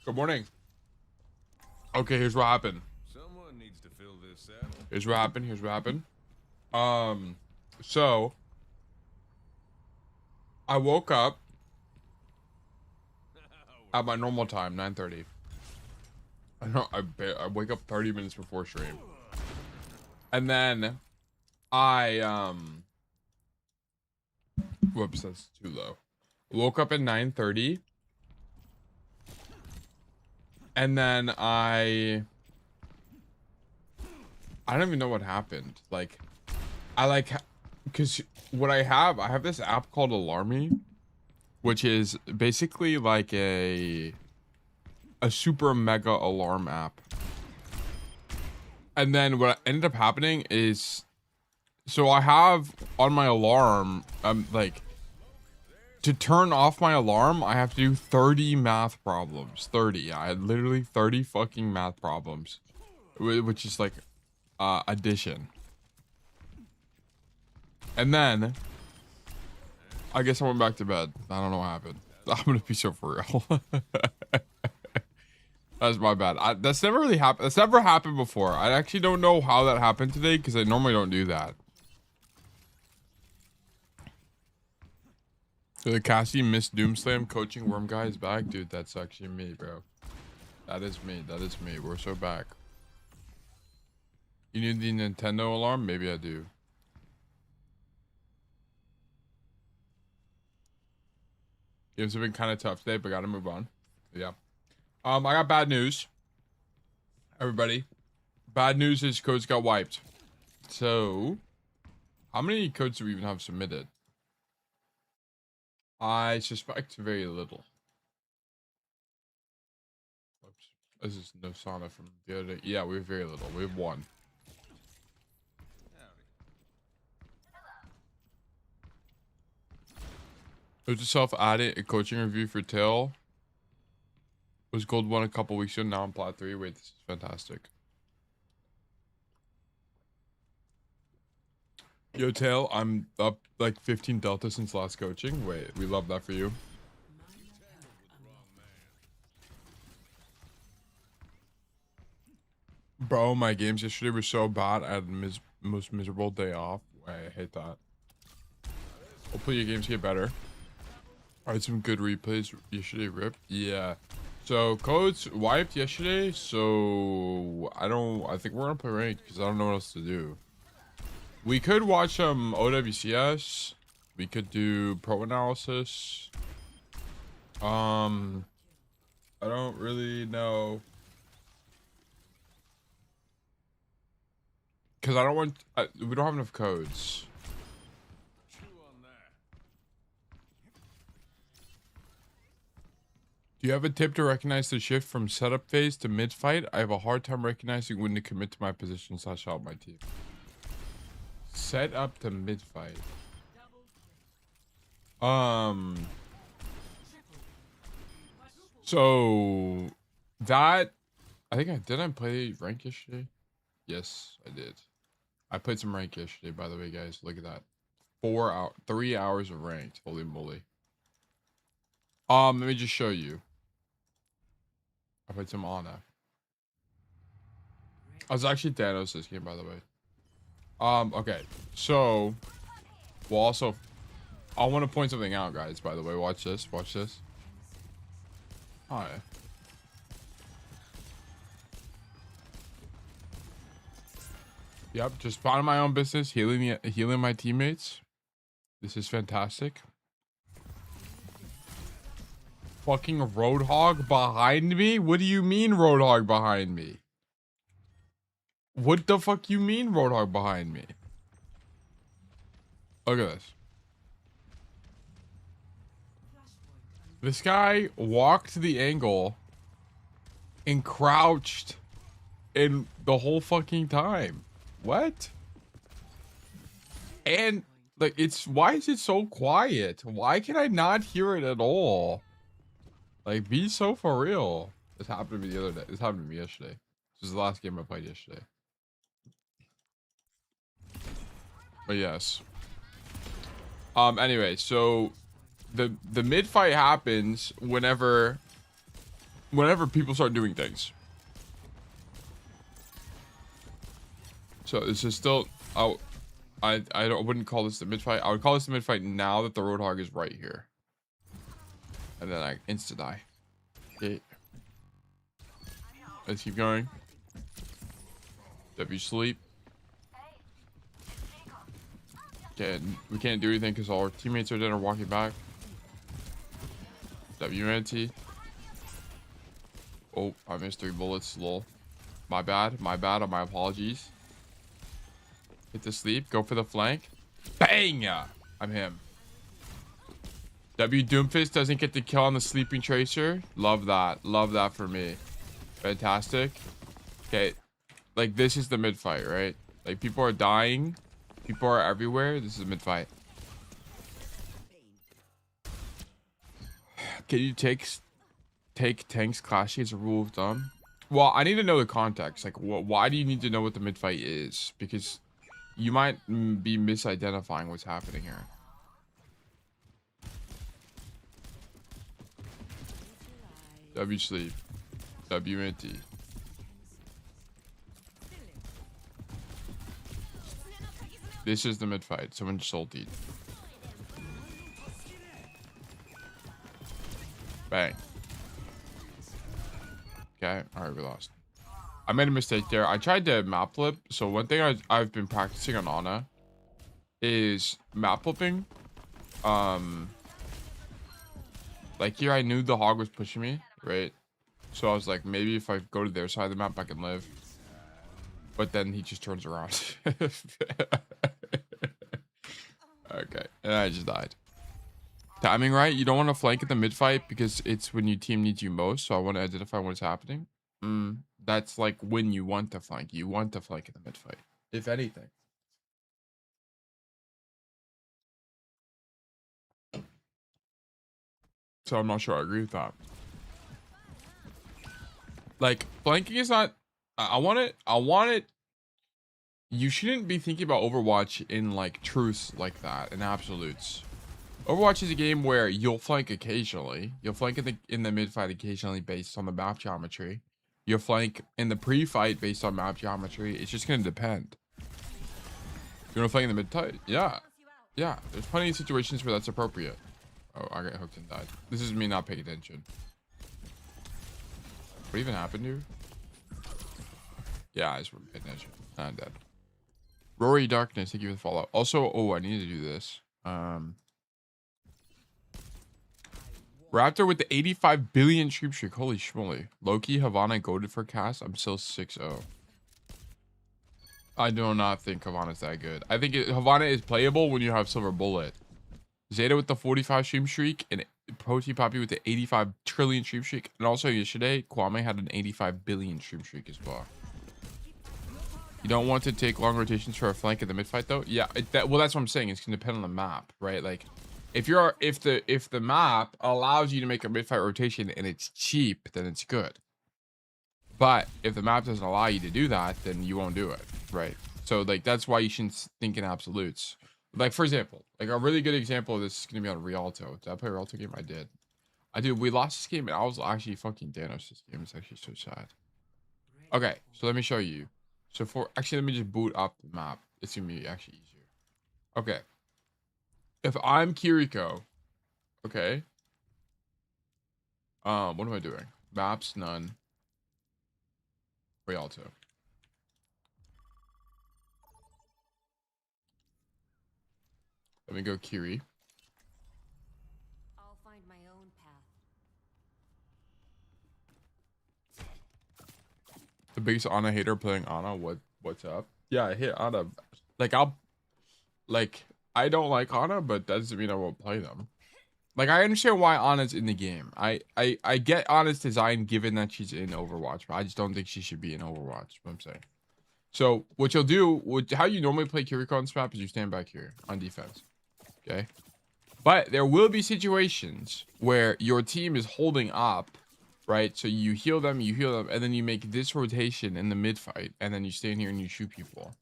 Good morning. Okay, here's what happened. Someone needs to fill this saddle. Here's what happened. Here's what happened. So I woke up at my normal time, 9:30. I know I wake up 30 minutes before stream, and then I whoops, that's too low. Woke up at 9:30, and then I don't even know what happened. Like, because what I have this app called Alarmy, which is basically like a super mega alarm app. And then what ended up happening is, so I have on my alarm, like, to turn off my alarm, I have to do 30 math problems. 30. I had literally 30 fucking math problems, which is like addition. And then I guess I went back to bed. I don't know what happened. I'm gonna be so for real. That's my bad. That's never really happened. That's never happened before. I actually don't know how that happened today because I normally don't do that. So the Cassie Miss Doomslam coaching worm guy is back, dude. That's actually me, bro. That is me. That is me. We're so back. You need the Nintendo alarm? Maybe I do. Games have been kind of tough today, but gotta move on. Yeah. I got bad news. Everybody. Bad news is codes got wiped. So, how many codes do we even have submitted? I suspect very little. Oops. This is no sauna from the other day. Yeah, we have very little. We have one. There's a self-added a coaching review for Tail. Was gold 1 a couple weeks ago. Now I'm plat 3. Wait, this is fantastic. Yo, Tail, I'm up like 15 delta since last coaching. Wait, we love that for you. Bro, my games yesterday were so bad. I had the most miserable day off. I hate that. Hopefully your games get better. I had some good replays yesterday. Rip. Yeah. So codes wiped yesterday. So I think we're gonna play ranked because I don't know what else to do. We could watch some OWCS. We could do pro analysis. I don't really know. Because I don't want... we don't have enough codes. Do you have a tip to recognize the shift from setup phase to mid-fight? I have a hard time recognizing when to commit to my position / help my team. Set up to mid-fight. So... that... I think I play rank yesterday? Yes, I did. I played some rank yesterday, by the way, guys. Look at that. 3 hours of ranked. Holy moly. Let me just show you. I played some Ana. I was actually Thanos this game, by the way. Okay. So, well, also, I want to point something out, guys, by the way. Watch this. Watch this. Hi. Yep, just minding my own business, healing my teammates. This is fantastic. Fucking Roadhog behind me? What do you mean Roadhog behind me? What the fuck you mean Roadhog behind me? Look at this. This guy walked the angle and crouched in the whole fucking time. What? And like, why is it so quiet? Why can I not hear it at all? Like, be so for real. This happened to me the other day. This happened to me yesterday. This is the last game I played yesterday. But yes. Anyway, so the mid fight happens whenever whenever people start doing things. So this is still I wouldn't call this the mid fight. I would call this the mid fight now that the Roadhog is right here. And then I insta die. Okay. Let's keep going. W sleep. Okay, we can't do anything because all our teammates are dead or walking back. WNT. Oh, I missed 3 bullets. Lol. My bad. My apologies. Hit the sleep. Go for the flank. Bang! I'm him. W Doomfist doesn't get the kill on the sleeping tracer. Love that. Love that for me. Fantastic. Okay. Like, this is the mid fight, right? Like, people are dying. People are everywhere. This is a mid fight. Can you take tanks clashing as a rule of thumb? Well, I need to know the context. Like, why do you need to know what the mid fight is? Because you might be misidentifying what's happening here. W sleep. WNT. This is the mid fight. Someone just ultied. Bang. Okay. Alright, we lost. I made a mistake there. I tried to map flip. So one thing I've been practicing on Ana is map flipping. Like here I knew the hog was pushing me, right? So I was like, maybe if I go to their side of the map, I can live. But then he just turns around. Okay, and I just died. Timing right. You don't want to flank at the mid fight because it's when your team needs you most. So I want to identify what's happening. That's like when you want to flank. You want to flank in the mid fight, if anything. So I'm not sure I agree with that. Like flanking is not. I want it. You shouldn't be thinking about Overwatch in like truths like that, in absolutes. Overwatch is a game where you'll flank occasionally. You'll flank in the mid fight occasionally based on the map geometry. You'll flank in the pre-fight based on map geometry. It's just gonna depend. You wanna flank in the mid fight? Yeah. Yeah. There's plenty of situations where that's appropriate. Oh, I got hooked and died. This is me not paying attention. What even happened here? Yeah, I just wasn't paying attention. I'm dead. Rory Darkness, thank you for the follow. Also, oh, I need to do this. Raptor with the 85 billion stream streak. Holy schmoly. Loki, Havana, goaded for cast. I'm still 6-0. I do not think Havana's that good. I think Havana is playable when you have Silver Bullet. Zeta with the 45 stream streak and Poti Poppy with the 85 trillion stream streak. And also yesterday, Kwame had an 85 billion stream streak as well. You don't want to take long rotations for a flank in the mid fight though? Yeah, well that's what I'm saying. It's gonna depend on the map, right? Like if the map allows you to make a mid fight rotation and it's cheap, then it's good. But if the map doesn't allow you to do that, then you won't do it, right? So like that's why you shouldn't think in absolutes. Like for example, like a really good example of this is gonna be on Rialto. Did I play a Rialto game? I did. We lost this game and I was actually fucking Danos this game. It's actually so sad. Okay, so let me show you. So actually, let me just boot up the map. It's gonna be actually easier. Okay. If I'm Kiriko, okay. What am I doing? Maps, none. Rialto. Let me go Kiri. I'll find my own path. The biggest Ana hater playing Ana. What's up? Yeah, I hate Ana. Like I don't like Ana, but that doesn't mean I won't play them. Like I understand why Ana's in the game. I get Ana's design given that she's in Overwatch, but I just don't think she should be in Overwatch. What I'm saying. So what you'll do, how you normally play Kiriko on this map is you stand back here on defense. Okay. But there will be situations where your team is holding up, right? So you heal them, and then you make this rotation in the mid fight, and then you stand here and you shoot people.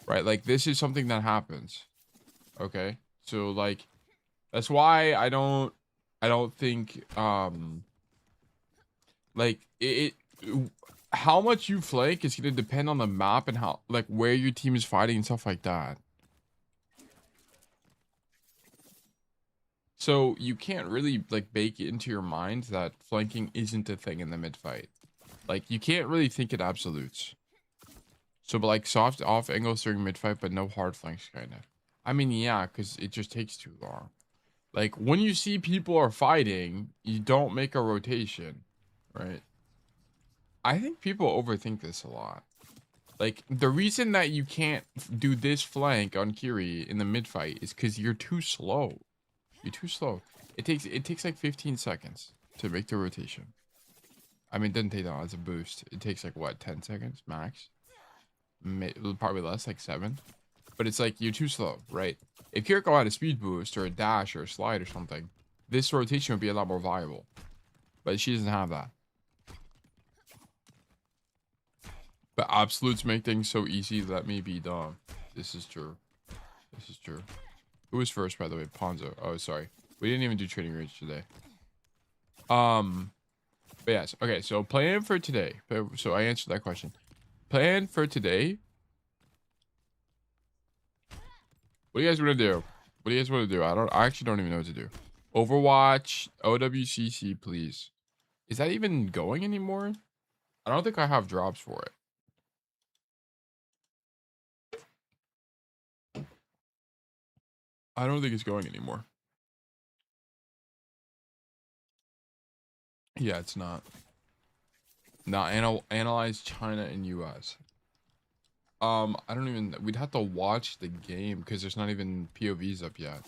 Right? Like this is something that happens. Okay. So like that's why I don't think Like how much you flank is gonna depend on the map and how like where your team is fighting and stuff like that. So you can't really like bake it into your mind that flanking isn't a thing in the mid fight. Like you can't really think in absolutes. So but like soft off angles during mid fight, but no hard flanks kind of. I mean, yeah, because it just takes too long. Like when you see people are fighting, you don't make a rotation, right? I think people overthink this a lot. Like the reason that you can't do this flank on Kiri in the mid fight is because you're too slow. You're too slow. It takes like 15 seconds to make the rotation. I mean, it doesn't take that long as a boost. It takes like what, 10 seconds max? Probably less, like 7. But it's like you're too slow, right? If Kiriko had a speed boost or a dash or a slide or something, this rotation would be a lot more viable. But she doesn't have that. But absolutes make things so easy. Let me be dumb. This is true. This is true. Who was first, by the way? Ponzo. Oh, sorry. We didn't even do training range today. But yes. Okay, so plan for today. So I answered that question. Plan for today. What do you guys want to do? What do you guys want to do? I actually don't even know what to do. Overwatch, OWCC, please. Is that even going anymore? I don't think I have drops for it. I don't think it's going anymore. Yeah, it's not. Not analyze China and US. I don't even. We'd have to watch the game because there's not even POVs up yet.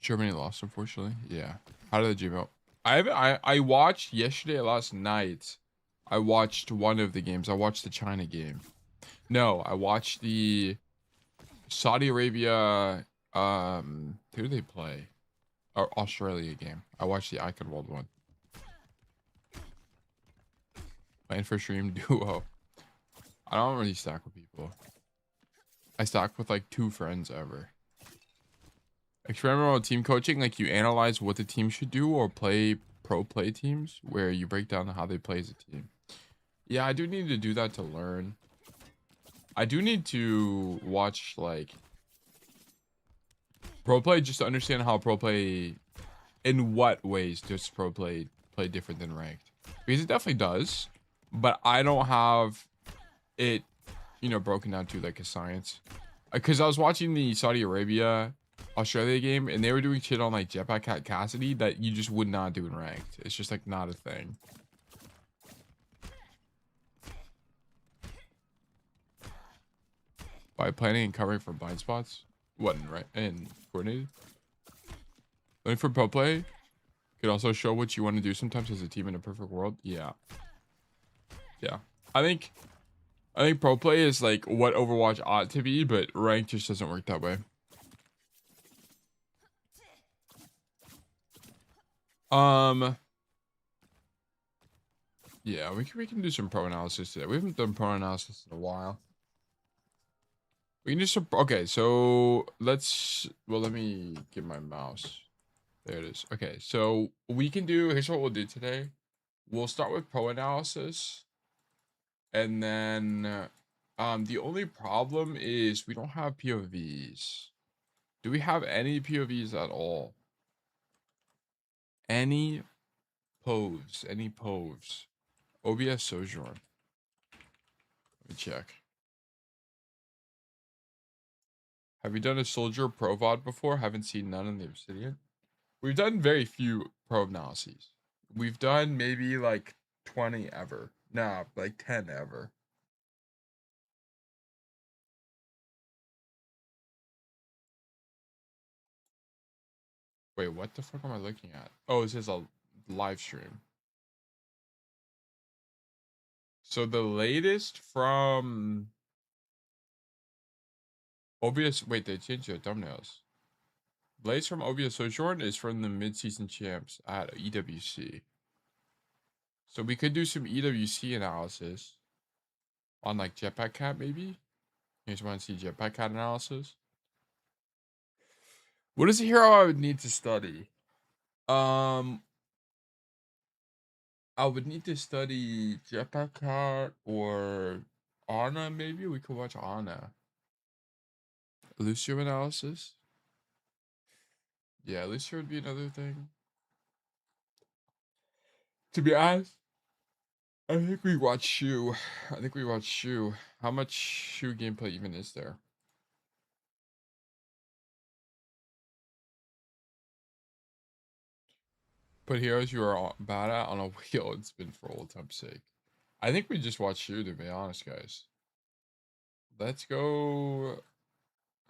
Germany lost, unfortunately. Yeah. How did the game go? I watched yesterday, last night. I watched one of the games. I watched the China game. No, I watched the Saudi Arabia. Who do they play? Or Australia game. I watched the Icon World one. Playing for stream duo. I don't really stack with people. I stack with like 2 friends ever. Experimental team coaching, like you analyze what the team should do or play pro play teams where you break down how they play as a team. Yeah, I do need to do that to learn. I do need to watch like pro play just to understand how pro play, in what ways does pro play different than ranked, because it definitely does, but I don't have it, you know, broken down to like a science. Because I was watching the Saudi Arabia Australia game and they were doing shit on like Jetpack Cat Cassidy that you just would not do in ranked. It's just like not a thing. By planning and covering for blind spots, what in right and coordinated. Planning for pro play could also show what you want to do sometimes as a team in a perfect world. Yeah. Yeah. I think pro play is like what Overwatch ought to be, but ranked just doesn't work that way. Yeah, we can do some pro analysis today. We haven't done pro analysis in a while. We can do some. Okay, so let's. Well, let me get my mouse. There it is. Okay, so we can do. Here's what we'll do today. We'll start with pro analysis, and then, the only problem is we don't have POVs. Do we have any POVs at all? Any POVs? Any POVs? OBS Sojourn. Let me check. Have you done a Soldier Pro VOD before? Haven't seen none in the Obsidian. We've done very few pro analyses. We've done maybe like 20 ever. Nah, like 10 ever. Wait, what the fuck am I looking at? Oh, this is a live stream. So the latest from OBS, wait, they changed their thumbnails. Latest from OBS Sojourn is from the mid-season champs at EWC. So we could do some EWC analysis on like Jetpack Cat maybe. You just want to see Jetpack Cat analysis? What is a hero I would need to study? Um, I would need to study Jetpack Cat or Anna. Maybe we could watch Anna. Lucio analysis. Yeah, Lucio would be another thing. To be honest, I think we watch Shoe. I think we watch Shoe. How much Shoe gameplay even is there? Put heroes you are bad at on a wheel and spin for old time's sake. I think we just watch Shoe, to be honest, guys. Let's go.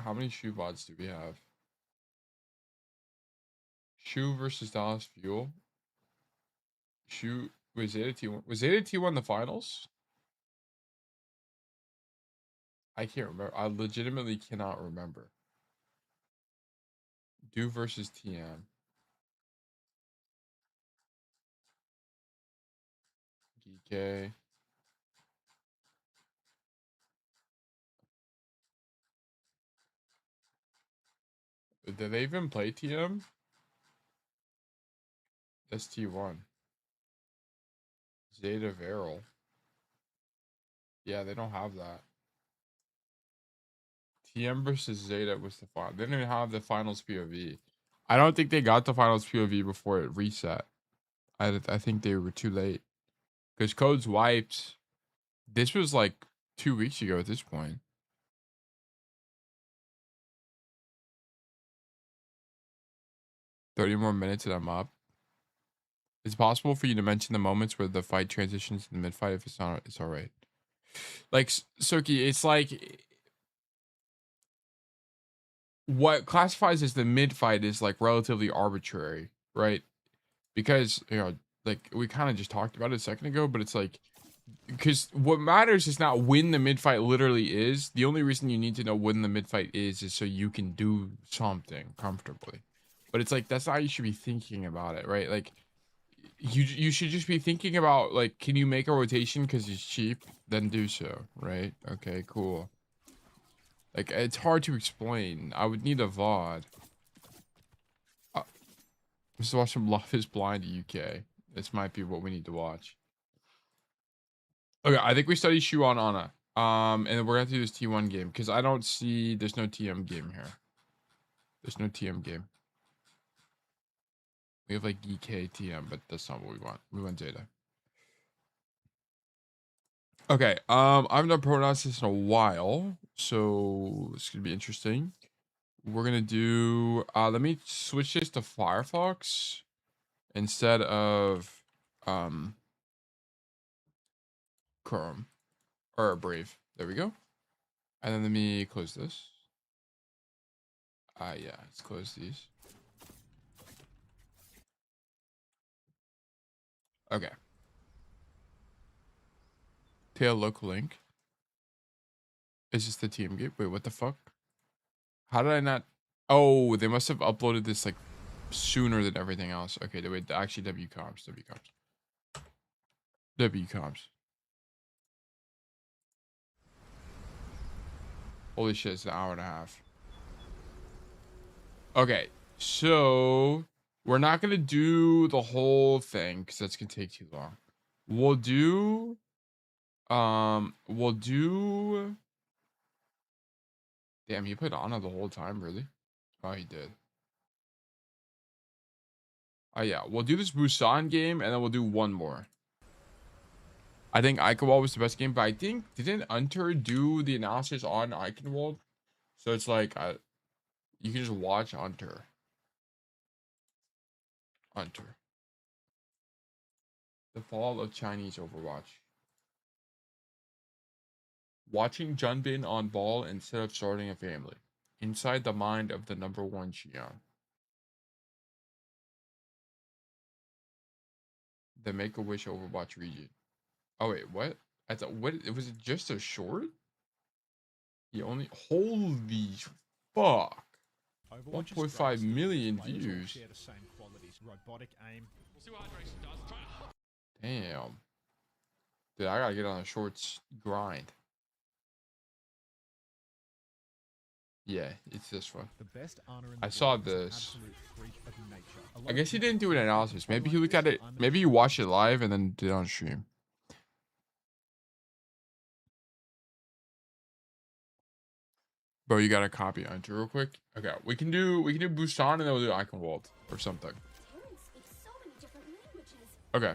How many Shoe bots do we have? Shoe versus Dallas Fuel. Shoe was Zeta T1. Was Zeta T1 the finals? I can't remember. I legitimately cannot remember. Do versus TM. DK. Did they even play TM? That's T1. Zeta Veryl. Yeah, they don't have that. TM versus Zeta was the final. They didn't even have the finals POV. I don't think they got the finals POV before it reset. I think they were too late. Because codes wiped. This was like 2 weeks ago at this point. 30 more minutes and I'm up. It's possible for you to mention the moments where the fight transitions to the mid fight. If it's not, it's all right. Like Soki, it's like what classifies as the mid fight is like relatively arbitrary, right? Because like we kind of just talked about it a second ago, but it's like because what matters is not when the mid fight literally is. The only reason you need to know when the mid fight is so you can do something comfortably. But it's like that's not how you should be thinking about it, right? Like you should just be thinking about like, can you make a rotation because it's cheap? Then do so, right? Okay, cool. Like it's hard to explain. I would need a VOD. Let's watch some Love Is Blind UK. This might be what we need to watch. Okay, I think we study Shu on Ana. And then we're gonna have to do this T1 game because I don't see there's no TM game here. There's no TM game. We have like EK TM, but that's not what we want. We want Zeta. Okay, I've not pronounced this in a while, so it's gonna be interesting. We're gonna do let me switch this to Firefox instead of Chrome or Brave. There we go. And then let me close this. Yeah, let's close these. Okay. Tail local link. Is this the TM game? Wait, what the fuck? How did I not? Oh, they must have uploaded this like sooner than everything else. Okay, wait, actually W comms. Holy shit, it's an hour and a half. Okay, so we're not gonna do the whole thing because that's gonna take too long. We'll do damn, he played Ana the whole time, really? Oh, he did. Oh yeah, we'll do this Busan game and then we'll do one more. I think Eichenwald was the best game, but I think didn't Unter do the analysis on Eichenwald? So it's like you can just watch Unter. The fall of Chinese Overwatch. Watching Junbin on ball instead of starting a family. Inside the mind of the number one Xian. The Make-A-Wish Overwatch region. Oh wait, what? I thought what was it just a short? He only holy fuck. 1.5 million views. Damn. Dude, I gotta get on a shorts grind. Yeah, it's this one. The best honor in I the saw world is an this. absolute freak of nature. A lot I of guess he people didn't do an think analysis. Maybe unlike he looked this, at it. I'm an Maybe you extremist. watched it live and then did it on stream. Bro, you gotta copy onto real quick. Okay, we can do Busan and then we'll do Eichenwald or something. Terran speaks so many different languages. Okay.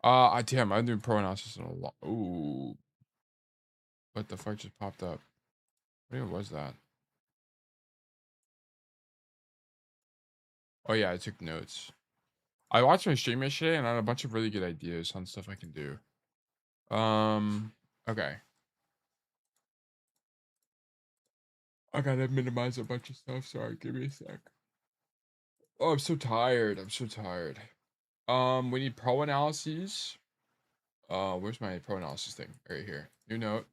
I have decided. Damn, I've been pro analysis in a lot. Ooh, what the fuck just popped up? What even was that? Oh yeah, I took notes. I watched my stream yesterday and I had a bunch of really good ideas on stuff I can do. Okay. I gotta minimize a bunch of stuff. Sorry, give me a sec. Oh, I'm so tired. I'm so tired. We need pro analyses. Where's my pro analysis thing? Right here. New note.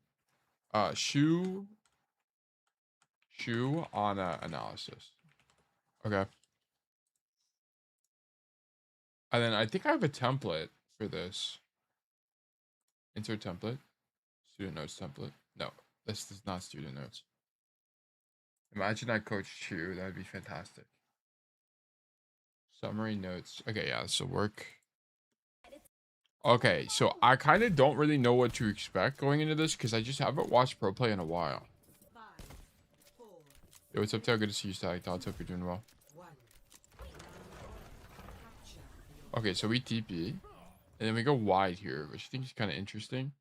Shoe on analysis. Okay. And then I think I have a template for this. Insert template. Student notes template. No, this is not student notes. Imagine I coach Shoe. That would be fantastic. Summary notes. Okay, yeah, this will work. Okay, so I kind of don't really know what to expect going into this because I just haven't watched pro play in a while. 5, 4, Yo, what's up, Tail? Good to see you, Static Thoughts. Hope you're doing well. 1. Capture Okay, so we TP, and then we go wide here, which I think is kind of interesting.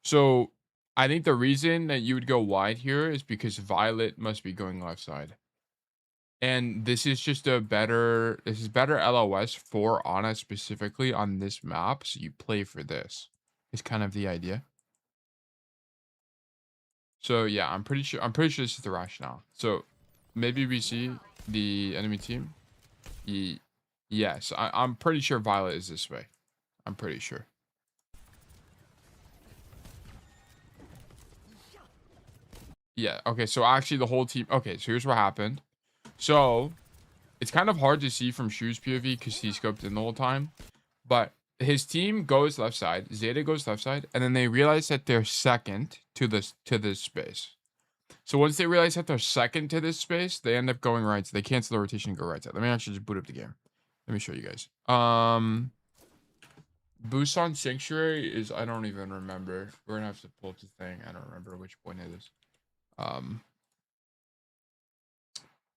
So I think the reason that you would go wide here is because Violet must be going left side. And this is just this is better LOS for Ana specifically on this map. So you play for this. Is kind of the idea. So yeah, I'm pretty sure this is the rationale. So maybe we see the enemy team. Yes, I'm pretty sure Violet is this way. I'm pretty sure. Yeah, okay, so actually the whole team. Okay, so here's what happened. So it's kind of hard to see from Shu's POV because he scoped in the whole time. But his team goes left side, Zeta goes left side, and then they realize that they're second to this space. So once they realize that they're second to this space, they end up going right. So they cancel the rotation and go right side. Let me actually just boot up the game. Let me show you guys. Busan Sanctuary is, I don't even remember. We're gonna have to pull up the thing. I don't remember which point it is.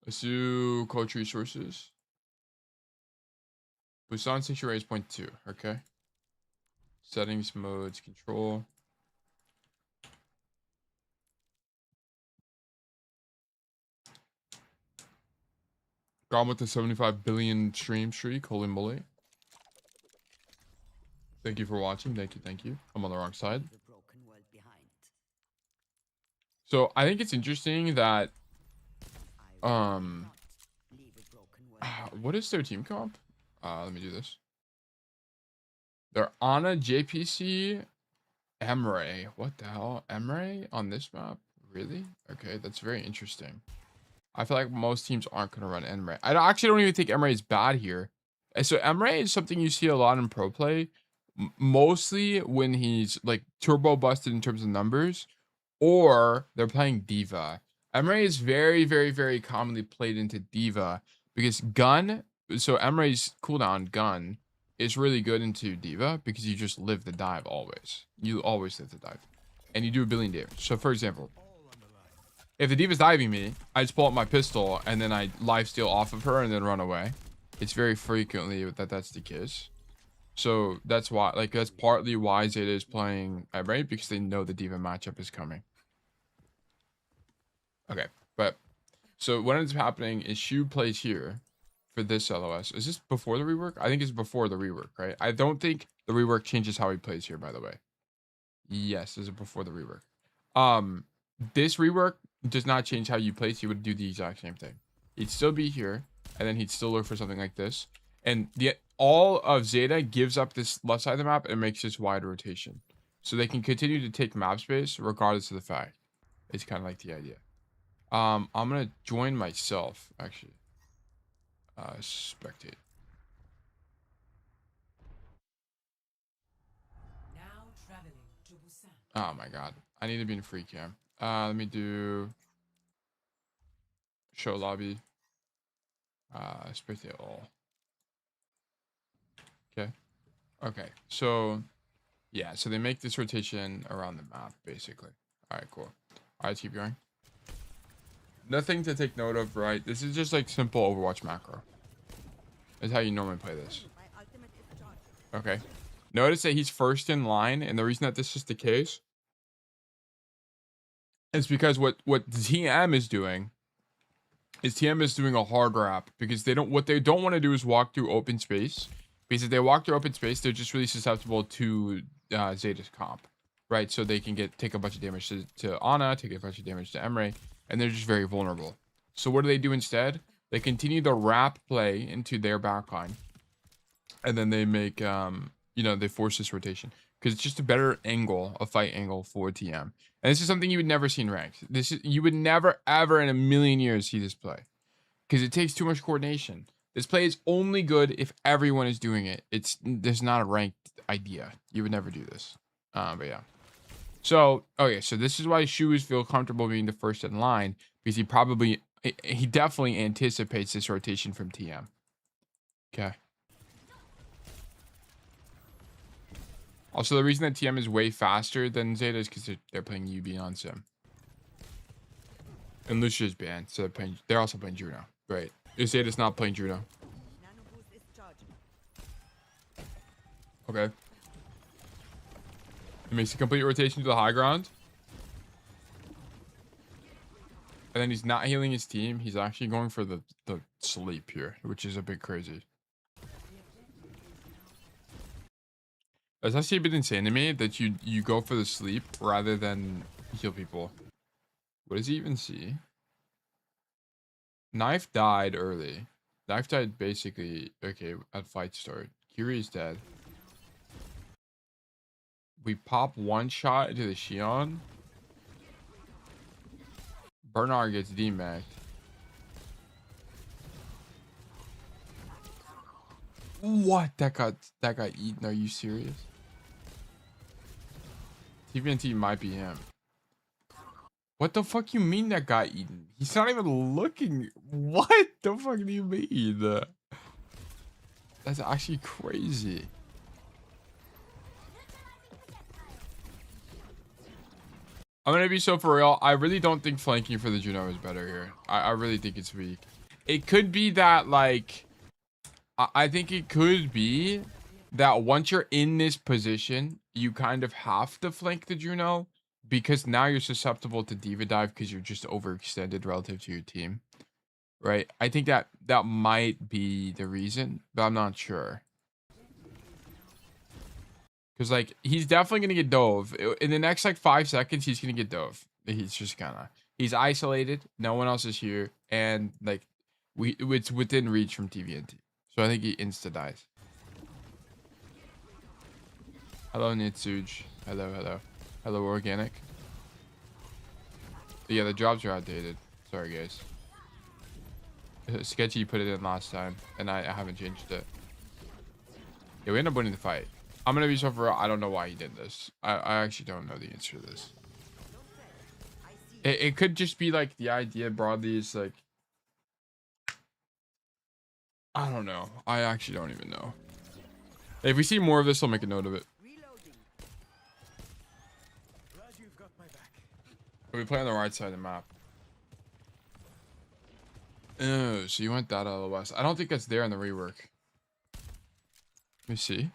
Let's do culture resources. Busan Sanctuary is 0.2. Okay. Settings, modes, control. Gone with the 75 billion stream streak. Holy moly. Thank you for watching. Thank you. I'm on the wrong side. the broken world behind. So I think it's interesting that I will not leave a broken world behind. what is their team comp? Let me do this. They're Ana, JPC, Emre. What the hell? Emre on this map? Really? Okay, that's very interesting. I feel like most teams aren't going to run Emre. Actually don't even think Emre is bad here. And so Emre is something you see a lot in pro play, mostly when he's like turbo busted in terms of numbers, or they're playing Diva. Emre is very, very, very commonly played into Diva because Gun, so Emre's cooldown Gun is really good into Diva because you just live the dive always. You always live the dive. And you do a billion damage. So for example, if the Diva's diving me, I just pull out my pistol and then I lifesteal off of her and then run away. It's very frequently that's the case. So that's why, like, that's partly why Zeta is playing Emre because they know the Diva matchup is coming. Okay, but so what ends up happening is Shu plays here for this LOS. Is this before the rework? I think it's before the rework, right? I don't think the rework changes how he plays here, by the way. Yes, this is before the rework. This rework does not change how you place. He would do the exact same thing. He'd still be here, and then he'd still look for something like this. And all of Zeta gives up this left side of the map and makes this wide rotation. So they can continue to take map space regardless of the fact. It's kind of like the idea. I'm gonna join myself, actually. Spectate. Now traveling to Busan. Oh my god. I need to be in free cam. Let me do show lobby. Spreadsheet all. Okay. Okay. So yeah, so they make this rotation around the map basically. All right, cool. All right, keep going. Nothing to take note of, right? This is just like simple Overwatch macro. Is how you normally play this. My ultimate is charged. Okay. Notice that he's first in line, and the reason that this is the case is because what TM is doing is TM is doing a hard wrap because what they don't want to do is walk through open space, because if they walk through open space, they're just really susceptible to Zeta's comp, right? So they can take a bunch of damage to Ana, take a bunch of damage to Emre, and they're just very vulnerable. So what do they do instead? They continue the wrap play into their backline, and then they make they force this rotation because it's just a better angle, a fight angle for TM. And this is something you would never see in ranked. You would never ever in a million years see this play because it takes too much coordination. This play is only good if everyone is doing it. There's not a ranked idea. You would never do this. But yeah. So okay, so this is why Shoes feel comfortable being the first in line, because he definitely anticipates this rotation from TM. Okay. Also, the reason that TM is way faster than Zeta is because they're playing UB on Sim. And Lucia's banned, so they're also playing Juno. Right. Zeta's not playing Juno. Nano boost is charged. Okay. He makes a complete rotation to the high ground. And then he's not healing his team. He's actually going for the sleep here, which is a bit crazy. That's actually a bit insane to me that you go for the sleep rather than heal people. What does he even see? Knife died early. Knife died basically, okay, at fight start. Kiri is dead. We pop one shot into the Xion. Bernard gets demacked. What? That got eaten. Are you serious? TVNT might be him. What the fuck you mean that got eaten? He's not even looking. What the fuck do you mean? That's actually crazy. I'm gonna be so for real. I really don't think flanking for the Juno is better here. I really think it's weak. It could be that, like, I think it could be that once you're in this position, you kind of have to flank the Juno, because now you're susceptible to diva dive because you're just overextended relative to your team, right? I think that might be the reason, but I'm not sure. Because, like, he's definitely going to get dove. In the next, like, 5 seconds, he's going to get dove. He's just kind of... He's isolated. No one else is here. And, like, it's within reach from TVNT. So I think he insta-dies. Hello, Nitsuj. Hello, hello. Hello, Organic. Yeah, the jobs are outdated. Sorry, guys. Sketchy put it in last time, and I haven't changed it. Yeah, we end up winning the fight. I'm gonna be so for real, I don't know why he did this. I actually don't know the answer to this. It could just be like the idea broadly is like, I don't know. I actually don't even know. If we see more of this, I'll make a note of it. Reloading. Glad you've got my back. We play on the right side of the map. Oh, so you went that out of the west. I don't think that's there in the rework. Let me see.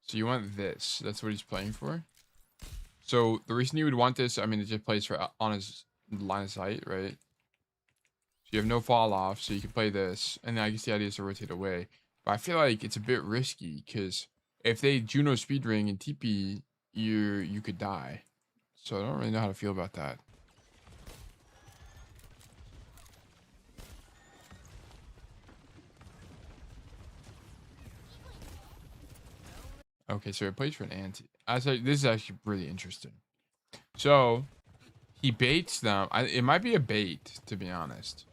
So you want this. That's what he's playing for. So the reason you would want this, I mean, it just plays for on his line of sight, right? So you have no fall off, so you can play this. And I guess the idea is to rotate away. But I feel like it's a bit risky because if they Juno speed ring and TP, you could die. So I don't really know how to feel about that. Okay, so it plays for an anti. This is actually really interesting. So he baits them. It might be a bait, to be honest.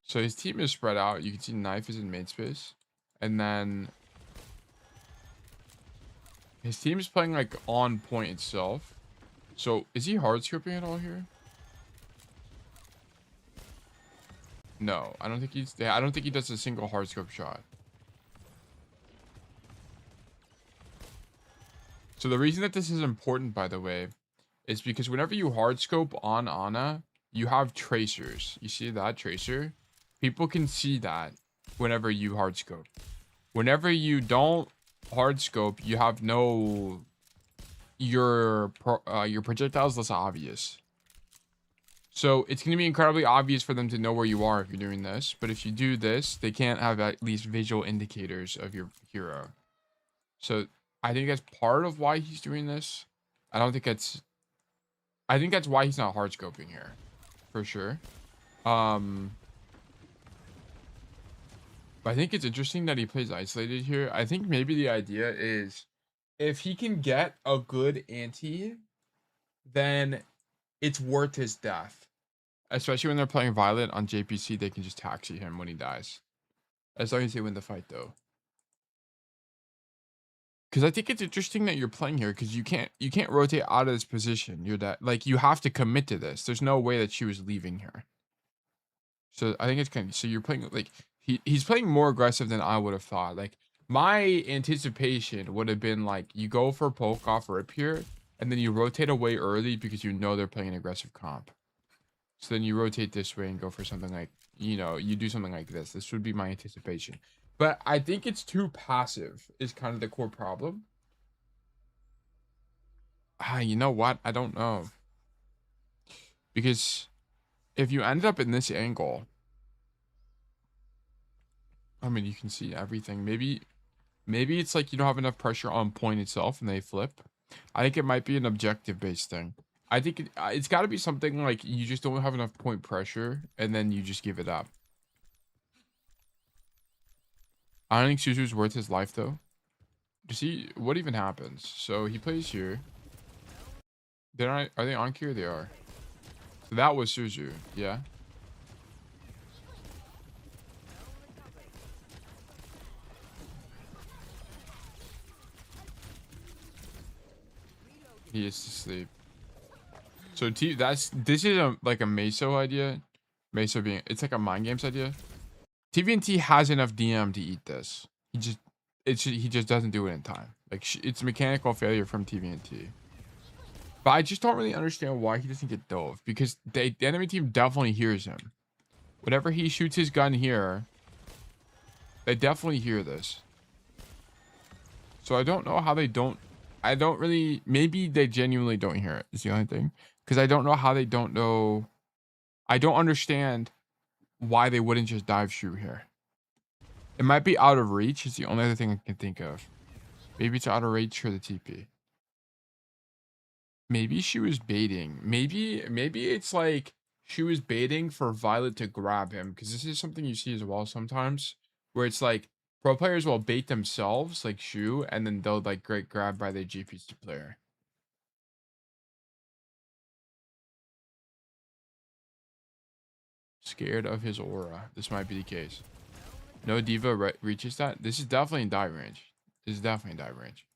So his team is spread out. You can see Knife is in main space, and then his team is playing like on point itself. So is he hard scoping at all here? No, I don't think he's. I don't think he does a single hardscope shot. So the reason that this is important, by the way, is because whenever you hardscope on Ana, you have tracers. You see that tracer? People can see that whenever you hardscope. Whenever you don't hardscope, you have no. Your projectile's less obvious. So it's going to be incredibly obvious for them to know where you are if you're doing this. But if you do this, they can't have at least visual indicators of your hero. So I think that's part of why he's doing this. I don't think that's... I think that's why he's not hard scoping here. For sure. But I think it's interesting that he plays isolated here. I think maybe the idea is if he can get a good anti, then it's worth his death. Especially when they're playing Violet on JPC, they can just taxi him when he dies. As long as they win the fight, though. Because I think it's interesting that you're playing here, because you can't rotate out of this position. You're that, like, you have to commit to this. There's no way that she was leaving here. So I think it's kind of, so you're playing, like, he's playing more aggressive than I would have thought. Like, my anticipation would have been like, you go for poke off rip here, and then you rotate away early because you know they're playing an aggressive comp. So then you rotate this way and go for something like, you know, you do something like this. This would be my anticipation. But I think it's too passive is kind of the core problem. You know what? I don't know. Because if you end up in this angle, I mean, you can see everything. Maybe it's like you don't have enough pressure on point itself and they flip. I think it might be an objective based thing. I think it's got to be something like you just don't have enough point pressure and then you just give it up. I don't think Suzu's worth his life though. You see what even happens? So he plays here. Are they on queue? They are. So that was Suzu, yeah. He is asleep. So this is like a Meso idea. Meso being, it's like a mind games idea. TVNT has enough DM to eat this. He just doesn't do it in time. Like it's mechanical failure from TVNT. But I just don't really understand why he doesn't get dove, because the enemy team definitely hears him. Whenever he shoots his gun here, they definitely hear this. So I don't know how they don't. I don't really. Maybe they genuinely don't hear it. Is the only thing. Because I don't know how they don't know. I don't understand why they wouldn't just dive shoot here. It might be out of reach. It's the only other thing I can think of. Maybe it's out of reach for the TP. Maybe she was baiting. Maybe it's like she was baiting for Violet to grab him. Because this is something you see as well sometimes. Where it's like pro players will bait themselves, like Shu, and then they'll like get grabbed by the GPC player. Scared of his aura. This might be the case. No diva reaches that. This is definitely in dive range. This is definitely in dive range.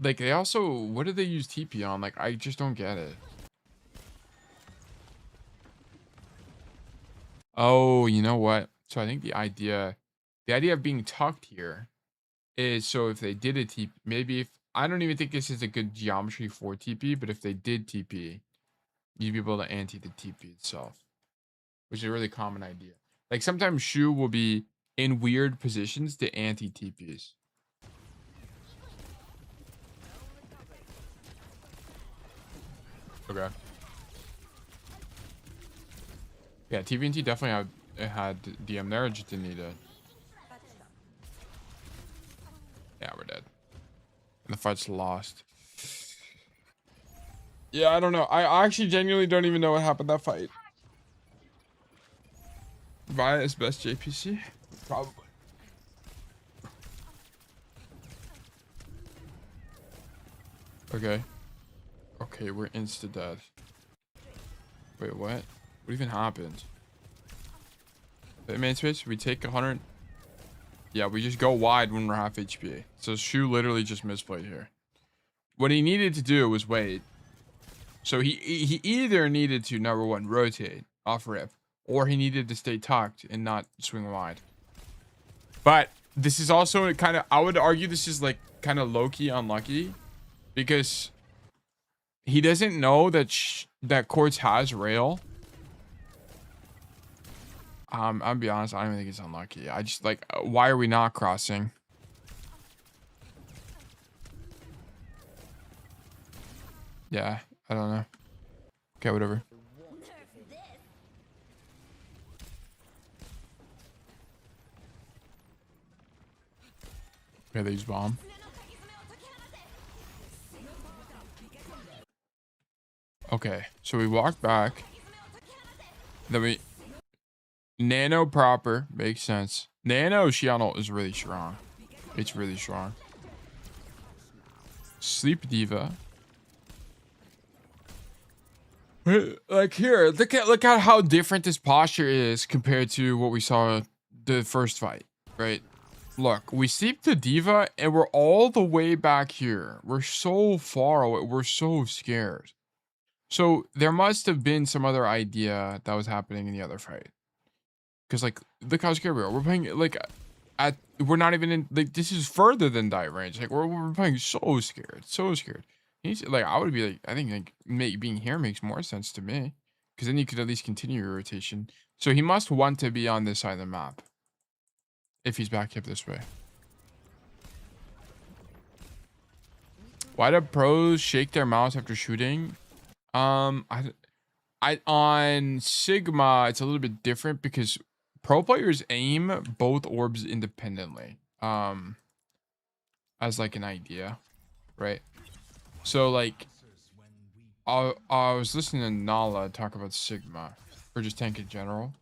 Like they also, what do they use TP on? Like I just don't get it. Oh, you know what? So I think the idea of being tucked here is so if they did a TP, maybe if I don't even think this is a good geometry for TP, but if they did TP, you'd be able to anti the TP itself, which is a really common idea. Like sometimes Shu will be in weird positions to anti TPs. Okay. Yeah, TVNT definitely had DM there, just didn't need it. Yeah, we're dead. And the fight's lost. Yeah, I don't know. I actually genuinely don't even know what happened that fight. Via is best JPC? Probably. Okay. Okay, we're insta dead. Wait, what? What even happened? Main space, we take 100. Yeah, we just go wide when we're half HP. So Shu literally just misplayed here. What he needed to do was wait. So he either needed to, number one, rotate off rip, or he needed to stay tucked and not swing wide. But this is also kind of, I would argue this is like kind of low-key unlucky, because he doesn't know that that Quartz has rail. I'll be honest, I don't even think it's unlucky. I just like, why are we not crossing? Yeah, I don't know. Okay, whatever. Okay, they use bomb. Okay, so we walk back. Then we nano proper makes sense. Nano Shiano is really strong. It's really strong. Sleep Diva. Like here, look at how different this posture is compared to what we saw the first fight, right? Look, we sleep the Diva and we're all the way back here. We're so far away. We're so scared. So there must have been some other idea that was happening in the other fight. Because like, look how scared we are. We're playing like we're not even in, like, this is further than die range. Like we're playing so scared, so scared. Like, I would be like, I think like being here makes more sense to me, because then you could at least continue your rotation. So he must want to be on this side of the map if he's back up this way. Why do pros shake their mouse after shooting? I on Sigma it's a little bit different, because pro players aim both orbs independently. As like an idea, right? So like, I was listening to Nala talk about Sigma, or just tank in general,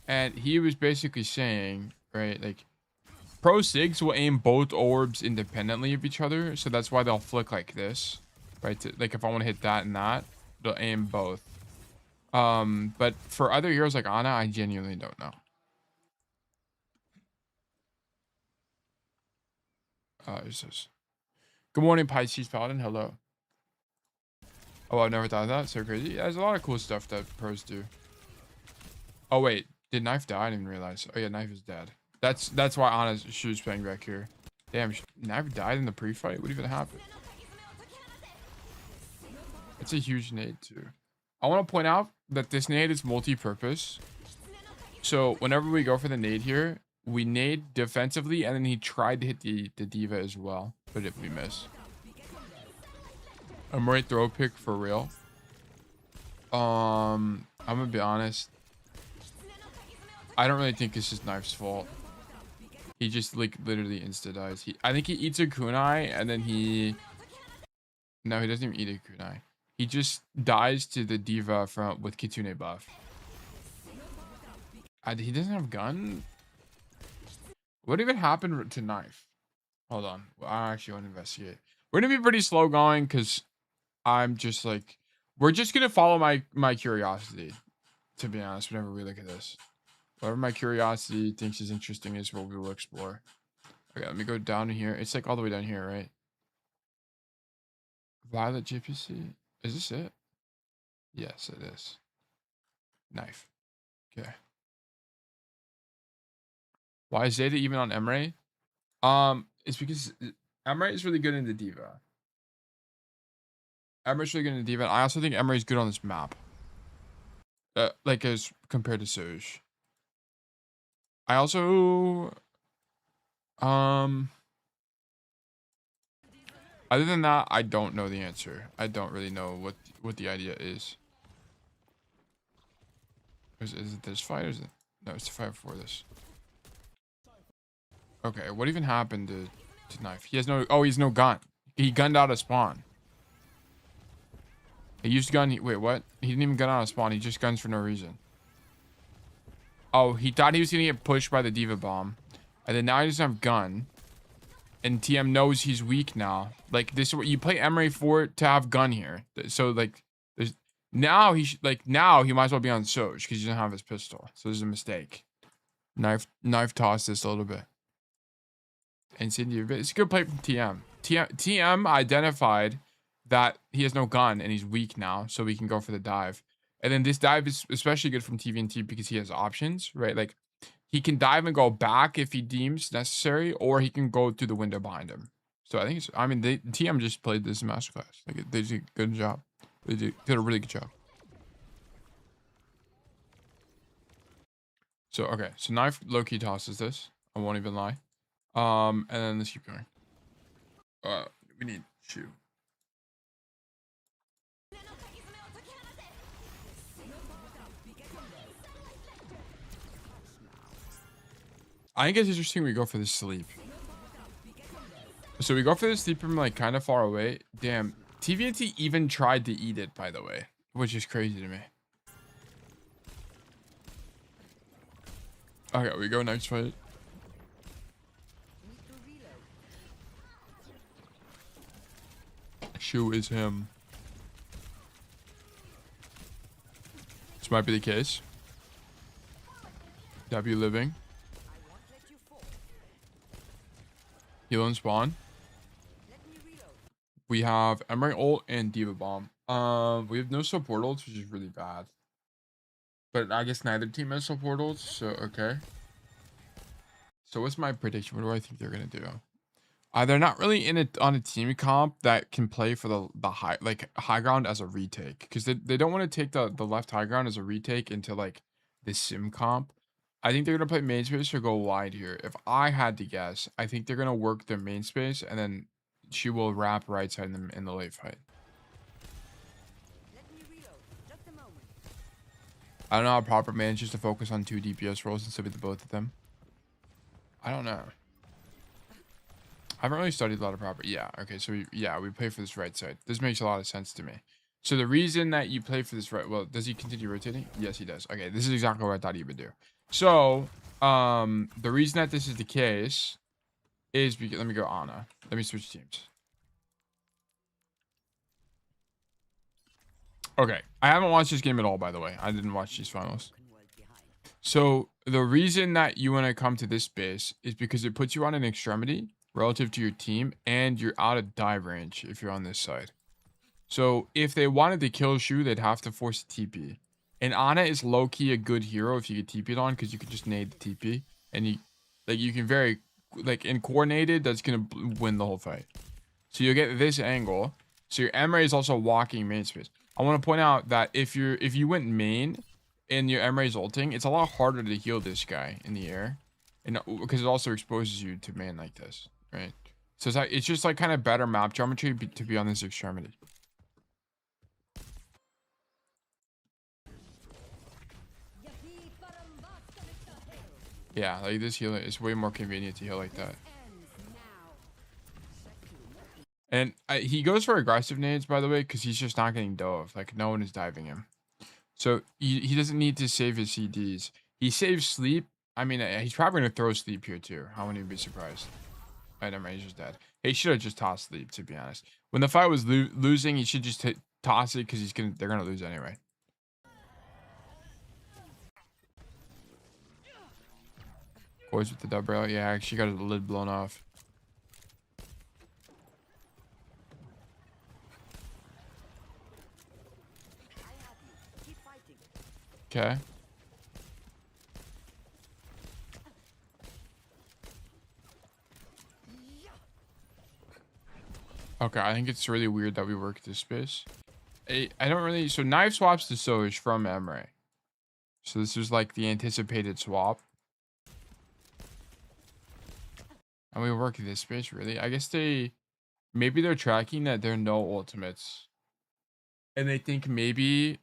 and he was basically saying, right, like, pro Sigs will aim both orbs independently of each other, so that's why they'll flick like this, right? Like if I want to hit that and that, they'll aim both. But for other heroes like Ana, I genuinely don't know. Is this? Good morning, Pisces Paladin. Hello. Oh, I've never thought of that. So crazy. Yeah, there's a lot of cool stuff that pros do. Oh wait, did Knife die? I didn't even realize. Oh yeah, Knife is dead. That's why Ana's shoes playing back here. Damn, Knife died in the pre-fight. What even happened? It's a huge nade too. I want to point out that this nade is multi-purpose. So whenever we go for the nade here, we nade defensively, and then he tried to hit the Diva as well, but we miss. I'm right throw pick for real. I'm gonna be honest. I don't really think this is Knife's fault. He just like literally insta dies. I think he eats a kunai and then no, he doesn't even eat a kunai. He just dies to the Diva with Kitsune buff. He doesn't have gun. What even happened to Knife? Hold on. I actually want to investigate. We're gonna be pretty slow going, because I'm just like, we're just gonna follow my curiosity, to be honest. Whenever we look at this, whatever my curiosity thinks is interesting is what we will explore. Okay, let me go down here. It's like all the way down here, right? Violet GPC. Is this it? Yes, it is. Knife. Okay. Why is Zeta even on Emre? It's because Emre is really good in the Diva. Emre's really good in the Diva. I also think Emre is good on this map. Like as compared to Soj. I also, other than that, I don't know the answer. I don't really know what the idea is. Is it this fight, or is it? No, it's the fight before this. Okay, what even happened to Knife? He has no. Oh, he's no gun. He gunned out a spawn. He used gun. Wait, what? He didn't even gun out a spawn. He just guns for no reason. Oh, he thought he was gonna get pushed by the Diva bomb, and then now he doesn't have gun. And TM knows he's weak now. Like, this is what you play Emre for, to have gun here. So like, there's now now he might as well be on Soj, because he doesn't have his pistol. So there's a mistake. Knife toss this a little bit. And Cindy, it's a good play from TM. TM identified that he has no gun and he's weak now, so we can go for the dive. And then this dive is especially good from TVNT because he has options, right? Like he can dive and go back if he deems necessary, or he can go through the window behind him. So I think it's, I mean, the TM just played this masterclass. Like they did a good job. They did a really good job. So okay, so knife low-key tosses this. I won't even lie. And then let's keep going. We need shoe. I think it's interesting we go for the sleep. So we go for the sleep from like kind of far away. Damn, TVNT even tried to eat it, by the way, which is crazy to me. Okay, we go next fight. Shoe is him. This might be the case. W living. Heal and spawn. We have Emery ult and Diva bomb. We have no support ults, which is really bad. But I guess neither team has support ults, so okay. So what's my prediction? What do I think they're gonna do? They're not really in it on a team comp that can play for the high ground as a retake, because they don't want to take the left high ground as a retake into like the sim comp. I think they're gonna play main space or go wide here. If I had to guess, I think they're gonna work their main space and then she will wrap right side in the late fight. I don't know how proper manages to focus on 2 DPS roles instead of the both of them. I don't know. I haven't really studied a lot of proper. Yeah, okay, so we play for this right side. This makes a lot of sense to me. So the reason that you play for this right, well, does he continue rotating? Yes, he does. Okay, this is exactly what I thought he would do. So, the reason that this is the case is because, let me go Ana. Let me switch teams. Okay, I haven't watched this game at all, by the way. I didn't watch these finals. So the reason that you want to come to this base is because it puts you on an extremity relative to your team, and you're out of dive range if you're on this side. So if they wanted to kill Shu, they'd have to force a TP. And Ana is low-key a good hero if you get TP'd on, because you can just nade the TP. And you can very, in coordinated, that's going to win the whole fight. So you'll get this angle. So your Emre is also walking main space. I want to point out that if you went main and your Emre is ulting, it's a lot harder to heal this guy in the air. And because it also exposes you to main like this, right? So it's just like kind of better map geometry to be on this extremity. Yeah, like this healing is way more convenient to heal like that. And he goes for aggressive nades, by the way, because he's just not getting dove. Like, no one is diving him. So he doesn't need to save his CDs. He saves sleep. I mean, he's probably going to throw sleep here, too. I wouldn't even be surprised. I never mind, he's just dead. He should have just tossed sleep, to be honest. When the fight was losing, he should just toss it, because they're going to lose anyway. Boys with the double barrel. Yeah, actually got his lid blown off. Okay. Okay, I think it's really weird that we work this space. I don't really... So knife swaps to Soj from Emre. So this is like the anticipated swap. And we work this space, really. I guess maybe they're tracking that there are no ultimates. And they think maybe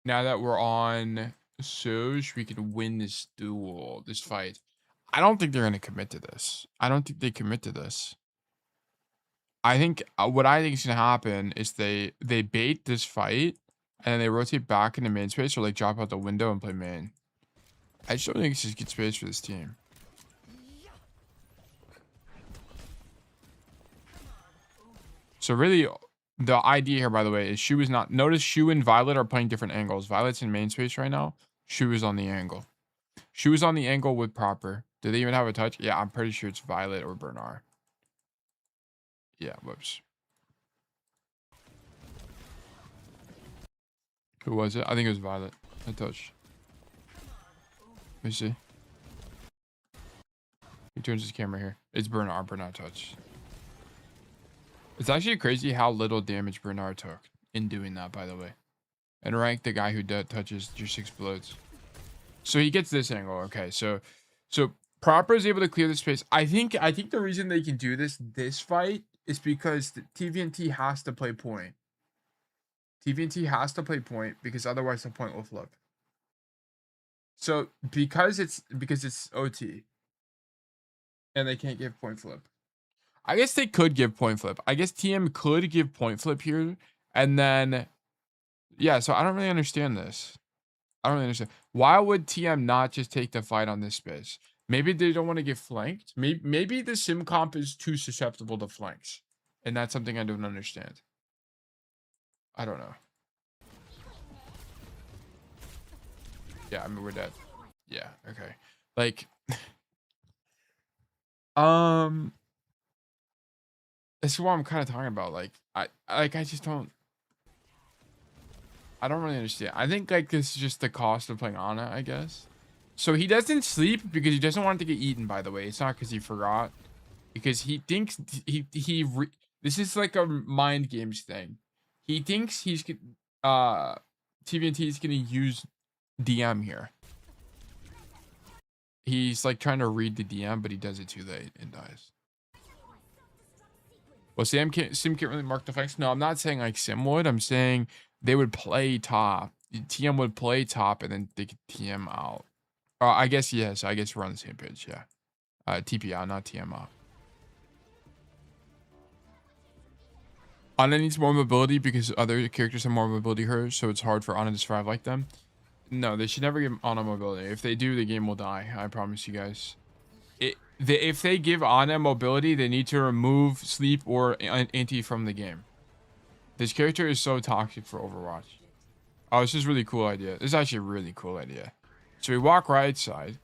now that we're on Soj, we can win this duel, this fight. I don't think they're going to commit to this. I don't think they commit to this. I think what I think is going to happen is they bait this fight and then they rotate back into main space or like drop out the window and play main. I just don't think it's just good space for this team. So really, the idea here, by the way, is Shu is not... Notice Shu and Violet are playing different angles. Violet's in main space right now. Shu is on the angle. Shu is on the angle with proper. Do they even have a touch? Yeah, I'm pretty sure it's Violet or Bernard. Yeah, whoops. Who was it? I think it was Violet. I touched. Let me see. He turns his camera here. It's Bernard. Bernard touched. It's actually crazy how little damage Bernard took in doing that, by the way. And rank the guy who touches just explodes. So he gets this angle. Okay, so Proper is able to clear the space. I think the reason they can do this fight is because the TVNT has to play point. TVNT has to play point because otherwise the point will flip. So because it's OT and they can't give point flip. I guess they could give point flip. I guess TM could give point flip here and then yeah, so I don't really understand this. I don't really understand. Why would TM not just take the fight on this space? Maybe they don't want to get flanked. Maybe the sim comp is too susceptible to flanks. And that's something I don't understand. I don't know. Yeah, I mean, we're dead. Yeah, okay. Like, this is what I'm kind of talking about. Like, I just don't. I don't really understand. I think like this is just the cost of playing Ana, I guess. So he doesn't sleep because he doesn't want it to get eaten, by the way. It's not because he forgot. Because he thinks this is like a mind games thing. He thinks he's TVNT is gonna use DM here. He's like trying to read the DM, but he does it too late and dies. Well, Sim can't really mark the flanks. No, I'm not saying like Sim would. I'm saying they would play top. TM would play top and then they could TM out. I guess yes. I guess we're on the same page. Yeah. TP out, not TM out. Ana needs more mobility because other characters have more mobility her, so it's hard for Ana to survive like them. No, they should never give Ana mobility. If they do, the game will die. I promise you guys. If they give Ana mobility, they need to remove sleep or anti from the game. This character is so toxic for Overwatch. Oh, this is a really cool idea. This is actually a really cool idea. So we walk right side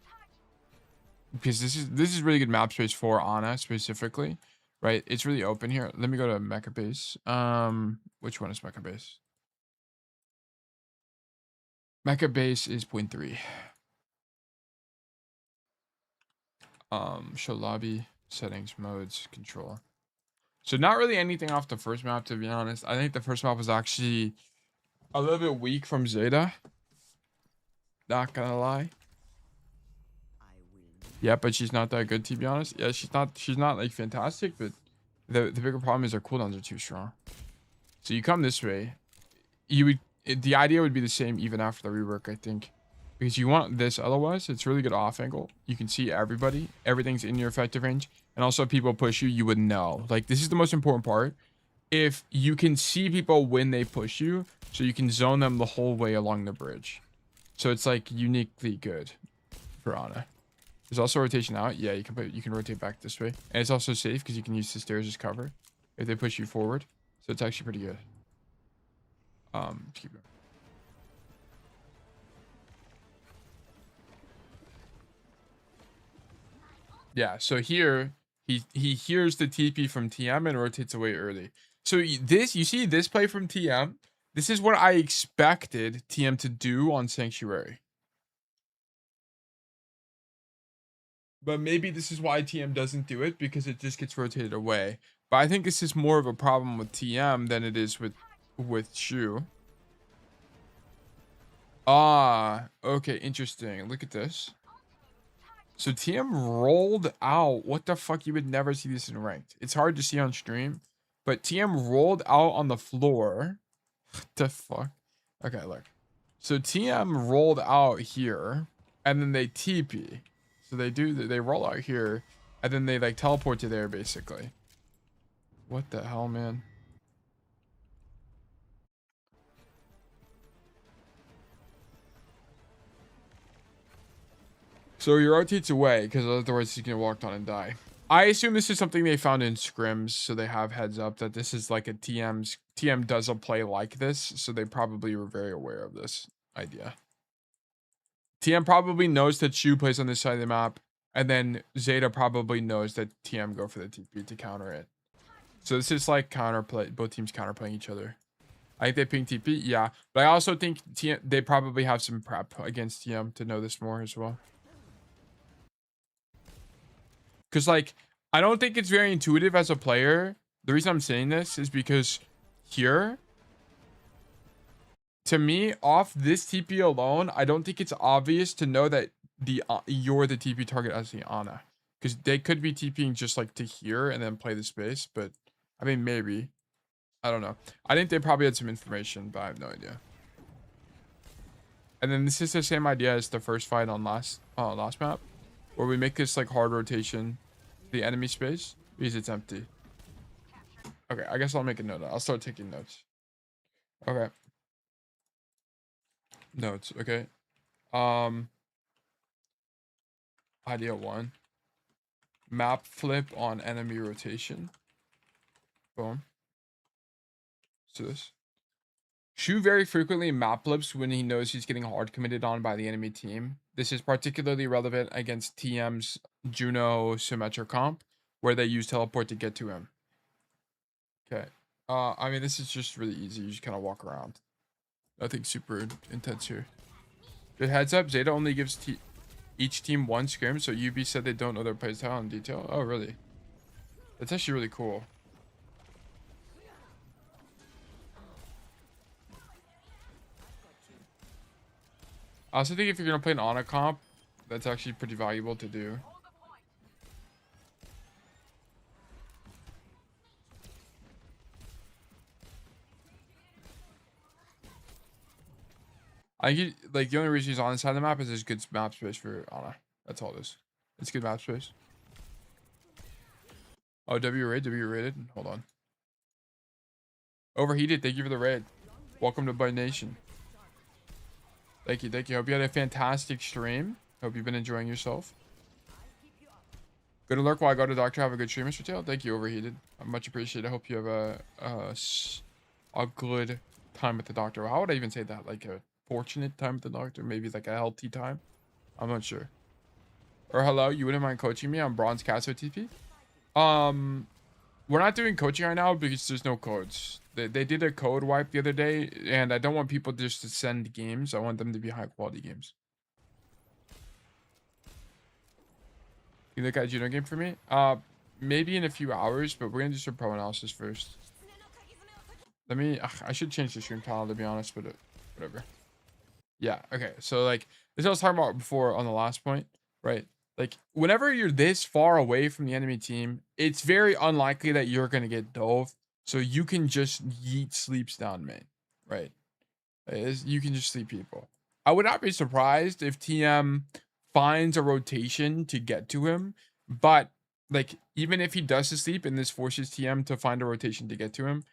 because this is really good map space for Ana specifically, right? It's really open here. Let me go to Mecha Base. Which one is Mecha Base? Mecha Base is 0.3. Show lobby, settings, modes, control. So not really anything off the first map, to be honest. I think the first map was actually a little bit weak from Zeta. Not gonna lie. Yeah, but she's not that good, to be honest. Yeah, she's not like fantastic, but the bigger problem is her cooldowns are too strong. So you come this way, the idea would be the same even after the rework, I think. Because you want this, otherwise it's really good off angle. You can see everybody, everything's in your effective range, and also if people push you would know. Like, this is the most important part. If you can see people when they push you, so you can zone them the whole way along the bridge. So it's like uniquely good for Ana. There's also rotation out. Yeah, you can rotate back this way, and it's also safe because you can use the stairs as cover if they push you forward. So it's actually pretty good. Keep going. Yeah, so here he hears the TP from TM and rotates away early. So you see this play from TM. This is what I expected TM to do on Sanctuary. But maybe this is why TM doesn't do it, because it just gets rotated away. But I think this is more of a problem with TM than it is with Shu. Ah, okay, interesting. Look at this. So TM rolled out. What the fuck? You would never see this in ranked. It's hard to see on stream, but TM rolled out on the floor. What the fuck? Okay, look. So TM rolled out here, and then they TP. So they roll out here, and then they like teleport to there basically. What the hell, man? So he rotates away because otherwise he's gonna walk on and die. I assume this is something they found in scrims, so they have heads up that this is like a TM does a play like this, so they probably were very aware of this idea. TM probably knows that Shu plays on this side of the map, and then Zeta probably knows that TM go for the TP to counter it. So this is like counterplay, both teams counterplaying each other. I think they ping TP, yeah. But I also think they probably have some prep against TM to know this more as well. Because, like, I don't think it's very intuitive as a player. The reason I'm saying this is because here, to me, off this TP alone, I don't think it's obvious to know that you're the TP target as the Ana. Because they could be TPing just, like, to here and then play the space. But, I mean, maybe. I don't know. I think they probably had some information, but I have no idea. And then this is the same idea as the first fight on last map, where we make this like hard rotation to the enemy space because it's empty. Okay, I guess I'll make a note. I'll start taking notes. Okay. Notes, okay. Idea 1. Map flip on enemy rotation. Boom. So this. Shu very frequently map flips when he knows he's getting hard committed on by the enemy team. This is particularly relevant against TM's Juno Symmetra comp, where they use teleport to get to him. Okay. I mean, this is just really easy. You just kind of walk around. Nothing super intense here. Good heads up. Zeta only gives each team 1 scrim, so UB said they don't know their playstyle in detail. Oh, really? That's actually really cool. I also think if you're going to play an Ana comp, that's actually pretty valuable to do. I think like the only reason he's on this side of the map is there's good map space for Ana. That's all it is. It's good map space. Oh, W rated. Hold on. Overheated. Thank you for the raid. Welcome to Bud Nation. Thank you. Hope you had a fantastic stream. Hope you've been enjoying yourself. Good to lurk while I go to the doctor. Have a good stream, Mr. Tail. Thank you, Overheated. I much appreciate it. I hope you have a good time with the doctor. How would I even say that? Like a fortunate time with the doctor? Maybe like a healthy time? I'm not sure. Or hello, you wouldn't mind coaching me on Bronze Casso TP? We're not doing coaching right now because there's no codes. They did a code wipe the other day, and I don't want people just to send games. I want them to be high quality games. You look at Juno game for me? Maybe in a few hours, but we're gonna do some pro analysis first. Let me. I should change the stream title to be honest, but whatever. Yeah. Okay. So like this I was talking about before on the last point, right? Like whenever you're this far away from the enemy team, it's very unlikely that you're gonna get dove. So you can just yeet sleeps down main, right? You can just sleep people. I would not be surprised if TM finds a rotation to get to him, but like even if he does sleep and this forces TM to find a rotation to get to him,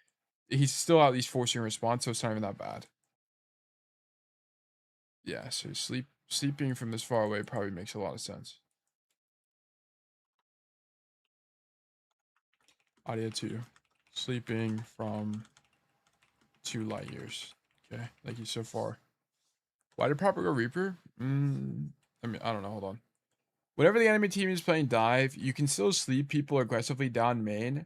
he's still at least forcing a response, so it's not even that bad. Yeah, so sleeping from this far away probably makes a lot of sense. Audio 2. Sleeping from 2 light years. Okay, thank you so far. Why did Proper go Reaper? I mean, I don't know. Hold on. Whenever the enemy team is playing dive, you can still sleep people aggressively down main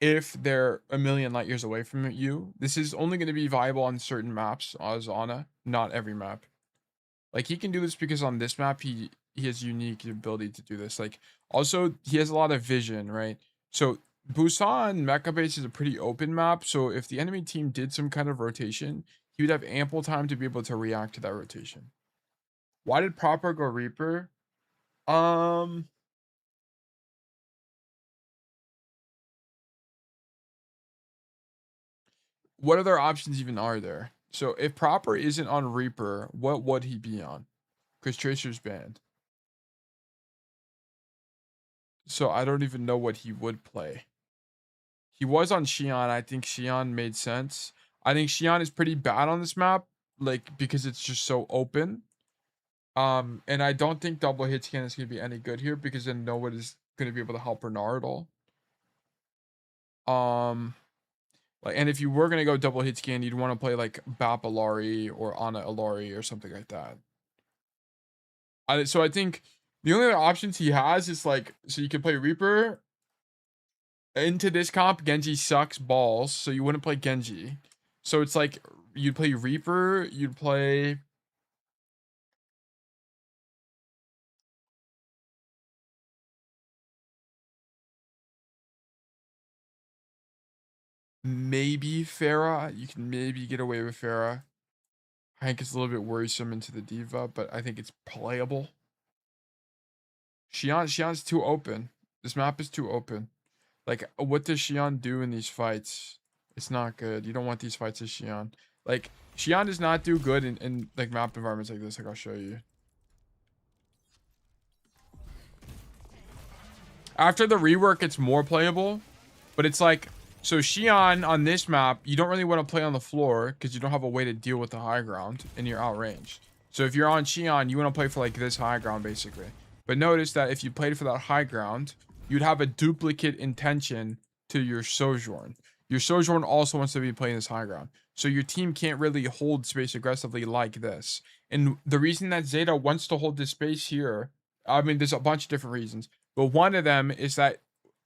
if they're a million light years away from you. This is only going to be viable on certain maps as Ana, not every map. Like he can do this because on this map he has unique ability to do this. Like also he has a lot of vision, right? So Busan Mecha Base is a pretty open map, so if the enemy team did some kind of rotation, he would have ample time to be able to react to that rotation. Why did Proper go Reaper? What other options even are there? So if Proper isn't on Reaper, what would he be on? Because Tracer's banned. So I don't even know what he would play. He was on Xi'an. I think Xi'an made sense. I think Xi'an is pretty bad on this map, like because it's just so open. And I don't think double hit scan is gonna be any good here because then no one is gonna be able to help Renard at all. Like, and if you were gonna go double hit scan, you'd want to play like Bap Alari or Ana Alari or something like that. So I think the only other options he has is like, so you can play Reaper. Into this comp, Genji sucks balls, so you wouldn't play Genji. So it's like you'd play Reaper, you'd play maybe Pharah. You can maybe get away with Pharah. I think it's a little bit worrisome into the Diva, but I think it's playable. Xi'an's too open. This map is too open. Like, what does Xi'an do in these fights? It's not good. You don't want these fights as Xi'an. Like, Xi'an does not do good in like map environments like this. Like, I'll show you. After the rework, it's more playable, but it's like, so Xi'an on this map, you don't really want to play on the floor because you don't have a way to deal with the high ground and you're outranged. So if you're on Xi'an, you want to play for like this high ground basically. But notice that if you played for that high ground, you'd have a duplicate intention to your Sojourn. Your Sojourn also wants to be playing this high ground. So your team can't really hold space aggressively like this. And the reason that Zeta wants to hold this space here, I mean, there's a bunch of different reasons. But one of them is that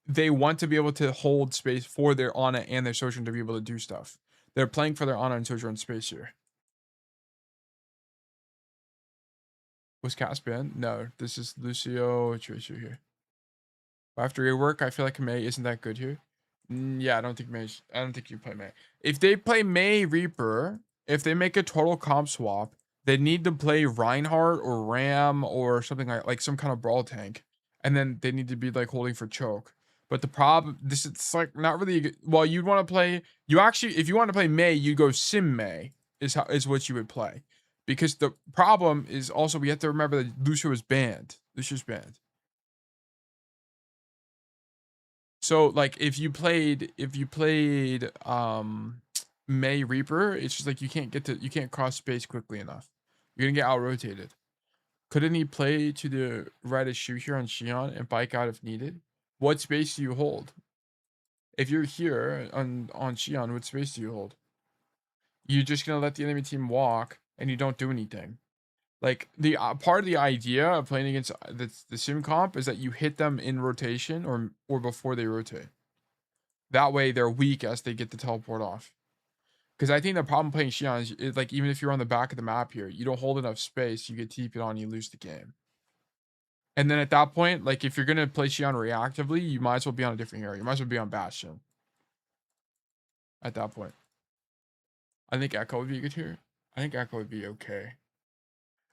they want to be able to hold space for their Ana and their Sojourn to be able to do stuff. They're playing for their Ana and Sojourn space here. Was Cass banned? No, this is Lucio Tracer here. After rework, I feel like Mei isn't that good here. Yeah, I don't think you play Mei. If they play Mei Reaper, if they make a total comp swap, they need to play Reinhardt or Ram or something like some kind of brawl tank. And then they need to be like holding for choke. But the problem, it's like not really, well, you'd want to play, if you want to play Mei, you go Sim Mei is what you would play. Because the problem is also, we have to remember that Lucio is banned. Lucio's banned. So like if you played Mei Reaper, it's just like you can't cross space quickly enough. You're gonna get out rotated. Couldn't he play to the right of Shu here on Xi'an and bike out if needed? What space do you hold? If you're here on Xi'an, what space do you hold? You're just gonna let the enemy team walk and you don't do anything. Like the part of the idea of playing against the sim comp is that you hit them in rotation or before they rotate. That way they're weak as they get the teleport off. Because I think the problem playing Xi'an is like, even if you're on the back of the map here, you don't hold enough space, you get TP'd on, you lose the game. And then at that point, like if you're gonna play Xi'an reactively, you might as well be on a different hero. You might as well be on Bastion. At that point. I think Echo would be good here. I think Echo would be okay.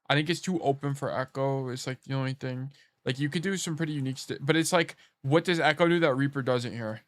I think it's too open for Echo. It's like the only thing. Like you could do some pretty unique but it's like, what does Echo do that Reaper doesn't here?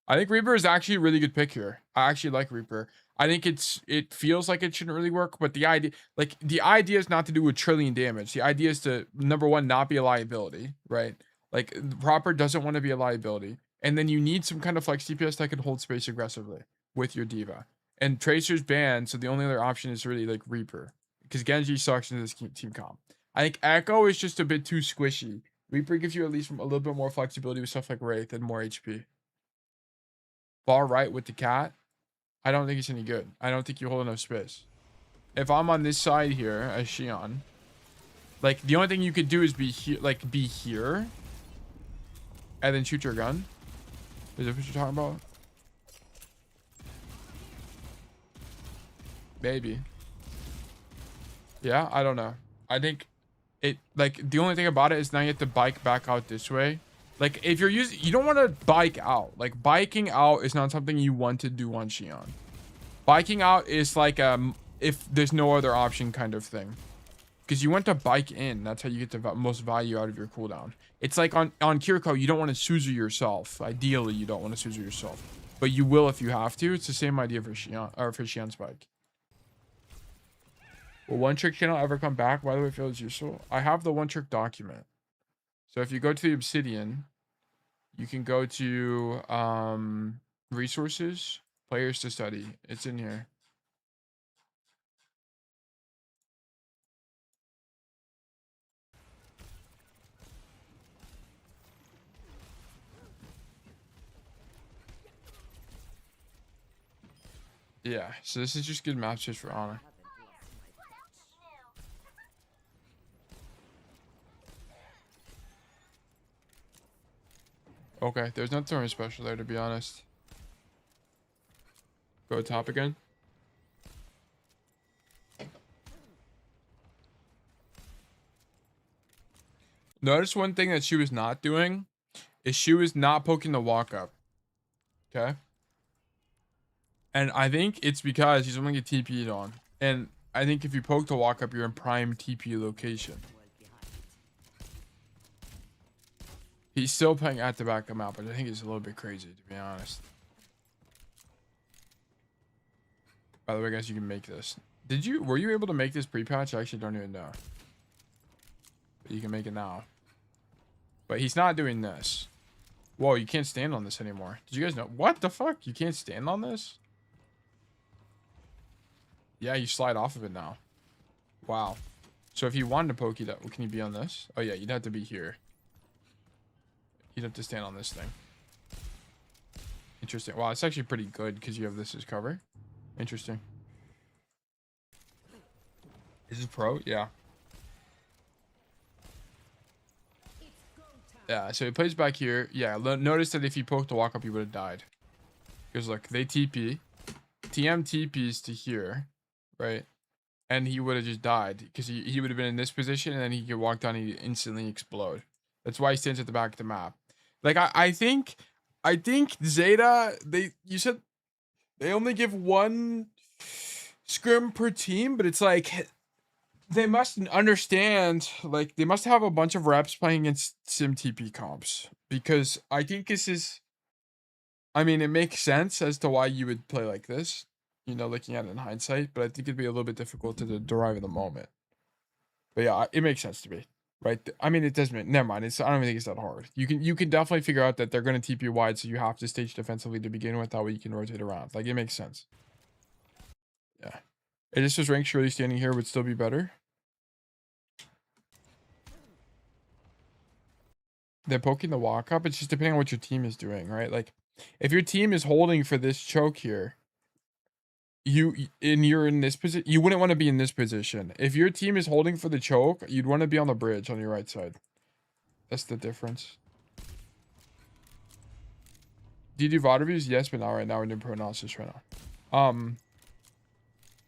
I think Reaper is actually a really good pick here. I actually like Reaper. I think it feels like it shouldn't really work, but the idea is not to do a trillion damage. The idea is to, number one, not be a liability, right? Like the proper doesn't want to be a liability. And then you need some kind of flex DPS that can hold space aggressively with your Diva. And Tracer's banned, so the only other option is really like Reaper. Because Genji sucks in this team comp. I think Echo is just a bit too squishy. Reaper gives you at least a little bit more flexibility with stuff like Wraith and more HP. Far right with the cat, I don't think it's any good. I don't think you hold enough space. If I'm on this side here as Xi'an, like the only thing you could do is be here, and then shoot your gun. Is that what you're talking about? Maybe. Yeah, I don't know. I think it, like, the only thing about it is now you have to bike back out this way. Like, if you're using, you don't want to bike out. Like, biking out is not something you want to do on Xi'an. Biking out is like, if there's no other option kind of thing. Because you want to bike in. That's how you get the most value out of your cooldown. It's like on Kiriko, you don't want to Suzu yourself. Ideally, you don't want to Suzu yourself. But you will if you have to. It's the same idea for Xi'an, or for Xi'an's bike. Will one trick channel ever come back? By the way, it feels useful. I have the one trick document. So if you go to the Obsidian, you can go to resources, players to study. It's in here. Yeah, so this is just good map tips for Honor. Okay, there's nothing really special there, to be honest. Go top again. Notice one thing that she was not doing is she was not poking the walk up. Okay. And I think it's because he's only get TP'd on. And I think if you poke the walk up, you're in prime TP location. World behind it. He's still playing at the back of the map, but I think it's a little bit crazy, to be honest. By the way, guys, you can make this. Were you able to make this pre-patch? I actually don't even know. But you can make it now. But he's not doing this. Whoa, you can't stand on this anymore. Did you guys know? What the fuck? You can't stand on this? Yeah, you slide off of it now. Wow. So if you wanted to poke it up, can you be on this? Oh yeah, you'd have to be here. You'd have to stand on this thing. Interesting. Wow, it's actually pretty good because you have this as cover. Interesting. Is this pro? Yeah. Yeah, so he plays back here. Yeah, notice that if he poked the walk up, he would have died. Because look, they TP. TM TPs to here, right? And he would have just died because he would have been in this position and then he could walk down and he'd instantly explode. That's why he stands at the back of the map. Like I think Zeta, you said they only give one scrim per team, but it's like they must understand, like they must have a bunch of reps playing against sim TP comps, because I think this is, I mean, it makes sense as to why you would play like this, you know, looking at it in hindsight, but I think it'd be a little bit difficult to derive in the moment. But yeah, it makes sense to me, right? I mean, it doesn't, never mind. I don't even think it's that hard. You can definitely figure out that they're going to TP wide, so you have to stage defensively to begin with. That way you can rotate around. Like, it makes sense. Yeah. It just was ranked, surely standing here would still be better. They're poking the walk up. It's just depending on what your team is doing, right? Like, if your team is holding for this choke here, you're in this position, you wouldn't want to be in this position. If your team is holding for the choke, you'd want to be on the bridge on your right side. That's the difference. Do you do VOD reviews? Yes, but not right now. We're doing pro analysis right now.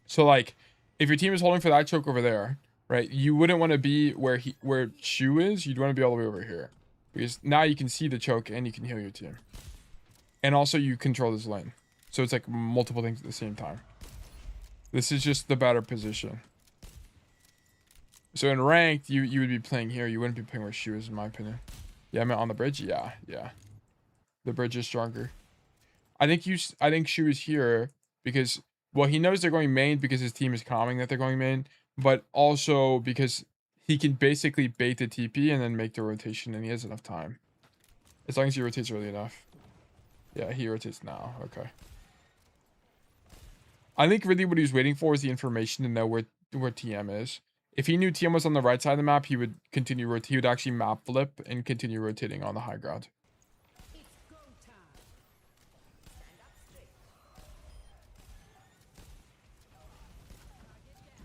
So like, if your team is holding for that choke over there, right, you wouldn't want to be where Shu is. You'd want to be all the way over here, because now you can see the choke and you can heal your team, and also you control this lane. So it's like multiple things at the same time. This is just the better position. So in ranked, you would be playing here. You wouldn't be playing where Shu is, in my opinion. Yeah, I mean on the bridge. Yeah. The bridge is stronger. I think Shu is here because, well, he knows they're going main because his team is calming that they're going main, but also because he can basically bait the TP and then make the rotation, and he has enough time. As long as he rotates early enough. Yeah, he rotates now. Okay. I think really what he was waiting for is the information to know where TM is. If he knew TM was on the right side of the map, he would continue he would actually map flip and continue rotating on the high ground.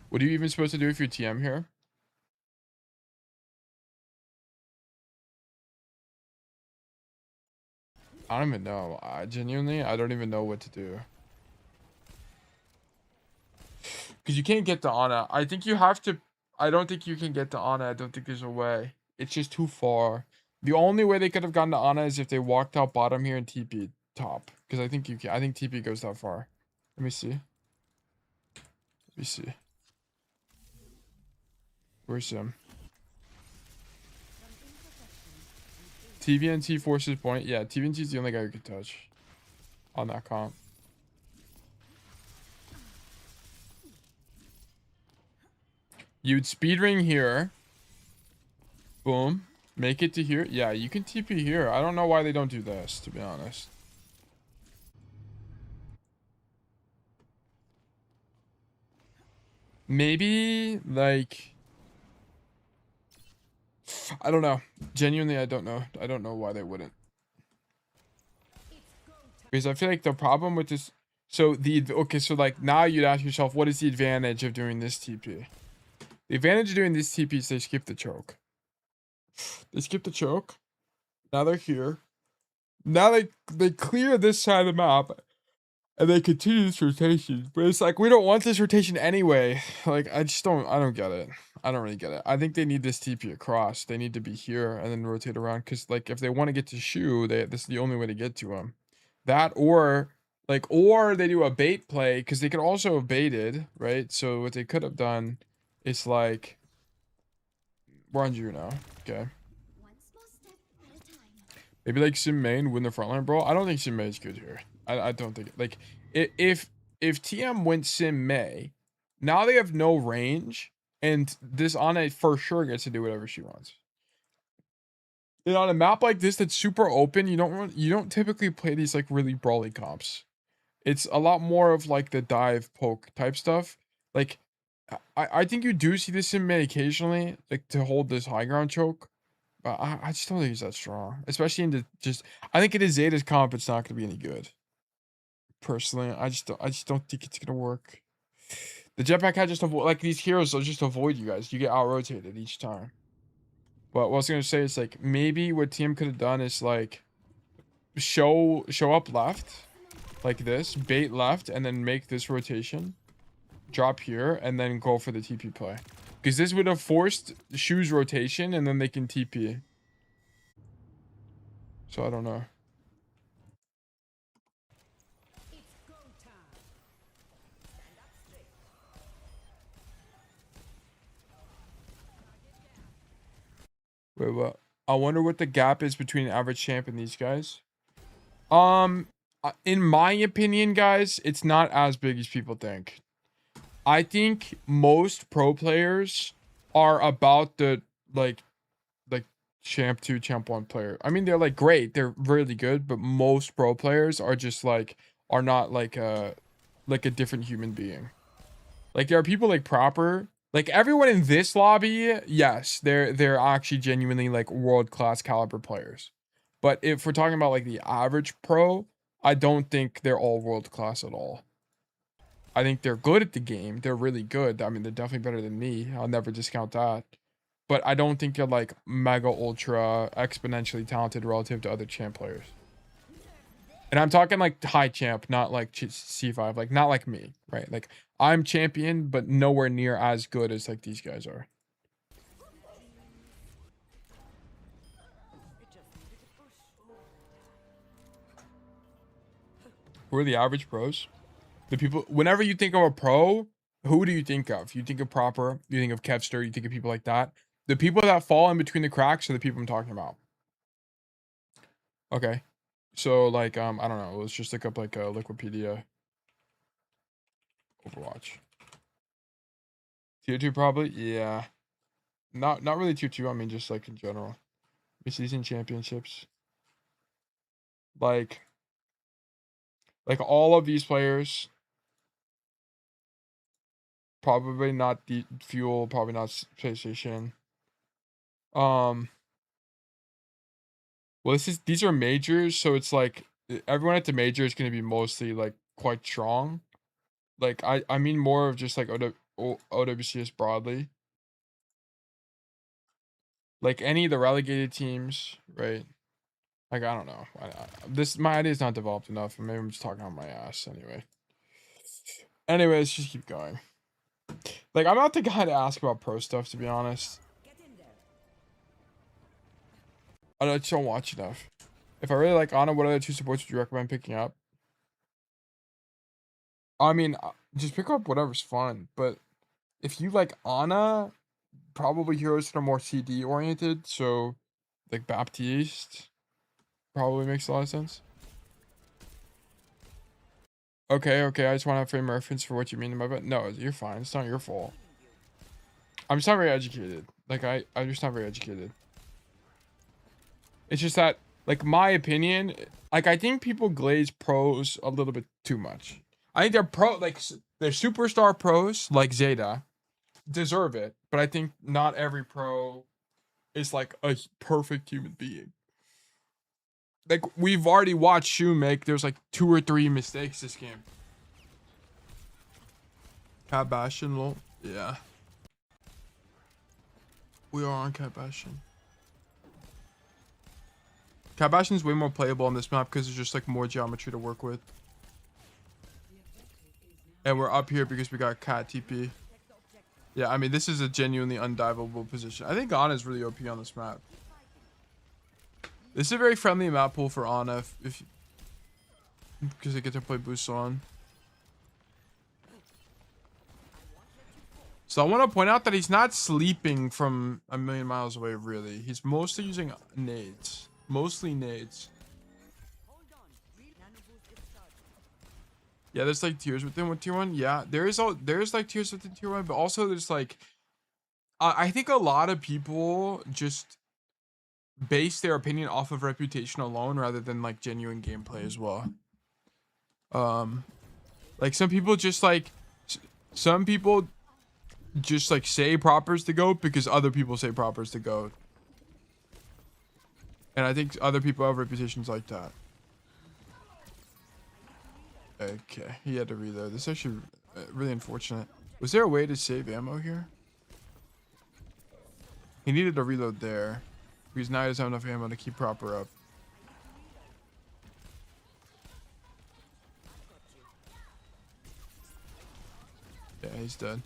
What are you even supposed to do if you're TM here? I don't even know. I don't even know what to do. Because you can't get to Ana. I think you have to. I don't think you can get to Ana. I don't think there's a way. It's just too far. The only way they could have gotten to Ana is if they walked out bottom here and TP top. Because I think you can. I think TP goes that far. Let me see. Where's him? TVNT forces point. Yeah, TVNT is the only guy who could touch on that comp. You'd speed ring here. Boom. Make it to here. Yeah, you can TP here. I don't know why they don't do this, to be honest. Maybe, like, I don't know. Genuinely, I don't know. I don't know why they wouldn't. Because I feel like the problem with this... So, okay, so, like, now you'd ask yourself, what is the advantage of doing this TP? The advantage of doing this TP is they skip the choke. They skip the choke. Now they're here. Now they clear this side of the map. And they continue this rotation. But it's like, we don't want this rotation anyway. Like, I don't get it. I don't really get it. I think they need this TP across. They need to be here and then rotate around. Because, like, if they want to get to Shu, this is the only way to get to him. That or, like, or they do a bait play. Because they could also have baited, right? So what they could have done is, like... We're on Ju now. Okay. One small step at a time. Maybe, like, Sim Main win the frontline brawl. I don't think Sim May is good here. I don't think... Like, if TM went Sim May, now they have no range... And this Ana for sure gets to do whatever she wants. And on a map like this that's super open, you don't typically play these like really brawly comps. It's a lot more of like the dive poke type stuff. Like I think you do see this in May occasionally, like to hold this high ground choke. But I just don't think he's that strong. Especially into just I think it is Zeta's comp, it's not gonna be any good. Personally, I just don't think it's gonna work. The jetpack had just avoid like these heroes will just avoid you guys. You get out rotated each time. But what I was gonna say is like maybe what team could have done is like show up left like this, bait left, and then make this rotation, drop here, and then go for the TP play. Because this would have forced Shu's rotation, and then they can TP. So I don't know. Wait, what? I wonder what the gap is between average champ and these guys. In my opinion, guys, it's not as big as people think. I think most pro players are about the like champ 2, champ 1 player. I mean, they're like great, they're really good, but most pro players are just like are not like a different human being. Like there are people like proper, like everyone in this lobby, yes, they're actually genuinely like world-class caliber players. But if we're talking about like the average pro, I don't think they're all world-class at all. I think they're good at the game. They're really good. I mean, they're definitely better than me. I'll never discount that. But I don't think they're like mega ultra exponentially talented relative to other champ players. And I'm talking like high champ, not like C5, like not like me, right? Like I'm champion, but nowhere near as good as like these guys are. Who are the average pros? The people, whenever you think of a pro, who do you think of? You think of proper, you think of Kevster, you think of people like that. The people that fall in between the cracks are the people I'm talking about. Okay. So like I don't know, let's just look up like a Liquipedia Overwatch. Tier 2 probably? Yeah. Not really tier 2, I mean just like in general. Season championships. Like all of these players probably not the Fuel, probably not PlayStation. Well, these are majors, so it's like everyone at the major is going to be mostly like quite strong. Like I mean more of just like OWCS broadly. Like any of the relegated teams, right? Like I don't know. My idea is not developed enough, and maybe I'm just talking on my ass anyway. Anyway, let's just keep going. Like I'm not the guy to ask about pro stuff, to be honest. I just don't watch enough. If I really like Ana, what other 2 supports would you recommend picking up? I mean, just pick up whatever's fun. But if you like Ana, probably heroes that are more CD oriented. So, like Baptiste, probably makes a lot of sense. Okay. I just want to frame reference for what you mean in my bed. No, you're fine. It's not your fault. I'm just not very educated. Like I'm just not very educated. It's just that, like, my opinion, like, I think people glaze pros a little bit too much. I think they're superstar pros, like Zeta, deserve it. But I think not every pro is, like, a perfect human being. Like, we've already watched Shu make, there's, like, 2 or 3 mistakes this game. Cat Bastion, lol. Yeah. We are on Cat Bastion. Cat Bastion is way more playable on this map because there's just like more geometry to work with. And we're up here because we got Cat TP. Yeah, I mean, this is a genuinely undiveable position. I think Ana is really OP on this map. This is a very friendly map pool for Ana if because they get to play boost on. So I want to point out that he's not sleeping from a million miles away, really. He's mostly using nades. Mostly nades. Yeah, there's like tiers within with tier 1. Yeah, there's like tiers within tier 1, but also there's like I think a lot of people just base their opinion off of reputation alone rather than like genuine gameplay as well. Like some people just like say Proper's the GOAT because other people say Proper's the GOAT. And I think other people have reputations like that. Okay, he had to reload. This is actually really unfortunate. Was there a way to save ammo here? He needed to reload there. Because now he doesn't have enough ammo to keep Proper up. Yeah, he's dead.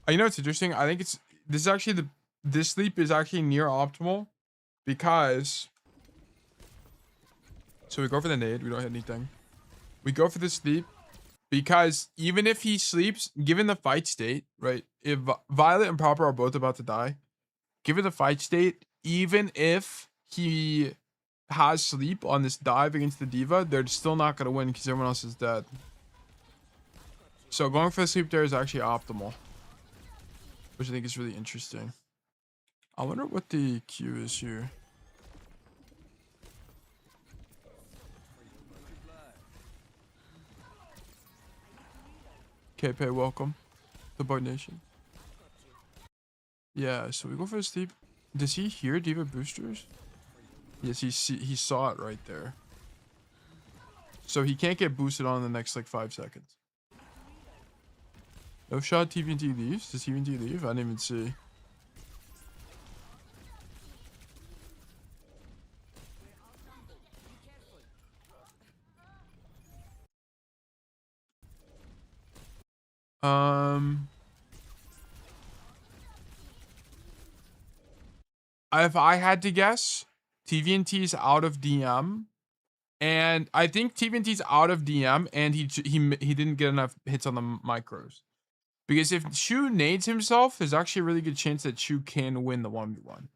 You know what's interesting? I think this sleep is actually near optimal because so we go for the nade, we don't hit anything. We go for the sleep because even if he sleeps, given the fight state, right? If Violet and Proper are both about to die, given the fight state, even if he has sleep on this dive against the D.Va, they're still not going to win because everyone else is dead. So going for the sleep there is actually optimal, which I think is really interesting. I wonder what the Q is here. KP, welcome to Boy Nation. Yeah, so we go for the sleep. Does he hear D.Va boosters? Yes, he saw it right there. So he can't get boosted on in the next like 5 seconds. No shot TVNT leaves. Does TVNT leave? I didn't even see. If I had to guess, TVNT's out of DM. And I think TVNT's out of DM and he didn't get enough hits on the micros. Because if Shu nades himself, there's actually a really good chance that Shu can win the 1v1.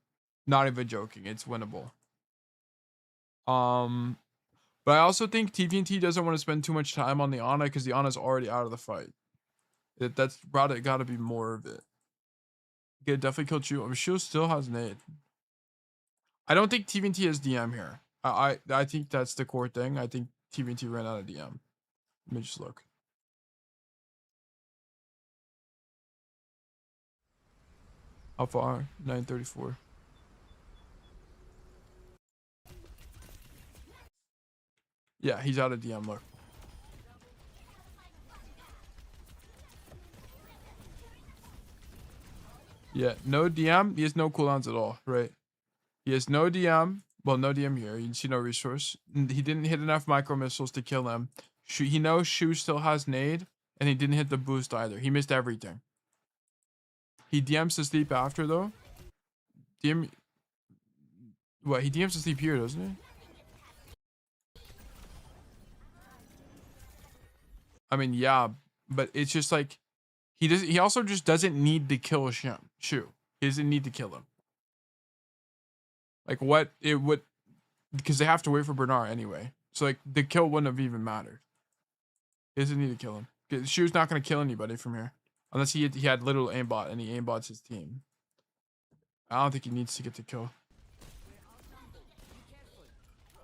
Not even joking, it's winnable. But I also think TVNT doesn't want to spend too much time on the Ana because the Ana's already out of the fight. That's probably got to be more of it. Yeah, definitely killed Shu. Shu still has nade. I don't think TVNT has DM here. I think that's the core thing. I think TVNT ran out of DM. Let me just look. How far? 934. Yeah, he's out of DM. Look. Yeah, no DM. He has no cooldowns at all, right? He has no DM. Well, no DM here. You see no resource. He didn't hit enough micro missiles to kill him. He knows Shu still has nade, and he didn't hit the boost either. He missed everything. He DMs to sleep after though. DM. What? He DMs to sleep here, doesn't he? I mean, yeah, but it's just like he also just doesn't need to kill Shu. He doesn't need to kill him. Like what it would, because they have to wait for Bernard anyway. So like the kill wouldn't have even mattered. He doesn't need to kill him. Shu's not gonna kill anybody from here unless he had little aimbot and he aimbots his team. I don't think he needs to get the kill.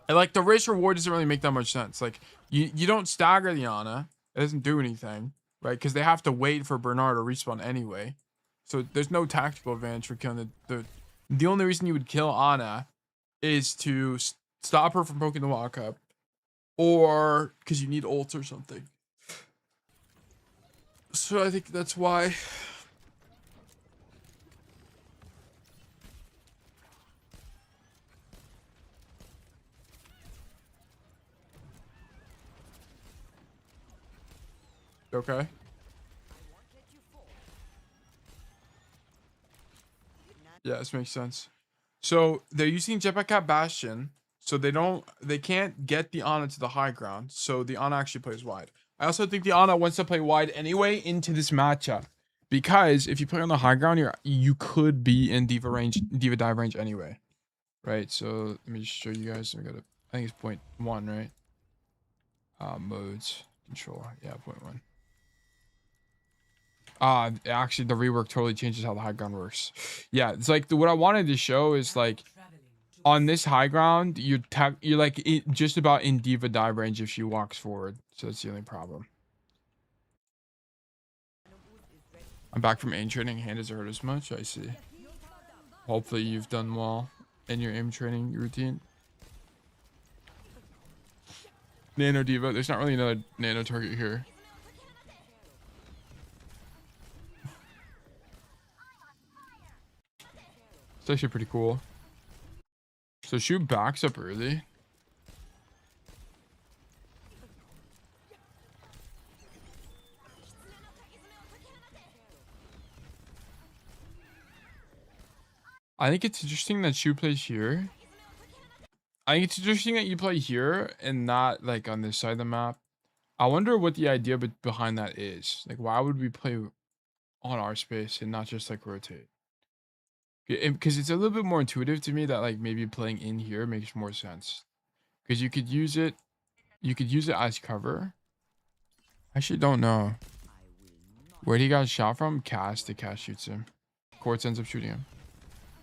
And like the race reward doesn't really make that much sense. Like you don't stagger the Ana. It doesn't do anything, right? Because they have to wait for Bernard to respawn anyway. So there's no tactical advantage for killing the only reason you would kill Ana is to stop her from poking the walk up, or because you need ult or something. So I think that's why. Okay. Yeah, this makes sense. So they're using Jetpack at Bastion, so they can't get the Ana to the high ground. So the Ana actually plays wide. I also think the Ana wants to play wide anyway into this matchup, because if you play on the high ground, you could be in diva dive range anyway, right? So let me just show you guys. I think it's 0.1, right? Modes control, yeah, 0.1. Actually, the rework totally changes how the high ground works. Yeah, it's like what I wanted to show is like on this high ground, you're like just about in diva dive range if she walks forward. So that's the only problem. I'm back from aim training. Hand doesn't hurt as much. I see. Hopefully you've done well in your aim training routine. Nano diva. There's not really another nano target here. It's actually pretty cool. So Shu backs up early. I think it's interesting that Shu plays here. I think it's interesting that you play here and not like on this side of the map. I wonder what the idea behind that is. Like, why would we play on our space and not just like rotate? Because it's a little bit more intuitive to me that like maybe playing in here makes more sense. Because you could use it as cover. I actually don't know where he got shot from. The cast shoots him. Quartz ends up shooting him.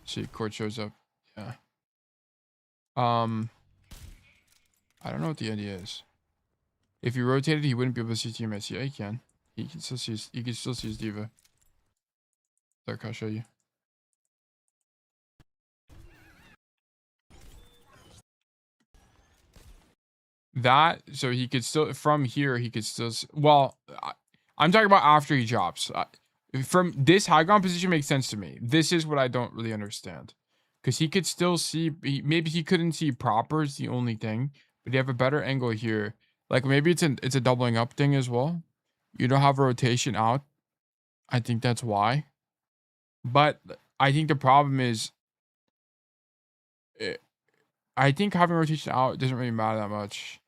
See, Quartz shows up. Yeah. I don't know what the idea is. If he rotated, he wouldn't be able to see teammates. Yeah, he can. He can still see his diva. Look, I'll show you. That, so he could still, from here, he could still, well, I'm talking about after he drops. From this high ground position makes sense to me. This is what I don't really understand. Because he could still see, maybe he couldn't see proper is the only thing. But you have a better angle here. Like maybe it's a doubling up thing as well. You don't have a rotation out. I think that's why. But I think the problem is, I think having rotation out doesn't really matter that much.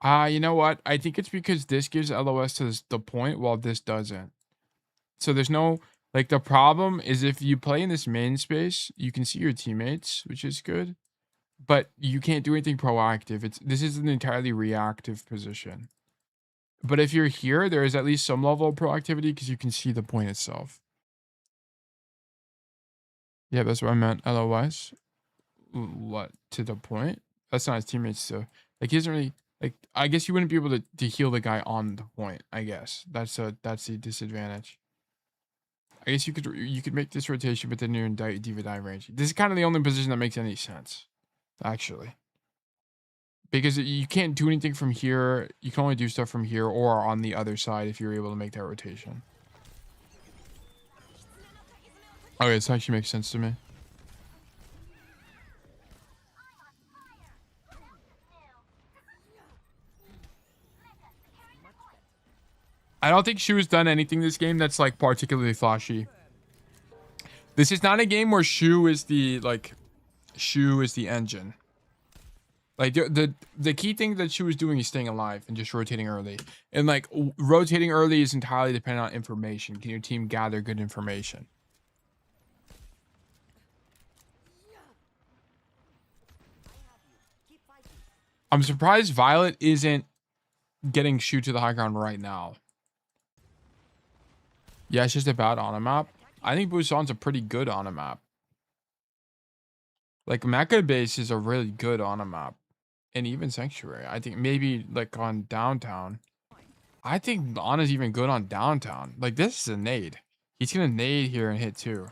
You know what? I think it's because this gives LOS to the point while this doesn't. So there's no, like, the problem is if you play in this main space, you can see your teammates, which is good, but you can't do anything proactive. This is an entirely reactive position. But if you're here, there is at least some level of proactivity because you can see the point itself. Yeah, that's what I meant. LOS. What, to the point? That's not his teammates, so like he doesn't really, like, I guess you wouldn't be able to heal the guy on the point. I guess that's the disadvantage. I guess you could make this rotation, but then you're in diva dive range. This is kind of the only position that makes any sense, actually, because you can't do anything from here. You can only do stuff from here or on the other side if you're able to make that rotation. Okay, this actually makes sense to me. I don't think Shu's done anything this game that's like particularly flashy. This is not a game where Shu is the engine. Like the key thing that Shu is doing is staying alive and just rotating early. And like rotating early is entirely dependent on information. Can your team gather good information? I'm surprised Violet isn't getting Shu to the high ground right now. Yeah, it's just a bad on a map. I think Busan's a pretty good on a map. Like Mecha Base is a really good on a map. And even Sanctuary. I think maybe like on downtown. I think Ana's even good on downtown. Like this is a nade. He's gonna nade here and hit too.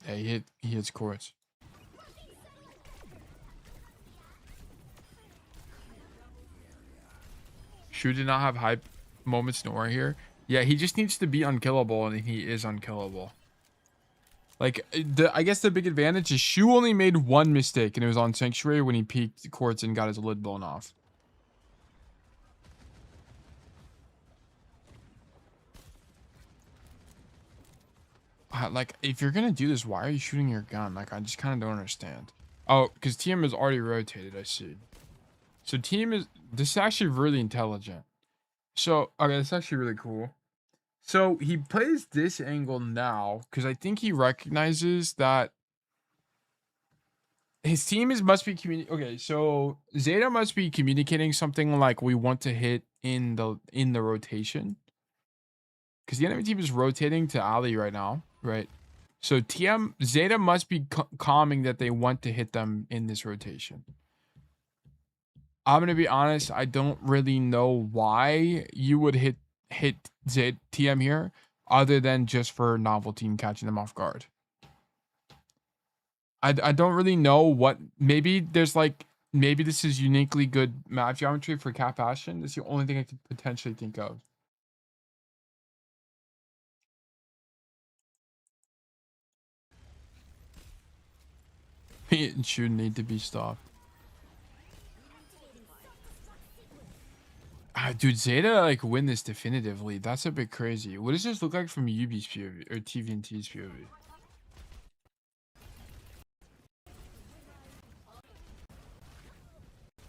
Yeah, he hits Quartz. Shu did not have hype moments nor here. Yeah, he just needs to be unkillable, and he is unkillable. Like, I guess the big advantage is Shu only made one mistake, and it was on Sanctuary when he peeked Quartz and got his lid blown off. Like, if you're gonna do this, why are you shooting your gun? Like, I just kind of don't understand. Oh, because TM is already rotated. I see. So team is this is actually really intelligent. So okay, it's actually really cool. So he plays this angle now because I think he recognizes that his team is must be okay, so Zeta must be communicating something like we want to hit in the rotation. Because the enemy team is rotating to Ali right now, right? So TM Zeta must be calming that they want to hit them in this rotation. I'm gonna be honest, I don't really know why you would hit TM here, other than just for novelty and catching them off guard. I don't really know what. Maybe there's like maybe this is uniquely good map geometry for Cap Ashen. That's the only thing I could potentially think of. It should need to be stopped. Dude, Zeta like win this definitively. That's a bit crazy. What does this look like from UB's POV or TVNT's POV?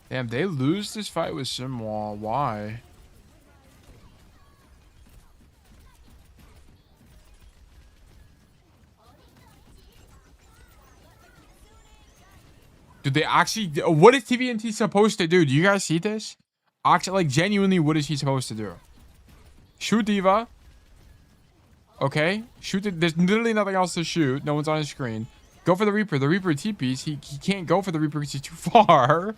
Damn, they lose this fight with Simwall. Why? Did they actually? What is TVNT supposed to do? Do you guys see this? Actually, like genuinely, what is he supposed to do? Shoot Diva. Okay, shoot it. There's literally nothing else to shoot. No one's on his screen. Go for the Reaper. The Reaper TPs. He can't go for the Reaper because he's too far.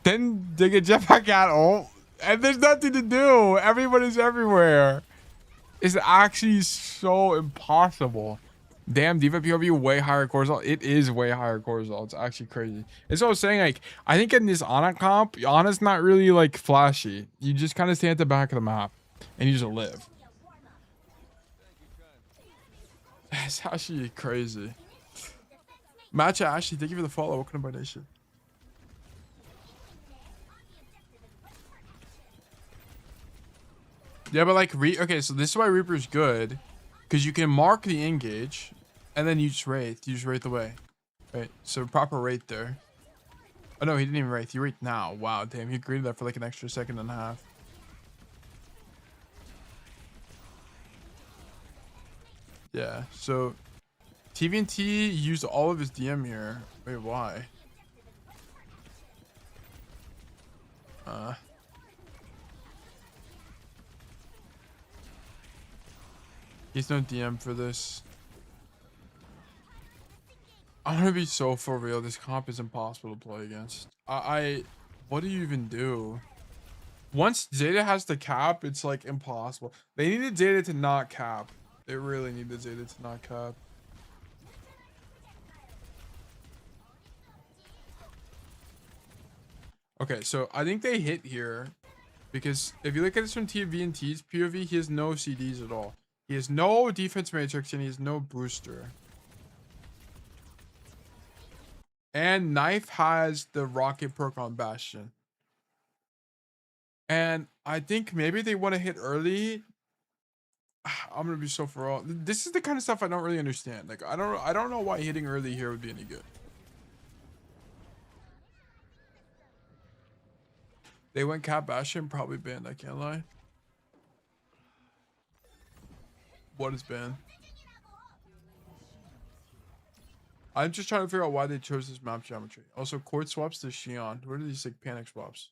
Then they get jetpack at ult, and there's nothing to do. Everyone is everywhere. It's actually so impossible. Damn, Diva POV way higher core result. It is way higher core result. It's actually crazy. It's what I was saying. Like, I think in this Ana comp, Ana's not really like flashy. You just kind of stay at the back of the map, and you just live. It's actually crazy. Matcha Ashley, thank you for the follow. Welcome to my nation. Yeah, but like okay, so this is why Reaper's good, because you can mark the engage, and then you just wraith. You just wraith away, right? So proper wraith there. Oh no, he didn't even wraith. You wraith now. Wow, damn, he greeted that for like an extra second and a half. Yeah, so TVNT used all of his DM here. Wait, why? He's no DM for this. I'm gonna be so for real. This comp is impossible to play against. What do you even do? Once Zeta has the cap, it's like impossible. They needed Zeta to not cap. They really needed Zeta to not cap. Okay, so I think they hit here because if you look at this from TVNT's POV, he has no CDs at all. He has no defense matrix and he has no booster. And Knife has the rocket perk on Bastion. And I think maybe they want to hit early. I'm gonna be so for all. This is the kind of stuff I don't really understand. Like I don't know why hitting early here would be any good. They went Cap Bastion, probably banned, I can't lie. What is banned? I'm just trying to figure out why they chose this map geometry. Also, court swaps to Xion. Where are these like panic swaps?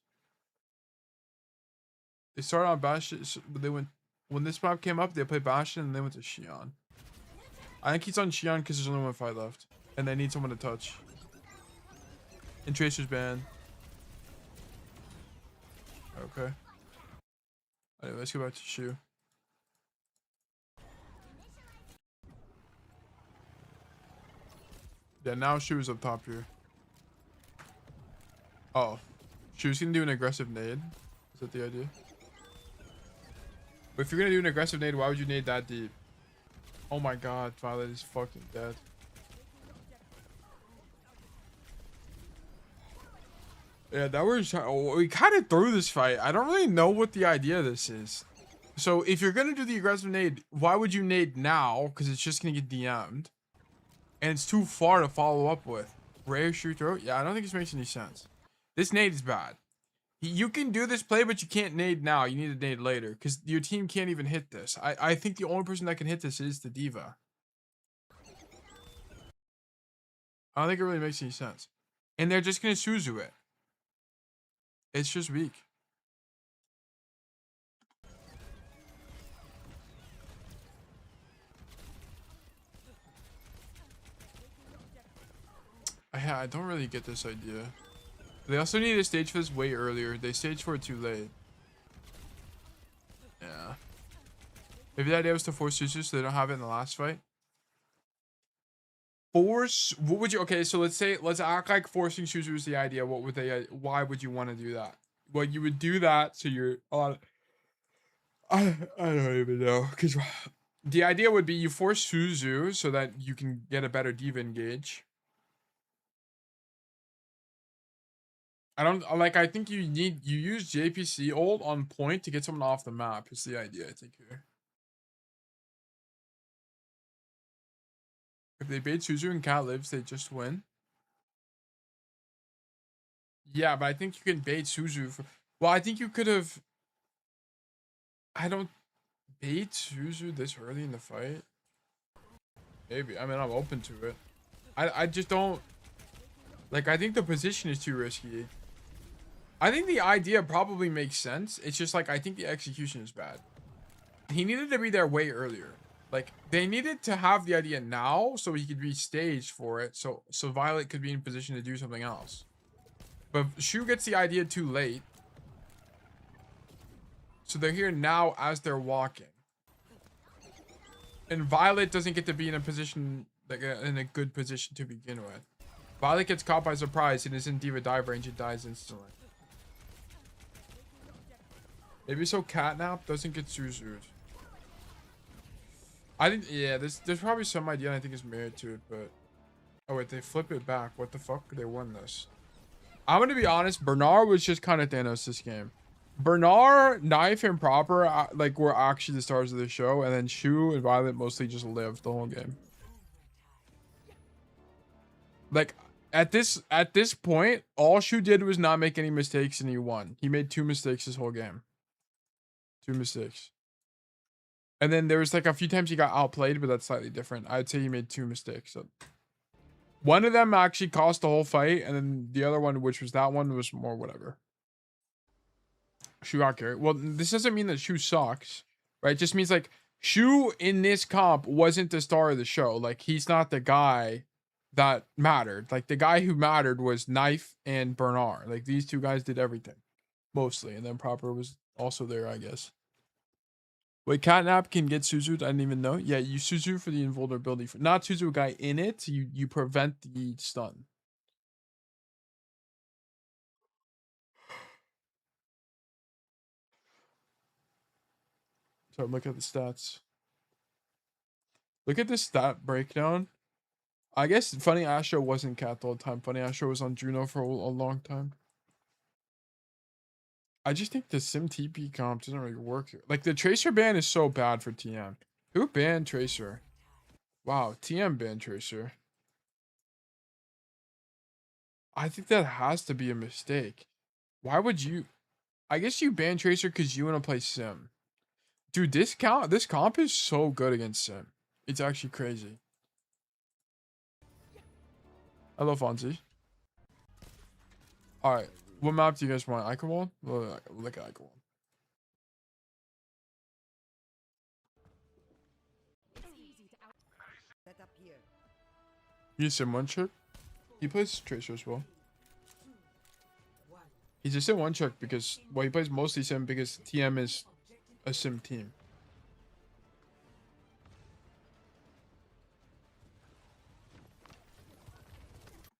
They started on Bastion, but they went when this map came up. They played Bastion and they went to Xion. I think he's on Xion because there's only one fight left, and they need someone to touch. And Tracer's banned. Okay. Anyway, let's go back to Shu. Yeah, now Shu is up top here. Oh. Shu's gonna do an aggressive nade. Is that the idea? But if you're gonna do an aggressive nade, why would you nade that deep? Oh my god, Violet is fucking dead. Yeah, that was. Oh, we kind of threw this fight. I don't really know what the idea of this is. So if you're gonna do the aggressive nade, why would you nade now? Because it's just gonna get DM'd, and it's too far to follow up with. Rare shoot throw? Yeah, I don't think this makes any sense. This nade is bad. You can do this play, but you can't nade now. You need to nade later because your team can't even hit this. I think the only person that can hit this is the diva. I don't think it really makes any sense. And they're just gonna Suzu it. It's just weak. I don't really get this idea. They also need to stage for this way earlier. They staged for it too late. Yeah. Maybe the idea was to force Suzu so they don't have it in the last fight. Force? What would you? Okay, so let's act like forcing Suzu is the idea. What would they? Why would you want to do that? Well, you would do that so you're on. I don't even know because the idea would be you force Suzu so that you can get a better diva engage. I think you use JPC ult on point to get someone off the map is the idea, I think here. If they bait Suzu and Cat lives, they just win. Yeah, but I think you can bait Suzu for, well, I think you could have, I don't bait Suzu this early in the fight. Maybe. I mean, I'm open to it. I just don't, like, I think the position is too risky. I think the idea probably makes sense. It's just like I think the execution is bad. He needed to be there way earlier. Like they needed to have the idea now so he could be staged for it. So Violet could be in position to do something else. But Shu gets the idea too late. So they're here now as they're walking. And Violet doesn't get to be in a position, like in a good position to begin with. Violet gets caught by surprise and is in Diva dive range and dies instantly. Maybe so Catnap doesn't get Suzu'd. I think, yeah, there's probably some idea I think is merit to it, but... Oh, wait, they flip it back. What the fuck? They won this. I'm gonna be honest, Bernard was just kind of Thanos this game. Bernard, Knife, and Proper, like, were actually the stars of the show, and then Shu and Violet mostly just lived the whole game. Like, at this point, all Shu did was not make any mistakes, and he won. He made 2 mistakes this whole game. 2 mistakes. And then there was like a few times he got outplayed, but that's slightly different. I'd say he made 2 mistakes. So one of them actually cost the whole fight, and then the other one, which was that one, was more whatever. Shu got carried. Well, this doesn't mean that Shu sucks, right? It just means like Shu in this comp wasn't the star of the show. Like he's not the guy that mattered. Like the guy who mattered was Knife and Bernard. Like these 2 guys did everything mostly, and then Proper was also there, I guess. Wait, Catnap can get Suzu'd? I didn't even know. Yeah, you Suzu for the invulnerability. For, not Suzu a guy in it. You prevent the stun. So look at the stats. Look at this stat breakdown. I guess Funny Astro wasn't Cat the whole time. Funny Astro was on Juno for a long time. I just think the Sim TP comp doesn't really work here. Like the Tracer ban is so bad for TM. Who banned Tracer? Wow, TM banned Tracer. I think that has to be a mistake. Why would you? I guess you ban Tracer because you want to play Sim. Dude, this comp is so good against Sim. It's actually crazy. Hello, Fonzie. Alright, what map do you guys want? Icon? Look at Icon. Set up here. He's Sim 1 trick. He plays Tracer as well. He's a Sim 1 trick because, well, he plays mostly Sim because TM is a Sim team.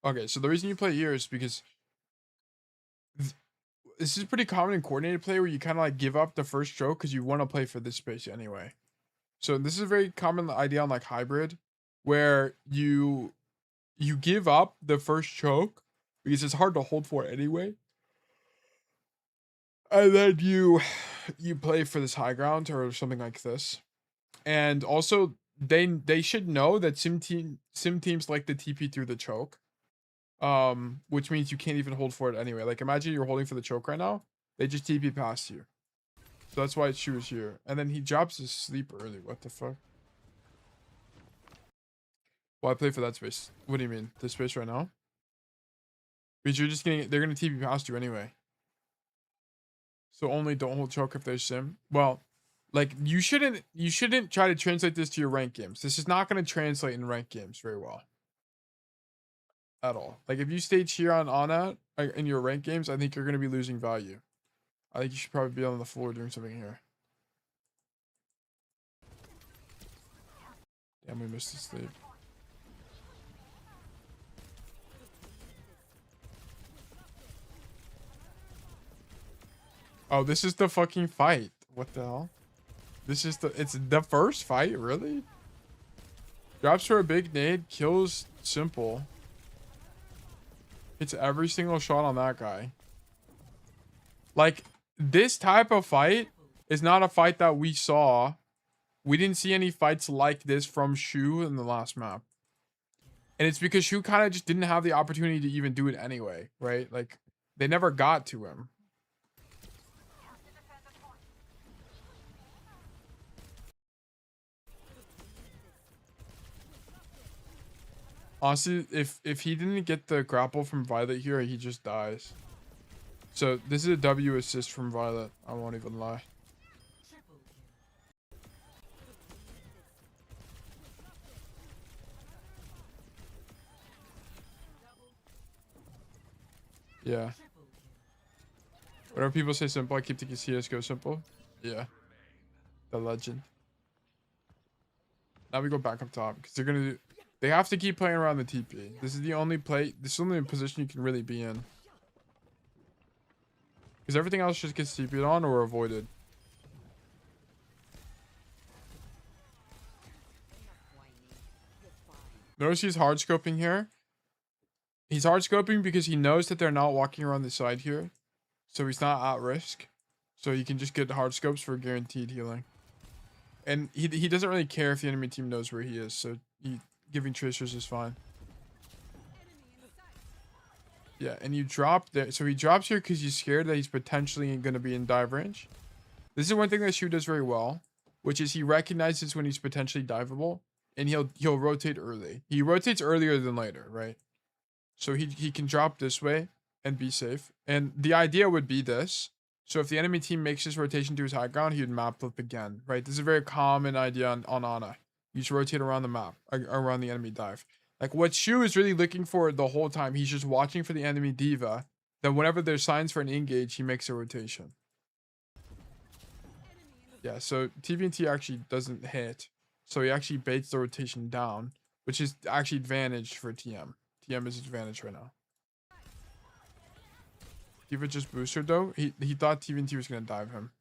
Okay, so the reason you play here is because this is pretty common in coordinated play where you kind of like give up the first stroke because you want to play for this space anyway. So this is a very common idea on like hybrid where you give up the first choke because it's hard to hold for anyway. And then you play for this high ground or something like this. And also they should know that sim teams like to TP through the choke. Which means you can't even hold for it anyway. Like imagine you're holding for the choke right now. They just TP past you. So that's why she was here. And then he drops his sleep early. What the fuck? Well, I play for that space. What do you mean? This space right now? Because you're just getting, they're gonna TP past you anyway. So only don't hold choke if there's sim. Well, like you shouldn't try to translate this to your rank games. This is not gonna translate in rank games very well. At all. Like if you stage here on Ana in your rank games, I think you're gonna be losing value. I think you should probably be on the floor doing something here. Damn, we missed the sleep. Oh, this is the fucking fight. What the hell? This is it's the first fight, really? Drops for a big nade, kills simple. Hits every single shot on that guy. Like, this type of fight is not a fight that we saw. We didn't see any fights like this from Shu in the last map. And it's because Shu kind of just didn't have the opportunity to even do it anyway, right? Like, they never got to him. Honestly, if he didn't get the grapple from Violet here, he just dies. So this is a W assist from Violet. I won't even lie. Yeah. Whenever people say simple, I keep thinking CSGO simple. Yeah. The legend. Now we go back up top because they're gonna do. They have to keep playing around the TP. This is the only play. This is the only position you can really be in. Because everything else just gets TP'd on or avoided. Notice he's hard scoping here. He's hard scoping because he knows that they're not walking around the side here. So he's not at risk. So he can just get hard scopes for guaranteed healing. And he doesn't really care if the enemy team knows where he is. So giving tracers is fine. Yeah, and you drop there. So he drops here because he's scared that he's potentially going to be in dive range. This is one thing that Shu does very well, which is he recognizes when he's potentially diveable, and he'll rotate early. He rotates earlier than later, right? So he can drop this way and be safe. And the idea would be this. So if the enemy team makes his rotation to his high ground, he would map flip again, right? This is a very common idea on Ana. You just rotate around the map, around the enemy dive. Like what Shu is really looking for the whole time, he's just watching for the enemy diva. Then whenever there's signs for an engage, he makes a rotation. Yeah, so TVNT actually doesn't hit. So he actually baits the rotation down, which is actually advantage for TM. TM is advantage right now. Diva just boosted though. He thought TVNT was gonna dive him.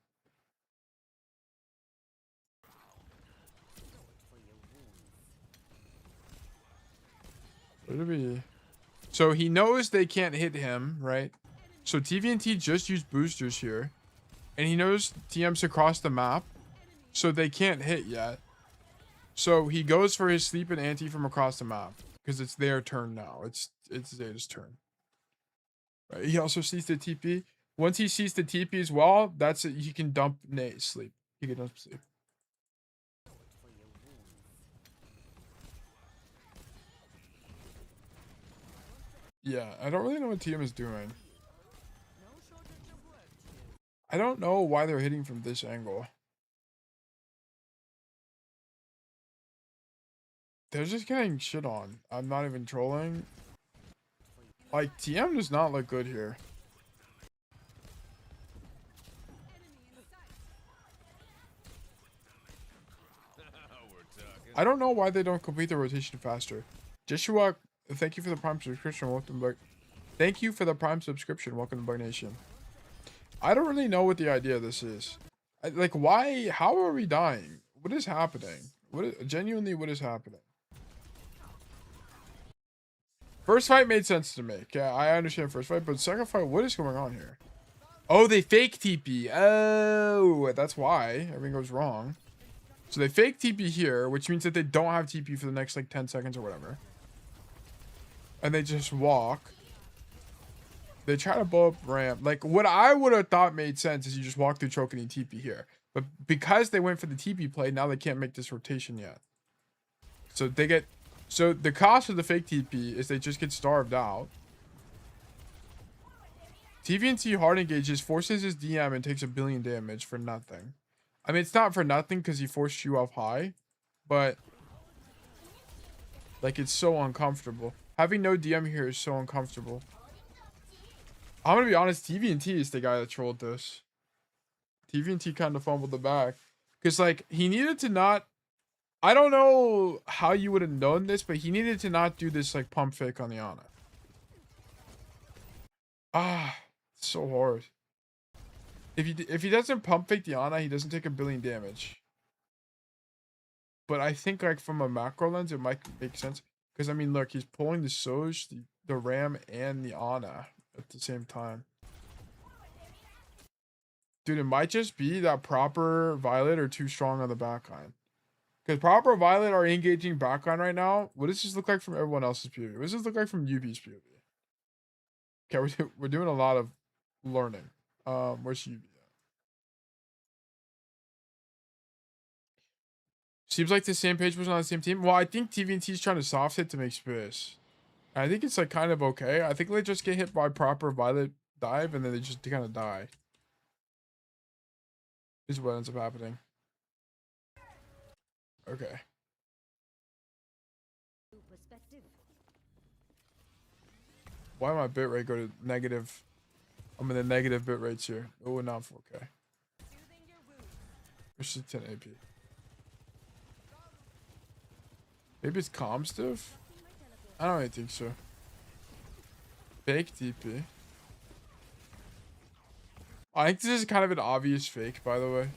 Where did we? So he knows they can't hit him, right? So TVNT just used boosters here. And he knows TM's across the map. So they can't hit yet. So he goes for his sleep and anti from across the map. Because it's their turn now. It's Zeta's turn. Right. He also sees the TP. Once he sees the TP as well, that's it. He can dump Nate sleep. He can dump sleep. Yeah, I don't really know what TM is doing. I don't know why they're hitting from this angle. They're just getting shit on. I'm not even trolling. Like, TM does not look good here. I don't know why they don't complete the rotation faster. Joshua, thank you for the Prime subscription. Welcome back. Thank you for the Prime subscription. Welcome to Bug Nation. I don't really know what the idea of this is. Like, why? How are we dying? What is happening? Genuinely, what is happening? First fight made sense to me. Yeah, I understand first fight, but second fight, what is going on here? Oh, they fake TP. Oh, that's why everything goes wrong. So they fake TP here, which means that they don't have TP for the next like 10 seconds or whatever. And they just walk. They try to blow up ramp. Like what I would have thought made sense is you just walk through choke and TP here. But because they went for the TP play, now they can't make this rotation yet. So they get, so the cost of the fake TP is they just get starved out. TVNT hard engages, forces his DM and takes 1 billion damage for nothing. I mean, it's not for nothing because he forced you off high, but like it's so uncomfortable. Having no DM here is so uncomfortable. I'm gonna be honest, TVNT is the guy that trolled this. TVNT kind of fumbled the bag. Because, like, he needed to not... I don't know how you would have known this, but he needed to not do this, like, pump fake on the Ana. Ah, it's so hard. If he doesn't pump fake the Ana, he doesn't take 1 billion damage. But I think, like, from a macro lens, it might make sense. Because, I mean, look, he's pulling the Soj, the Ram, and the Ana at the same time. Dude, it might just be that proper Violet are too strong on the backline. Because proper Violet are engaging backline right now. What does this look like from everyone else's POV? What does this look like from UB's POV? Okay, we're doing a lot of learning. Where's UB at? Seems like the same page was on the same team. Well, I think TVNT is trying to soft hit to make space. I think it's like kind of okay. I think they just get hit by proper Violet dive and then they just kind of die. This is what ends up happening. Okay. Why my bitrate go to negative? I'm in the negative bit rates here. Oh, not 4K. It's just 10 AP. Maybe it's comm stuff? I don't really think so. Fake TP. I think this is kind of an obvious fake, by the way.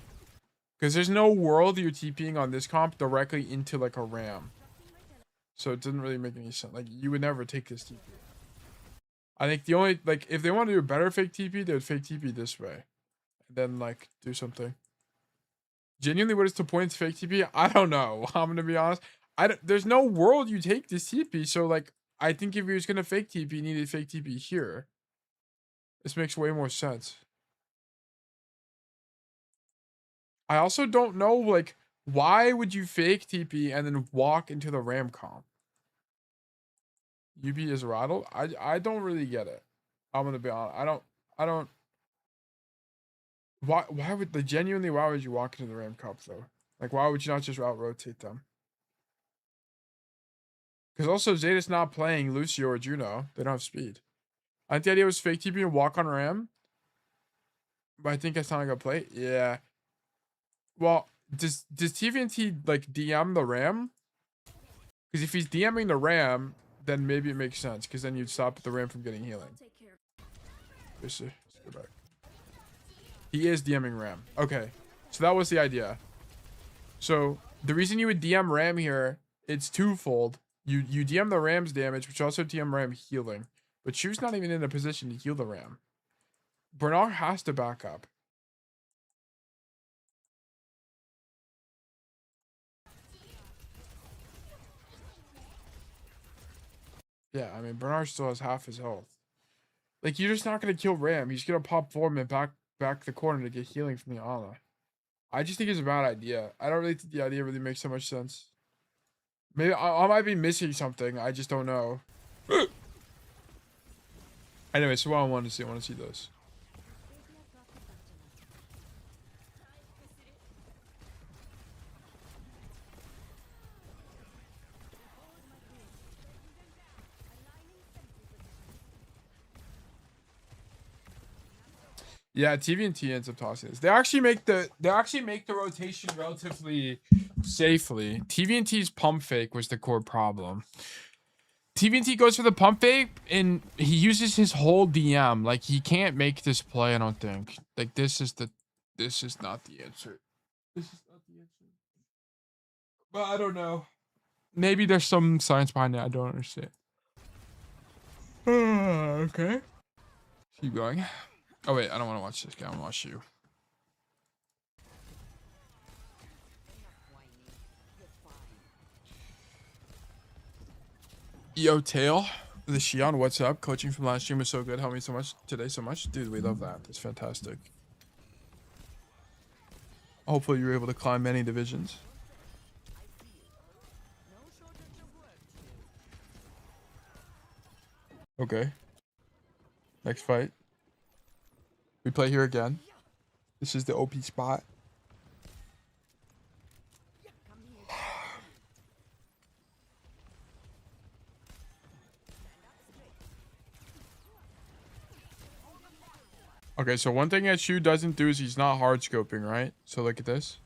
Because there's no world you're TPing on this comp directly into like a ram. So it doesn't really make any sense. Like, you would never take this TP. I think the only, like, if they want to do a better fake TP, they would fake TP this way. And then, like, do something. Genuinely, what is the point of fake TP? I don't know. I'm going to be honest. There's no world you take this TP. So, like, I think if you're just going to fake TP, you need to fake TP here. This makes way more sense. I also don't know, like, why would you fake TP and then walk into the ram comp? UB is rattled. I don't really get it. I'm gonna be honest. I don't. Why would why would you walk into the ram comp though? Like, why would you not just out rotate them? Because also Zeta's not playing Lucio or Juno. They don't have speed. I think the idea was fake TP and walk on ram. But I think that's not like a play. Yeah. Well, does TVNT like DM the ram? Because if he's DMing the ram, then maybe it makes sense. Because then you'd stop the ram from getting healing. Let's go back. He is DMing ram. Okay. So that was the idea. So the reason you would DM ram here, it's twofold. You DM the ram's damage, which also DM ram healing. But Chu's not even in a position to heal the ram. Bernard has to back up. Yeah, I mean, Bernard still has half his health. Like, you're just not going to kill Ram. He's going to pop form and back the corner to get healing from the Ana. I just think it's a bad idea. I don't really think the idea really makes so much sense. Maybe I might be missing something. I just don't know. Anyway, so what I want to see those. Yeah, TVNT ends up tossing this. They actually make the rotation relatively safely. TVNT's pump fake was the core problem. TVNT goes for the pump fake and he uses his whole DM. Like, he can't make this play, I don't think. Like, this is not the answer. This is not the answer. But I don't know. Maybe there's some science behind it. I don't understand. Okay. Keep going. Oh wait, I don't want to watch this guy. I want to watch you. Yo, Tail, the Shion, what's up? Coaching from last stream was so good. Helped me so much today, so much. Dude, we love that. It's fantastic. Hopefully you're able to climb many divisions. Okay. Next fight. We play here again. This is the OP spot. Okay, so one thing that Shu doesn't do is he's not hard scoping, right? So look at this.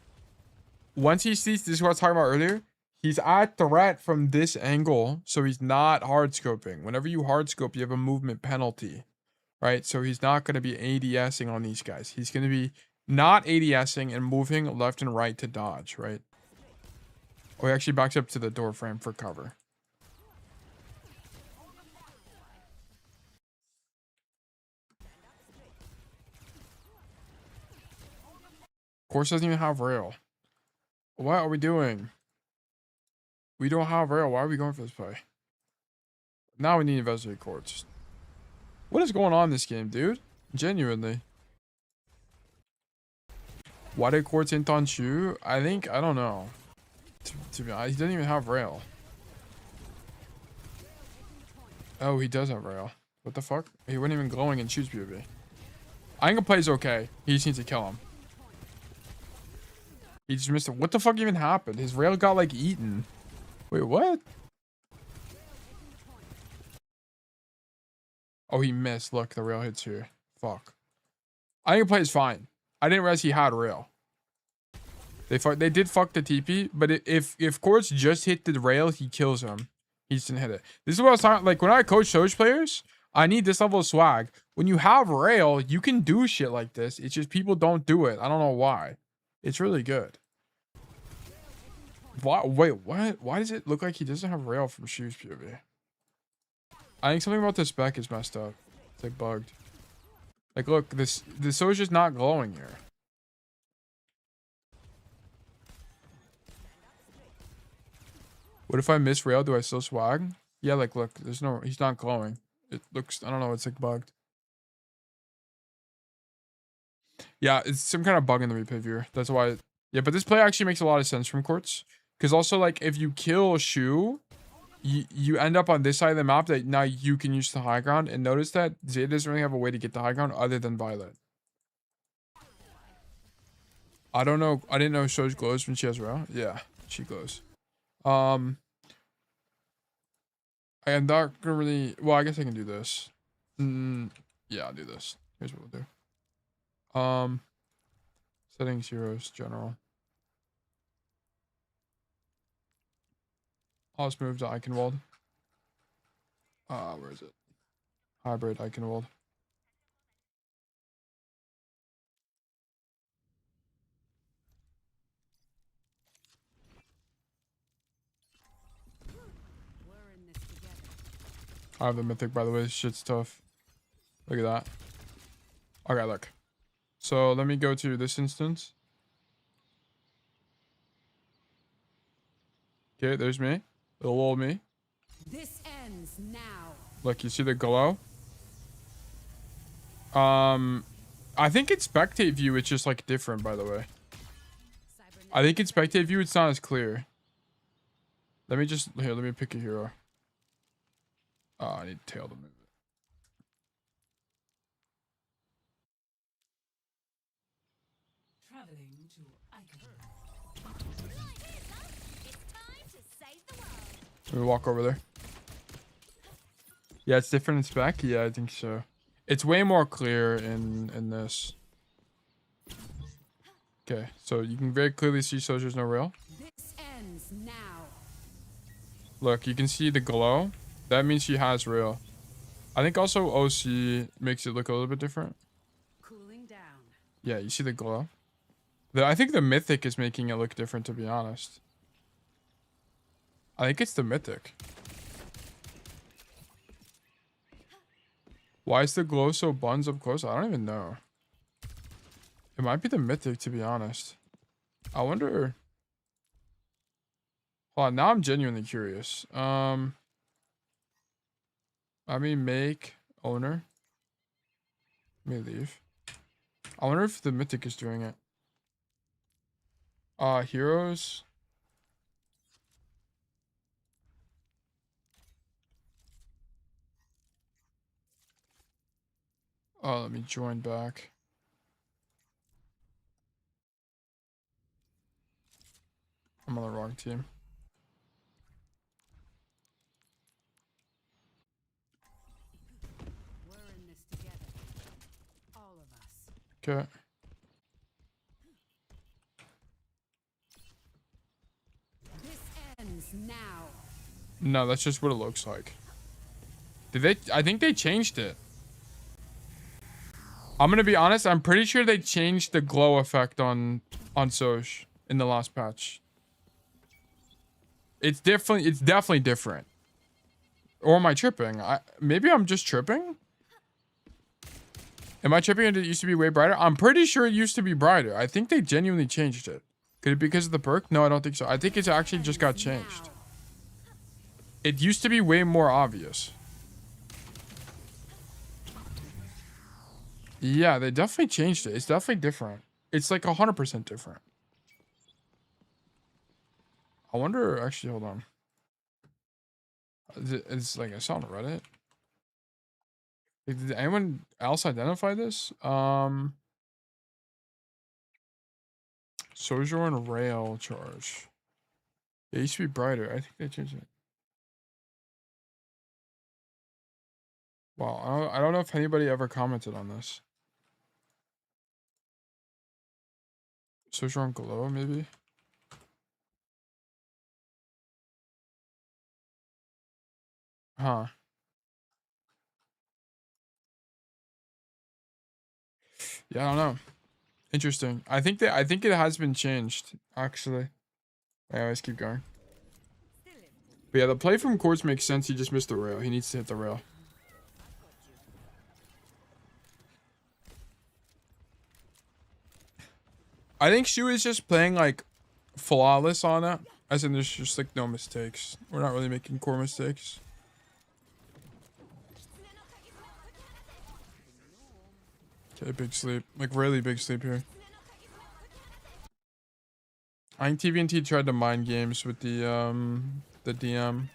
Once he sees, this is what I was talking about earlier. He's at threat from this angle, so he's not hard scoping. Whenever you hard scope, you have a movement penalty, right? So he's not going to be ADSing on these guys. He's going to be not ADSing and moving left and right to dodge, right? Oh, he actually backs up to the door frame for cover. Course doesn't even have rail. What are we doing? We don't have rail. Why are we going for this play? Now we need to investigate courts. What is going on in this game, dude? Genuinely. Why did courts int on Shu? I don't know. To be honest, he doesn't even have rail. Oh, he does have rail. What the fuck? He wasn't even glowing in Shu's POV. I think the play's okay. He just needs to kill him. He just missed it. What the fuck even happened? His rail got like eaten. Wait, what? Oh, he missed. Look, the rail hits here. Fuck. I think the play is fine. I didn't realize he had rail. They did fuck the TP, but if Quartz just hit the rail, he kills him. He just didn't hit it. This is what I was talking. Like when I coach Doge players, I need this level of swag. When you have rail, you can do shit like this. It's just people don't do it. I don't know why. It's really good. Why? Wait, what? Why does it look like he doesn't have rail from Shu's POV? I think something about the spec is messed up. It's like bugged. Like look, this Soldier's just not glowing here. What if I miss rail? Do I still swag? Yeah, like look, there's no, he's not glowing. It looks, I don't know, it's like bugged. Yeah, it's some kind of bug in the replay viewer. That's why. Yeah, but this play actually makes a lot of sense from Quartz. Because also, like, if you kill Shu, you end up on this side of the map that now you can use the high ground. And notice that Zeta doesn't really have a way to get the high ground other than Violet. I don't know. I didn't know Shoji glows when she has rail. Yeah, she glows. I'm not gonna really. Well, I guess I can do this. Yeah, I'll do this. Here's what we'll do. Settings, heroes, general. I'll just move to Eichenwald. Where is it? Hybrid Eichenwald. We're in this together. I have the mythic, by the way. This shit's tough. Look at that. Okay, look. So let me go to this instance. Okay, there's me. Little old me. This ends now. Look, you see the glow? I think in spectate view, it's just like different, by the way. I think in spectate view, it's not as clear. Let me just, here, let me pick a hero. Oh, I need tail to move it. Traveling to Let me walk over there. Yeah, it's different in spec. Yeah, I think so. It's way more clear in this. Okay, so you can very clearly see Soldier's no rail. This ends now. Look, you can see the glow. That means she has rail. I think also OC makes it look a little bit different. Cooling down. Yeah, you see the glow. I think the mythic is making it look different, to be honest. I think it's the mythic. Why is the glow so buns up close? I don't even know. It might be the mythic, to be honest. I wonder. Hold on, now I'm genuinely curious. I mean, make owner. Let me leave. I wonder if the mythic is doing it. Heroes. Oh, let me join back. I'm on the wrong team. We're in this together. All of us. Okay. This ends now. No, that's just what it looks like. Did they? I think they changed it. I'm gonna be honest. I'm pretty sure they changed the glow effect on Soch in the last patch. It's definitely different. Or am I tripping? Maybe I'm just tripping. Am I tripping? It used to be way brighter. I'm pretty sure it used to be brighter. I think they genuinely changed it. Could it be because of the perk? No, I don't think so. I think it's actually just got changed. It used to be way more obvious. Yeah, they definitely changed it. It's definitely different. It's like 100% different. I wonder, actually, hold on. It's like, I saw on Reddit. Like, did anyone else identify this? Sojourn rail charge. It used to be brighter. I think they changed it. Wow, I don't know if anybody ever commented on this. Sojourn glow, maybe? Huh. Yeah, I don't know. Interesting. I think it has been changed, actually. I always keep going. But yeah, the play from courts makes sense. He just missed the rail. He needs to hit the rail. I think Shu is just playing like flawless on it. As in there's just like no mistakes. We're not really making core mistakes. Okay, big sleep. Like really big sleep here. I think TVNT tried to mind games with the DM.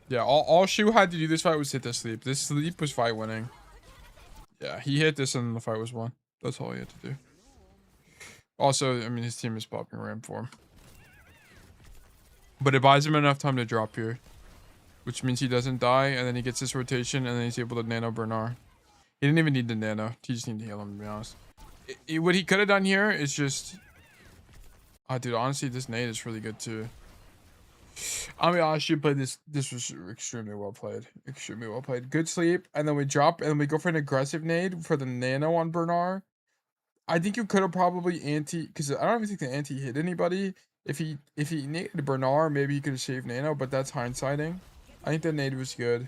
Yeah, all Shu had to do this fight was hit the sleep. This sleep was fight winning. Yeah, he hit this and the fight was won. That's all he had to do. Also, I mean, his team is popping ramp for him. But it buys him enough time to drop here. Which means he doesn't die, and then he gets his rotation, and then he's able to nano Bernard. He didn't even need the nano. He just needed to heal him, to be honest. What he could have done here is just... Oh, dude, honestly, this nade is really good, too. I mean, honestly, played this. This was extremely well played. Extremely well played. Good sleep, and then we drop, and we go for an aggressive nade for the nano on Bernard. I think you could have probably anti... Because I don't even think the anti hit anybody. If he naded Bernard, maybe he could have saved nano, but that's hindsighting. I think the nade was good.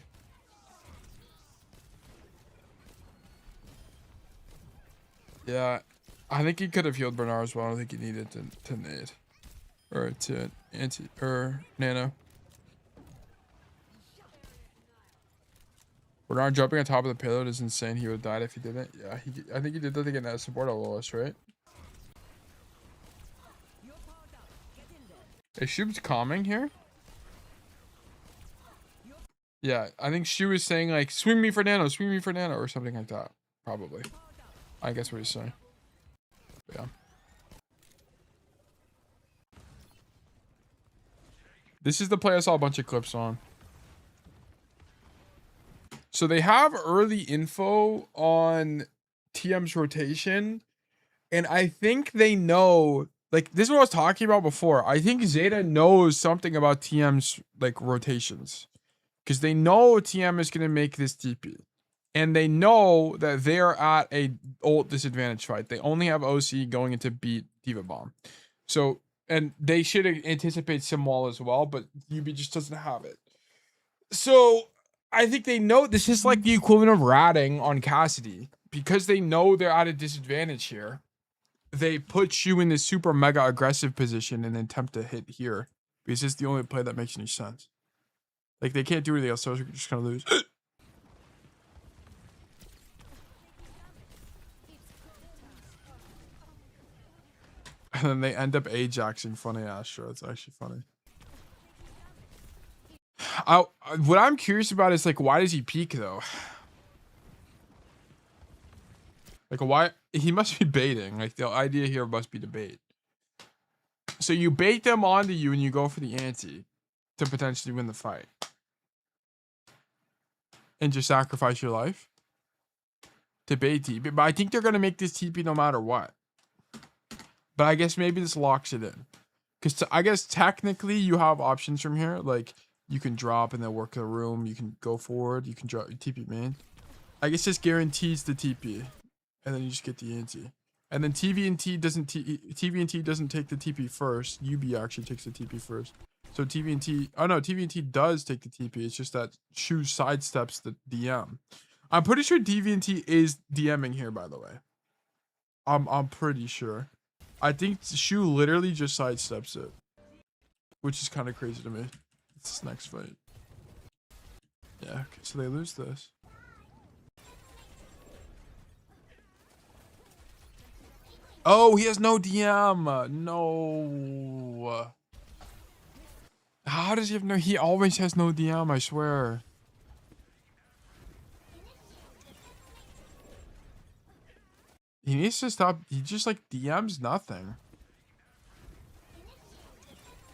Yeah, I think he could have healed Bernard as well. I don't think he needed to nade. Or to nano. Bernard jumping on top of the payload is insane. He would have died if he didn't. Yeah, I think he did that to get that support at lowest, right? Is Shub's calming here? Yeah, I think Shu is saying like, swing me for nano, or something like that. Probably. I guess what he's saying. Yeah. This is the play I saw a bunch of clips on. So they have early info on TM's rotation. And I think they know, like, this is what I was talking about before. I think Zeta knows something about TM's, like, rotations. Because they know TM is going to make this TP. And they know that they're at a ult disadvantage fight. They only have OC going into beat Diva Bomb. So And they should anticipate some wall as well, but UB just doesn't have it. So I think they know this is like the equivalent of ratting on Cassidy because they know they're at a disadvantage here. They put you in this super mega aggressive position and attempt to hit here because it's the only play that makes any sense. Like they can't do anything else, so they're just gonna lose. And then they end up Ajaxing funny ass show. It's actually funny. What I'm curious about is like, why does he peek though? Like, why? He must be baiting. Like, the idea here must be to bait. So you bait them onto you and you go for the ante to potentially win the fight. And just sacrifice your life to bait TP. But I think they're going to make this TP no matter what. But I guess maybe this locks it in. Because I guess technically you have options from here. Like, you can drop and then work the room. You can go forward. You can drop TP main. I guess this guarantees the TP. And then you just get the ante. And then TVNT doesn't take the TP first. UB actually takes the TP first. So TVNT, oh no, TVNT does take the TP. It's just that Shu sidesteps the DM. I'm pretty sure TVNT is DMing here, by the way. I'm pretty sure. I think Shu literally just sidesteps it, which is kind of crazy to me. It's this next fight. Yeah, okay, so they lose this. Oh, he has no DM. No. How does he have no? He always has no DM, I swear. He needs to stop. He just like DMs nothing.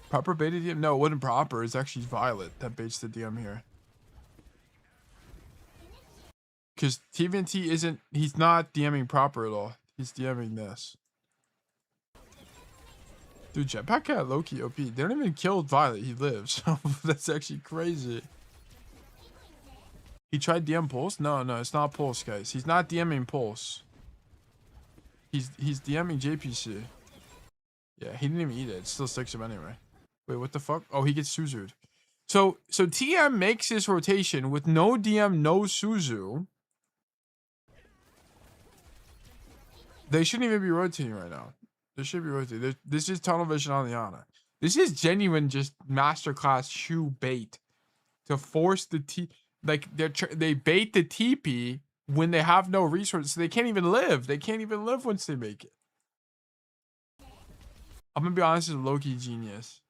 Proper beta DM? No, it wasn't proper. It's actually Violet that baits the DM here. Because TVNT isn't, he's not DMing proper at all. He's DMing this. Dude, Jetpack Cat low-key OP. They don't even kill Violet. He lives. That's actually crazy. He tried DM Pulse? No, it's not Pulse, guys. He's not DMing Pulse. He's DMing JPC. Yeah, he didn't even eat it. It still sticks him anyway. Wait, what the fuck? Oh, he gets Suzu'd. So TM makes this rotation with no DM, no Suzu. They shouldn't even be rotating right now. They should be rotating. This is tunnel vision on the Ana. This is genuine just masterclass Shu bait to force the like they bait the TP when they have no resources. So they can't even live. They can't even live once they make it. I'm gonna be honest, it's low-key genius.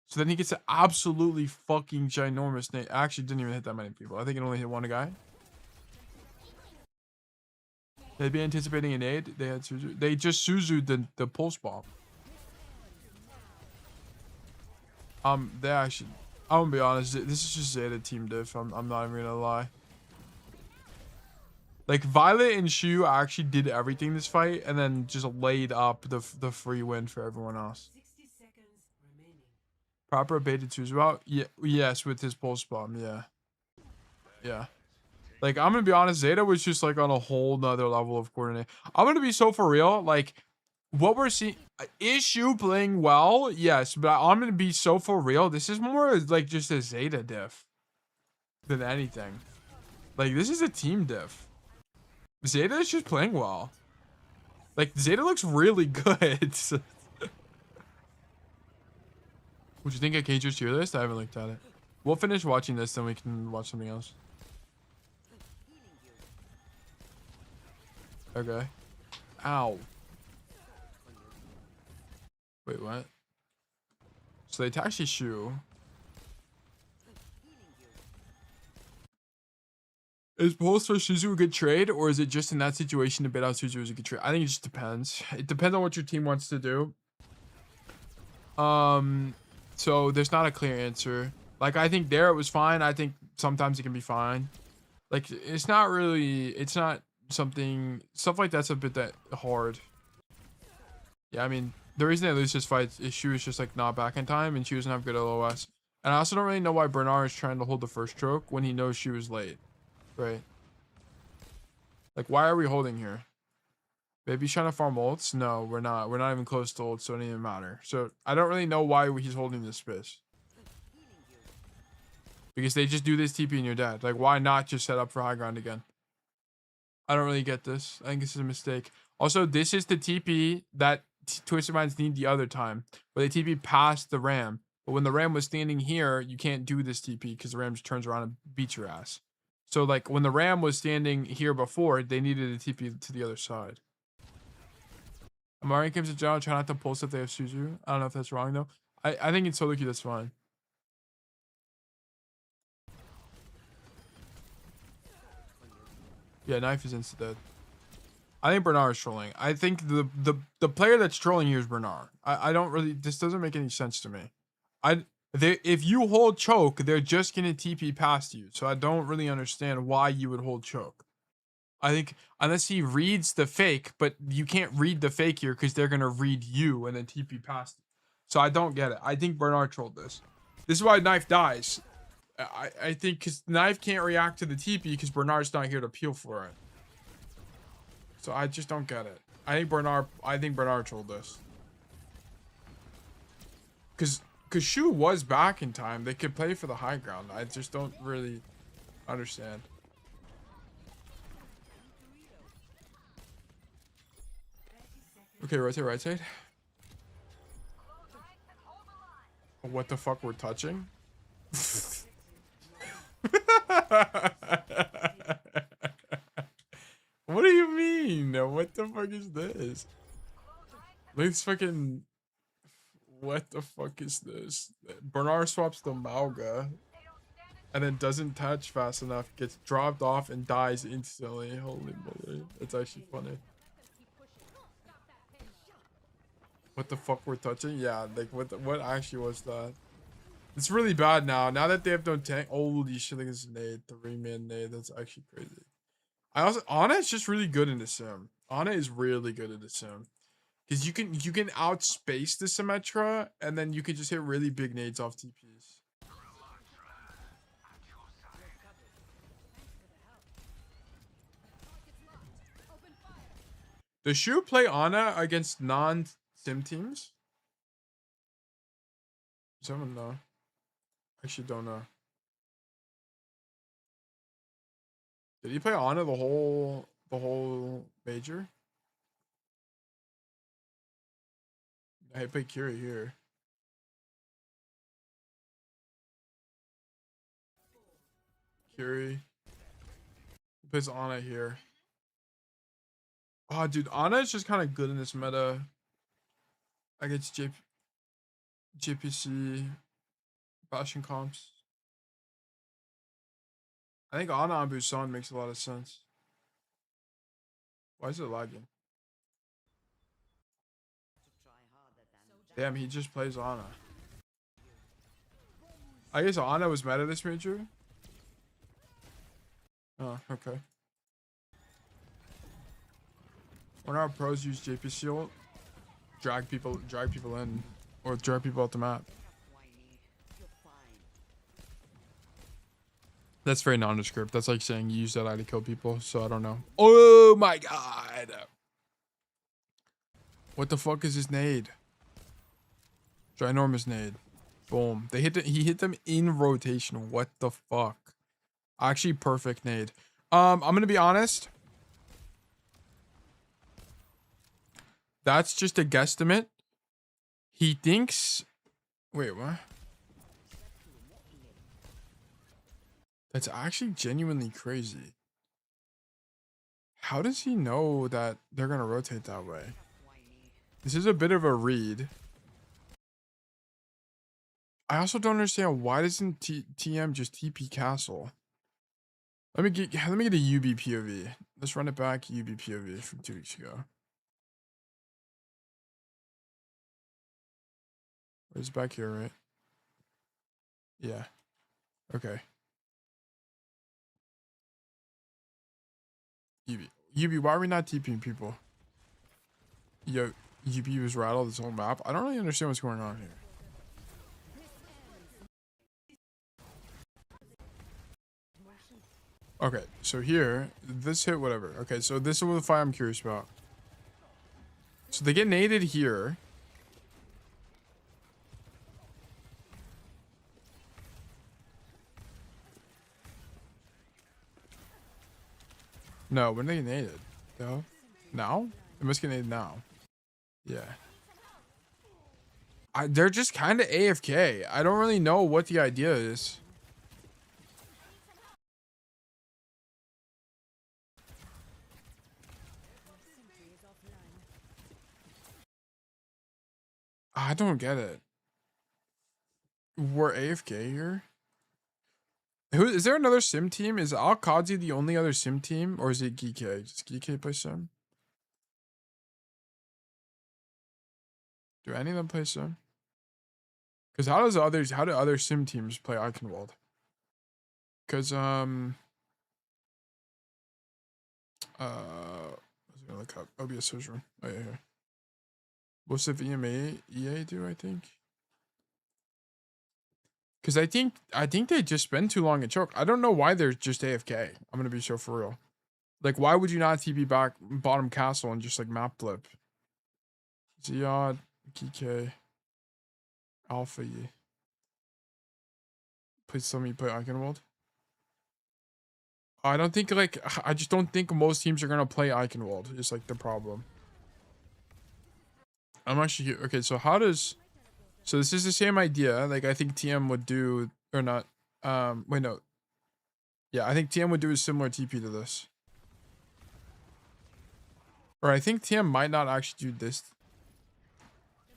So then he gets an absolutely fucking ginormous nade. Actually, didn't even hit that many people. I think it only hit one guy. They'd be anticipating a nade. They had Suzu. They just Suzu'd the pulse bomb. They actually. I'm gonna be honest. This is just Zeta team diff. I'm not even gonna lie. Like Violet and Shu actually did everything this fight, and then just laid up the free win for everyone else. 60 seconds remaining. Proper baited Suzu out. Yeah. Yes, with his pulse bomb. Yeah. Yeah. Like, I'm gonna be honest, Zeta was just like on a whole nother level of coordinate. I'm gonna be so for real. Like, what we're seeing, is Shu playing well? Yes, but I'm gonna be so for real. This is more like just a Zeta diff than anything. Like, this is a team diff. Zeta is just playing well. Like, Zeta looks really good. Would you think of Cage's tier list? I haven't looked at it. We'll finish watching this, then we can watch something else. Okay. Ow. Wait, what? So they attack Shu. Is Pulse for Suzu a good trade, or is it just in that situation to bait out Suzu is a good trade? I think it just depends. It depends on what your team wants to do. So there's not a clear answer. Like, I think there it was fine. I think sometimes it can be fine. Like, it's not really, it's not something, stuff like that's a bit that hard. Yeah, I mean, the reason they lose this fight is Shu is just like not back in time, and Shu doesn't have good LOS. And I also don't really know why Bernard is trying to hold the first stroke when he knows Shu is late. Right? Like, why are we holding here? Maybe he's trying to farm ults. No, we're not. We're not even close to ults, so it doesn't even matter. So I don't really know why he's holding this space. Because they just do this TP and you're dead. Like, why not just set up for high ground again? I don't really get this. I think this is a mistake. Also, this is the TP that Twisted Minds need the other time, where they TP past the Ram. But when the Ram was standing here, you can't do this TP because the Ram just turns around and beats your ass. So, like, when the Ram was standing here before, they needed a TP to the other side. Amari comes to John, try not to pulse if they have Suzu. I don't know if that's wrong, though. I think in solo queue, that's fine. Yeah, knife is insta dead. I think Bernard is trolling. I think the player that's trolling here is Bernard. I don't really. This doesn't make any sense to me. If you hold choke, they're just gonna TP past you. So I don't really understand why you would hold choke. I think unless he reads the fake, but you can't read the fake here because they're gonna read you and then TP past you. So I don't get it. I think Bernard trolled this. This is why Knife dies. I think because Knife can't react to the TP because Bernard's not here to peel for it. So I just don't get it. I think Bernard trolled this. Cause Shu was back in time. They could play for the high ground. I just don't really understand. Okay, rotate right side. What the fuck we're touching? What do you mean? What the fuck is this? Let's fucking... What the fuck is this? Bernard swaps the Mauga and then doesn't touch fast enough, gets dropped off and dies instantly. Holy moly. That's actually funny. What the fuck we're touching? Yeah, like what actually was that? It's really bad now. Now that they have no tank. Holy shit, like it's nade. 3-man nade. That's actually crazy. Ana is just really good in the sim. Ana is really good in the sim. Because you can outspace the Symmetra and then you can just hit really big nades off TPs. Does Shu play Ana against non-sim teams? Someone know. Actually don't know. Did he play Ana the whole major? I played Kiri here. Kiri. He plays Ana here. Oh, dude, Ana is just kind of good in this meta. Against JPC, Bastion comps. I think Ana on Busan makes a lot of sense. Why is it lagging? Damn, he just plays Ana. I guess Ana was meta this major. Oh, okay. When our pros use JPC ult, drag people in, or drag people off the map. That's very nondescript. That's like saying you use that eye to kill people, so I don't know. Oh my god. What the fuck is his nade? Ginormous nade. Boom. He hit them in rotation. What the fuck? Actually perfect nade. I'm gonna be honest. That's just a guesstimate. He thinks... Wait, what? That's actually genuinely crazy. How does he know that they're gonna rotate that way? This is a bit of a read. I also don't understand why doesn't TM just TP castle? Let me get a UB POV. Let's run it back. UB POV from 2 weeks ago. It's back here, right? Yeah. Okay. UB, why are we not TPing people? Yo, UB was rattled this whole map. I don't really understand what's going on here. Okay, so here, this hit whatever. Okay, so this is the fight I'm curious about. So they get naded here. No, when they get naded? No. Now? They must get naded now. Yeah. They're just kind of AFK. I don't really know what the idea is. I don't get it. We're AFK here. Who is there? Another sim team? Is Al-Qadzi the only other sim team, or is it GK? Does GK play sim? Do any of them play sim? Because how do other sim teams play Eichenwald? Because I was gonna look up OBS search room. Oh yeah, here. What's the VMA EA do? I think. Because I think they just spend too long in choke. I don't know why they're just AFK. I'm gonna be so for real. Like, why would you not TP back bottom castle and just like map flip? Ziad, GK, Alpha E. Please tell me you play Eichenwald. I don't think like I just don't think most teams are gonna play Eichenwald. It's like the problem. I'm actually here. Okay, so how does so this is the same idea. Like I think TM would do or not. Wait no. Yeah, I think TM would do a similar TP to this. Or I think TM might not actually do this.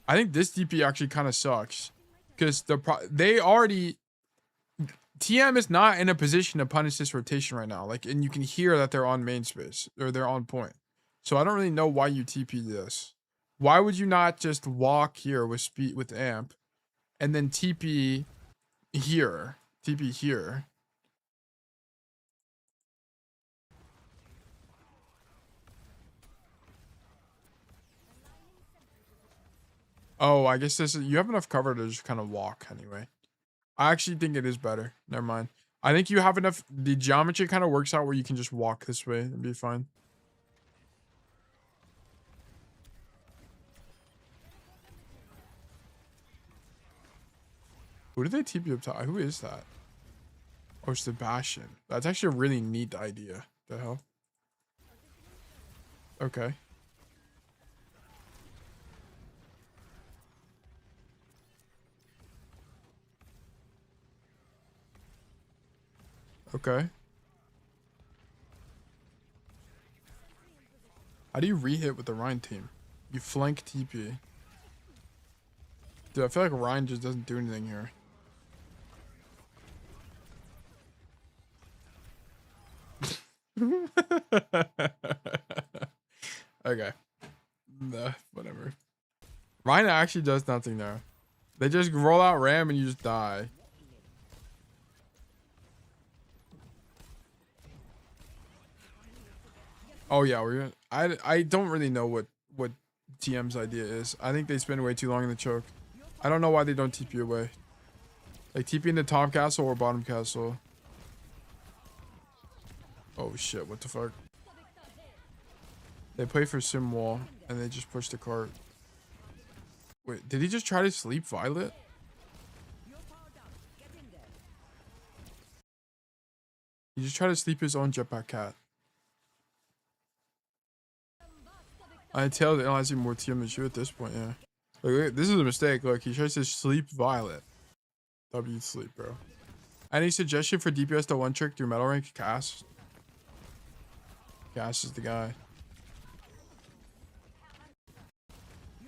I think this TP actually kind of sucks because they already TM is not in a position to punish this rotation right now. Like, and you can hear that they're on main space or they're on point. So I don't really know why you TP this. Why would you not just walk here with speed with amp and then TP here? TP here. Oh, I guess this is you have enough cover to just kind of walk anyway. I actually think it is better. Never mind. I think you have enough. The geometry kind of works out where you can just walk this way and be fine. Who did they TP up top? Who is that? Oh, Sebastian. That's actually a really neat idea. The hell? Okay. Okay. How do you re-hit with the Rhine team? You flank TP. Dude, I feel like Rhine just doesn't do anything here. Okay. Nah, whatever. Rhine actually does nothing there. They just roll out ram and you just die. Oh yeah, we're gonna I don't really know what TM's idea is. I think they spend way too long in the choke. I don't know why they don't TP away. Like TP in the top castle or bottom castle. Oh shit, what the fuck? They play for sim wall and they just push the cart. Wait, did he just try to sleep Violet? He just tried to sleep his own jetpack cat. I tell the analyzing more TM than you at this point, yeah. Like, this is a mistake. Look, he tries to sleep Violet. W sleep, bro. Any suggestion for DPS to one trick through metal rank? Cass. Cass is the guy.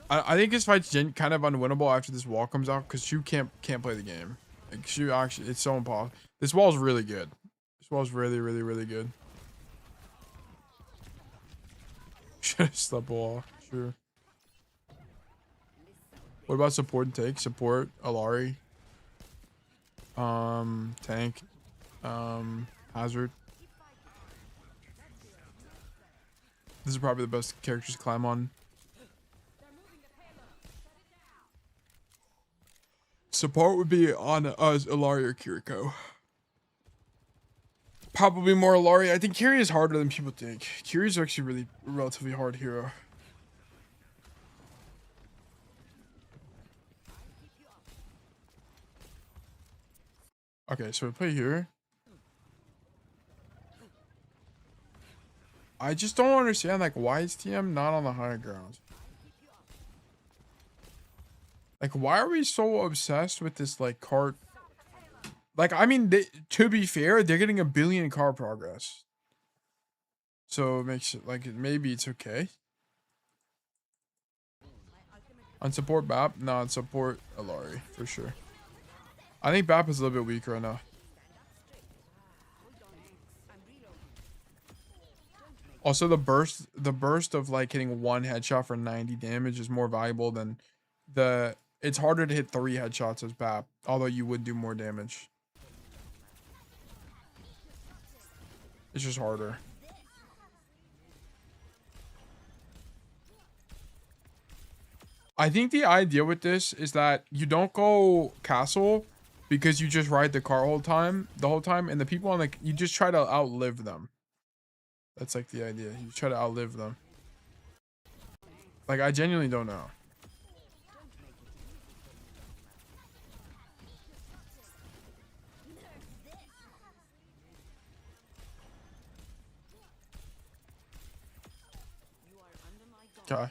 I think this fight's kind of unwinnable after this wall comes out because Shu can't play the game. Like Shu actually, it's so impossible. This wall is really good. This wall is really, really, really good. Should have slept wall. Sure. What about support and take? Support, Alari. Tank. Hazard. This is probably the best characters to climb on. Support would be on us, Alari or Kiriko. Probably more Alari. I think Kiri is harder than people think. Kiri's actually really relatively hard hero. Okay, so we play here. I just don't understand, like, why is TM not on the high ground? Like, why are we so obsessed with this, like, cart? Like, I mean, to be fair, they're getting 1 billion car progress. So it makes it, like, maybe it's okay. Unsupport BAP? No, unsupport Alari, for sure. I think BAP is a little bit weaker right now. Also, the burst of like hitting 1 headshot for 90 damage is more valuable than it's harder to hit 3 headshots as BAP, although you would do more damage. It's just harder. I think the idea with this is that you don't go castle because you just ride the car the whole time, and the people on like you just try to outlive them. That's like the idea. You try to outlive them. Like, I genuinely don't know. Okay.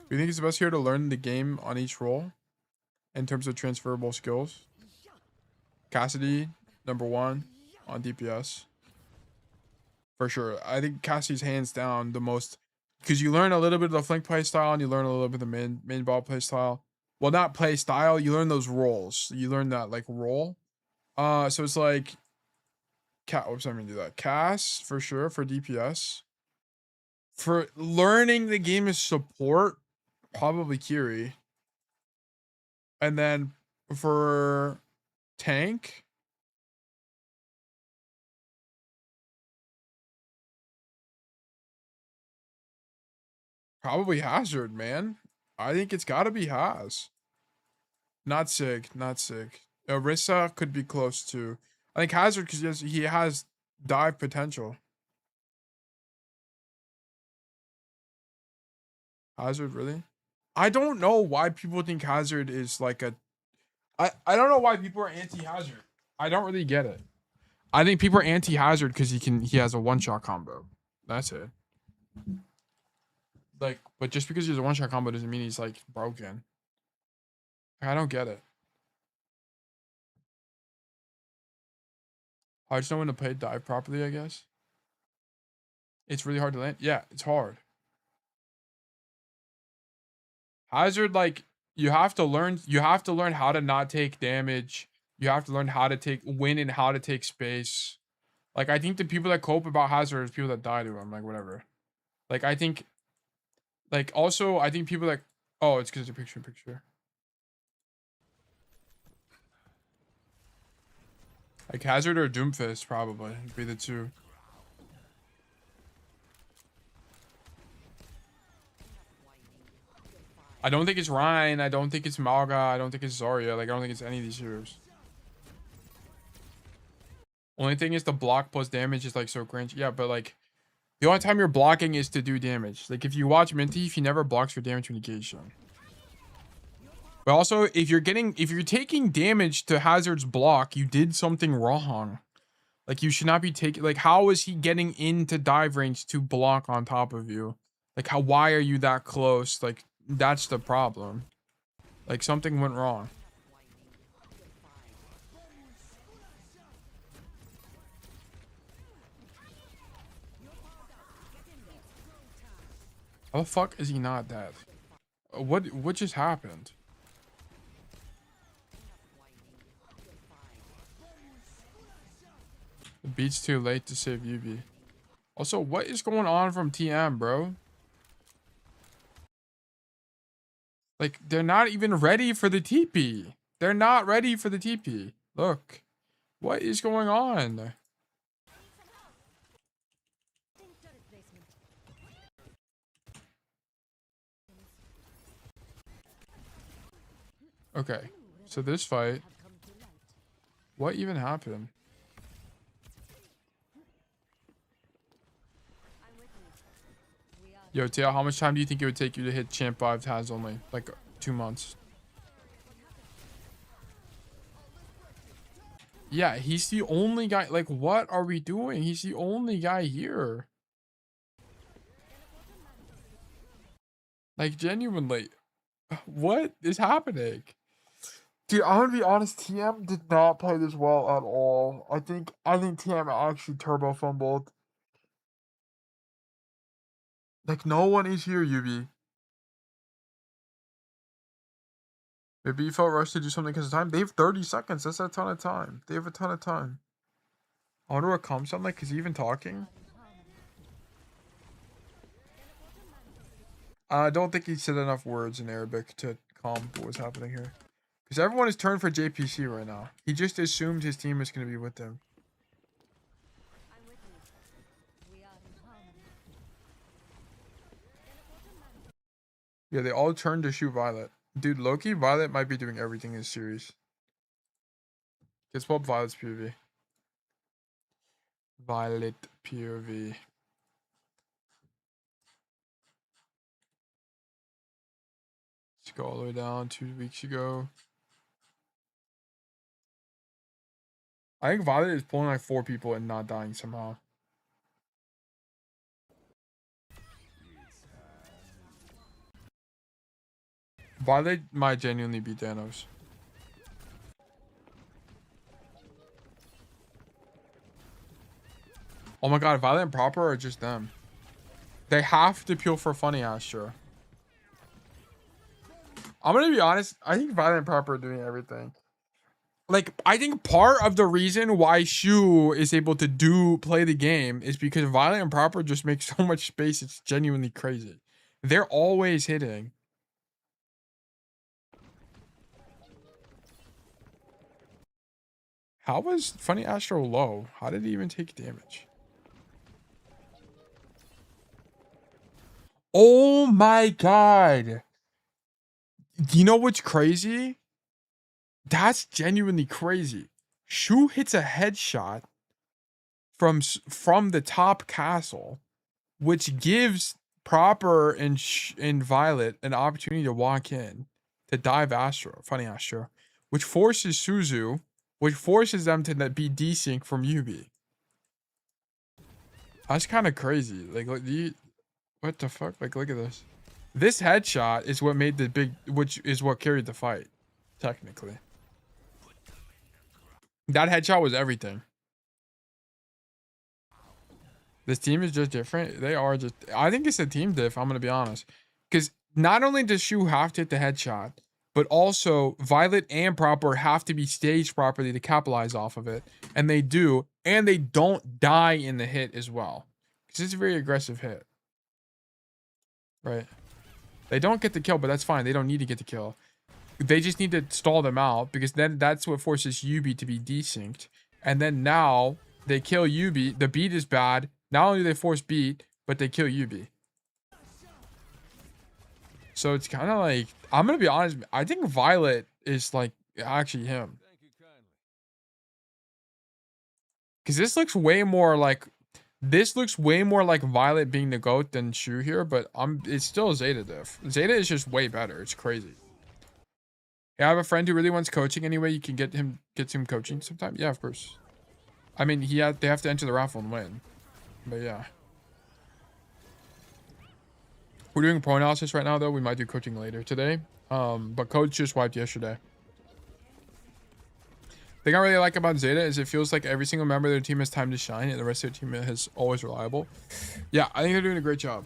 Do you think it's best here to learn the game on each role in terms of transferable skills? Cassidy, #1 on DPS. For sure. I think Cassidy's hands down the most, because you learn a little bit of the flank play style and you learn a little bit of the main ball play style. Well, not play style, you learn those roles. You learn that like role. So it's like oops, I'm gonna do that. Cass for sure for DPS. For learning the game is support, probably Kiri. And then for tank, probably Hazard, man. I think it's gotta be Haz. Not Sig, not Sig. Orisa could be close to. I think Hazard because he has dive potential. Hazard, really? I don't know why people think Hazard is like a. I don't know why people are anti-Hazard. I don't really get it. I think people are anti-Hazard because he has a one-shot combo. That's it. Like, but just because he has a one-shot combo doesn't mean he's like broken. I don't get it. I just know when to play dive properly, I guess. It's really hard to land. Yeah, it's hard. Hazard, like, you have to learn how to not take damage. You have to learn how to win and how to take space. Like, I think the people that cope about Hazard is people that die to him, like whatever. Like, I think like also I think people that oh, it's because it's a picture. Like Hazard or Doomfist probably would be the two. I don't think it's Ryan. I don't think it's Malga. I don't think it's Zarya. Like, I don't think it's any of these heroes. Only thing is the block plus damage is like so cringe. Yeah, but like the only time you're blocking is to do damage. Like if you watch Minty, he never blocks for damage negation. But also if you're taking damage to Hazard's block, you did something wrong. Like you should not be taking, like how is he getting into dive range to block on top of you? Like why are you that close? Like that's the problem. Like something went wrong. How the fuck is he not dead? What just happened? The beat's too late to save UV. Also, what is going on from TM, bro? Like, they're not even ready for the TP. They're not ready for the TP. Look. What is going on? Okay. So this fight. What even happened? Yo, Tia, how much time do you think it would take you to hit Champ 5 Taz only? Like 2 months. Yeah, he's the only guy. Like, what are we doing? He's the only guy here. Like, genuinely, what is happening? Dude, I'm gonna be honest. TM did not play this well at all. I think TM actually turbo fumbled. Like, no one is here, Yubi. Maybe you felt rushed to do something because of time. They have 30 seconds. That's a ton of time. They have a ton of time. I wonder what comes from. Like, is he even talking? I don't think he said enough words in Arabic to calm what was happening here. Because everyone is turned for JPC right now. He just assumed his team is going to be with him. I'm with you. We are in harmony. Yeah, they all turned to shoot Violet. Dude, Loki, Violet might be doing everything in this series. Let's pull up Violet's POV. Violet POV. Let's go all the way down 2 weeks ago. I think Violet is pulling like 4 people and not dying somehow. Violet might genuinely beat Thanos. Oh my god, Violet and Proper are just them. They have to peel for funny Astro. I'm gonna be honest, I think Violet and Proper are doing everything. Like, I think part of the reason why Shu is able to play the game is because Violet and Proper just make so much space, it's genuinely crazy. They're always hitting. How was Funny Astro low? How did he even take damage? Oh my god. You know what's crazy? That's genuinely crazy. Shu hits a headshot from the top castle, which gives Proper and Violet an opportunity to walk in to dive Astro, Funny Astro, which forces Suzu, which forces them to be desync from Yubi. That's kind of crazy. Like, what the fuck? Like, look at this. This headshot is what made the big, which is what carried the fight, technically. That headshot was everything. This team is just different. They are just, I think it's a team diff, I'm going to be honest. Because not only does Shu have to hit the headshot, but also Violet and Proper have to be staged properly to capitalize off of it. And they do. And they don't die in the hit as well. Because it's a very aggressive hit. Right? They don't get the kill, but that's fine. They don't need to get the kill. They just need to stall them out, because then that's what forces Yubi to be desynced. And then now they kill Yubi. The beat is bad. Not only do they force beat, but they kill Yubi. So it's kind of like, I'm going to be honest, I think Violet is like actually him. Thank you kindly. Because this looks way more like Violet being the GOAT than Shu here, but it's still Zeta diff. Zeta is just way better. It's crazy. Yeah, I have a friend who really wants coaching. Anyway, you can get some coaching sometime. Yeah, of course. I mean, they have to enter the raffle and win. But yeah. We're doing pro analysis right now, though. We might do coaching later today. But coach just wiped yesterday. The thing I really like about Zeta is it feels like every single member of their team has time to shine, and the rest of their team is always reliable. Yeah, I think they're doing a great job.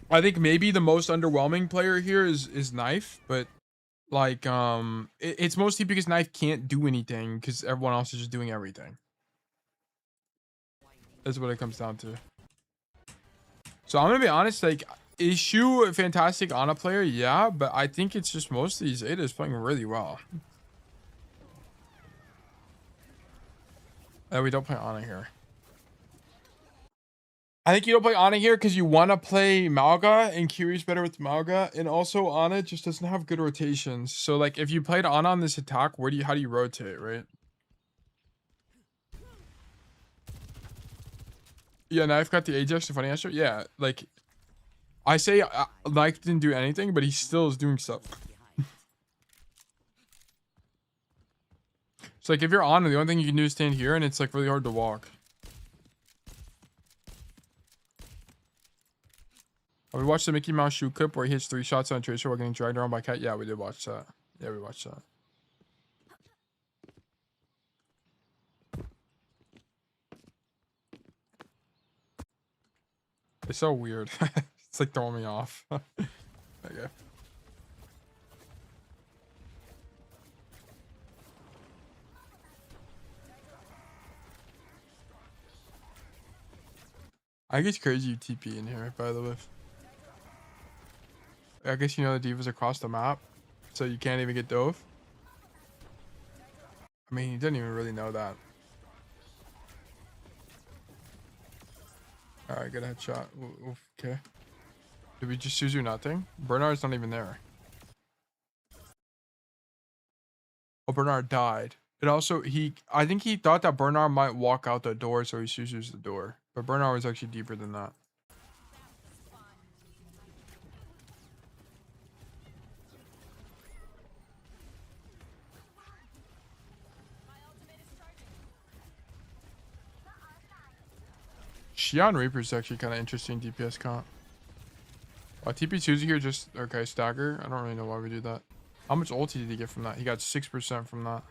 I think maybe the most underwhelming player here is Knife, but like it's mostly because Knife can't do anything because everyone else is just doing everything. That's what it comes down to. So I'm gonna be honest, like, is Shu a fantastic Ana player? Yeah, but I think it's just mostly Zeta is playing really well. We don't play Ana here. I think you don't play Ana here because you want to play Malga, and Kiri's better with Malga, and also Ana just doesn't have good rotations. So like, if you played Ana on this attack, how do you rotate, right? Yeah, Knife got the Ajax to funny answer. Yeah, like, I say Knife didn't do anything, but he still is doing stuff. It's like if you're on, the only thing you can do is stand here, and it's like really hard to walk. We watched the Mickey Mouse shoe clip where he hits 3 shots on a tracer while getting dragged around by a cat. Yeah, we did watch that. Yeah, we watched that. It's so weird. It's like throwing me off. Okay. I think it's crazy you TP in here, by the way. I guess you know the D.Va's across the map, so you can't even get dove. I mean, he didn't even really know that. Alright, good headshot. Oof, okay. Did we just Suzu nothing? Bernard's not even there. Oh, Bernard died. It also, I think he thought that Bernard might walk out the door, so he Suzu's the door. But Bernard was actually deeper than that. Xian Reaper's actually kind of interesting DPS comp. TP Suzu here just, okay, stagger. I don't really know why we do that. How much ulti did he get from that? He got 6% from that.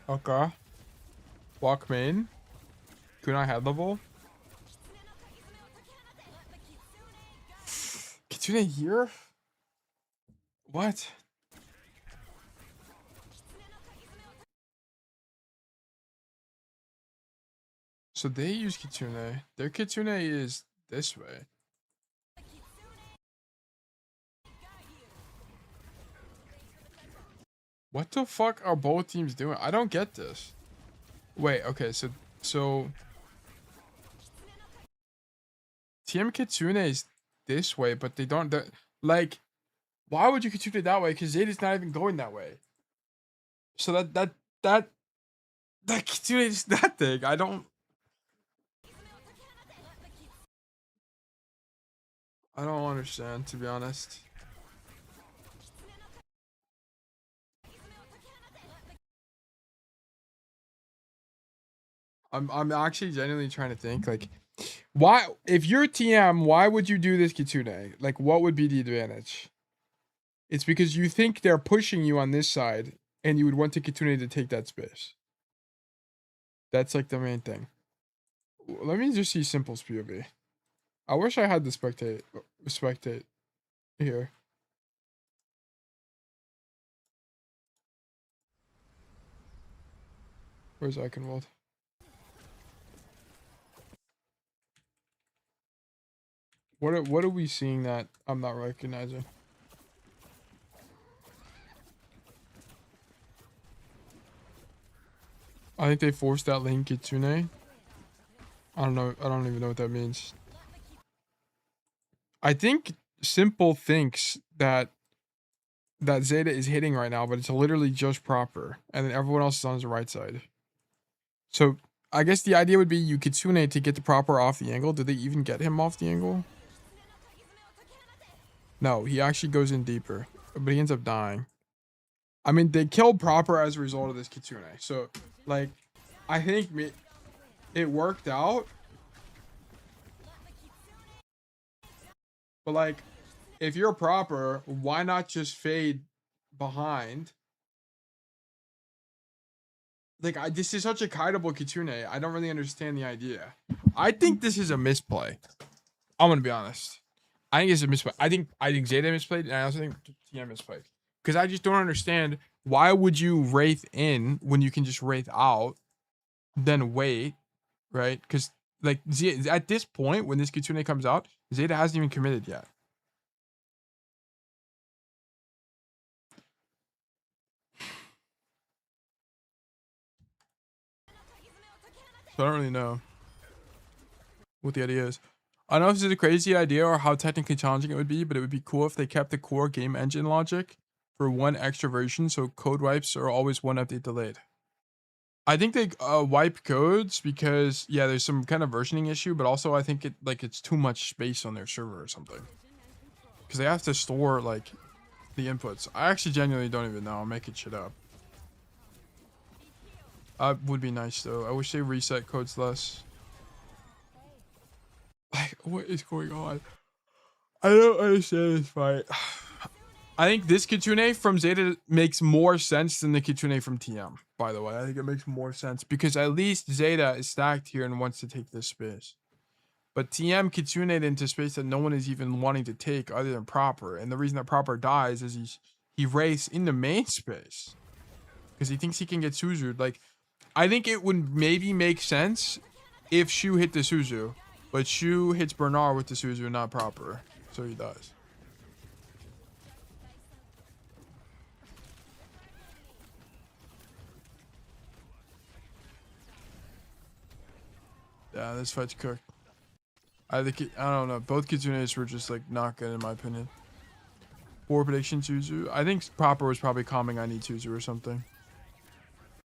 Okay. Walk main. Kunai head level. Kitsune here? What? So they use Kitsune. Their Kitsune is this way. What the fuck are both teams doing? I don't get this. Wait, okay, so TM Kitsune is this way, but they don't like, why would you Kitsune that way? Because Zeta's not even going that way. So that Kitsune is that thing. I don't understand, to be honest. I'm actually genuinely trying to think, like, why, if you're TM, why would you do this Kitsune? Like, what would be the advantage? It's because you think they're pushing you on this side, and you would want to Kitsune to take that space. That's like the main thing. Let me just see Simple's POV. I wish I had the spectate here. Where's Eichenwald? What are we seeing that I'm not recognizing? I think they forced that lane Kitsune. I don't know. I don't even know what that means. I think Simple thinks that Zeta is hitting right now, but it's literally just proper, and then everyone else is on his right side. So I guess the idea would be you Kitsune to get the proper off the angle. Did they even get him off the angle? No, he actually goes in deeper, but he ends up dying. I mean, they killed proper as a result of this Kitsune. So, like, I think it worked out. But, like, if you're proper, why not just fade behind? Like, this is such a kiteable Kitsune. I don't really understand the idea. I think this is a misplay. I'm gonna be honest. I think it's a misplay. I think Zeta misplayed, and I also think TM misplayed. Because I just don't understand, why would you Wraith in when you can just Wraith out, then wait, right? Because, like, at this point, when this Kitsune comes out, Zeta hasn't even committed yet. So I don't really know what the idea is. I don't know if this is a crazy idea or how technically challenging it would be, but it would be cool if they kept the core game engine logic for one extra version, so code wipes are always one update delayed. I think they wipe codes because yeah, there's some kind of versioning issue, but also I think it's too much space on their server or something. Because they have to store like the inputs. I actually genuinely don't even know. I'm making shit up. Would be nice though. I wish they reset codes less. Like, what is going on? I don't understand this fight. I think this Kitsune from Zeta makes more sense than the Kitsune from TM, by the way. I think it makes more sense because at least Zeta is stacked here and wants to take this space. But TM Kitsune into space that no one is even wanting to take other than Proper. And the reason that Proper dies is he raced into main space. Because he thinks he can get Suzu'd. Like, I think it would maybe make sense if Shu hit the Suzu. But Shu hits Bernard with the Suzu, not Proper. So he dies. Yeah, this fight's cooked. I don't know. Both Kitsunes were just like not good in my opinion. Poor prediction Suzu. I think Proper was probably calming I need Suzu or something.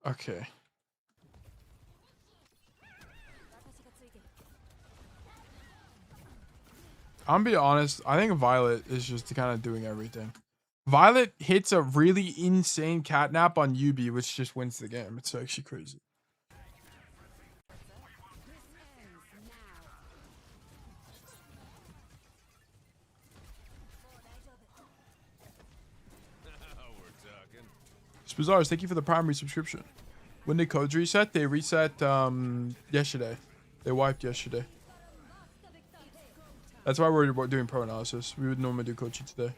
Okay. I'm gonna be honest. I think Violet is just kind of doing everything. Violet hits a really insane catnap on Yubi, which just wins the game. It's actually crazy. Spazars, thank you for the primary subscription. When did codes reset? They reset yesterday. They wiped yesterday. That's why we're doing pro analysis. We would normally do code sheet today.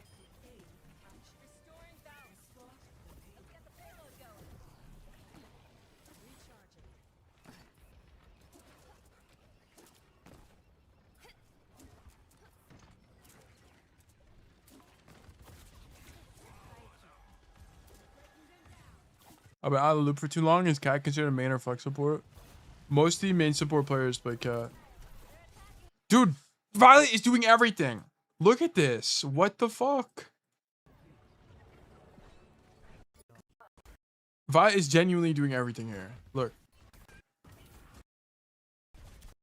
I've been out of the loop for too long. Is Cat considered main or flex support? Most of the main support players play Cat. Dude, Violet is doing everything. Look at this. What the fuck? Violet is genuinely doing everything here. Look.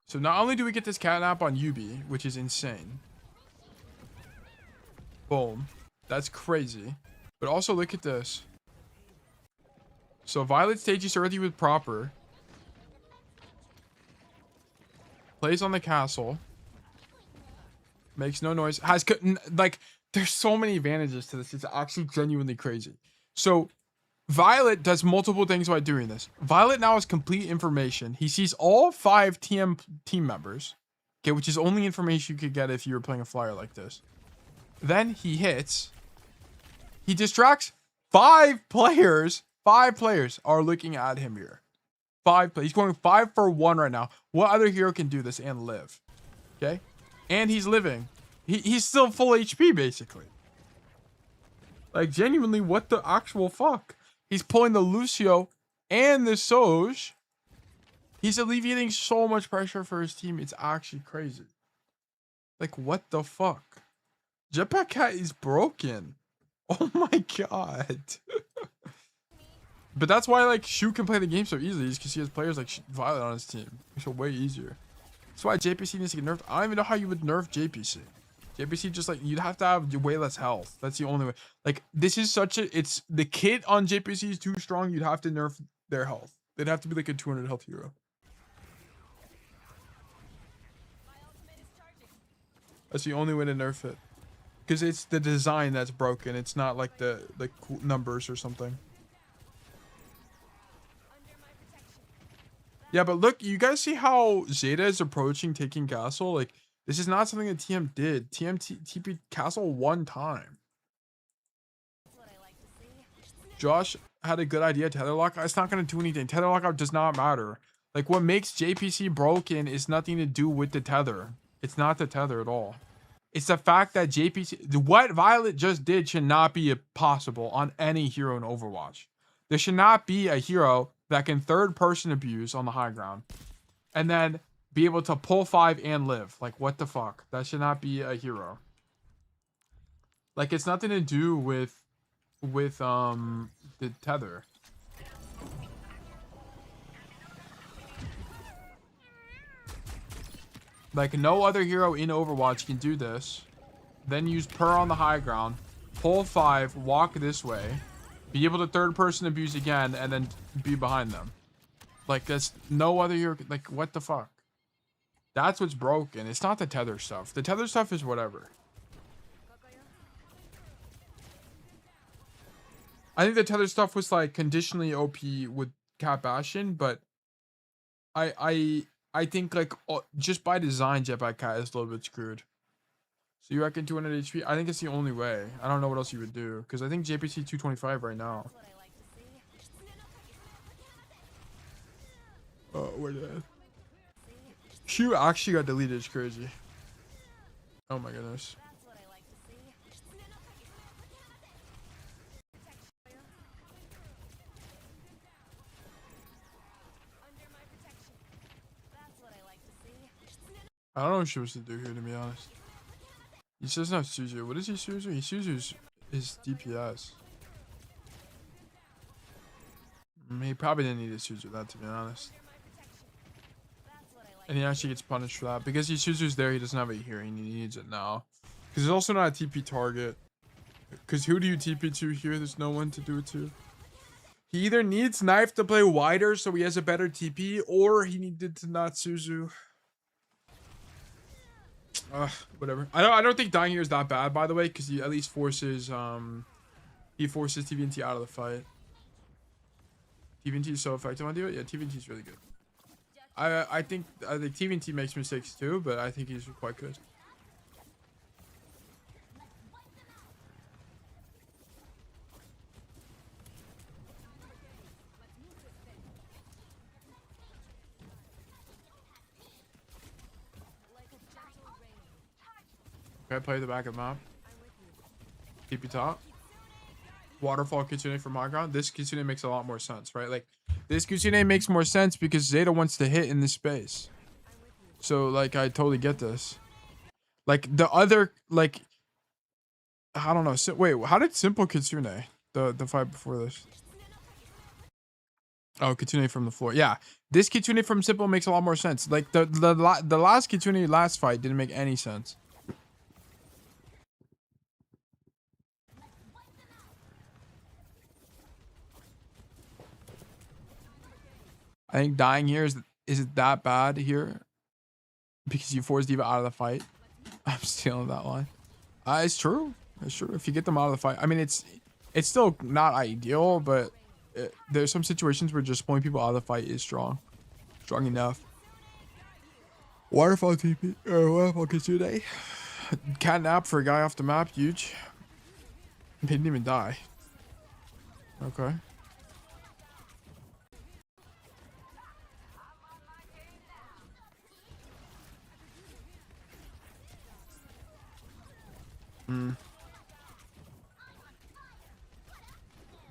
So not only do we get this catnap on Yubi, which is insane. Boom. That's crazy. But also look at this. So Violet stages early with Proper. Plays on the castle. Makes no noise. Has like there's so many advantages to this. It's actually genuinely crazy. So Violet does multiple things by doing this. Violet now has complete information. He sees all 5 TM team members. Okay, which is only information you could get if you were playing a flyer like this. Then he hits. He distracts 5 players. 5 players are looking at him here. 5 players. He's going 5 for 1 right now. What other hero can do this and live? Okay. And he's living. He's still full HP basically. Like genuinely, what the actual fuck? He's pulling the Lucio and the Soj. He's alleviating so much pressure for his team. It's actually crazy. Like what the fuck? Jetpack Cat is broken. Oh my god. But that's why like Shu can play the game so easily, is because he has players like Violet on his team. It's way easier. That's why JPC needs to get nerfed. I don't even know how you would nerf JPC. JPC just like you'd have to have way less health. That's the only way. Like this is such a it's the kit on JPC is too strong. You'd have to nerf their health. They'd have to be like a 200 health hero. That's the only way to nerf it. Because it's the design that's broken. It's not like the numbers or something. Yeah, but look, you guys see how Zeta is approaching taking castle? Like, this is not something that TM did. TM TP castle 1 time. Josh had a good idea. Tether lockout. It's not going to do anything. Tether lockout does not matter. Like, what makes JPC broken is nothing to do with the tether. It's not the tether at all. It's the fact that JPC... What Violet just did should not be possible on any hero in Overwatch. There should not be a hero that can third-person abuse on the high ground and then be able to pull 5 and live. Like, what the fuck? That should not be a hero. Like, it's nothing to do with the tether. Like no other hero in Overwatch can do this. Then use Per on the high ground, pull 5, walk this way, be able to third person abuse again, and then be behind them. Like that's no other hero. Like what the fuck? That's what's broken. It's not the tether stuff. The tether stuff is whatever. I think the tether stuff was like conditionally OP with Cat Bastion, but I think like just by design Jetpack Cat is a little bit screwed. So you reckon 200 HP? I think it's the only way. I don't know what else you would do because I think JPC 225 right now. Oh, wait. Shu actually got deleted. It's crazy. Oh my goodness. I don't know what she was to do here, to be honest. He says no Suzu. What is he Suzu? He Suzu's his DPS. He probably didn't need a Suzu that, to be honest. And he actually gets punished for that. Because he Suzu's there, he doesn't have a hearing. He needs it now. Because he's also not a TP target. Because who do you TP to here? There's no one to do it to. He either needs Knife to play wider so he has a better TP, or he needed to not Suzu. Whatever. I don't think dying here is that bad, by the way, because he at least forces he forces TVNT out of the fight. TVNT is so effective on it. Yeah, TVNT is really good. I think TVNT makes mistakes too, but I think he's quite good. Okay, play the back of the map. TP top. Waterfall Kitsune from high ground. This Kitsune makes a lot more sense, right? Like, this Kitsune makes more sense because Zeta wants to hit in this space. So, like, I totally get this. Like, the other, like, I don't know. So, wait, how did Simple Kitsune, the fight before this? Oh, Kitsune from the floor. Yeah, this Kitsune from Simple makes a lot more sense. Like, the last Kitsune last fight didn't make any sense. I think dying here is it that bad here? Because you force Diva out of the fight. I'm stealing that line. It's true. It's true. If you get them out of the fight, I mean, it's still not ideal, but there's some situations where just pulling people out of the fight is strong enough. Waterfall TP or Waterfall Kitsune. Catnap for a guy off the map, huge. He didn't even die. Okay.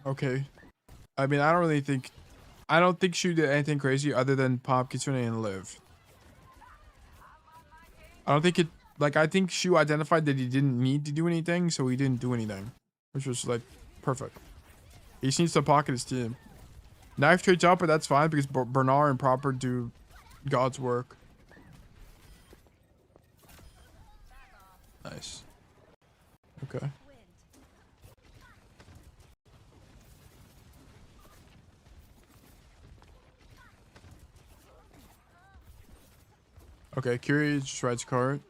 Okay. I mean, I don't think Shu did anything crazy other than pop Kitsune and live. I don't think it, like, I think Shu identified that he didn't need to do anything, so he didn't do anything, which was like perfect. He just needs to pocket his team. Knife trades out, but that's fine because Bernard and Proper do God's work. Nice. Okay. Okay, Curie just rides cart.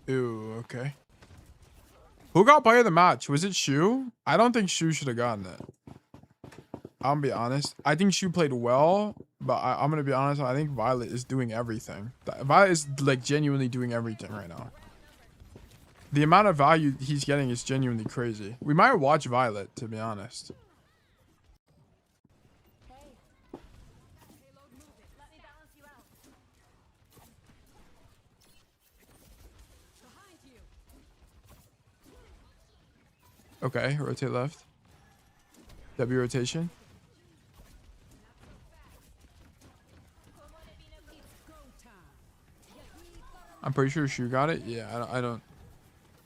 Ooh, okay. Who got player of the match? Was it Shu? I don't think Shu should have gotten it. I'm gonna be honest. I think Shu played well, but I'm gonna be honest. I think Violet is doing everything. Violet is like genuinely doing everything right now. The amount of value he's getting is genuinely crazy. We might watch Violet, to be honest. Okay, rotate left. W rotation. I'm pretty sure Shu got it. Yeah, I don't.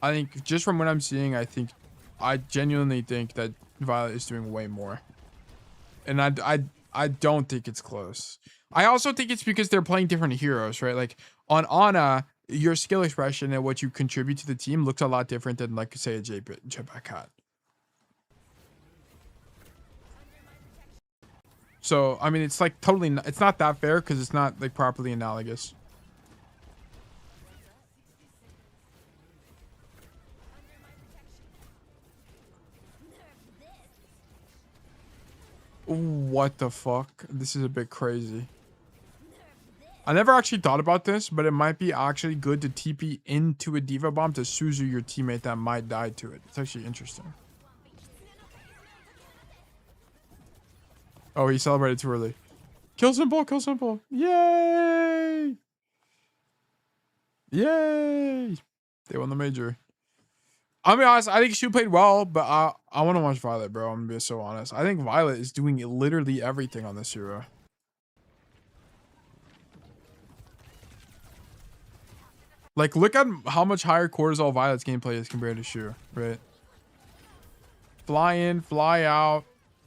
I think just from what I'm seeing, I genuinely think that Violet is doing way more. And I don't think it's close. I also think it's because they're playing different heroes, right? Like on Ana, your skill expression and what you contribute to the team looks a lot different than like say a Jetpack Cat. So I mean, it's like totally, it's not that fair because it's not like properly analogous. What the fuck? This is a bit crazy. I never actually thought about this, but it might be actually good to TP into a Diva Bomb to Suzu your teammate that might die to it. It's actually interesting. Oh, he celebrated too early. Kill Simple, kill Simple. Yay! Yay! They won the major. I'll be honest, I think Shu played well, but I want to watch Violet, bro. I'm gonna be so honest. I think Violet is doing literally everything on this hero. Like, look at how much higher cortisol Violet's gameplay is compared to Shu, right? Fly in, fly out,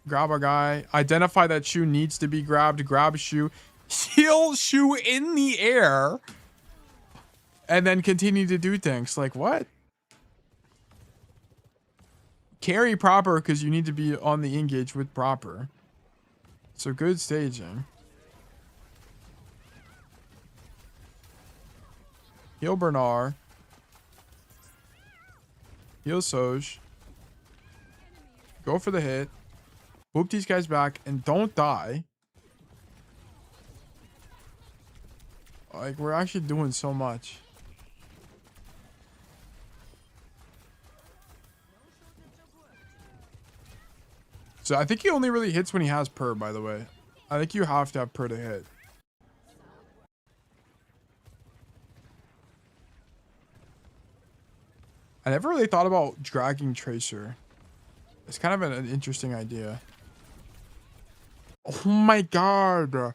grab a guy, identify that Shu needs to be grabbed, grab Shu, heal Shu in the air, and then continue to do things. Like, what? Carry proper because you need to be on the engage with proper. So good staging. Heal Bernard. Heal Soj. Go for the hit. Whoop these guys back and don't die. Like, we're actually doing so much. So I think he only really hits when he has per, by the way. I think you have to have per to hit. I never really thought about dragging Tracer. It's kind of an interesting idea. Oh my god.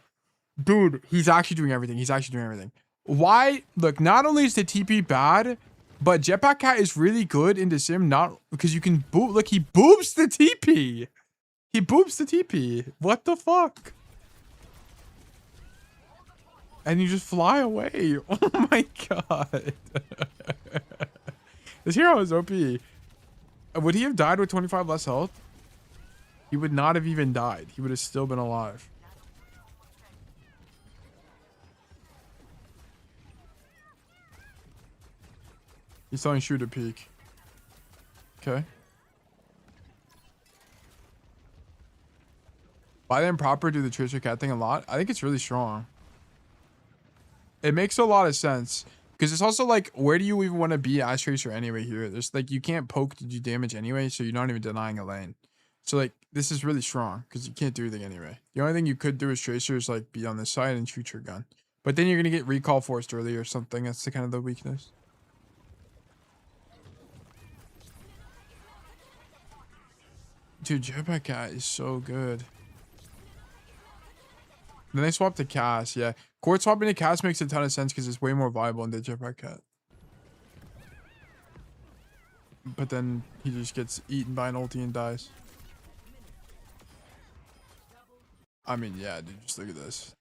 Dude, he's actually doing everything. He's actually doing everything. Why? Look, not only is the TP bad, but Jetpack Cat is really good in the sim, not because you can boop. Look, he boops the TP. He boops the TP. What the fuck? And you just fly away. Oh my god. This hero is OP. Would he have died with 25 less health? He would not have even died. He would have still been alive. He's telling Shu to peek. Okay. By then proper do the Tracer Cat thing a lot. I think it's really strong. It makes a lot of sense. Because it's also like, where do you even want to be as Tracer anyway here? There's like, you can't poke to do damage anyway, so you're not even denying a lane. So like, this is really strong because you can't do anything anyway. The only thing you could do as Tracer is like be on this side and shoot your gun. But then you're going to get recall forced early or something. That's the kind of the weakness. Dude, Jetpack Cat is so good. Then they swapped to Cass, yeah. Court swapping to Cass makes a ton of sense because it's way more viable than the Jetpack Cat. But then he just gets eaten by an ulti and dies. I mean, yeah, dude, just look at this.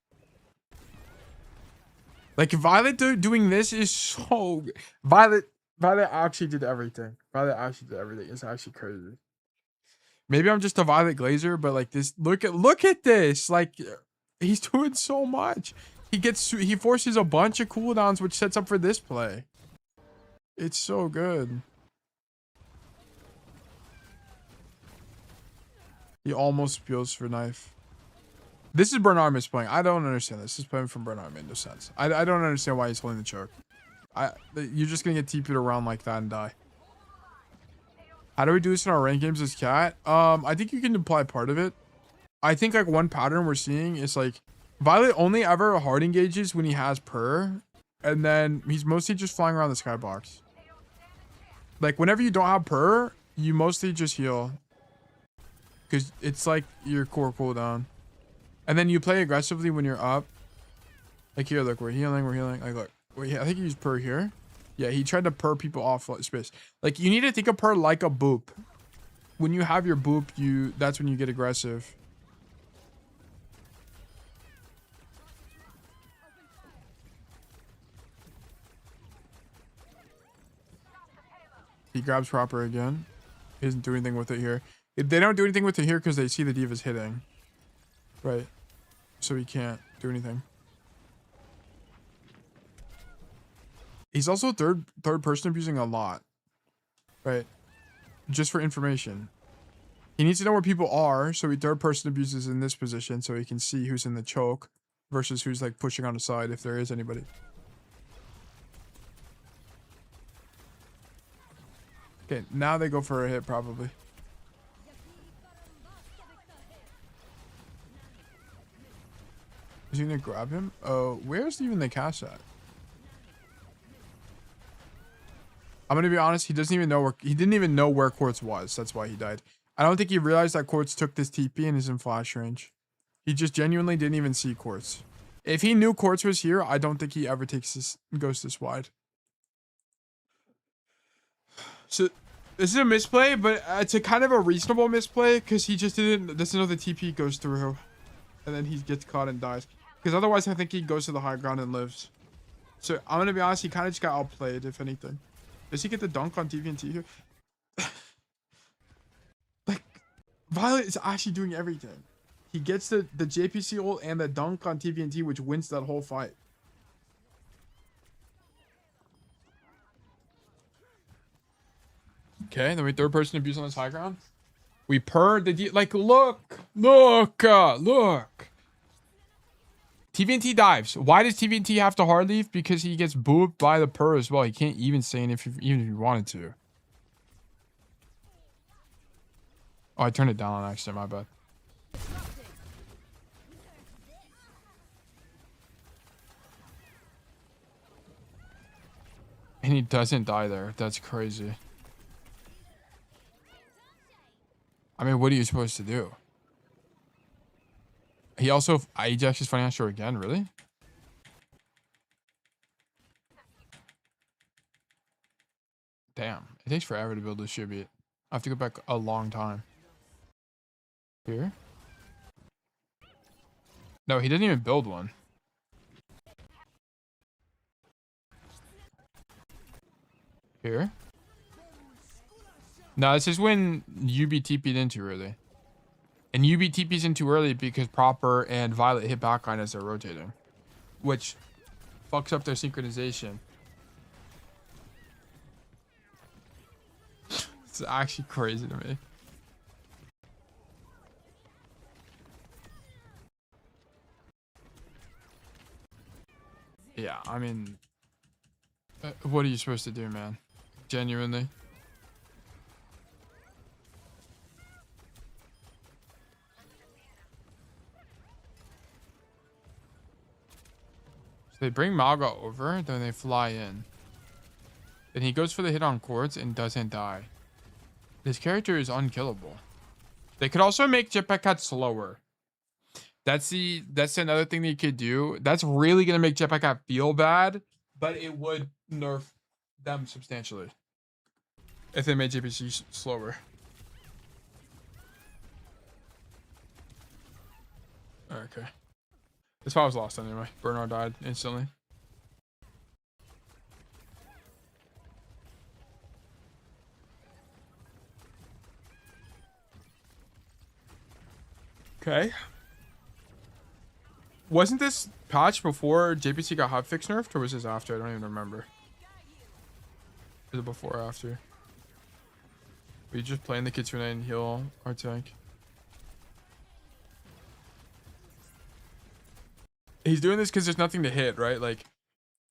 Like, Violet doing this is so... Violet actually did everything. Violet actually did everything. It's actually crazy. Maybe I'm just a Violet Glazer, but like this, look at this. Like, he's doing so much. He forces a bunch of cooldowns, which sets up for this play. It's so good. He almost peels for knife. This is Bernard misplaying. I don't understand this. This playing from Bernard made no sense. I don't understand why he's holding the choke. You're just gonna get TP'd around like that and die. How do we do this in our ranked games as Cat? I think you can apply part of it. I think like one pattern we're seeing is like Violet only ever hard engages when he has per, and then he's mostly just flying around the skybox. Like whenever you don't have per, you mostly just heal. Because it's like your core cooldown. And then you play aggressively when you're up. Like here, look, we're healing. Like look, wait, I think you use per here. Yeah, he tried to purr people off space. Like, you need to think of purr like a boop. When you have your boop, that's when you get aggressive. He grabs proper again. He doesn't do anything with it here. They don't do anything with it here because they see the D.Va's hitting. Right. So he can't do anything. He's also third person abusing a lot. Right. Just for information. He needs to know where people are, so he third person abuses in this position so he can see who's in the choke versus who's like pushing on the side if there is anybody. Okay, now they go for a hit probably. Is he gonna grab him? Oh, where's even the cast at? I'm gonna be honest, he didn't even know where Quartz was. That's why he died. I don't think he realized that Quartz took this TP and is in flash range. He just genuinely didn't even see Quartz. If he knew Quartz was here, I don't think he ever goes this wide. So this is a misplay, but it's a kind of a reasonable misplay because he just doesn't know the TP goes through. And then he gets caught and dies. Because otherwise I think he goes to the high ground and lives. So I'm gonna be honest, he kind of just got outplayed, if anything. Does he get the dunk on TVNT here? Like, Violet is actually doing everything. He gets the JPC ult and the dunk on TVNT, which wins that whole fight. Okay, then we third person abuse on this high ground. We purred the like, look. TVNT dives. Why does TVNT have to hard leave? Because he gets booped by the purr as well. He can't even stay in even if he wanted to. Oh, I turned it down on accident. My bad. And he doesn't die there. That's crazy. I mean, what are you supposed to do? He also ejects his financial again, really? Damn, it takes forever to build this tribute. I have to go back a long time. Here? No, he didn't even build one. Here? No, this is when UB TP'd in too early. And UB TP's in too early because Proper and Violet hit backline as they're rotating. Which fucks up their synchronization. It's actually crazy to me. Yeah, I mean... what are you supposed to do, man? Genuinely. They bring Maga over, then they fly in. Then he goes for the hit on Quartz and doesn't die. This character is unkillable. They could also make Jetpack Cat slower. That's another thing that you could do. That's really gonna make Jetpack Cat feel bad, but it would nerf them substantially if they made JPC slower. Okay. This fight was lost anyway. Bernard died instantly. Okay. Wasn't this patch before JPC got hotfix nerfed, or was this after? I don't even remember. Is it before or after? We just playing the Kitsune and heal our tank. He's doing this because there's nothing to hit, right? Like,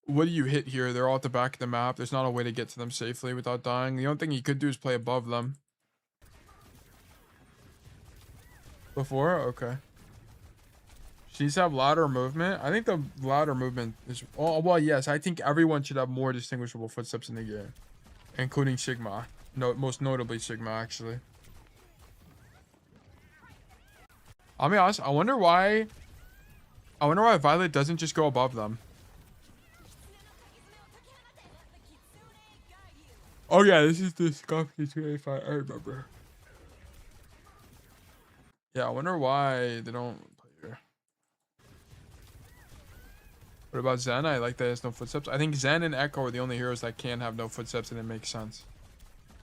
what do you hit here? They're all at the back of the map. There's not a way to get to them safely without dying. The only thing he could do is play above them. Before? Okay. She needs to have louder movement. I think the louder movement is... Oh, well, yes. I think everyone should have more distinguishable footsteps in the game. Including Sigma. No, most notably Sigma, actually. I'll be honest. I wonder why Violet doesn't just go above them. Oh yeah, this is the Scoffy 285. I remember. Yeah, I wonder why they don't play here. What about Zen? I like that there's no footsteps. I think Zen and Echo are the only heroes that can have no footsteps, and it makes sense.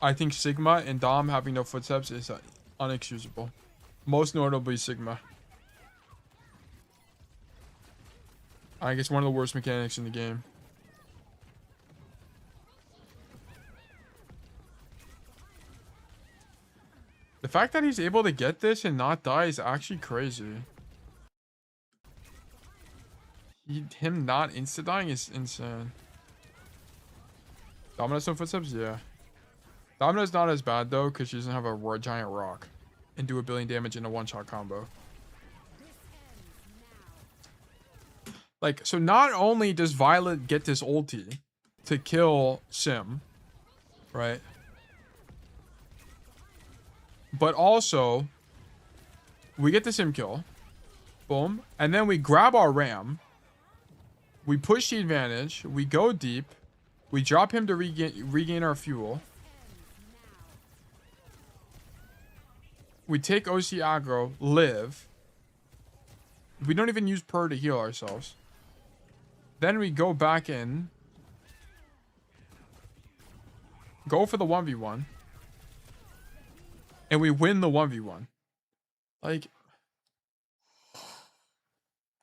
I think Sigma and Dom having no footsteps is unexcusable. Most notably Sigma. I guess one of the worst mechanics in the game. The fact that he's able to get this and not die is actually crazy. Him not insta-dying is insane. Domino's no footsteps? Yeah. Domino's not as bad though, because she doesn't have a giant rock and do 1 billion damage in a one-shot combo. Like, so not only does Violet get this ulti to kill Sim, right? But also, we get the Sim kill. Boom. And then we grab our Ram. We push the advantage. We go deep. We drop him to regain our fuel. We take OC aggro, live. We don't even use Per to heal ourselves. Then we go back in. Go for the 1v1. And we win the 1v1. Like,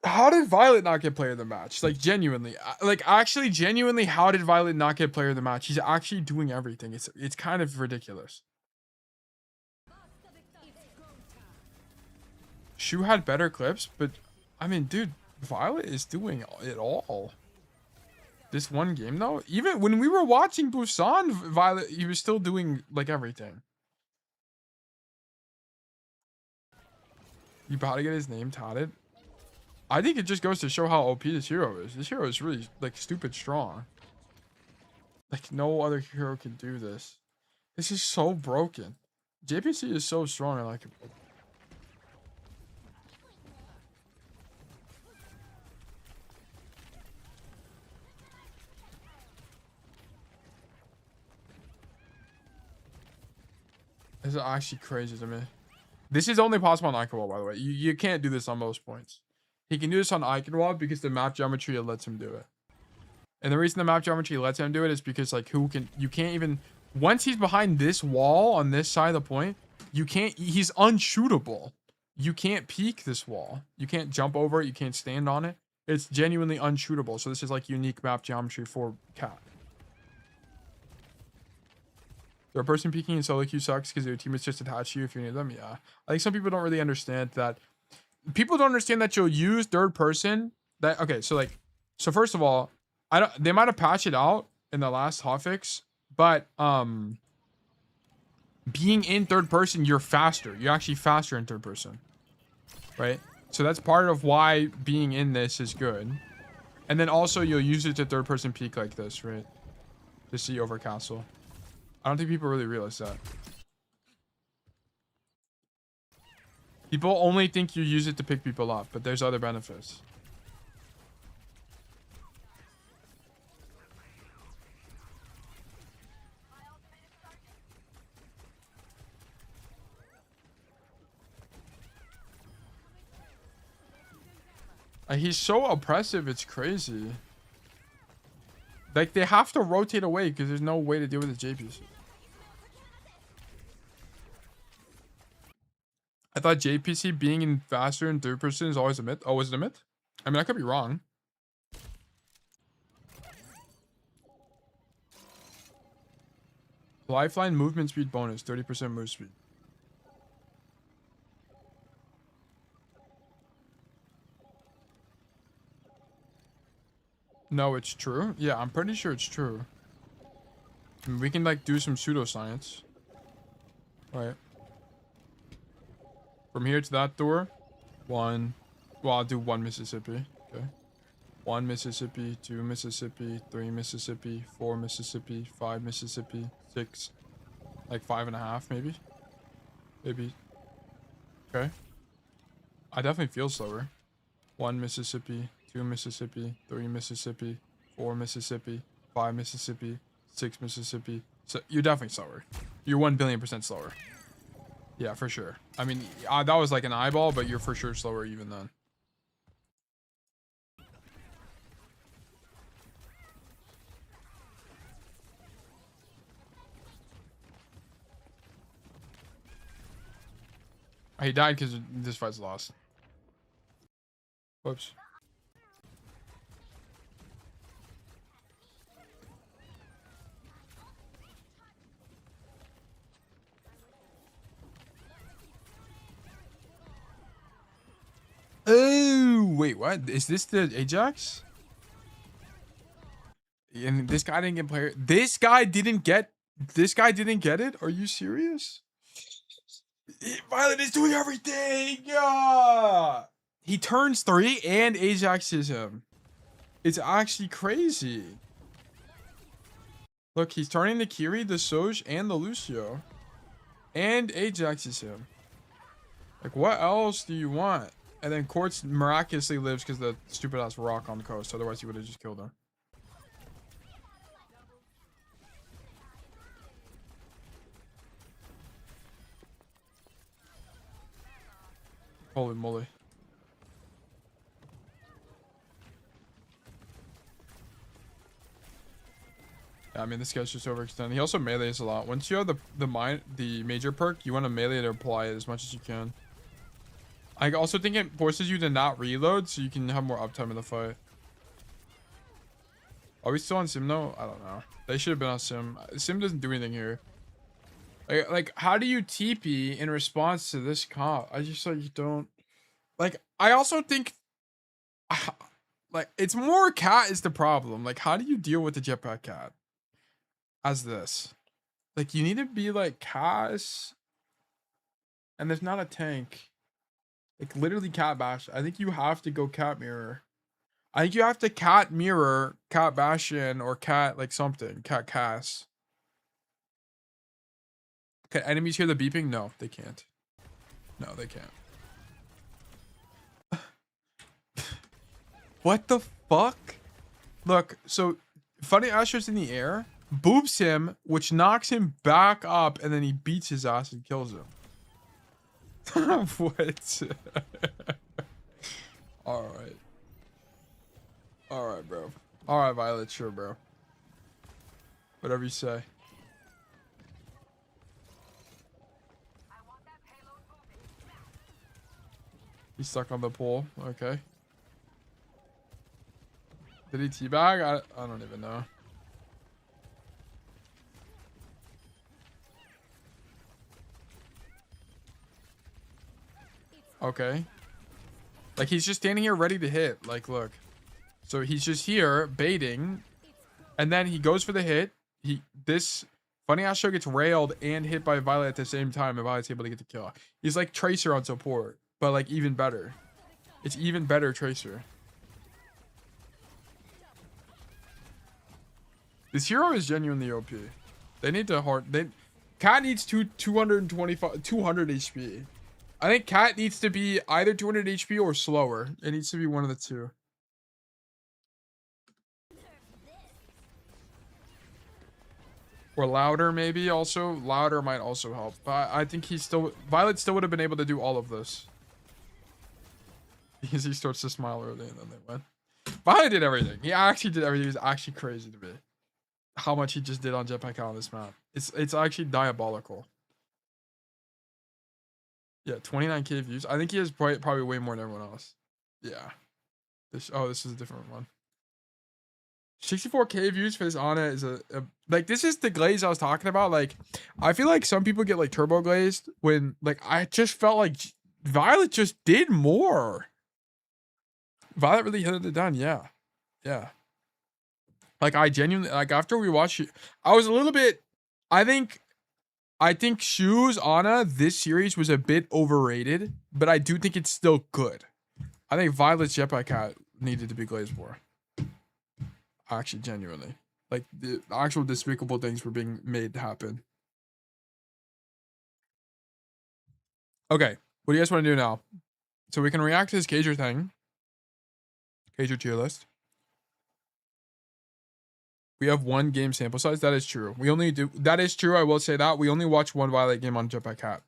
how did Violet not get player of the match? Like, genuinely. Like, actually, genuinely, how did Violet not get player of the match? He's actually doing everything. It's kind of ridiculous. Shu had better clips, but, I mean, dude, Violet is doing it all. This one game, though, even when we were watching Busan, Violet, he was still doing, like, everything. You about to get his name tatted? I think it just goes to show how OP this hero is. This hero is really, like, stupid strong. Like, no other hero can do this. This is so broken. JPC is so strong, I like it. This is actually crazy to me. This is only possible on Iconwall, by the way. You can't do this on most points. He can do this on Iconwall because the map geometry lets him do it. And the reason the map geometry lets him do it is because, like, you can't even, once he's behind this wall on this side of the point, he's unshootable. You can't peek this wall. You can't jump over it. You can't stand on it. It's genuinely unshootable. So this is, like, unique map geometry for Cat. Third person peeking in solo queue sucks because your teammates just attach to you if you need them. Yeah. I think some people don't really understand that. People don't understand that you'll use third person. Okay, so first of all, they might have patched it out in the last hotfix, but being in third person, you're faster. You're actually faster in third person. Right? So that's part of why being in this is good. And then also you'll use it to third person peek like this, right? To see over castle. I don't think people really realize that. People only think you use it to pick people up, but there's other benefits. He's so oppressive, it's crazy. Like, they have to rotate away because there's no way to deal with the JPC. I thought JPC being in faster in third person is always a myth. Oh, is it a myth? I mean, I could be wrong. Lifeline movement speed bonus, 30% move speed. No, it's true. Yeah, I'm pretty sure it's true. I mean, we can, like, do some pseudoscience. Right. From here to that door, well, I'll do 1 Mississippi. Okay. 1 Mississippi, 2 Mississippi, 3 Mississippi, 4 Mississippi, 5 Mississippi, 6. Like 5.5, maybe. Maybe. Okay. I definitely feel slower. 1 Mississippi, 2 Mississippi, 3 Mississippi, 4 Mississippi, 5 Mississippi, 6 Mississippi, So you're definitely slower. You're 1,000,000,000% slower. Yeah, for sure. I mean, that was like an eyeball, but you're for sure slower even then. He died because this fight's lost. Whoops. Oh, wait, what? Is this the Ajax? And this guy didn't get player. This guy didn't get it? Are you serious? Violet is doing everything. Yeah. He turns 3 and Ajax is him. It's actually crazy. Look, he's turning the Kiri, the Soj, and the Lucio. And Ajax is him. Like, what else do you want? And then Quartz miraculously lives because the stupid ass rock on the coast. Otherwise, he would have just killed him. Holy moly. Yeah, I mean, this guy's just overextended. He also melees a lot. Once you have the major perk, you want to melee to apply it as much as you can. I also think it forces you to not reload so you can have more uptime in the fight. Are we still on Sim though? I don't know. They should have been on Sim. Sim doesn't do anything here. Like how do you TP in response to this comp? I just like don't. Like I also think, like it's more cat is the problem. Like how do you deal with the jetpack cat? As this, like you need to be like Cass, and there's not a tank. Like literally cat bash. I think you have to go cat mirror. I think you have to cat mirror, cat bastion, or cat like something. Cat Cass. Can enemies hear the beeping? No, they can't. No, they can't. What the fuck? Look, so Funny Asher's in the air, boops him, which knocks him back up, and then he beats his ass and kills him. What? Alright. Alright, bro. Alright, Violet, sure, bro. Whatever you say. He's stuck on the pole. Okay. Did he teabag? I don't even know. Okay. Like he's just standing here ready to hit. Like look. So he's just here baiting. And then he goes for the hit. This Funny Ass Show gets railed and hit by Violet at the same time, and Violet's able to get the kill. He's like Tracer on support, but like even better. It's even better Tracer. This hero is genuinely OP. They need to Cat needs 200 HP. I think Cat needs to be either 200 HP or slower. It needs to be one of the two. Or louder, maybe also. Louder might also help. But I think Violet still would have been able to do all of this. Because he starts to smile early and then they win. Violet did everything. He actually did everything. It was actually crazy to me. How much he just did on Jetpack on this map. It's actually diabolical. Yeah, 29k views. I think he has probably way more than everyone else. Yeah. This is a different one. 64k views for this Ana is like this is the glaze I was talking about. Like I feel like some people get like turbo glazed when like I just felt like Violet just did more. Violet really hit it down. Yeah. Yeah. Like I genuinely like after we watched it, I was a little bit I think Shu's Ana this series was a bit overrated, but I do think it's still good. I think Violet's Jetpack Cat needed to be glazed more. Actually, genuinely. Like, the actual despicable things were being made to happen. Okay, what do you guys want to do now? So we can react to this Cager thing. Cager tier list. We have 1 game sample size. That is true. We only do. That is true. I will say that. We only watch 1 Violet game on Jetpack Cat.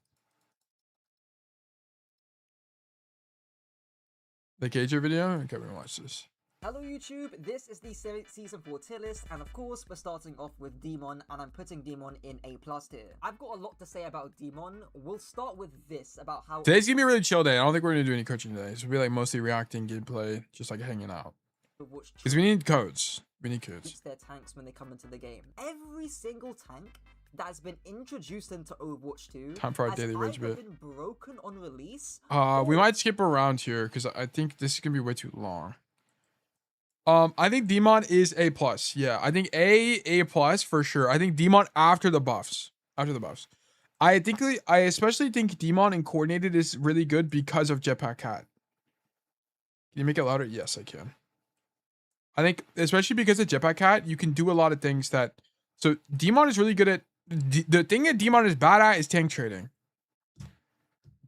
The Gager video? Okay, we watch this. Hello YouTube, this is the Season 4 tier list, and of course we're starting off with Demon, and I'm putting Demon in A+ tier. I've got a lot to say about Demon. We'll start with this, about how... Today's gonna be a really chill day. I don't think we're gonna do any coaching today. So we'll be like mostly reacting, gameplay, just like hanging out. Because we need codes. We need codes. Their tanks when they come into the game. Every single tank that has been introduced into Overwatch 2 Time for our daily rage bit. been broken on release. We might skip around here because I think this is gonna be way too long. I think Demon is A+. Yeah, I think A+ for sure. I think Demon after the buffs. I especially think Demon in coordinated is really good because of Jetpack Cat. Can you make it louder? Yes, I can. I think especially because of Jetpack Cat, you can do a lot of things that. So Demon is really good at. The thing that Demon is bad at is tank trading.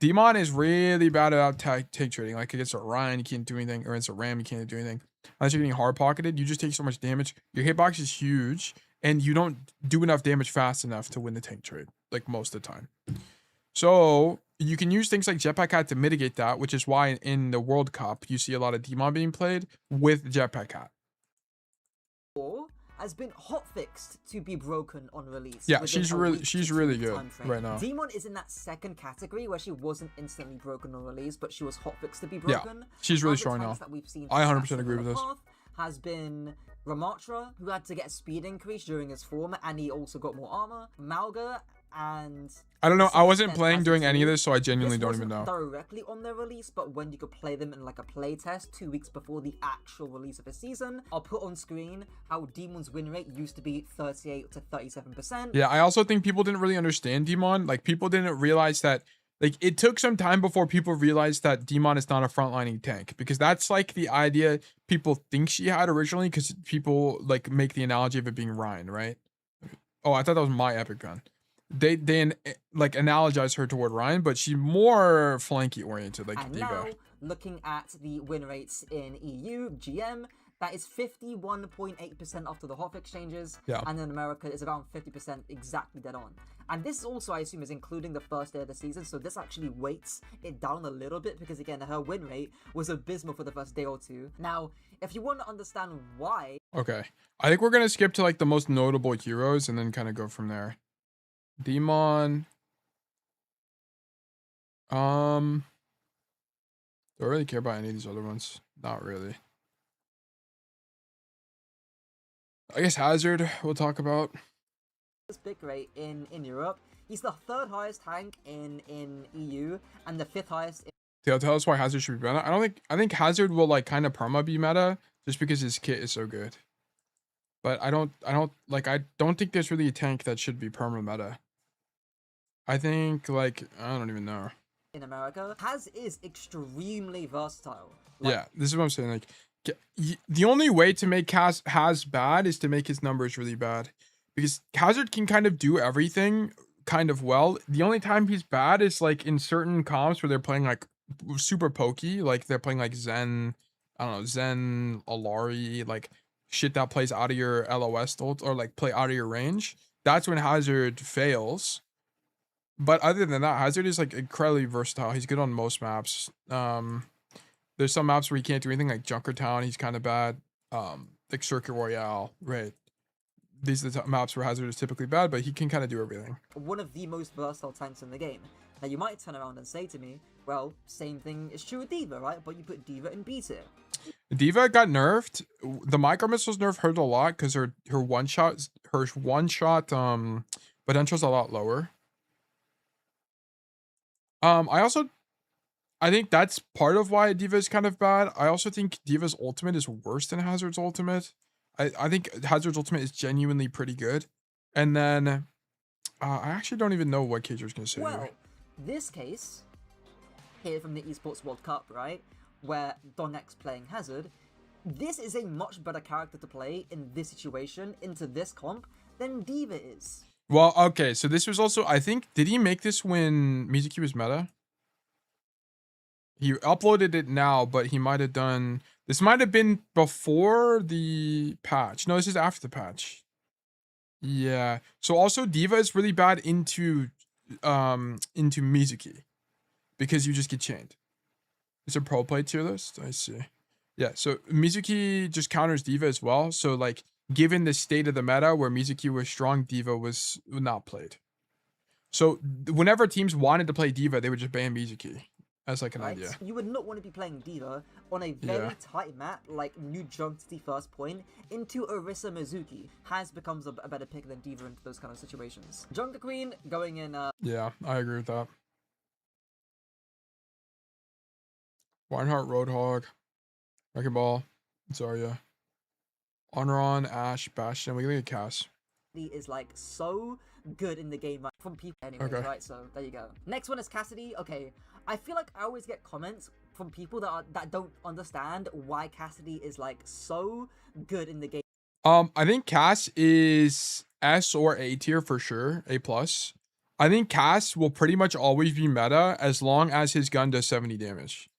Demon is really bad at tank trading. Like against a Ryan, you can't do anything, or against a Ram, you can't do anything. Unless you're getting hard pocketed, you just take so much damage. Your hitbox is huge, and you don't do enough damage fast enough to win the tank trade, like most of the time. So you can use things like Jetpack Cat to mitigate that, which is why in the World Cup you see a lot of Demon being played with Jetpack Cat. Has been hotfixed to be broken on release. Yeah, she's really good right now. Demon is in that second category where she wasn't instantly broken on release, but she was hotfixed to be broken. Yeah, she's really strong now. I 100% agree with this. Has been Ramatra, who had to get a speed increase during his form, and he also got more armor. Malga and... I don't know. I wasn't playing during any of this, so I genuinely don't even know. Directly on their release, but when you could play them in like a play test 2 weeks before the actual release of the season, I'll put on screen how Demon's win rate used to be 38 to 37%. Yeah, I also think people didn't really understand Demon. Like people didn't realize that. Like it took some time before people realized that Demon is not a frontlining tank, because that's like the idea people think she had originally, because people like make the analogy of it being Ryan, right? Oh, I thought that was my epic gun. They like analogize her toward Ryan, but she's more flanky oriented, like and Diva. Now, looking at the win rates in EU, GM, that is 51.8% after the hot exchanges, and in America is around 50%, exactly dead on. And this also, I assume, is including the first day of the season, so this actually weights it down a little bit, because again, her win rate was abysmal for the first day or two. Now, if you want to understand why... Okay, I think we're going to skip to like the most notable heroes and then kind of go from there. Demon. Don't really care about any of these other ones. Not really. I guess Hazard we'll talk about. This pick rate in Europe. He's the 3rd highest tank in EU and the 5th highest in... Tell us why Hazard should be meta. I think Hazard will like kind of perma be meta just because his kit is so good. But I don't think there's really a tank that should be perma meta. I think like I don't even know. In America, Haz is extremely versatile. Like, yeah, this is what I'm saying. Like the only way to make Haz bad is to make his numbers really bad, because Hazard can kind of do everything kind of well. The only time he's bad is like in certain comps where they're playing like super pokey, like they're playing like Zen, I don't know, Zen, Alari, like shit that plays out of your LOS ult or like play out of your range. That's when Hazard fails. But other than that, Hazard is like incredibly versatile. He's good on most maps. There's some maps where he can't do anything, like Junkertown. He's kind of bad. Like Circuit Royale, right? These are the maps where Hazard is typically bad, but he can kind of do everything. One of the most versatile tanks in the game. Now you might turn around and say to me, well, same thing is true with Diva, right? But you put Diva in B tier. Diva got nerfed. The micro missiles nerf hurt a lot because her one shot potential's a lot lower. I think that's part of why Diva is kind of bad. I also think Diva's ultimate is worse than Hazard's ultimate. I think Hazard's ultimate is genuinely pretty good. And then I actually don't even know what Cager's gonna say. Well, this case here from the Esports World Cup, right, where Donek's playing Hazard, this is a much better character to play in this situation, into this comp, than Diva is. Well, okay, so this was also, I think, did he make this when Mizuki was meta? He uploaded it now, but he might have done, This might have been before the patch. No, this is after the patch. Yeah. So also D.Va is really bad into Mizuki because you just get chained. It's a pro play tier list. I see. Yeah. So Mizuki just counters D.Va as well. So like, given the state of the meta where Mizuki was strong, D.Va was not played. So whenever teams wanted to play D.Va, they would just ban Mizuki as like an idea. You would not want to be playing D.Va on a very tight map like New Jump to the first point into Orisa Mizuki becomes a better pick than D.Va into those kind of situations. Junker Queen going in. Yeah, I agree with that. Reinhardt, Roadhog, Wrecking Ball, Zarya, Onron, Ashe, Bastion. We can get Cass. Is like so good in the game from people anyways, right? So there you go. Next one is Cassidy. Okay, I feel like I always get comments from people that don't understand why Cassidy is like so good in the game. I think Cass is S or A tier for sure, A plus. I think Cass will pretty much always be meta as long as his gun does 70 damage.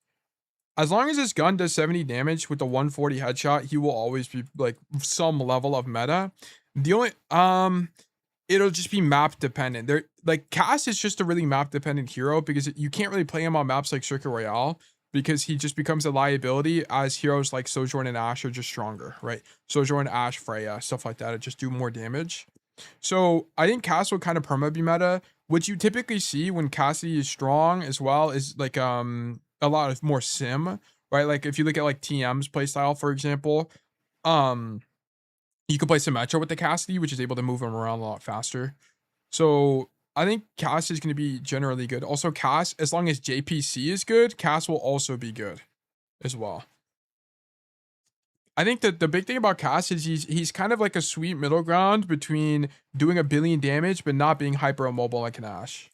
As long as his gun does 70 damage with the 140 headshot, he will always be like some level of meta. The only it'll just be map dependent. There, like Cass is just a really map dependent hero because you can't really play him on maps like Circuit Royale because he just becomes a liability as heroes like Sojourn and Ashe are just stronger, right? Sojourn, Ashe, Freya, stuff like that. It just do more damage. So I think Cass will kind of perma be meta. What you typically see when Cassidy is strong as well is like a lot of more sim, right? Like if you look at like TM's playstyle, for example, you can play Symmetra with the Cassidy, which is able to move him around a lot faster. So I think Cass is going to be generally good. Also, Cass, as long as JPC is good, Cass will also be good as well. I think that the big thing about Cass is he's kind of like a sweet middle ground between doing 1 billion damage but not being hyper immobile like an Ashe.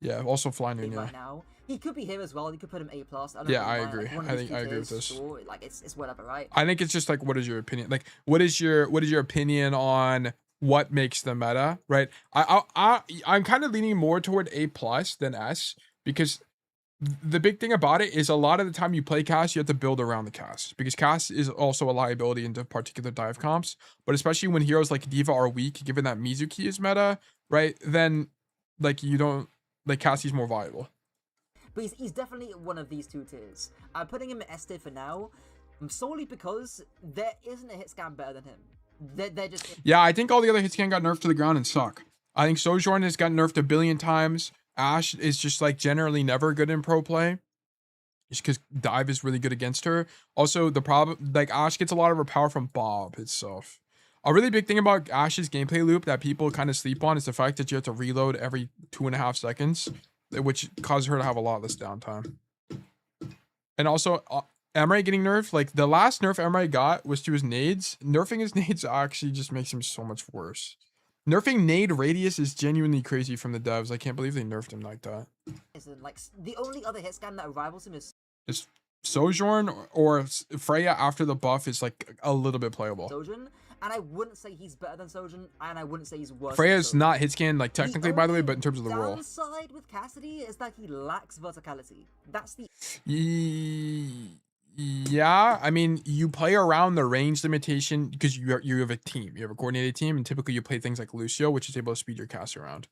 Yeah, also flying in. Right now, he could be here as well. You could put him A plus. Yeah, I agree. I think I agree with this. Sure, like it's whatever, right? I think it's just like, what is your opinion? Like, what is your opinion on what makes the meta, right? I'm kind of leaning more toward A plus than S because the big thing about it is a lot of the time you play Cass, you have to build around the Cass because Cass is also a liability into particular dive comps. But especially when heroes like D.Va are weak, given that Mizuki is meta, right? Then like you don't like Cassie's more viable. But he's definitely one of these two tiers. I'm putting him at S tier for now, solely because there isn't a hit scan better than him. They're just... Yeah, I think all the other hit scan got nerfed to the ground and suck. I think Sojourn has gotten nerfed 1 billion times. Ashe is just like generally never good in pro play. Just because dive is really good against her. Also, the problem, like Ashe gets a lot of her power from Bob itself. A really big thing about Ashe's gameplay loop that people kind of sleep on is the fact that you have to reload every 2.5 seconds, which causes her to have a lot less downtime. And also, Emre getting nerfed, like the last nerf Emre got was to his nades. Nerfing his nades actually just makes him so much worse. Nerfing nade radius is genuinely crazy from the devs. I can't believe they nerfed him like that. Like the only other hit scan that rivals him is Sojourn or Freya after the buff is like a little bit playable. Sojourn, and I wouldn't say he's better than Sojourn, and I wouldn't say he's worse. Freya's not hit scan like technically, by the way, but in terms of the role. The downside with Cassidy is that he lacks verticality. That's the... Yeah, I mean, you play around the range limitation because you have a team. You have a coordinated team, and typically you play things like Lucio, which is able to speed your cast around.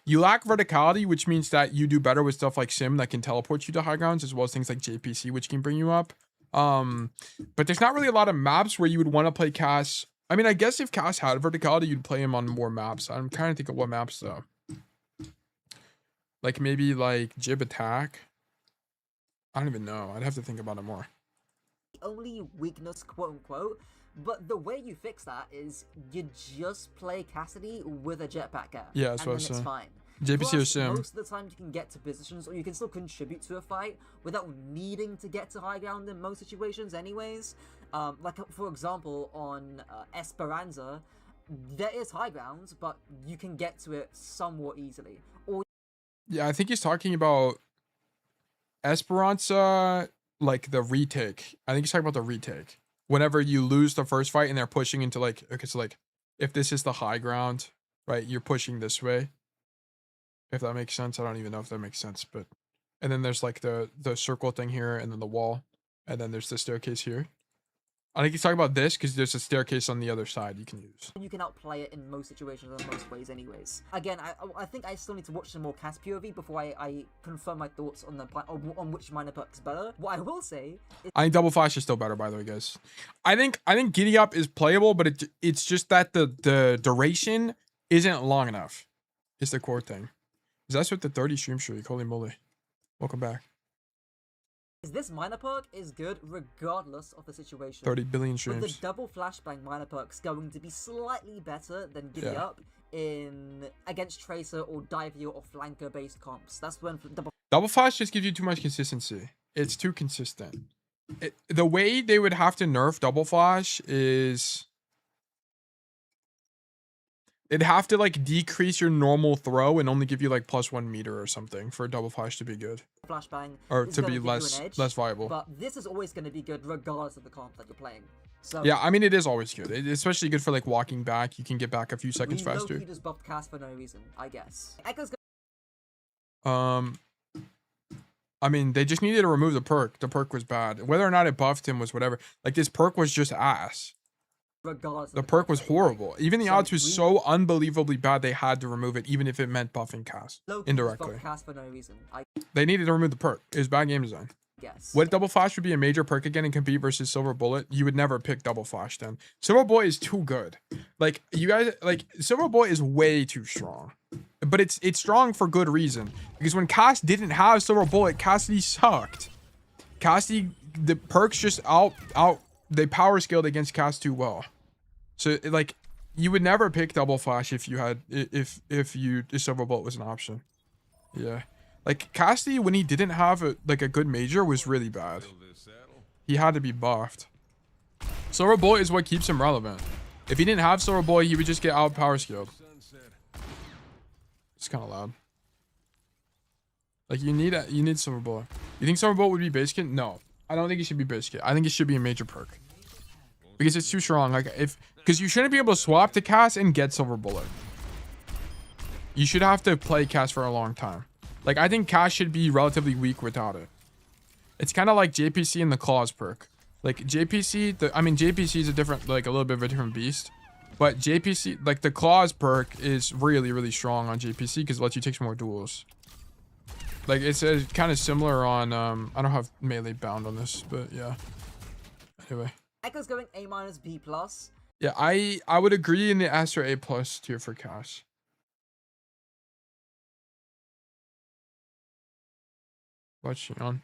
You lack verticality, which means that you do better with stuff like Sim that can teleport you to high grounds, as well as things like JPC, which can bring you up. But there's not really a lot of maps where you would want to play Cass. I mean, I guess if Cass had verticality, you'd play him on more maps. I'm trying to think of what maps though. Like maybe like Jib Attack. I don't even know. I'd have to think about it more. Only weakness, quote unquote, but the way you fix that is you just play Cassidy with a jetpack gap. Yeah, that's and what then it's fine. JPC or Sim. Most of the time you can get to positions, or you can still contribute to a fight without needing to get to high ground in most situations anyways. Like for example on Esperanza, there is high ground, but you can get to it somewhat easily. Or yeah, I think he's talking about Esperanza, like the retake. I think he's talking about the retake. Whenever you lose the first fight and they're pushing into like, okay, so like if this is the high ground, right, you're pushing this way. If that makes sense. I don't even know if that makes sense, but and then there's like the circle thing here and then the wall. And then there's the staircase here. I think he's talking about this because there's a staircase on the other side you can use. You can outplay it in most situations and most ways anyways. Again, I think I still need to watch some more cast POV before I confirm my thoughts on on which minor perk is better. What I will say is I think double flash is still better, by the way, guys. I think Giddy Up is playable, but it's just that the duration isn't long enough. It's the core thing. That's with the 30 stream streak. Holy moly. Welcome back. this minor perk is good regardless of the situation. 30 billion With streams. the double flashbang minor perks going to be slightly better than Giddy Yeah. Up in against Tracer or Diver or Flanker based comps. That's when Double flash just gives you too much consistency. It's too consistent. The way they would have to nerf double flash is it'd have to like decrease your normal throw and only give you like +1 meter or something for a double flash to be good flashbang or is to gonna be give you an less edge, viable. But this is always going to be good regardless of the comp that you're playing. So Yeah, I mean it is always good. It's especially good for like walking back. You can get back a few seconds we faster. low-key just buffed cast for no reason, I guess. Echo's I mean, they just needed to remove the perk. The perk was bad. Whether or not it buffed him was whatever. Like, this perk was just ass. regardless. The of perk comp was that you're playing. horrible. Even the So odds was we so unbelievably bad, they had to remove it, even if it meant buffing cast low-key just indirectly. buffed cast for no reason, I They needed to remove the perk. It was bad game design. guess. Would double flash would be a major perk again and compete versus silver bullet? You would never pick double flash then. Silver bullet is too good. Like, you guys, like, silver bullet is way too strong. But it's strong for good reason. Because when Cass didn't have silver bullet, Cassidy sucked. Cassidy, the perks just they power scaled against Cass too well. So like, you would never pick double flash if you had if silver bullet was an option. Yeah. Like, Cassidy, when he didn't have a good major, was really bad. Fill this saddle. He had to be buffed. Silver bullet is what keeps him relevant. If he didn't have silver bullet, he would just get out power scaled. Sunset. It's kind of loud. Like, you need silver bullet. You think silver bullet would be base kit? No, I don't think it should be base kit. I think it should be a major perk because it's too strong. Like, because you shouldn't be able to swap to cast and get silver bullet. You should have to play cast for a long time. Like, I think cast should be relatively weak without it. It's kind of like JPC and the claws perk. Like, JPC, I mean, JPC is a different, like, a little bit of a different beast. But JPC, like, the claws perk is really, really strong on JPC because it lets you take some more duels. Like, it's kind of similar on, I don't have melee bound on this, but yeah. Anyway. Echo's going A minus B plus. Yeah, I would agree in the S or A plus tier for Cash. What's on?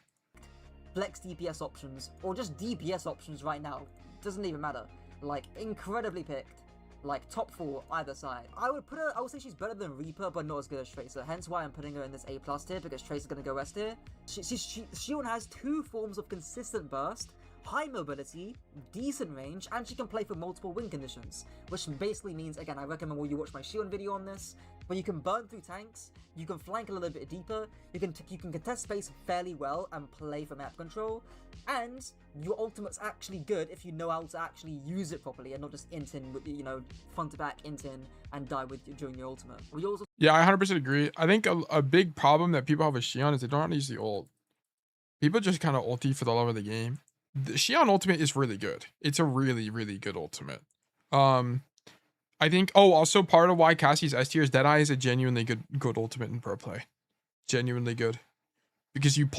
Flex DPS options or just DPS options right now. Doesn't even matter. Like, incredibly picked. Like, top 4 either side. I would say she's better than Reaper, but not as good as Tracer. Hence why I'm putting her in this A plus tier, because Tracer's gonna go S tier. She has 2 forms of consistent burst, high mobility, decent range, and she can play for multiple win conditions. Which basically means, again, I recommend you watch my Shion video on this, but you can burn through tanks, you can flank a little bit deeper, you can contest space fairly well and play for map control, and your ultimate's actually good if you know how to actually use it properly and not just int in with, you know, front to back int in and die with during your ultimate. We also Yeah, I 100% agree. I think a big problem that people have with Shion is they don't know how to use the ult. People just kind of ulti for the love of the game. The Shion ultimate is really good. It's a really, really good ultimate. I think, also part of why Cassie's S tier is Deadeye is a genuinely good ultimate in pro play. Genuinely good. Because you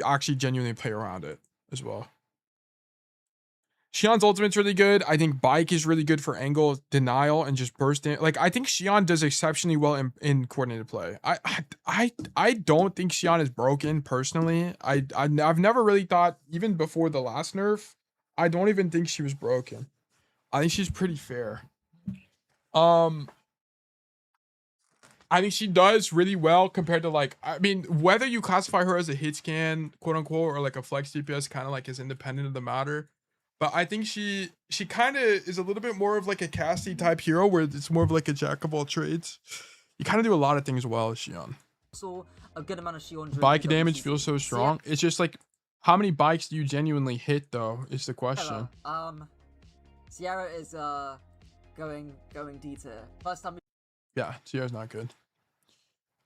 actually genuinely play around it as well. Shion's ultimate's really good. I think Bike is really good for angle denial and just bursting. Like, I think Shion does exceptionally well in coordinated play. I don't think Shion is broken personally. I've never really thought, even before the last nerf, I don't even think she was broken. I think she's pretty fair. I think she does really well compared to, like, I mean, whether you classify her as a hit scan, quote unquote, or like a flex DPS, kind of like is independent of the matter. But I think she kind of is a little bit more of like a Cassie type hero where it's more of like a jack of all trades. You kind of do a lot of things well as Shion. saw a good amount of Shion. Bike damage feels so strong. It's just like, how many bikes do you genuinely hit though is the question. Sierra is going D tier. First time. Yeah, Sierra's not good.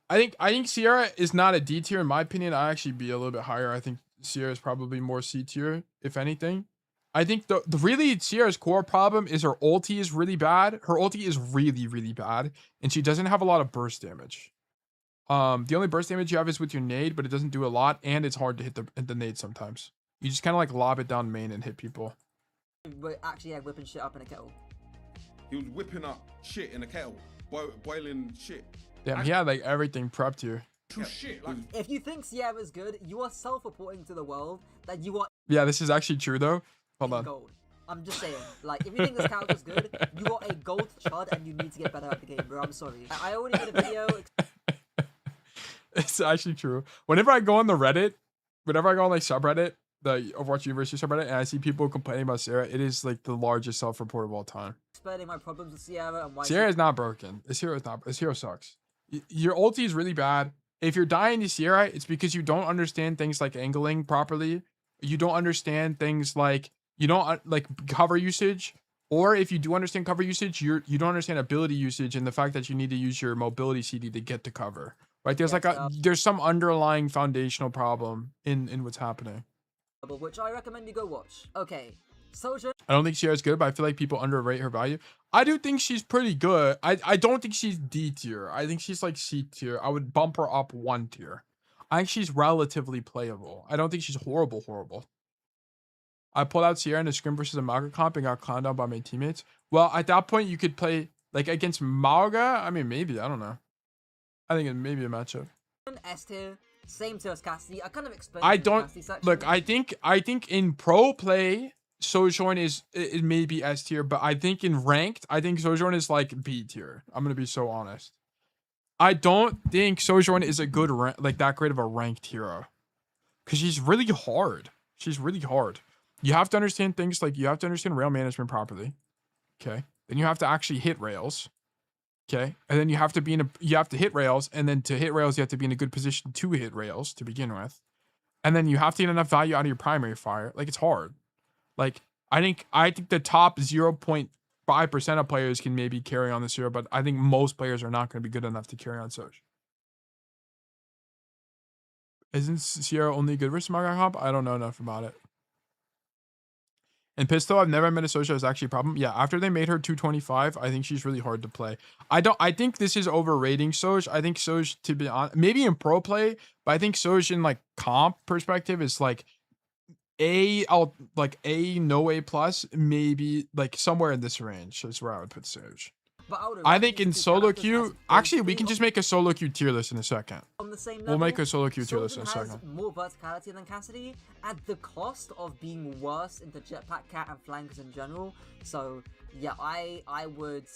I think Sierra is not a D tier in my opinion. I actually be a little bit higher. I think Sierra is probably more C tier, if anything. I think the really Sierra's core problem is her ulti is really bad. Her ulti is really, really bad, and she doesn't have a lot of burst damage. The only burst damage you have is with your nade, but it doesn't do a lot, and it's hard to hit the nade sometimes. You just kind of like lob it down main and hit people. But actually, whipping shit up in a kettle. He was whipping up shit in a kettle, boiling shit. Damn, he had like everything prepped here. Shit, like If you think Sierra's good, you are self-reporting to the world that you are Yeah, this is actually true though. Hold on. gold. I'm just saying, like, if you think this character's good, you are a gold chud and you need to get better at the game, bro. I'm sorry. I already made a video. It's actually true. Whenever I go on the Reddit, whenever I go on like subreddit, the Overwatch University subreddit, and I see people complaining about Sierra, it is like the largest self-report of all time. Explaining my problems with Sierra and why Sierra is not broken. This hero is not. This hero sucks. Your ulti is really bad. If you're dying to Sierra, it's because you don't understand things like angling properly. You don't understand things like like cover usage. Or if you do understand cover usage, you don't understand ability usage and the fact that you need to use your mobility CD to get to cover. Right? There's there's some underlying foundational problem in what's happening. which I recommend you go watch. Okay, Soldier. I don't think Sierra's good, but I feel like people underrate her value. I do think she's pretty good. I don't think she's D tier. I think she's like C tier. I would bump her up 1 tier. I think she's relatively playable. I don't think she's horrible. I pulled out Sierra in a scrim versus a Mauga comp and got clowned on by my teammates. Well, at that point, you could play like against Mauga. I mean, maybe. I don't know. I think it may be a matchup. S tier, same tier as Cassidy. I kind of explained. I don't look. I think in pro play, Sojourn is maybe S tier, but I think in ranked, I think Sojourn is like B tier. I'm gonna be so honest. I don't think Sojourn is a good like that great of a ranked hero, because she's really hard. She's really hard. You have to understand things like you have to understand rail management properly. Okay, then you have to actually hit rails. Okay, and then you have to hit rails, and then to hit rails, you have to be in a good position to hit rails to begin with, and then you have to get enough value out of your primary fire. Like it's hard. Like I think the top 0.5% of players can maybe carry on this hero, but I think most players are not going to be good enough to carry on Soj. Isn't Sierra only good versus Mauga comp? I don't know enough about it. And Pistol, I've never met a Soj as actually a problem. Yeah, after they made her 225, I think she's really hard to play. I think this is overrating Soj. I think Soj, to be honest, maybe in pro play, but I think Soj in like comp perspective is like A, no A plus, maybe like somewhere in this range is where I would put Soj. I think in solo queue, actually, we can just make a solo queue tier list in a second. On the same level, We'll make a solo queue tier list in a Soldier second. has more verticality than Cassidy at the cost of being worse into Jetpack Cat and flankers in general. So yeah, I would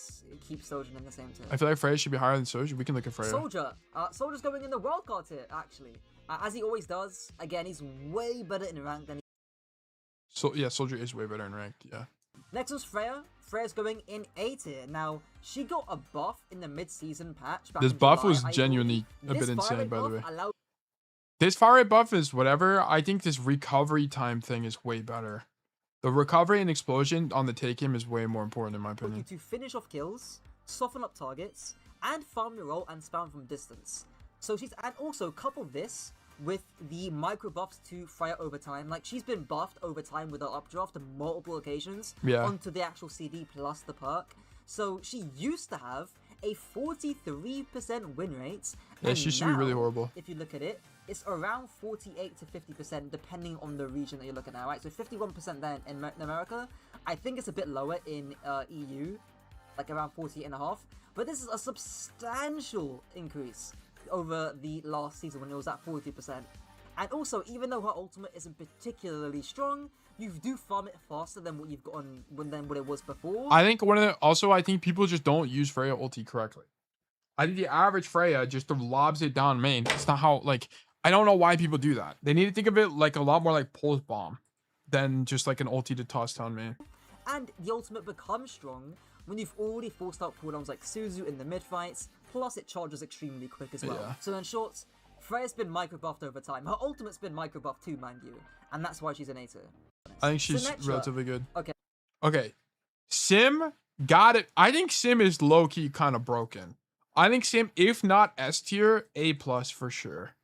keep Soldier in the same tier. I feel like Freya should be higher than Soj. We can look at Freya. Soldier's going in the wildcard tier actually, as he always does. Again, he's way better in rank than. So yeah, Soldier is way better in ranked. Yeah. Next was Freya. Freya's going in A tier. Now, she got a buff in the mid-season patch. This buff was genuinely a bit insane, by the way. This fire rate buff is whatever. I think this recovery time thing is way better. The recovery and explosion on the take him is way more important in my opinion. To finish off kills, soften up targets, and farm your roll and spam from distance. So and also couple this with the micro buffs to Freya over time. Like, she's been buffed over time with her updraft on multiple occasions onto the actual CD plus the perk. So she used to have a 43% win rate. Yeah, she should be really horrible. If you look at it, it's around 48 to 50% depending on the region that you're looking at, right? So 51% there in America. I think it's a bit lower in EU, like around 48.5. But this is a substantial increase over the last season when it was at 40%. And also, even though her ultimate isn't particularly strong, you do farm it faster than what you've gotten than what it was before. I think I think people just don't use Freya ulti correctly. I think the average Freya just lobs it down main. It's not how, like, I don't know why people do that. They need to think of it like a lot more like pulse bomb than just like an ulti to toss down main. And the ultimate becomes strong when you've already forced out cooldowns like Suzu in the mid fights, plus it charges extremely quick as well. Yeah. So in short, Freya's been micro buffed over time. Her ultimate's been micro buffed too, mind you, and that's why she's an A tier. I think she's relatively good. Okay. Sim got it. I think Sim is low key kind of broken. I think Sim, if not S tier, A plus for sure.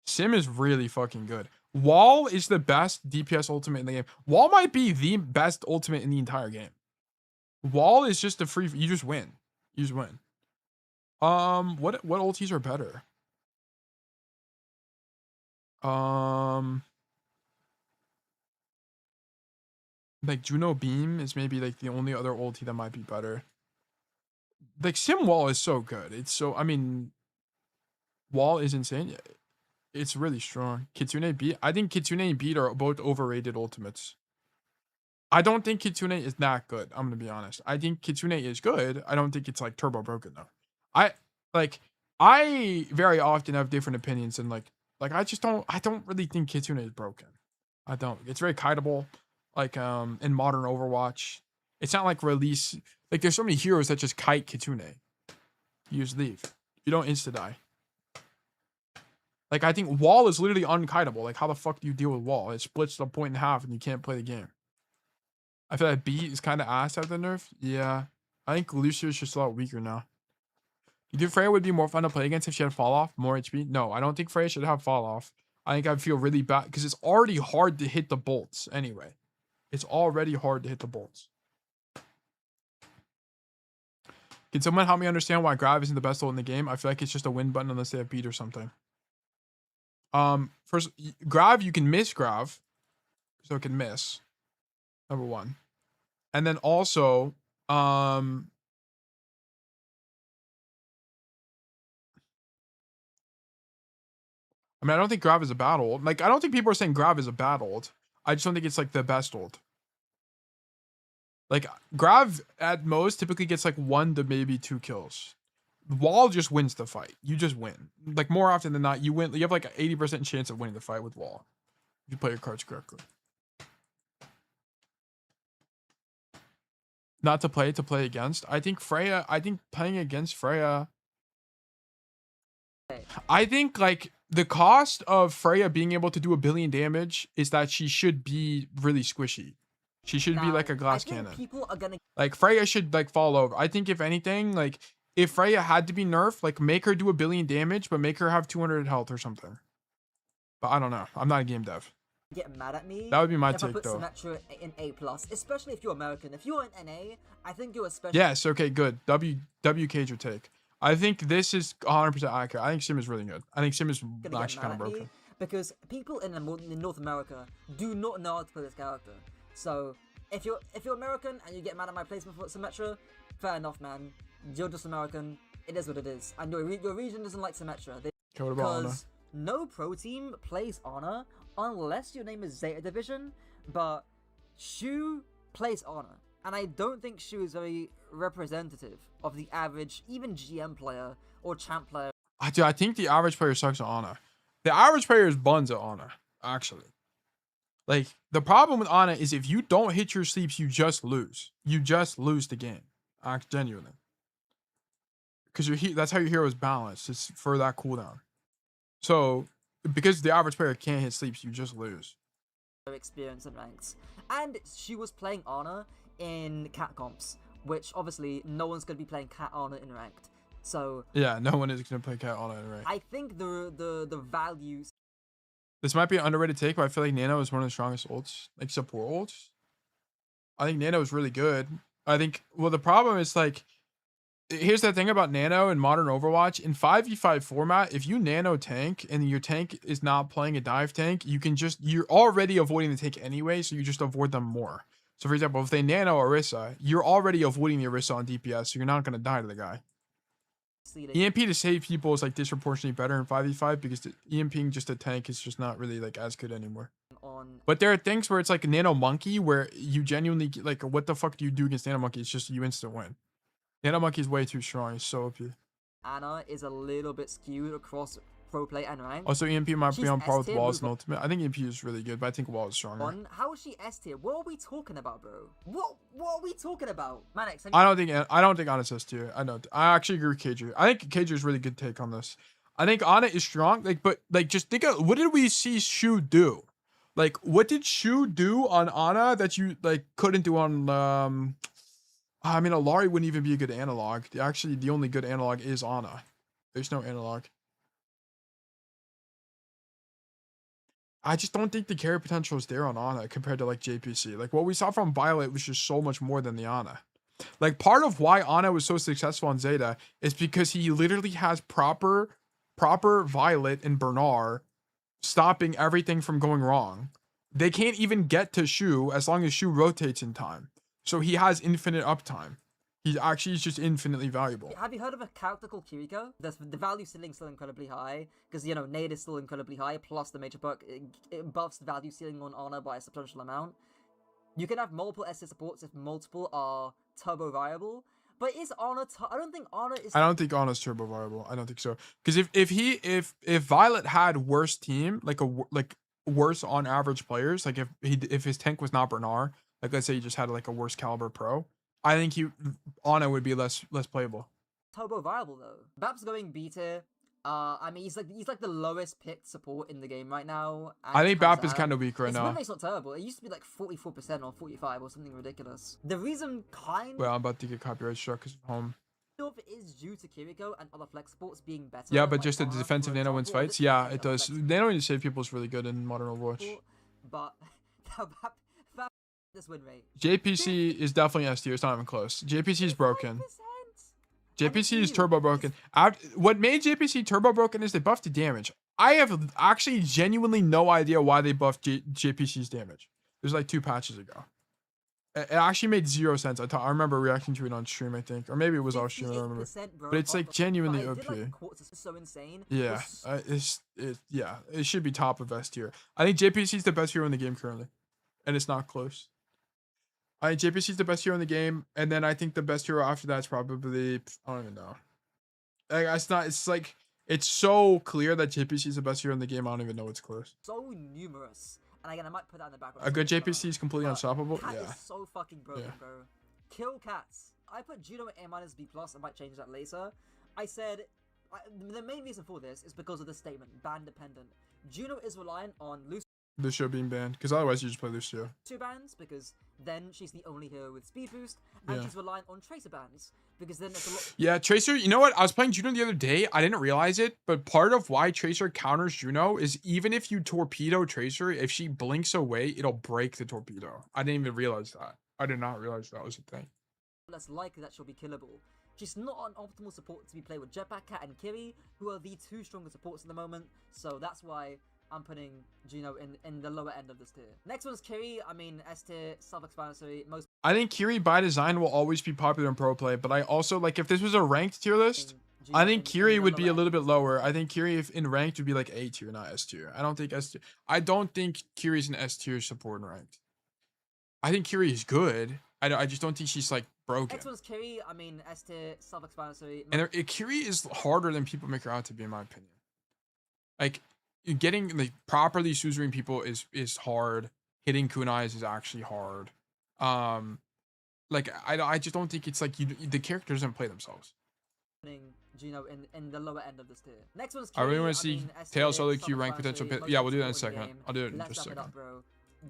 Sim is really fucking good. Wall is the best DPS ultimate in the game. Wall might be the best ultimate in the entire game. Wall is just a free. You just win. You just win. What ultis are better? Like Juno Beam is maybe like the only other ulti that might be better. Like Sim Wall is so good. It's so, I mean, Wall is insane. It's really strong. Kitsune Beat. I think Kitsune and Beat are both overrated ultimates. I don't think Kitsune is that good. I'm gonna be honest. I think Kitsune is good. I don't think it's like turbo broken though. I very often have different opinions and like I don't really think Kitsune is broken. I don't. It's very kiteable. Like in modern Overwatch. It's not like release, like there's so many heroes that just kite Kitsune. You just leave. You don't insta die. Like I think Wall is literally unkiteable. Like how the fuck do you deal with Wall? It splits the point in half and you can't play the game. I feel like Beat is kind of ass at the nerf. Yeah. I think Lucio is just a lot weaker now. You think Freya would be more fun to play against if she had fall off, more HP? No, I don't think Freya should have fall off. I think I'd feel really bad because it's already hard to hit the bolts anyway. It's already hard to hit the bolts. Can someone help me understand why Grav isn't the best ult in the game? I feel like it's just a win button unless they have Beat or something. First, Grav, you can miss Grav. So it can miss. Number one. And then also, I mean, I don't think Grav is a bad ult. Like, I don't think people are saying Grav is a bad ult. I just don't think it's like the best ult. Like, Grav at most typically gets like 1 to maybe 2 kills. Wall just wins the fight. You just win. Like, more often than not, you win. You have like an 80% chance of winning the fight with Wall. If you play your cards correctly. Not to play against. I think playing against Freya. I think like the cost of Freya being able to do 1 billion damage is that she should be really squishy. She should be like a glass cannon. People are gonna like Freya should like fall over. I think if anything, like if Freya had to be nerfed, like make her do 1 billion damage, but make her have 200 health or something. But I don't know. I'm not a game dev. get mad at me. That would be my if I take put though. Symmetra in A+, especially if you're American. If you're in NA, I think you're especially... Yes, okay, good. WK's your take. I think this is 100% accurate. I think Sim is really good. I think Sim is actually kind of broken. Because people in North America do not know how to play this character. So if you're American and you get mad at my placement for Symmetra, fair enough, man. You're just American. It is what it is. And your region doesn't like Symmetra. Because no pro team plays Honor unless your name is Zeta Division, but Shu plays Honor. And I don't think Shu is very representative of the average, even GM player or champ player. I think the average player sucks at Honor. The average player is buns at Honor, actually. Like, the problem with Honor is if you don't hit your sleeps, you just lose. You just lose the game. Genuinely. Because that's how your hero is balanced. It's for that cooldown. So, because the average player can't hit sleeps, you just lose. Experience and ranks. And she was playing Honor in cat comps, which obviously no one's going to be playing cat Honor in ranked. So yeah, no one is going to play cat Honor in ranked. I think the values. This might be an underrated take, but I feel like Nano is one of the strongest ults, like support ults. I think Nano is really good. I think, well, the problem is like, here's the thing about Nano in modern Overwatch. In 5v5 format, if you Nano tank and your tank is not playing a dive tank, you're already avoiding the tank anyway, so you just avoid them more. So for example, if they Nano Orisa, you're already avoiding the Orisa on DPS, so you're not going to die to the guy. EMP to save people is like disproportionately better in 5v5 because the EMPing just a tank is just not really like as good anymore. But there are things where it's like Nano Monkey where you genuinely like, what the fuck do you do against Nano Monkey? It's just you instant win. Nano Monkey is way too strong. It's so OP. Anna is a little bit skewed across pro play and rank. Also, EMP might be on par with Walls and Ultimate. I think EMP is really good, but I think Wall is stronger. How is she S tier? What are we talking about, bro? What are we talking about? Manix, I don't think Anna's S tier. I actually agree with KJ. I think KJ is really good take on this. I think Anna is strong, but just think of what did we see Shu do? Like, what did Shu do on Anna that you couldn't do on I mean, Alari wouldn't even be a good analog. Actually, the only good analog is Anna. There's no analog. I just don't think the carry potential is there on Ana compared to like JPC. Like what we saw from Violet was just so much more than the Ana. Like part of why Ana was so successful on Zeta is because he literally has proper Violet and Bernard stopping everything from going wrong. They can't even get to Shu as long as Shu rotates in time. So he has infinite uptime. He's actually just infinitely valuable. Have you heard of a character called Kiriko? The value ceiling is still incredibly high, because, you know, Nade is still incredibly high, plus the major perk, it buffs the value ceiling on Ana by a substantial amount. You can have multiple SS supports if multiple are turbo variable, but is Ana, I don't think Ana is... I don't think Ana's turbo variable. I don't think so. Because if Violet had worse team, like worse on average players, like if his tank was not Bernard, like let's say he just had like a worse caliber pro, I think Ana would be less playable. Turbo viable though. Bap's going B tier. I mean he's like the lowest picked support in the game right now. I think Bap is kind of weak right his now. win rate's not terrible. It used to be like 44% or 45 or something ridiculous. The reason Well, I'm about to get copyright struck because of home. is due to Kiriko and other flex supports being better. Yeah, but like just the Ana, defensive for nano wins example, or fights. just Yeah, any it other does. flex Nano to save people is really good in Modern Overwatch. support, but Bap this win rate. JPC is definitely S tier. It's not even close. JPC is broken. 5%. JPC is turbo broken. What made JPC turbo broken is they buffed the damage. I have actually genuinely no idea why they buffed JPC's damage. It was like 2 patches ago. It actually made 0 sense. I remember reacting to it on stream, I think. Or maybe it was off stream, I don't remember. Bro, But it's like genuinely but OP. it did, like, quarters, so insane. Yeah, it should be top of S tier. I think JPC is the best hero in the game currently, and it's not close. I think JPC is the best hero in the game, and then I think the best hero after that is probably I don't even know. Like it's not. It's like it's so clear that JPC is the best hero in the game. I don't even know it's close. So numerous, and again, I might put that in the background. A good JPC is completely But unstoppable. Cat Yeah. is so fucking broken, Yeah. bro. Kill cats. I put Juno at A- B+. I might change that later. I said the main reason for this is because of the statement, ban dependent. Juno is reliant on Lucio being banned, because otherwise you just play Lucio. Lucio bans, because then she's the only hero with speed boost, and Yeah. she's reliant on Tracer bans, because then it's a lot... Yeah, Tracer, you know what? I was playing Juno the other day. I didn't realize it, but part of why Tracer counters Juno is even if you torpedo Tracer, if she blinks away, it'll break the torpedo. I didn't even realize that. I did not realize that was a thing. less likely that she'll be killable. She's not an optimal support to be played with Jetpack Cat and Kiri, who are the 2 strongest supports at the moment, so that's why I'm putting Juno in the lower end of this tier. Next one's Kiri. I mean, S tier, self-explanatory. I think Kiri by design will always be popular in pro play, but I also, like, if this was a ranked tier list, I think Kiri would be a little bit lower. I think Kiri, if in ranked, would be like A tier, not S tier. I don't think S tier. I don't think Kiri's an S tier support in ranked. I think Kiri is good. I just don't think she's like broken. Next one's Kiri. I mean, S tier, self-explanatory. And Kiri is harder than people make her out to be, in my opinion. Like, getting like properly suzerain people is hard. Hitting kunais is actually hard. Like I just don't think it's like the character doesn't play themselves. Juno in the lower end of this tier. Next one's I Kiri. really want to see mean, S tail tier, solo Q rank potential. self-explanatory, Yeah, most we'll do that in a support second. game. I'll do it in Let's just a wrap it second. up, bro.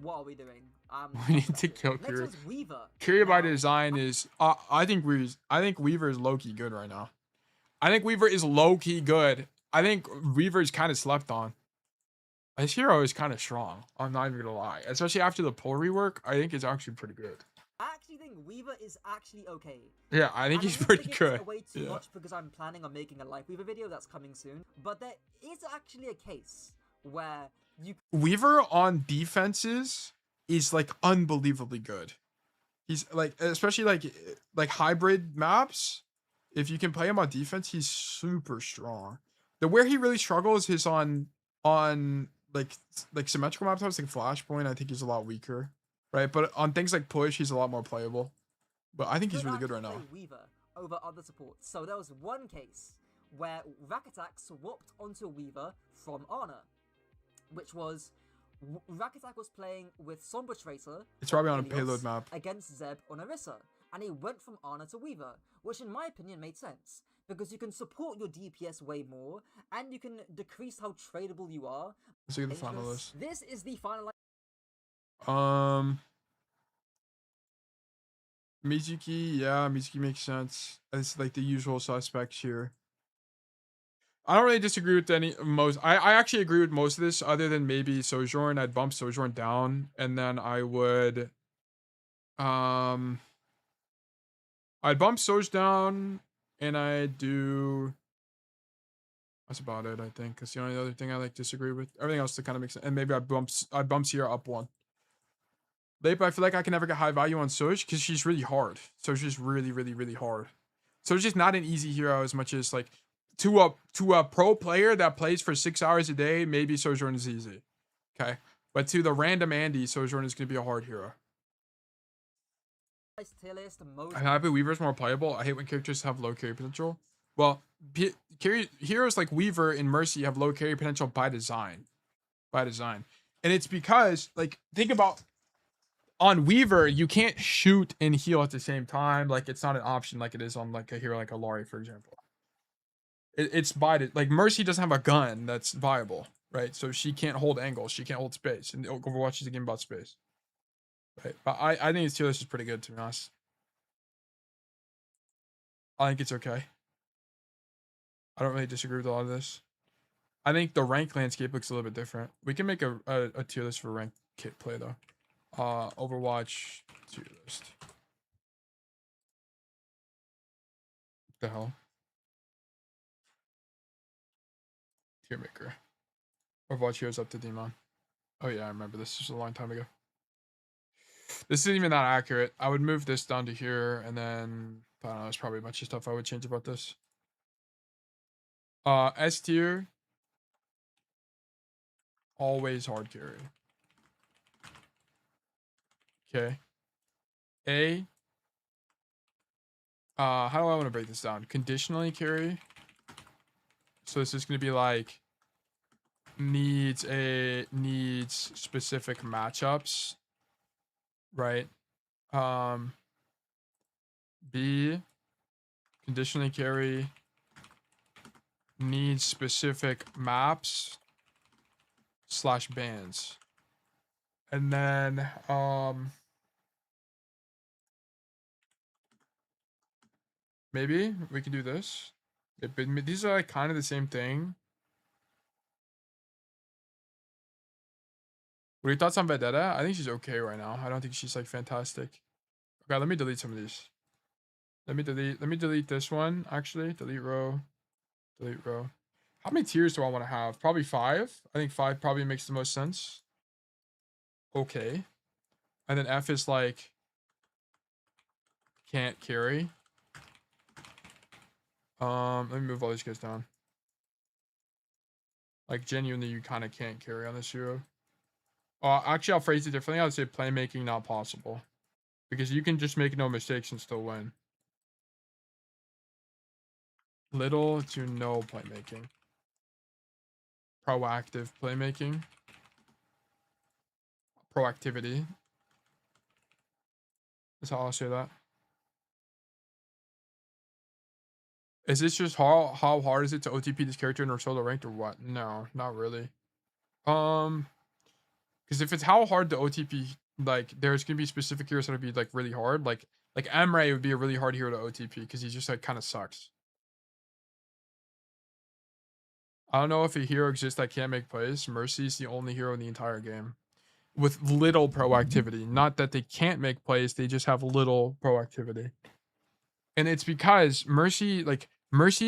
What are we doing? We need to kill Next Kiri. one's Weaver. Kiri by Now, design is I think Weaver is low key good right now. I think Weaver is low key good. I think Weaver is kind of slept on. This hero is kind of strong. I'm not even gonna lie, especially after the pull rework. I think it's actually pretty good. I actually think Weaver is actually okay. Yeah, I think And he's I'm not pretty gonna give good. it away too Yeah. much because I'm planning on making a Life Weaver video that's coming soon. But there is actually a case where you Weaver on defenses is like unbelievably good. He's like, especially like hybrid maps. If you can play him on defense, he's super strong. Where he really struggles is on like symmetrical maps, like Flashpoint. I think he's a lot weaker, right? But on things like push, he's a lot more playable. But I think he's could really good right actually now. play Weaver over other supports. So there was one case where Rakatak swapped onto Weaver from Ana, which was Rakatak was playing with Sombra Tracer. It's probably on a Helios payload map. against Zeb on Orisa, and he went from Ana to Weaver, which in my opinion made sense because you can support your DPS way more, and you can decrease how tradable you are. Let's look at the final list. This is the final. Mizuki, yeah, Mizuki makes sense. It's like the usual suspects here. I don't really disagree with any most. I actually agree with most of this, other than maybe Sojourn. I'd bump Sojourn down, and then I would um I'd bump Soj down, and I do. That's about it, I think. That's the only other thing I like disagree with. Everything else that kind of makes sense. And maybe I bump Sierra up one. Late, but I feel like I can never get high value on Soj because she's really hard. Soj is really, really, really hard. So it's just not an easy hero as much as like to a pro player that plays for 6 hours a day, maybe Sojourn is easy. Okay. But to the random Andy, Sojourn is gonna be a hard hero. Tier list, most I'm happy Weaver's more playable. I hate when characters have low carry potential. Well, heroes like Weaver and Mercy have low carry potential by design. By design. And it's because, like, think about on Weaver, you can't shoot and heal at the same time. Like, it's not an option like it is on like a hero like Alari, for example. It's by like Mercy doesn't have a gun that's viable, right? So she can't hold angles, she can't hold space, and Overwatch is a game about space. Right. But I think his tier list is pretty good, to be honest. I think it's okay. I don't really disagree with a lot of this. I think the rank landscape looks a little bit different. We can make a tier list for rank kit play though. Overwatch tier list. What the hell? Tier maker. Overwatch heroes up to Demon. Oh yeah, I remember this. This was a long time ago. This isn't even that accurate. I would move this down to here, and then I don't know. There's probably a bunch of stuff I would change about this. S tier. Always hard carry. Okay. A. How do I want to break this down? Conditionally carry. So this is gonna be like needs specific matchups, right? B, conditionally carry needs specific maps / bans. And then maybe we can do this. These are like kind of the same thing. What are your thoughts on Vendetta? I think she's okay right now. I don't think she's like fantastic. Okay, let me delete some of these. Let me delete this one, actually. Delete row. Delete row. How many tiers do I want to have? Probably 5. I think 5 probably makes the most sense. Okay. And then F is like can't carry. Let me move all these guys down. Like genuinely you kind of can't carry on this hero. Actually I'll phrase it differently. I would say playmaking not possible. Because you can just make no mistakes and still win. Little to no playmaking. Proactive playmaking. Proactivity. That's how I'll say that. Is this just how hard is it to OTP this character in solo ranked or what? No, not really. Because if it's how hard the OTP, like there's gonna be specific heroes that'll be like really hard. Like Emre would be a really hard hero to OTP because he just like kind of sucks. I don't know if a hero exists that can't make plays. Mercy's the only hero in the entire game with little proactivity. Not that they can't make plays, they just have little proactivity. And it's because Mercy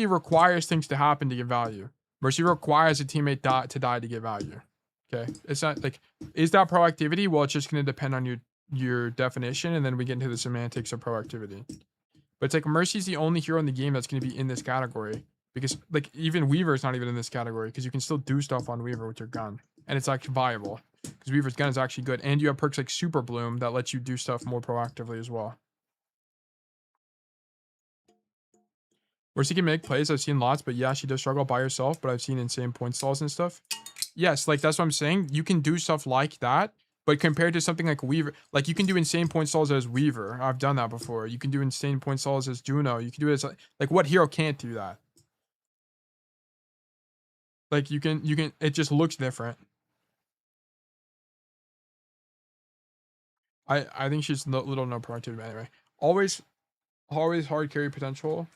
requires things to happen to get value. Mercy requires a teammate to die to get value. Okay, it's not like, is that proactivity? Well, it's just going to depend on your definition, and then we get into the semantics of proactivity. But it's like Mercy's the only hero in the game that's going to be in this category, because like even Weaver is not even in this category, because you can still do stuff on Weaver with your gun, and it's actually viable because Weaver's gun is actually good, and you have perks like Super Bloom that lets you do stuff more proactively as well. Mercy can make plays. I've seen lots, but yeah, she does struggle by herself. But I've seen insane point stalls and stuff. Yes, like that's what I'm saying. You can do stuff like that, but compared to something like Weaver, like you can do insane point stalls as Weaver. I've done that before. You can do insane point stalls as Juno. You can do it as like what hero can't do that? Like you can. It just looks different. I think she's little no productivity anyway. Always hard carry potential.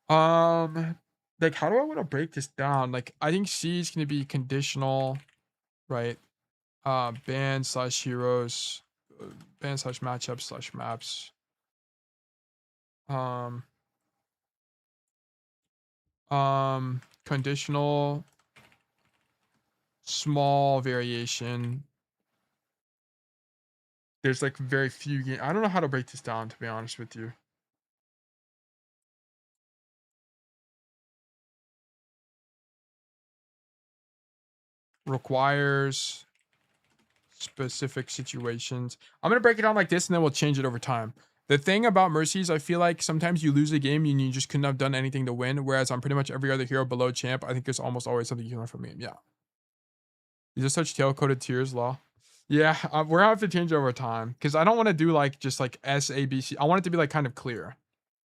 Like, how do I want to break this down? Like, I think C is going to be conditional, right? Band slash heroes, band slash matchup slash maps. Conditional, small variation. There's like very few games. I don't know how to break this down, to be honest with you. Requires specific situations. I'm gonna break it down like this, and then we'll change it over time. The thing about Mercies, I feel like sometimes you lose a game and you just couldn't have done anything to win. Whereas on pretty much every other hero below champ, I think there's almost always something you can learn from him. Yeah. These are such tail-coded tiers, law. Yeah, we're gonna have to change over time because I don't want to do like just like S, A, B, C. I want it to be like kind of clear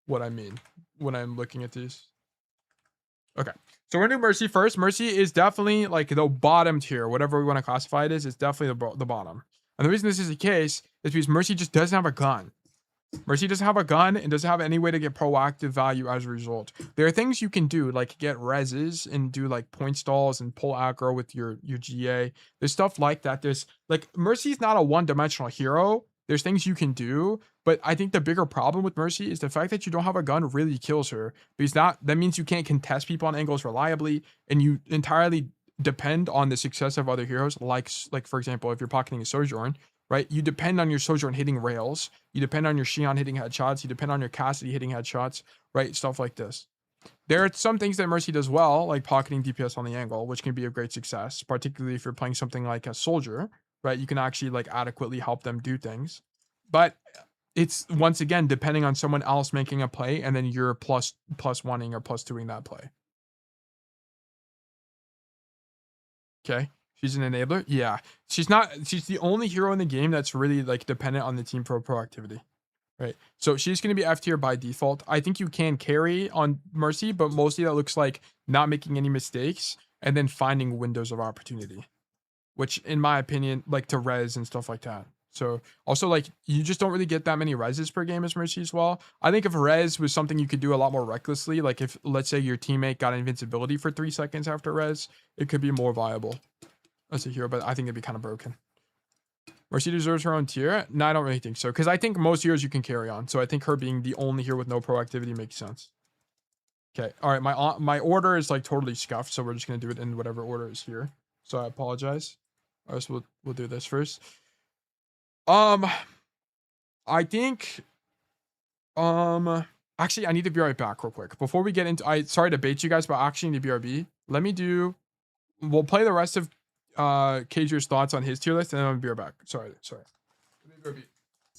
what I mean when I'm looking at these. Okay, so we're gonna do Mercy first. Mercy is definitely like the bottom tier, whatever we want to classify it as. It's definitely the bottom. And the reason this is the case is because Mercy just doesn't have a gun. Mercy doesn't have a gun and doesn't have any way to get proactive value as a result. There are things you can do, like get reses and do like point stalls and pull aggro with your GA. There's stuff like that. There's like Mercy's not a one-dimensional hero. There's things you can do, but I think the bigger problem with Mercy is the fact that you don't have a gun really kills her, because that means you can't contest people on angles reliably, and you entirely depend on the success of other heroes. Like for example, if you're pocketing a Sojourn, right? You depend on your Sojourn hitting rails. You depend on your Xion hitting headshots. You depend on your Cassidy hitting headshots, right? Stuff like this. There are some things that Mercy does well, like pocketing DPS on the angle, which can be a great success, particularly if you're playing something like a Soldier, right? You can actually like adequately help them do things. But it's once again depending on someone else making a play, and then you're plus oneing or plus twoing that play. Okay. She's an enabler. Yeah. She's the only hero in the game that's really like dependent on the team proactivity. Right. So she's going to be F tier by default. I think you can carry on Mercy, but mostly that looks like not making any mistakes and then finding windows of opportunity, which in my opinion, like to res and stuff like that. So also like you just don't really get that many reses per game as Mercy as well. I think if res was something you could do a lot more recklessly, like if let's say your teammate got invincibility for 3 seconds after res, it could be more viable as a hero, but I think it'd be kind of broken. Mercy deserves her own tier? No, I don't really think so, because I think most heroes you can carry on. So I think her being the only hero with no proactivity makes sense. Okay, all right, my order is like totally scuffed, so we're just gonna do it in whatever order is here. So I apologize. All right, so we'll do this first. I think, actually, I need to be right back real quick before we get into. Sorry to bait you guys, but actually need to BRB. Let me do. We'll play the rest of Kajir's thoughts on his tier list, and then I'm gonna be right back. Sorry. Let me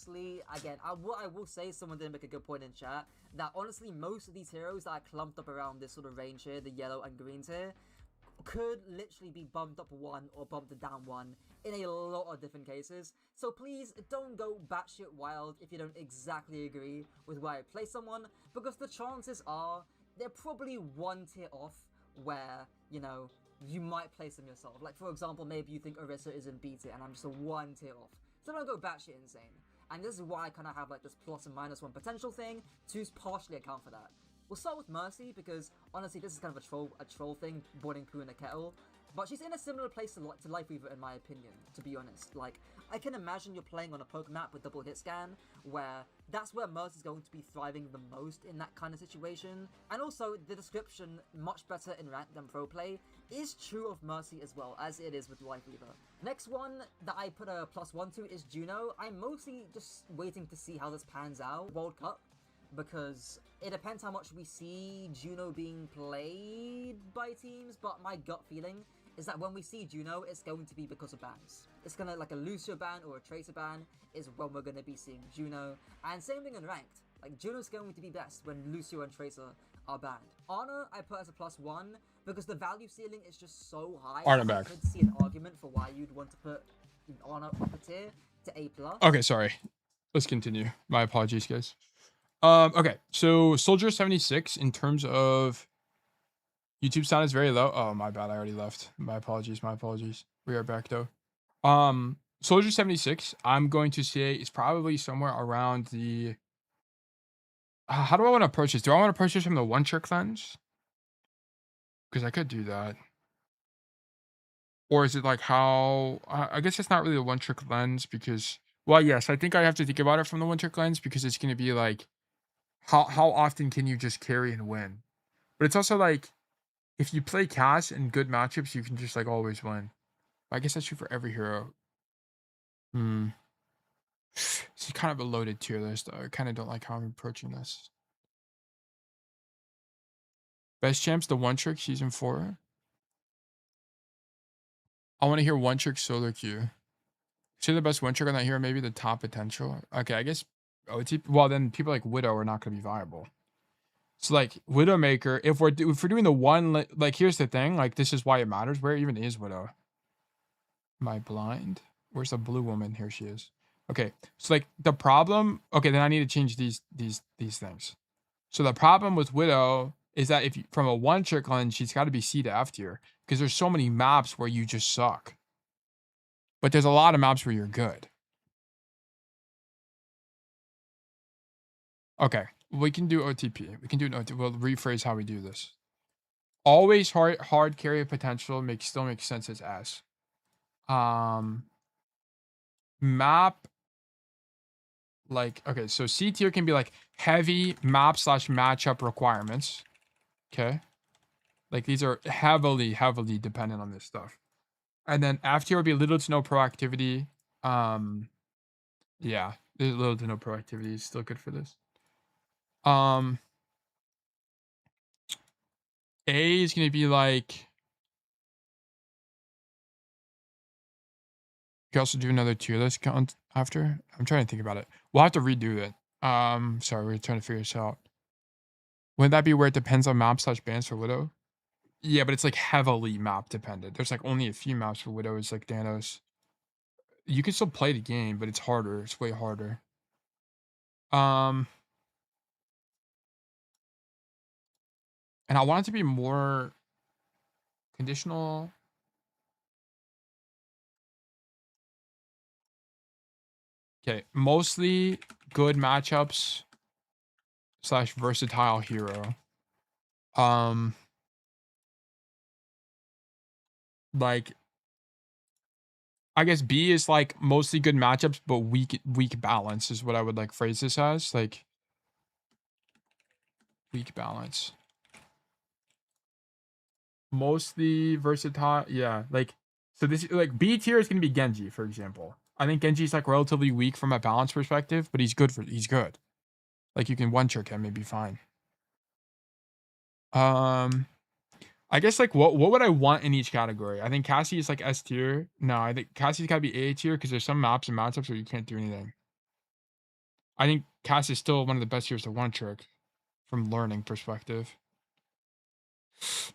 BRB. Again, what I will say, someone did make a good point in chat, that honestly most of these heroes that are clumped up around this sort of range here, the yellow and green tier, could literally be bumped up 1 or bumped down 1 in a lot of different cases. So please don't go batshit wild if you don't exactly agree with where I place someone, because the chances are they're probably 1 tier off where, you know, you might place them yourself. Like for example, maybe you think Orisa is in B tier and I'm just a 1 tier off. So don't go batshit insane. And this is why I kind of have like this plus and minus 1 potential thing to partially account for that. We'll start with Mercy because honestly this is kind of a troll thing, boiling poo in a kettle. But she's in a similar place to Lifeweaver in my opinion, to be honest. Like, I can imagine you're playing on a poke map with double hit scan, where that's where Mercy's going to be thriving the most in that kind of situation. And also, the description, much better in rank than pro play, is true of Mercy as well, as it is with Lifeweaver. Next one that I put a +1 to is Juno. I'm mostly just waiting to see how this pans out. World Cup. Because it depends how much we see Juno being played by teams, but my gut feeling is that when we see Juno, it's going to be because of bans. It's gonna, like a Lucio ban or a Tracer ban is when we're gonna be seeing Juno. And same thing in ranked. Like, Juno's going to be best when Lucio and Tracer are banned. Honor, I put as a +1 because the value ceiling is just so high. Alright, I'm back. I could see an argument for why you'd want to put Honor upper tier to A+. Okay, sorry. Let's continue. My apologies, guys. Okay, so Soldier 76 in terms of YouTube sound is very low. Oh, my bad. I already left. My apologies. We are back though. Soldier 76, I'm going to say is probably somewhere around the How do I want to approach this? Do I want to approach this from the one trick lens? Because I could do that. Or is it like how... I guess it's not really a one trick lens because... Well, yes, I think I have to think about it from the one trick lens because it's going to be like, how often can you just carry and win? But it's also like, if you play Cass in good matchups, you can just like always win. I guess that's true for every hero. It's kind of a loaded tier list. I kind of don't like how I'm approaching this. Best champs, the one trick season 4. I want to hear one trick solo queue. Say the best one trick on that hero, maybe the top potential. Okay, I guess OT. Well, then people like Widow are not going to be viable. So like Widowmaker, if we're doing the one, like here's the thing, like this is why it matters. Where even is Widow? Am I blind? Where's the blue woman? Here she is. Okay, so like the problem. Okay, then I need to change these things. So the problem with Widow is that if you, from a one trick lens, she's got to be C to F tier because there's so many maps where you just suck. But there's a lot of maps where you're good. Okay, we can do OTP. We can do an OTP. We'll rephrase how we do this. Always hard carry potential still makes sense as S. Map, like, okay, so C tier can be like heavy map / matchup requirements. Okay. Like these are heavily dependent on this stuff. And then F tier would be little to no proactivity. Yeah, there's little to no proactivity is still good for this. A is gonna be like, you can also do another tier list count after. I'm trying to think about it. We'll have to redo it. Sorry, we're trying to figure this out. Wouldn't that be where it depends on map / bans for Widow? Yeah, but it's like heavily map dependent. There's like only a few maps for Widow. It's like Thanos. You can still play the game, but it's harder. It's way harder. And I want it to be more conditional. Okay, mostly good matchups / versatile hero. Like, I guess B is like mostly good matchups, but weak balance is what I would like phrase this as. Like, weak balance. Mostly versatile. Yeah, like, so this, like, B tier is gonna be Genji, for example. I think Genji's like relatively weak from a balance perspective, but he's good. Like, you can one trick him, maybe fine. I guess like what would I want in each category? I think Cassie is like S tier. No, I think Cassie's gotta be A tier because there's some maps and matchups where you can't do anything. I think Cass is still one of the best tiers to one trick from learning perspective.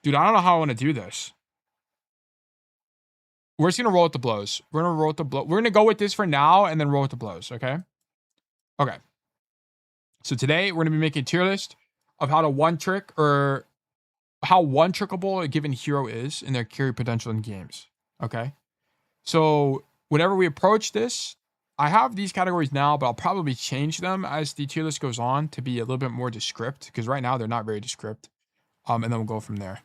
Dude, I don't know how I want to do this. We're just gonna roll with the blows. We're gonna go with this for now and then roll with the blows, okay? Okay. So today we're gonna be making a tier list of how to one trick or how one trickable a given hero is in their carry potential in games. Okay. So whenever we approach this, I have these categories now, but I'll probably change them as the tier list goes on to be a little bit more descript because right now they're not very descript. And then we'll go from there.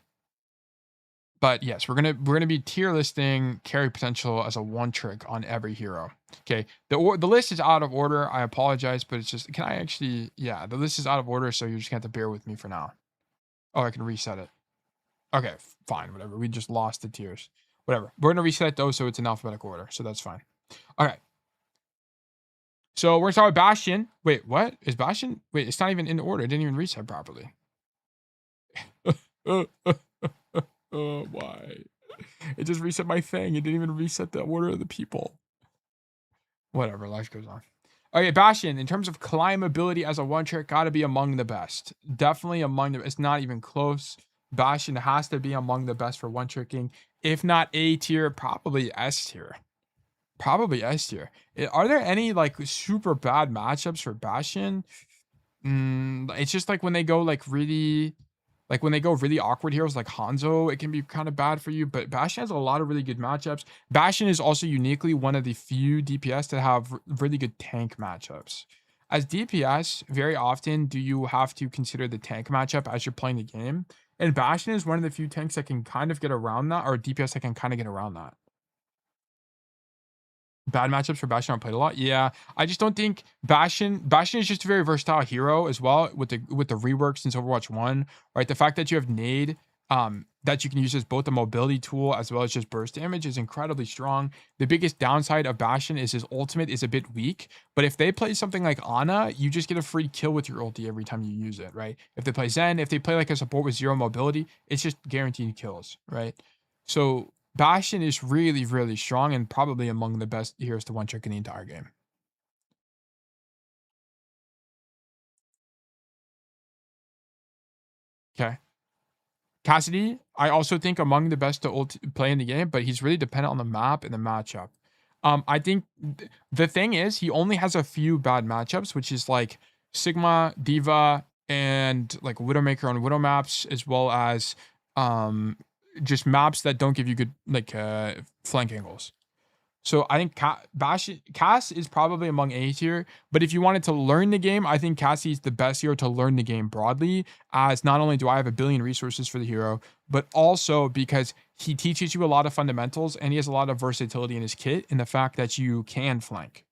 But yes, we're gonna be tier listing carry potential as a one trick on every hero. Okay, the list is out of order. I apologize, but it's just, can I actually? Yeah, the list is out of order, so you're just gonna have to bear with me for now. Oh, I can reset it. Okay, fine, whatever. We just lost the tiers. Whatever. We're gonna reset it though, so it's in alphabetical order, so that's fine. All right. So we're gonna start with Bastion. Wait, what is Bastion? Wait, it's not even in order. It didn't even reset properly. Oh, why? It just reset my thing. It didn't even reset the order of the people. Whatever, life goes on. Okay, Bastion, in terms of climbability as a one trick, gotta be among the best. Definitely among the, it's not even close. Bastion has to be among the best for one tricking. If not A tier, probably S tier. Probably S tier. Are there any like super bad matchups for Bastion? It's just like when they go like really, like when they go really awkward heroes like Hanzo, it can be kind of bad for you. But Bastion has a lot of really good matchups. Bastion is also uniquely one of the few DPS that have really good tank matchups. as DPS, very often do you have to consider the tank matchup as you're playing the game. And Bastion is one of the few tanks that can kind of get around that, or DPS that can kind of get around that. Bad matchups for Bastion are played a lot. Yeah, I just don't think Bastion is just a very versatile hero as well with the rework since Overwatch 1, right? The fact that you have nade that you can use as both a mobility tool as well as just burst damage is incredibly strong. The biggest downside of Bastion is his ultimate is a bit weak, but if they play something like Ana, you just get a free kill with your ulti every time you use it, right? If they play Zen, if they play like a support with 0 mobility, it's just guaranteed kills, right? So Bastion is really, really strong and probably among the best heroes to one-trick in the entire game. Okay. Cassidy, I also think among the best to play in the game, but he's really dependent on the map and the matchup. I think the thing is he only has a few bad matchups, which is like Sigma, Diva, and like Widowmaker on Widow maps, as well as just maps that don't give you good like flank angles. So I think Cass is probably among A tier, but if you wanted to learn the game, I think Cassie is the best hero to learn the game broadly, as not only do I have a billion resources for the hero, but also because he teaches you a lot of fundamentals and he has a lot of versatility in his kit in the fact that you can flank.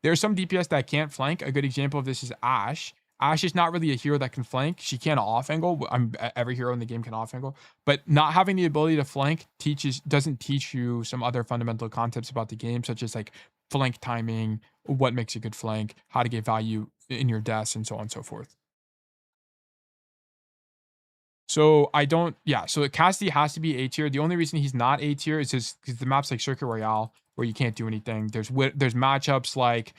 There are some DPS that can't flank. A good example of this is Ashe. Ashe is not really a hero that can flank. She can off angle. Every hero in the game can off angle, but not having the ability to flank doesn't teach you some other fundamental concepts about the game, such as like flank timing, what makes a good flank, how to get value in your deaths, and so on and so forth. So so Cassidy has to be A tier. The only reason he's not A tier is because the map's like Circuit Royale where you can't do anything. There's matchups like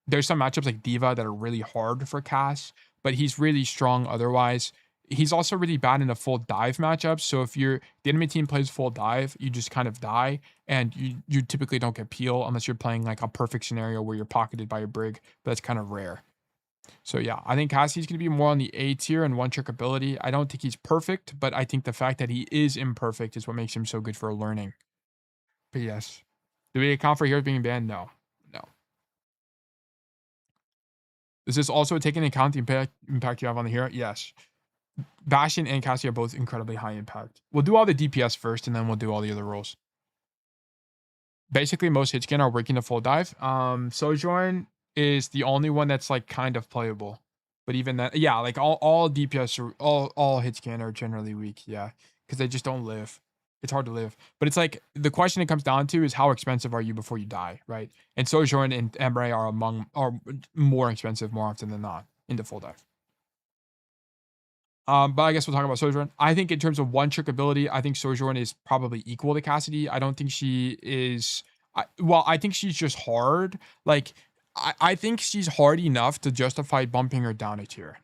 there's some matchups like Diva that are really hard for Cass, but he's really strong otherwise. He's also really bad in the full dive matchups. So if the enemy team plays full dive, you just kind of die, and you typically don't get peel unless you're playing like a perfect scenario where you're pocketed by a brig, but that's kind of rare. So yeah, I think Cassie's going to be more on the A tier and one-trick ability. I don't think he's perfect, but I think the fact that he is imperfect is what makes him so good for learning. But yes. Do we account for heroes being banned? No. Does this also take into account the impact you have on the hero? Yes. Bastion and Cassie are both incredibly high impact. We'll do all the DPS first, and then we'll do all the other roles. Basically, most hitscan are working the full dive. Sojourn is the only one that's like kind of playable. But even that, yeah, like all DPS are all hitscan are generally weak, yeah. Because they just don't live. It's hard to live. But it's like the question it comes down to is how expensive are you before you die, right? And Sojourn and Emre are more expensive more often than not into full dive. But I guess we'll talk about Sojourn. I think in terms of one-trick ability, I think Sojourn is probably equal to Cassidy. I don't think she is... I think she's just hard. Like, I think she's hard enough to justify bumping her down a tier.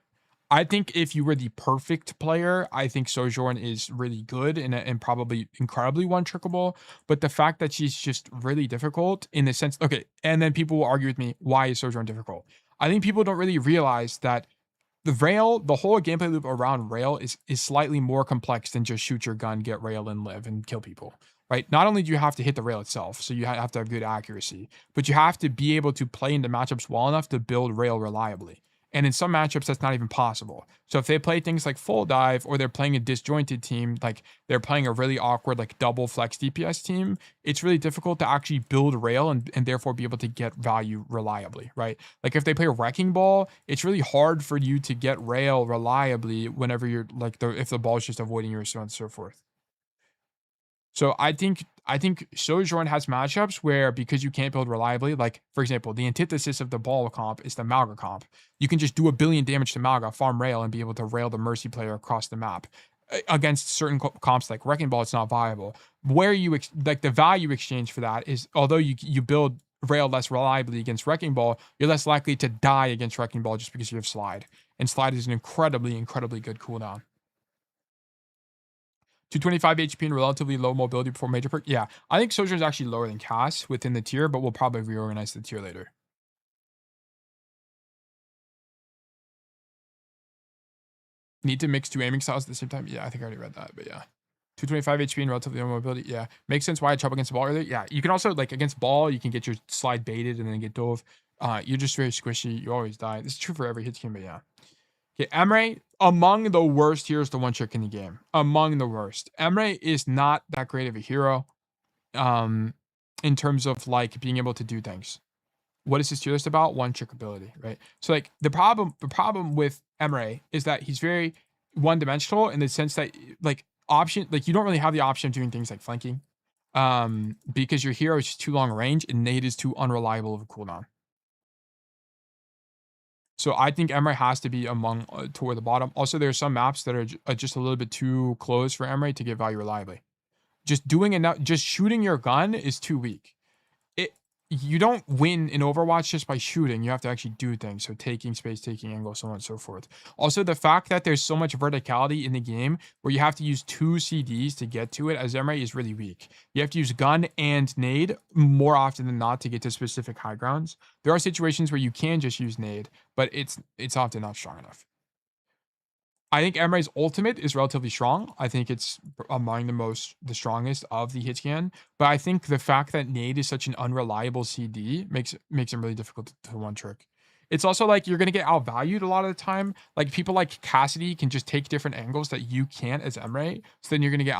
I think if you were the perfect player, I think Sojourn is really good and probably incredibly one-trickable. But the fact that she's just really difficult in the sense... Okay, and then people will argue with me, why is Sojourn difficult? I think people don't really realize that the whole gameplay loop around rail is slightly more complex than just shoot your gun, get rail, and live and kill people, right? Not only do you have to hit the rail itself, so you have to have good accuracy, but you have to be able to play into matchups well enough to build rail reliably. And in some matchups, that's not even possible. So if they play things like full dive, or they're playing a disjointed team, like they're playing a really awkward, like double flex DPS team, it's really difficult to actually build rail and therefore be able to get value reliably, right? Like if they play Wrecking Ball, it's really hard for you to get rail reliably whenever you're like, if the ball is just avoiding you, so on and so forth. So I think Sojourn has matchups where, because you can't build reliably, like for example, the antithesis of the ball comp is the Malga comp. You can just do a billion damage to Malga, farm rail, and be able to rail the Mercy player across the map. Against certain comps like Wrecking Ball, it's not viable. Where you like the value exchange for that is, although you build rail less reliably against Wrecking Ball, you're less likely to die against Wrecking Ball just because you have Slide. And Slide is an incredibly good cooldown. 225 HP and relatively low mobility before major perk. Yeah, I think Sojourn is actually lower than Cass within the tier, but we'll probably reorganize the tier later. Need to mix two aiming styles at the same time? Yeah, I think I already read that, but yeah. 225 HP and relatively low mobility. Yeah, makes sense why I had trouble against the ball earlier. Yeah, you can also, like, against ball, you can get your slide baited and then get dove. You're just very squishy. You always die. This is true for every hit skin, but yeah. Okay, Emre, among the worst heroes to one trick in the game. Among the worst. Emre is not that great of a hero. In terms of like being able to do things. What is his tier list about? One trick ability, right? So like the problem with Emre is that he's very one dimensional in the sense that like you don't really have the option of doing things like flanking. Because your hero is just too long range and nade is too unreliable of a cooldown. So I think Emre has to be among toward the bottom. Also, there are some maps that are just a little bit too close for Emre to get value reliably. Just doing enough, just shooting your gun is too weak. You don't win in Overwatch just by shooting. You have to actually do things. So taking space, taking angle, so on and so forth. Also, the fact that there's so much verticality in the game where you have to use 2 CDs to get to it as Emre is really weak. You have to use gun and nade more often than not to get to specific high grounds. There are situations where you can just use nade, but it's often not strong enough. I think Emre's ultimate is relatively strong. I think it's among the strongest of the hit scan. But I think the fact that nade is such an unreliable CD makes him really difficult to one trick. It's also like you're gonna get outvalued a lot of the time. Like people like Cassidy can just take different angles that you can't as Emre. So then you're gonna get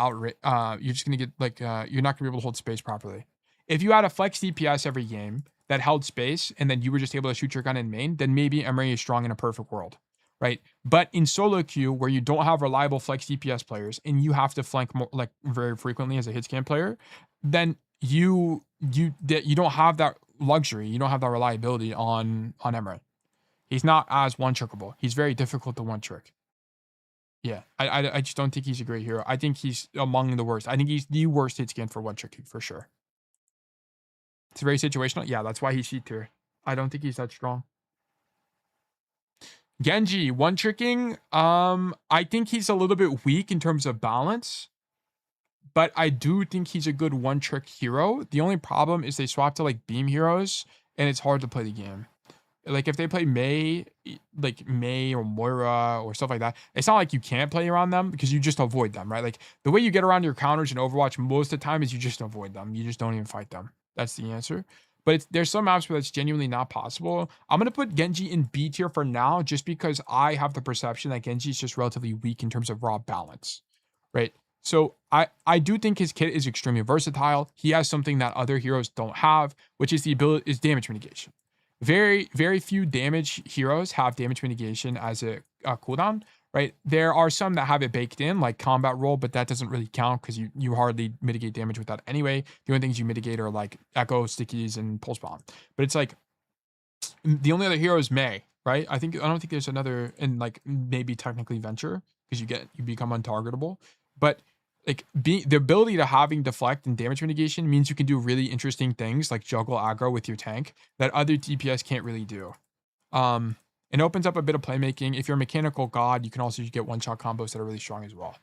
you're just gonna get like you're not gonna be able to hold space properly. If you had a flex DPS every game that held space and then you were just able to shoot your gun in main, then maybe Emre is strong in a perfect world. Right, but in solo queue where you don't have reliable flex DPS players and you have to flank more, like very frequently as a hit scan player, then you don't have that luxury. You don't have that reliability on Emre. He's not as one trickable. He's very difficult to one trick. Yeah, I just don't think he's a great hero. I think he's among the worst. I think he's the worst hit scan for one tricking for sure. It's very situational. Yeah, that's why he's C tier. I don't think he's that strong. Genji, one tricking. I think he's a little bit weak in terms of balance, but I do think he's a good one trick hero. The only problem is they swap to like beam heroes, and it's hard to play the game. Like if they play Mei or Moira or stuff like that, it's not like you can't play around them because you just avoid them, right? Like the way you get around your counters in Overwatch most of the time is you just avoid them. You just don't even fight them. That's the answer. But there's some maps where that's genuinely not possible. I'm going to put Genji in B tier for now just because I have the perception that Genji is just relatively weak in terms of raw balance, right? So I do think his kit is extremely versatile. He has something that other heroes don't have, which is damage mitigation. Very, very few damage heroes have damage mitigation as a cooldown, right? There are some that have it baked in, like combat roll, but that doesn't really count because you hardly mitigate damage with that anyway. The only things you mitigate are like echo, stickies, and pulse bomb. But it's like the only other hero is Mei, right? I don't think there's another, and like maybe technically Venture because you become untargetable, but like the ability to having deflect and damage mitigation means you can do really interesting things like juggle aggro with your tank that other DPS can't really do. It opens up a bit of playmaking. If you're a mechanical god, you can also get one-shot combos that are really strong as well.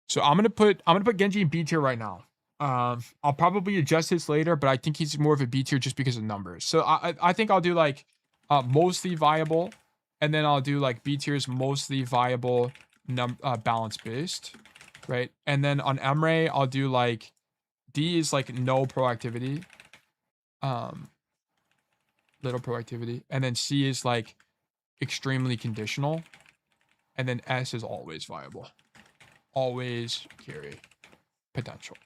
So I'm gonna put Genji in B tier right now. I'll probably adjust this later, but I think he's more of a B tier just because of numbers. So I think I'll do like mostly viable, and then I'll do like B tier is mostly viable, balance based, right? And then on Emre, I'll do like D is like no proactivity, little proactivity, and then C is like extremely conditional, and then S is always viable, always carry potential,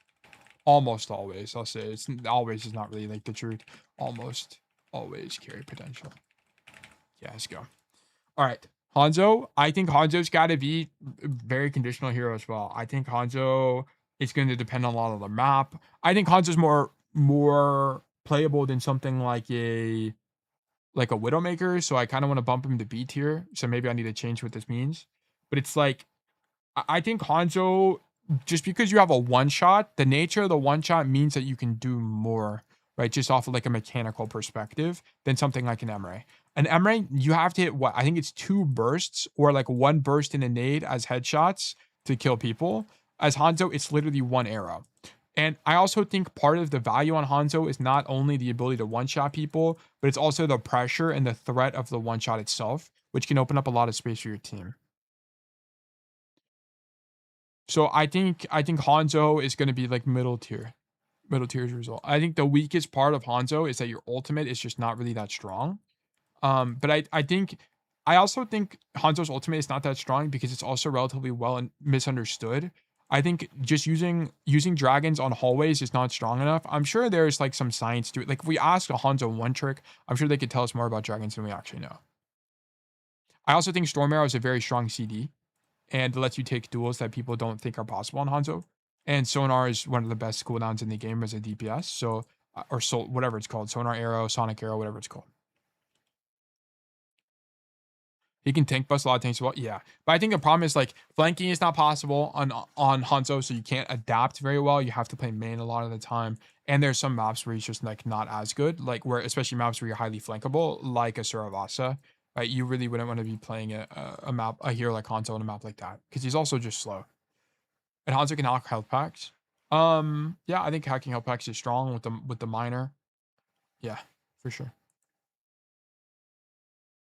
almost always. I'll say it's always is not really like the truth. Almost always carry potential. Yeah, let's go. All right. Hanzo, I think Hanzo's got to be a very conditional hero as well. I think Hanzo is going to depend on a lot of the map. I think Hanzo's more playable than something like a Widowmaker, so I kind of want to bump him to B tier. So maybe I need to change what this means. But it's like I think Hanzo, just because you have a one shot, the nature of the one shot means that you can do more, right? Just off of like a mechanical perspective than something like an Emre. An Emre, you have to hit what? I think it's 2 bursts or like 1 burst in a nade as headshots to kill people. As Hanzo, it's literally 1 arrow. And I also think part of the value on Hanzo is not only the ability to one-shot people, but it's also the pressure and the threat of the one-shot itself, which can open up a lot of space for your team. So I think Hanzo is going to be like middle tier. middle tier is result. I think the weakest part of Hanzo is that your ultimate is just not really that strong. But I also think Hanzo's ultimate is not that strong because it's also relatively well and misunderstood. I think just using dragons on hallways is not strong enough. I'm sure there's like some science to it. Like if we ask a Hanzo one trick, I'm sure they could tell us more about dragons than we actually know. I also think Storm Arrow is a very strong CD and lets you take duels that people don't think are possible on Hanzo. And Sonar is one of the best cooldowns in the game as a DPS. So, whatever it's called, Sonar Arrow, Sonic Arrow, whatever it's called. He can tank bust a lot of tanks as well. Yeah. But I think the problem is like flanking is not possible on Hanzo, so you can't adapt very well. You have to play main a lot of the time. And there's some maps where he's just like not as good, like where especially maps where you're highly flankable, like a Suravasa. Right? You really wouldn't want to be playing a hero like Hanzo on a map like that. Because he's also just slow. And Hanzo can hack health packs. Yeah, I think hacking health packs is strong with the miner. Yeah, for sure.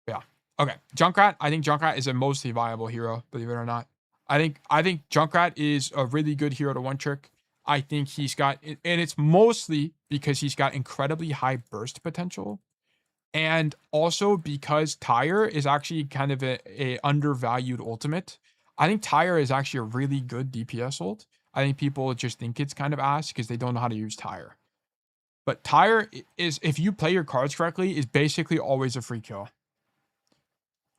Yeah. Okay. Junkrat. I think Junkrat is a mostly viable hero, believe it or not. I think Junkrat is a really good hero to one trick. I think he's got, and it's mostly because he's got incredibly high burst potential. And also because Tyre is actually kind of a undervalued ultimate. I think Tyre is actually a really good DPS ult. I think people just think it's kind of ass because they don't know how to use Tyre. But Tyre is, if you play your cards correctly, is basically always a free kill.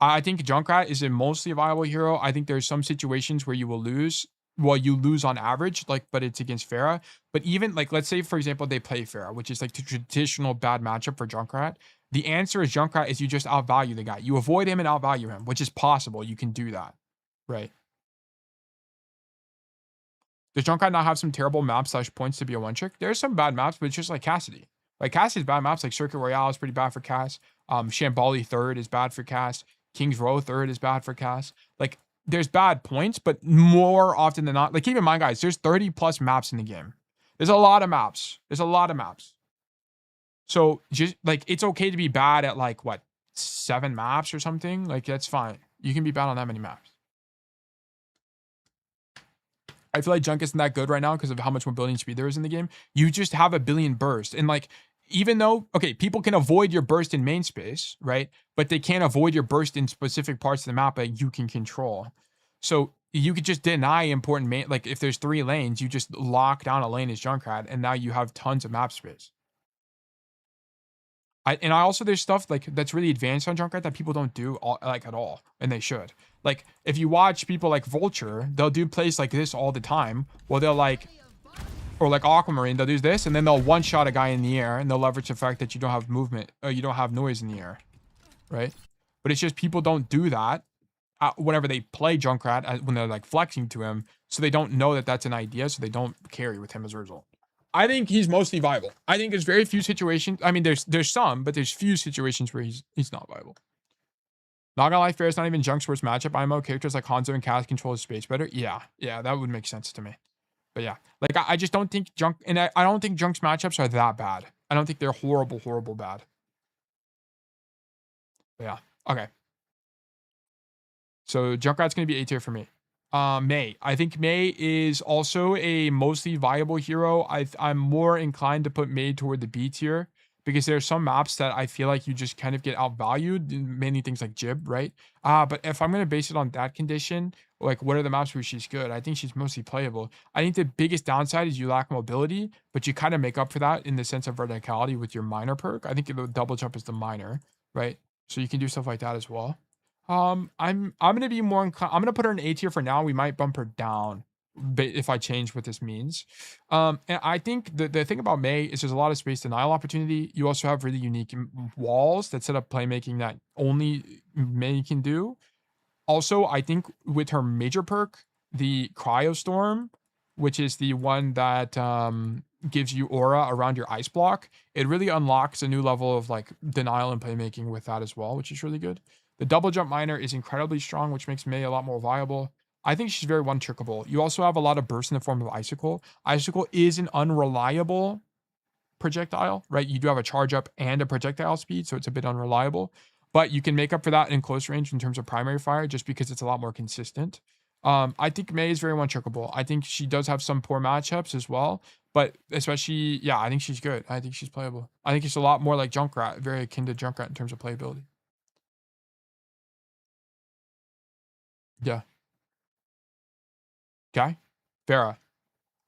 I think Junkrat is a mostly viable hero. I think there's some situations where you will lose. Well, you lose on average, like, but it's against Pharah. But even like, let's say, for example, they play Pharah, which is like the traditional bad matchup for Junkrat. The answer is Junkrat is you just outvalue the guy. You avoid him and outvalue him, which is possible. You can do that, right? Does Junkrat not have some terrible maps / points to be a one trick? There's some bad maps, but it's just like Cassidy. Like Cassidy's bad maps, like Circuit Royale is pretty bad for Cass. Shambali 3rd is bad for Cass. King's Row 3rd is bad for Cass. Like there's bad points, but more often than not, like keep in mind, guys, there's 30 plus maps in the game. There's a lot of maps. So just like, it's okay to be bad at like what, 7 maps or something. Like that's fine. You can be bad on that many maps. I feel like Junk isn't that good right now because of how much mobility and speed there is in the game. You just have a billion burst. And like, even though, okay, people can avoid your burst in main space, right? But they can't avoid your burst in specific parts of the map that you can control. So you could just deny important main, like if there's 3 lanes, you just lock down a lane as Junkrat and now you have tons of map space. I also, there's stuff like that's really advanced on Junkrat that people don't do at all, and they should. Like if you watch people like Vulture, they'll do plays like this all the time. Well, they'll like, or like Aquamarine, they'll do this, and then they'll one-shot a guy in the air, and they'll leverage the fact that you don't have movement, or you don't have noise in the air, right? But it's just people don't do that whenever they play Junkrat when they're like flexing to him, so they don't know that that's an idea, so they don't carry with him as a result. I think he's mostly viable. I think there's very few situations. I mean, there's some, but there's few situations where he's not viable. Not gonna lie, fair, it's not even Junk's worst matchup. IMO characters like Hanzo and Cass control his space better. Yeah, that would make sense to me. But yeah, like I just don't think Junk, and I don't think Junk's matchups are that bad. I don't think they're horrible bad. But yeah, okay. So Junkrat's gonna be A tier for me. Mei. I think Mei is also a mostly viable hero. I'm more inclined to put Mei toward the B tier because there are some maps that I feel like you just kind of get outvalued, mainly things like Jib, right? But if I'm going to base it on that condition, like what are the maps where she's good? I think she's mostly playable. I think the biggest downside is you lack mobility, but you kind of make up for that in the sense of verticality with your minor perk. I think the double jump is the minor, right? So you can do stuff like that as well. I'm gonna be more inclined. I'm gonna put her in A tier for now. We might bump her down if I change what this means. And I think the thing about Mei is there's a lot of space denial opportunity. You also have really unique walls that set up playmaking that only Mei can do. Also, I think with her major perk, the Cryostorm, which is the one that gives you aura around your ice block, it really unlocks a new level of like denial and playmaking with that as well, which is really good. The double jump miner is incredibly strong, which makes Mei a lot more viable. I think she's very one-trickable. You also have a lot of burst in the form of Icicle. Icicle is an unreliable projectile, right? You do have a charge up and a projectile speed, so it's a bit unreliable. But you can make up for that in close range in terms of primary fire just because it's a lot more consistent. I think Mei is very one-trickable. I think she does have some poor matchups as well, But especially, yeah, I think she's good. I think she's playable. I think it's a lot more like Junkrat, very akin to Junkrat in terms of playability. Yeah. Okay. Farah.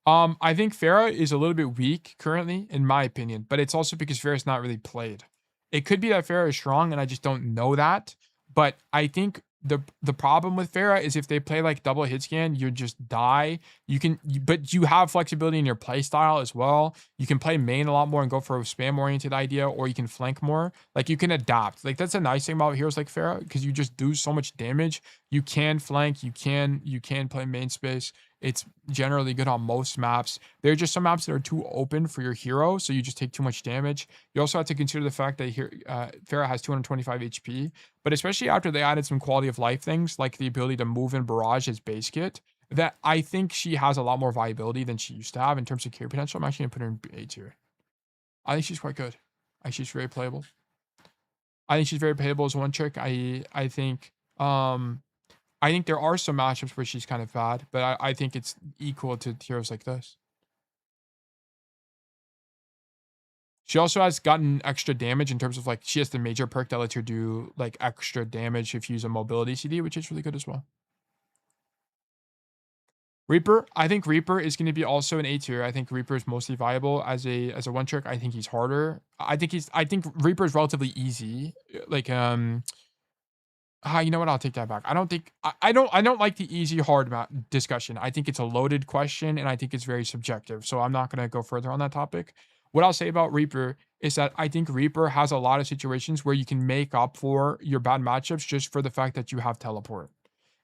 I think Farah is a little bit weak currently, in my opinion, but it's also because Farah's not really played. It could be that Farah is strong, and I just don't know that. But I think the problem with Farah is if they play like double hit scan, you just die. But you have flexibility in your play style as well. You can play main a lot more and go for a spam oriented idea, or you can flank more. Like you can adapt. Like that's a nice thing about heroes like Farah because you just do so much damage. You can flank. You can play main space. It's generally good on most maps. There are just some maps that are too open for your hero, so you just take too much damage. You also have to consider the fact that here Farah has 225 HP, but especially after they added some quality of life things like the ability to move in barrage as base kit, that I think she has a lot more viability than she used to have in terms of carry potential. I'm actually gonna put her in A tier. I think she's quite good. I think she's very playable. I think she's very playable as one trick. I think there are some matchups where she's kind of bad, but I think it's equal to heroes like this. She also has gotten extra damage in terms of like she has the major perk that lets her do like extra damage if you use a mobility CD, which is really good as well. Reaper, I think Reaper is going to be also an A tier. I think Reaper is mostly viable as a one trick. I think he's harder. I think Reaper is relatively easy. Like you know what? I'll take that back. I don't like the easy hard discussion. I think it's a loaded question and I think it's very subjective. So I'm not going to go further on that topic. What I'll say about Reaper is that I think Reaper has a lot of situations where you can make up for your bad matchups just for the fact that you have teleport.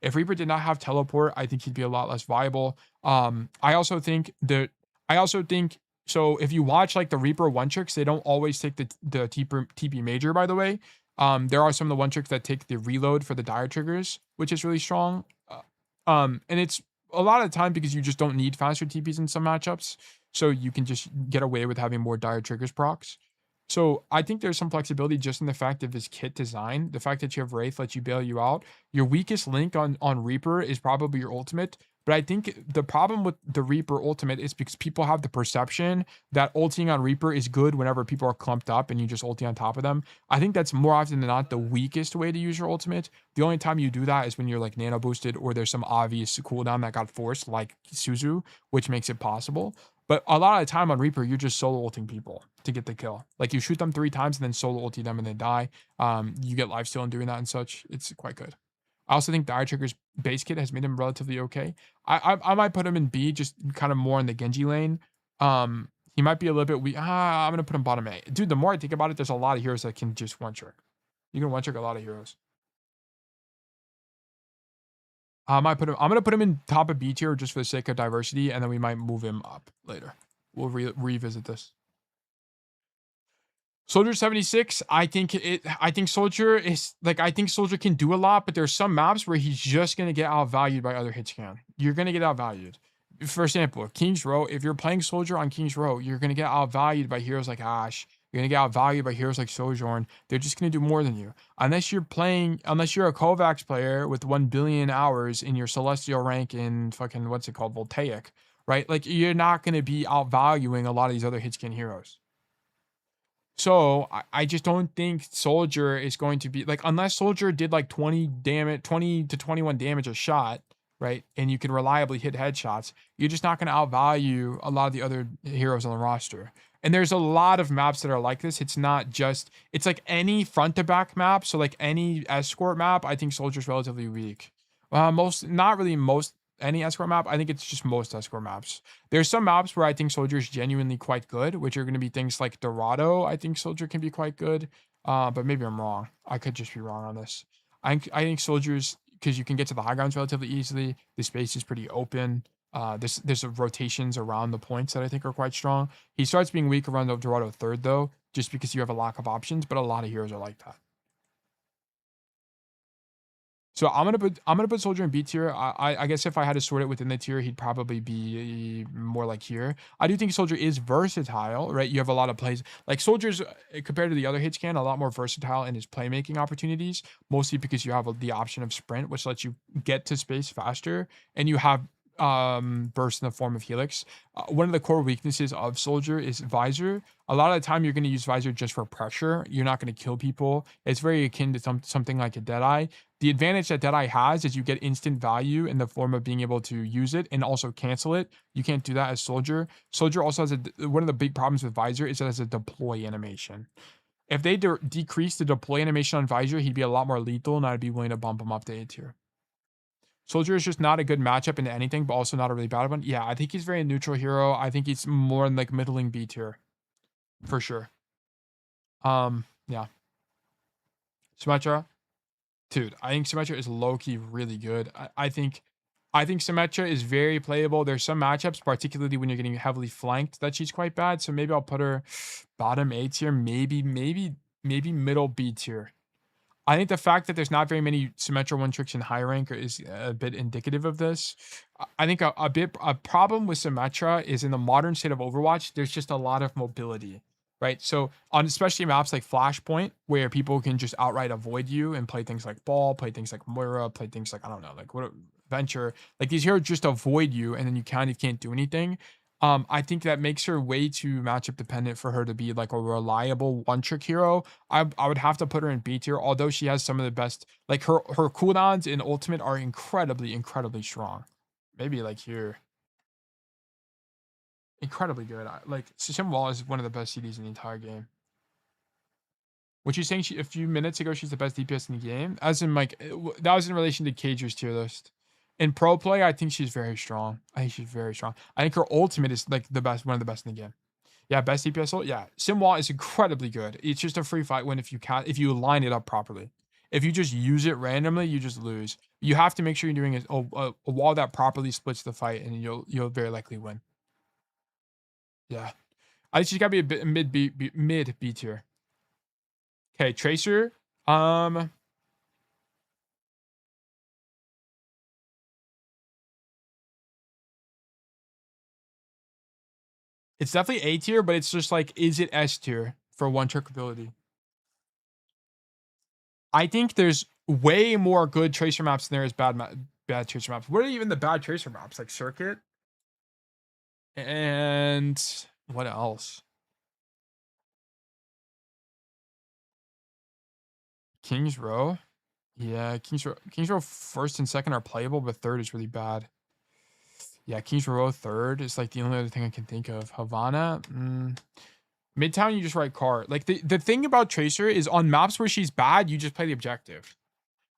If Reaper did not have teleport, I think he'd be a lot less viable. I also think so if you watch like the Reaper one tricks, they don't always take the TP major, by the way. There are some of the one tricks that take the reload for the dire triggers, which is really strong. And it's a lot of the time because you just don't need faster TPs in some matchups. So you can just get away with having more dire triggers procs. So I think there's some flexibility just in the fact of his kit design. The fact that you have Wraith lets you bail you out. Your weakest link on Reaper is probably your ultimate. But I think the problem with the Reaper ultimate is because people have the perception that ulting on Reaper is good whenever people are clumped up and you just ulti on top of them. I think that's more often than not the weakest way to use your ultimate. The only time you do that is when you're like nano boosted or there's some obvious cooldown that got forced like Suzu, which makes it possible. But a lot of the time on Reaper, you're just solo ulting people to get the kill. Like you shoot them 3 times and then solo ulti them and they die. You get lifesteal in doing that and such. It's quite good. I also think Dire Trigger's base kit has made him relatively okay. I might put him in B, just kind of more in the Genji lane. He might be a little bit weak. I'm gonna put him bottom A. Dude, the more I think about it, there's a lot of heroes that can just one trick. You can one trick a lot of heroes. I'm gonna put him in top of B tier just for the sake of diversity, and then we might move him up later. We'll revisit this. Soldier 76, I think Soldier is like, I think Soldier can do a lot, but there's some maps where he's just gonna get outvalued by other hit scan. You're gonna get outvalued. For example, King's Row, if you're playing Soldier on King's Row, you're gonna get outvalued by heroes like Ashe. You're gonna get outvalued by heroes like Sojourn. They're just gonna do more than you. Unless you're a Kovacs player with 1 billion hours in your Celestial rank in fucking, what's it called, Voltaic, right? Like, you're not gonna be outvaluing a lot of these other hit scan heroes. So I just don't think Soldier is going to be like, unless Soldier did like 20 to 21 damage a shot, right? And you can reliably hit headshots, you're just not going to outvalue a lot of the other heroes on the roster. And there's a lot of maps that are like this. It's not just, it's like any front to back map. So like any escort map, I think Soldier's relatively weak. Any escort map, I think it's just most escort maps. There's some maps where I think Soldier is genuinely quite good, which are going to be things like Dorado. I think Soldier can be quite good, but maybe I'm wrong. I could just be wrong on this. I think Soldiers, because you can get to the high grounds relatively easily. The space is pretty open. There's rotations around the points that I think are quite strong. He starts being weak around the Dorado 3rd though, just because you have a lack of options, but a lot of heroes are like that. So I'm gonna put Soldier in B tier. I guess if I had to sort it within the tier, he'd probably be more like here. I do think Soldier is versatile, right? You have a lot of plays. Like Soldier's, compared to the other hit scan, a lot more versatile in his playmaking opportunities, mostly because you have the option of sprint, which lets you get to space faster, and you have burst in the form of Helix. One of the core weaknesses of Soldier is Visor. A lot of the time, you're going to use Visor just for pressure. You're not going to kill people. It's very akin to something like a Deadeye. The advantage that Deadeye has is you get instant value in the form of being able to use it and also cancel it. You can't do that as Soldier. Soldier also has one of the big problems with Visor is that it has a deploy animation. If they decrease the deploy animation on Visor, he'd be a lot more lethal, and I'd be willing to bump him up to A tier. Soldier is just not a good matchup into anything, but also not a really bad one. Yeah, I think he's very neutral hero. I think he's more in like middling B tier, for sure. Yeah. Symmetra, dude, I think Symmetra is low-key really good. I think Symmetra is very playable. There's some matchups, particularly when you're getting heavily flanked, that she's quite bad. So maybe I'll put her bottom A tier, maybe middle B tier. I think the fact that there's not very many Symmetra one tricks in high rank is a bit indicative of this. I think a problem with Symmetra is in the modern state of Overwatch, there's just a lot of mobility, right? So on especially maps like Flashpoint, where people can just outright avoid you and play things like Ball, play things like Moira, play things like, I don't know, like what Venture, like these heroes just avoid you and then you kind of can't do anything. I think that makes her way too matchup dependent for her to be like a reliable one trick hero. I would have to put her in B tier, although she has some of the best, like her cooldowns in ultimate are incredibly strong. Maybe like here. Incredibly good. Like Sim Wall is one of the best CDs in the entire game. What you saying a few minutes ago she's the best DPS in the game? As in like that was in relation to Cager's tier list. In pro play, I think she's very strong. I think her ultimate is like the best, one of the best in the game. Yeah, best DPS ult. Yeah, Simwall is incredibly good. It's just a free fight win if you line it up properly. If you just use it randomly, you just lose. You have to make sure you're doing a wall that properly splits the fight, and you'll very likely win. Yeah, I think she's gotta be a bit mid B tier. Okay, Tracer. It's definitely A tier, but it's just like, is it S tier for one trick ability? I think there's way more good Tracer maps than there is bad Tracer maps. What are even the bad Tracer maps? Like Circuit? And what else? King's Row? Yeah, King's Row first and second are playable, but third is really bad. Yeah, King's Row third is like the only other thing I can think of. Havana? Midtown, you just write car. Like the thing about Tracer is on maps where she's bad, you just play the objective.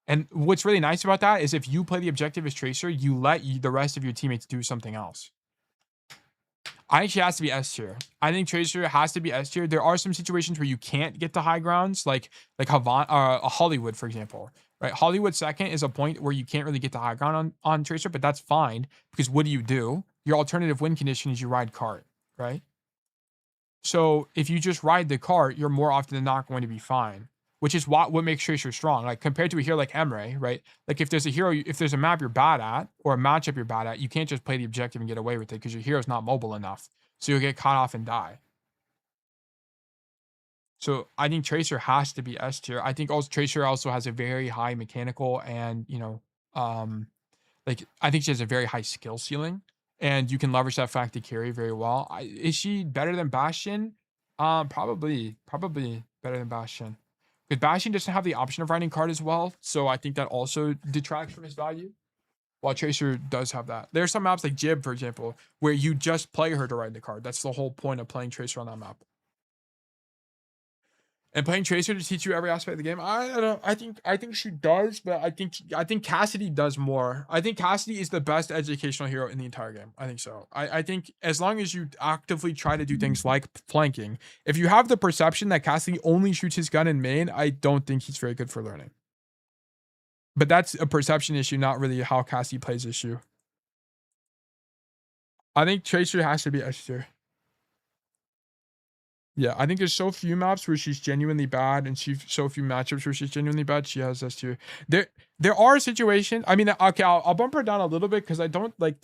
And what's really nice about that is if you play the objective as Tracer, you let the rest of your teammates do something else. I think she has to be S tier. I think Tracer has to be S tier. There are some situations where you can't get to high grounds, like Havana, Hollywood, for example. Right, Hollywood second is a point where you can't really get to high ground on Tracer, but that's fine because what do? Your alternative win condition is you ride cart, right? So if you just ride the cart, you're more often than not going to be fine, which is what makes Tracer strong. Like compared to a hero like Emre, right? Like if there's a map you're bad at or a matchup you're bad at, you can't just play the objective and get away with it because your hero's not mobile enough. So you'll get caught off and die. So I think Tracer has to be S tier. I think also Tracer also has a very high mechanical and, like I think she has a very high skill ceiling and you can leverage that fact to carry very well. Is she better than Bastion? Probably better than Bastion. Because Bastion doesn't have the option of riding card as well. So I think that also detracts from his value. While Tracer does have that. There are some maps like Jib, for example, where you just play her to ride the card. That's the whole point of playing Tracer on that map. And playing Tracer to teach you every aspect of the game, I don't know. I think she does, but I think Cassidy does more. I think Cassidy is the best educational hero in the entire game. I think so. I think as long as you actively try to do things like flanking, if you have the perception that Cassidy only shoots his gun in main, I don't think he's very good for learning. But that's a perception issue, not really how Cassidy plays issue. I think Tracer has to be S tier. Yeah, I think there's so few maps where she's genuinely bad and so few matchups where she's genuinely bad. She has S tier. There are situations. I mean, okay, I'll bump her down a little bit because I don't like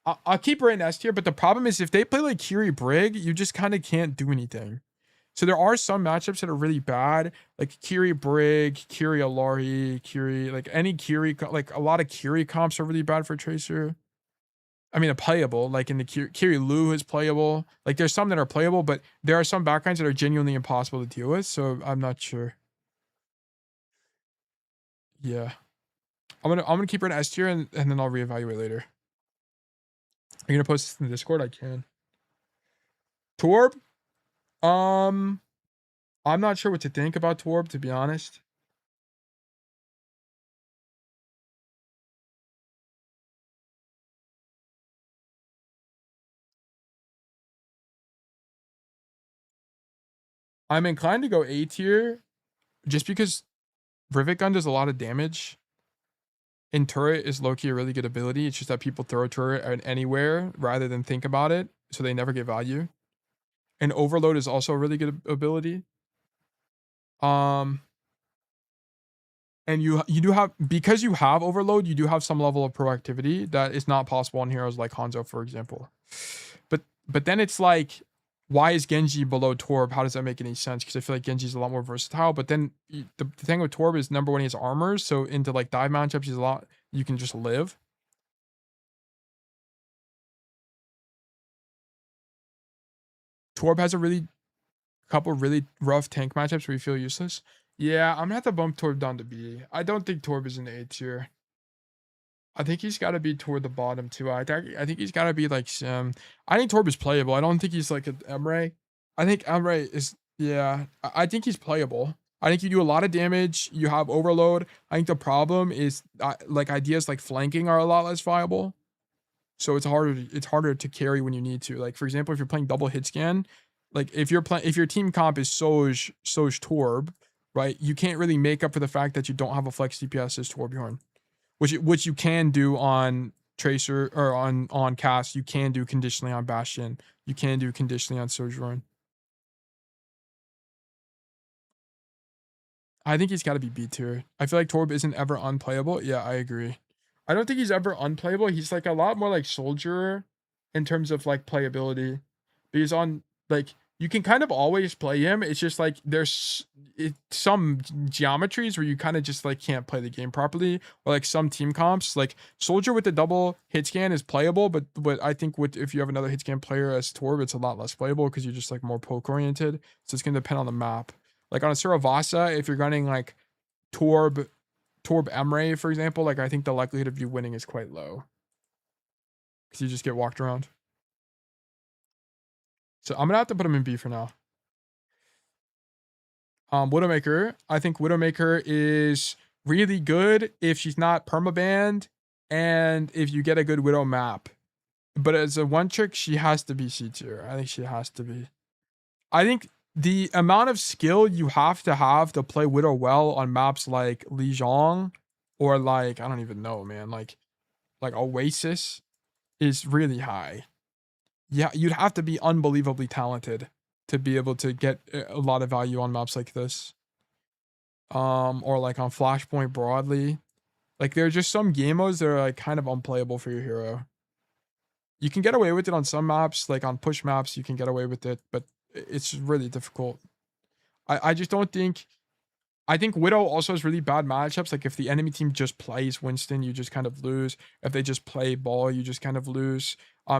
I'll keep her in S tier. But the problem is if they play like Kiri Brig, you just kind of can't do anything. So there are some matchups that are really bad, like Kiri Brig, Kiri Alari, Kiri, like any Kiri, like a lot of Kiri comps are really bad for Tracer. I mean, a playable, like in the Kiri Lu is playable. Like there's some that are playable, but there are some backlines that are genuinely impossible to deal with. So I'm not sure. Yeah. I'm gonna keep her in S tier and then I'll reevaluate later. Are you gonna post this in the Discord? I can. Torb? I'm not sure what to think about Torb, to be honest. I'm inclined to go A tier just because Rivet Gun does a lot of damage. And turret is low-key a really good ability. It's just that people throw a turret at anywhere rather than think about it, so they never get value. And overload is also a really good ability. And you do have, because you have overload, you do have some level of proactivity that is not possible on heroes like Hanzo, for example. But then it's like, why is Genji below Torb? How does that make any sense? Because I feel like Genji's a lot more versatile. But then the thing with Torb is, number one, he has armor. So into like dive matchups, he's a lot, you can just live. Torb has a couple really rough tank matchups where you feel useless. Yeah, I'm gonna have to bump Torb down to B. I don't think Torb is in A tier. I think he's got to be toward the bottom too. I think he's got to be like I think Torb is playable. I don't think he's like an Emre. I think Emre is, yeah. I think he's playable. I think you do a lot of damage. You have overload. I think the problem is like ideas like flanking are a lot less viable. So it's harder to carry when you need to. Like for example, if you're playing double hit scan, like if your team comp is Soj Torb, right? You can't really make up for the fact that you don't have a flex DPS as Torbjorn. Which you can do on Tracer or on Cast. You can do conditionally on Bastion. You can do conditionally on Sojourn. I think he's got to be B tier. I feel like Torb isn't ever unplayable. Yeah, I agree. I don't think he's ever unplayable. He's like a lot more like Soldier in terms of like playability. Because on like, you can kind of always play him. It's just like there's some geometries where you kind of just like can't play the game properly, or like some team comps. Like Soldier with the double hit scan is playable, but I think if you have another hit scan player as Torb, it's a lot less playable because you're just like more poke oriented. So it's gonna depend on the map. Like on a Suravasa, if you're running like Torb Emre, for example, like I think the likelihood of you winning is quite low because you just get walked around. So I'm gonna have to put him in B for now. Widowmaker. I think Widowmaker is really good if she's not permabanned and if you get a good Widow map. But as a one trick, she has to be C tier. I think she has to be. I think the amount of skill you have to play Widow well on maps like Lijiang or like, I don't even know, man, like Oasis is really high. Yeah, you'd have to be unbelievably talented to be able to get a lot of value on maps like this. Or like on Flashpoint broadly. Like there are just some game modes that are like kind of unplayable for your hero. You can get away with it on some maps, like on push maps, you can get away with it, but it's really difficult. I just don't think. I think Widow also has really bad matchups. Like if the enemy team just plays Winston, you just kind of lose. If they just play ball, you just kind of lose.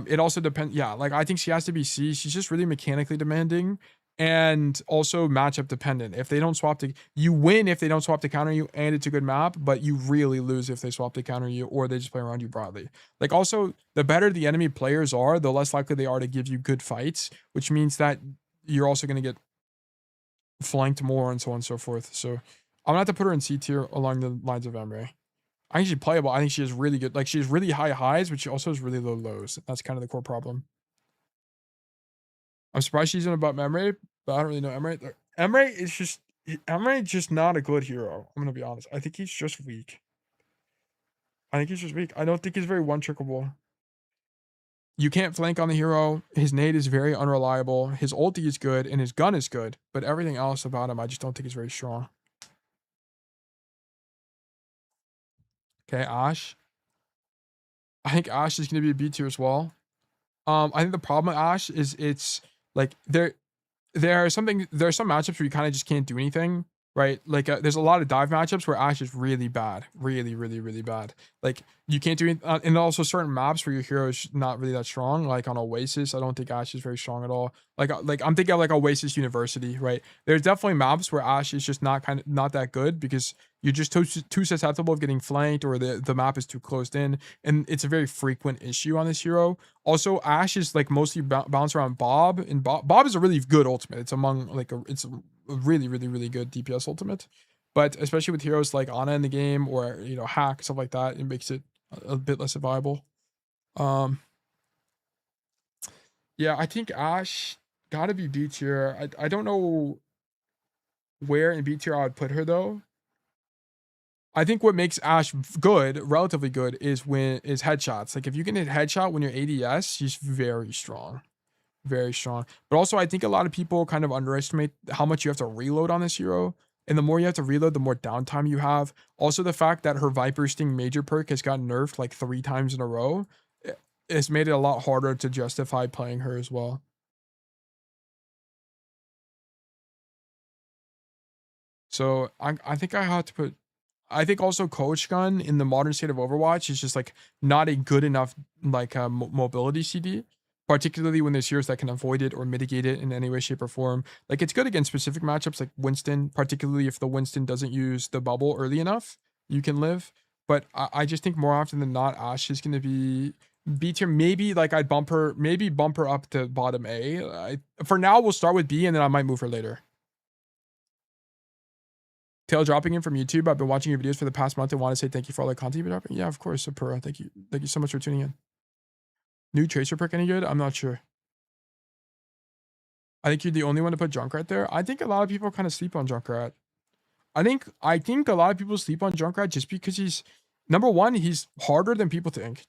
It also depends. Yeah, like I think she has to be C. She's just really mechanically demanding and also matchup dependent. If they don't swap to, you win if they don't swap to counter you and it's a good map, but you really lose if they swap to counter you or they just play around you broadly. Like also, the better the enemy players are, the less likely they are to give you good fights, which means that you're also going to get flanked more and so on and so forth. So I'm gonna have to put her in C tier along the lines of Emre. I think she's playable. I think she is really good. Like she has really high highs, but she also has really low lows. That's kind of the core problem. I'm surprised she's in about Emre, but I don't really know Emre. Emre is just not a good hero. I'm gonna be honest. I think he's just weak. I don't think he's very one trickable. You can't flank on the hero. His nade is very unreliable. His ulti is good and his gun is good, but everything else about him, I just don't think is very strong. Okay, Ash. I think Ash is going to be a B tier as well. I think the problem with Ash is it's like there are some matchups where you kind of just can't do anything. right? Like there's a lot of dive matchups where Ashe is really bad, really, really, really bad. Like you can't do it, and also certain maps where your hero is not really that strong. Like on Oasis, I don't think Ashe is very strong at all. Like I'm thinking of like Oasis University, right? There's definitely maps where Ashe is just not that good because you're just too susceptible of getting flanked, or the map is too closed in, and it's a very frequent issue on this hero. Also, Ashe is like mostly bounced around Bob, and Bob is a really good ultimate. It's among like it's a really, really, really good DPS ultimate. But especially with heroes like Ana in the game, or Hack, stuff like that, it makes it a bit less viable. Yeah, I think Ashe gotta be B tier. I don't know where in B tier I would put her though. I think what makes Ashe good, relatively good, is headshots. Like if you can hit headshot when you're ADS, she's very strong. Very strong. But also I think a lot of people kind of underestimate how much you have to reload on this hero. And the more you have to reload, the more downtime you have. Also the fact that her Viper Sting major perk has gotten nerfed like 3 times in a row, it's made it a lot harder to justify playing her as well. So I think I have to put, I think also Coach Gun in the modern state of Overwatch is just like not a good enough like mobility CD, particularly when there's heroes that can avoid it or mitigate it in any way, shape, or form. Like it's good against specific matchups like Winston, particularly if the Winston doesn't use the bubble early enough, you can live. But I just think more often than not, Ashe is going to be B tier. Maybe like I'd bump her up to bottom A. For now, we'll start with B and then I might move her later. Tail dropping in from YouTube. I've been watching your videos for the past month and want to say thank you for all the content you've been dropping. Yeah, of course, Sapura. Thank you. Thank you so much for tuning in. New Tracer perk any good? I'm not sure. I think you're the only one to put Junkrat there. I think a lot of people kind of sleep on Junkrat. I think a lot of people sleep on Junkrat just because he's, number one, he's harder than people think.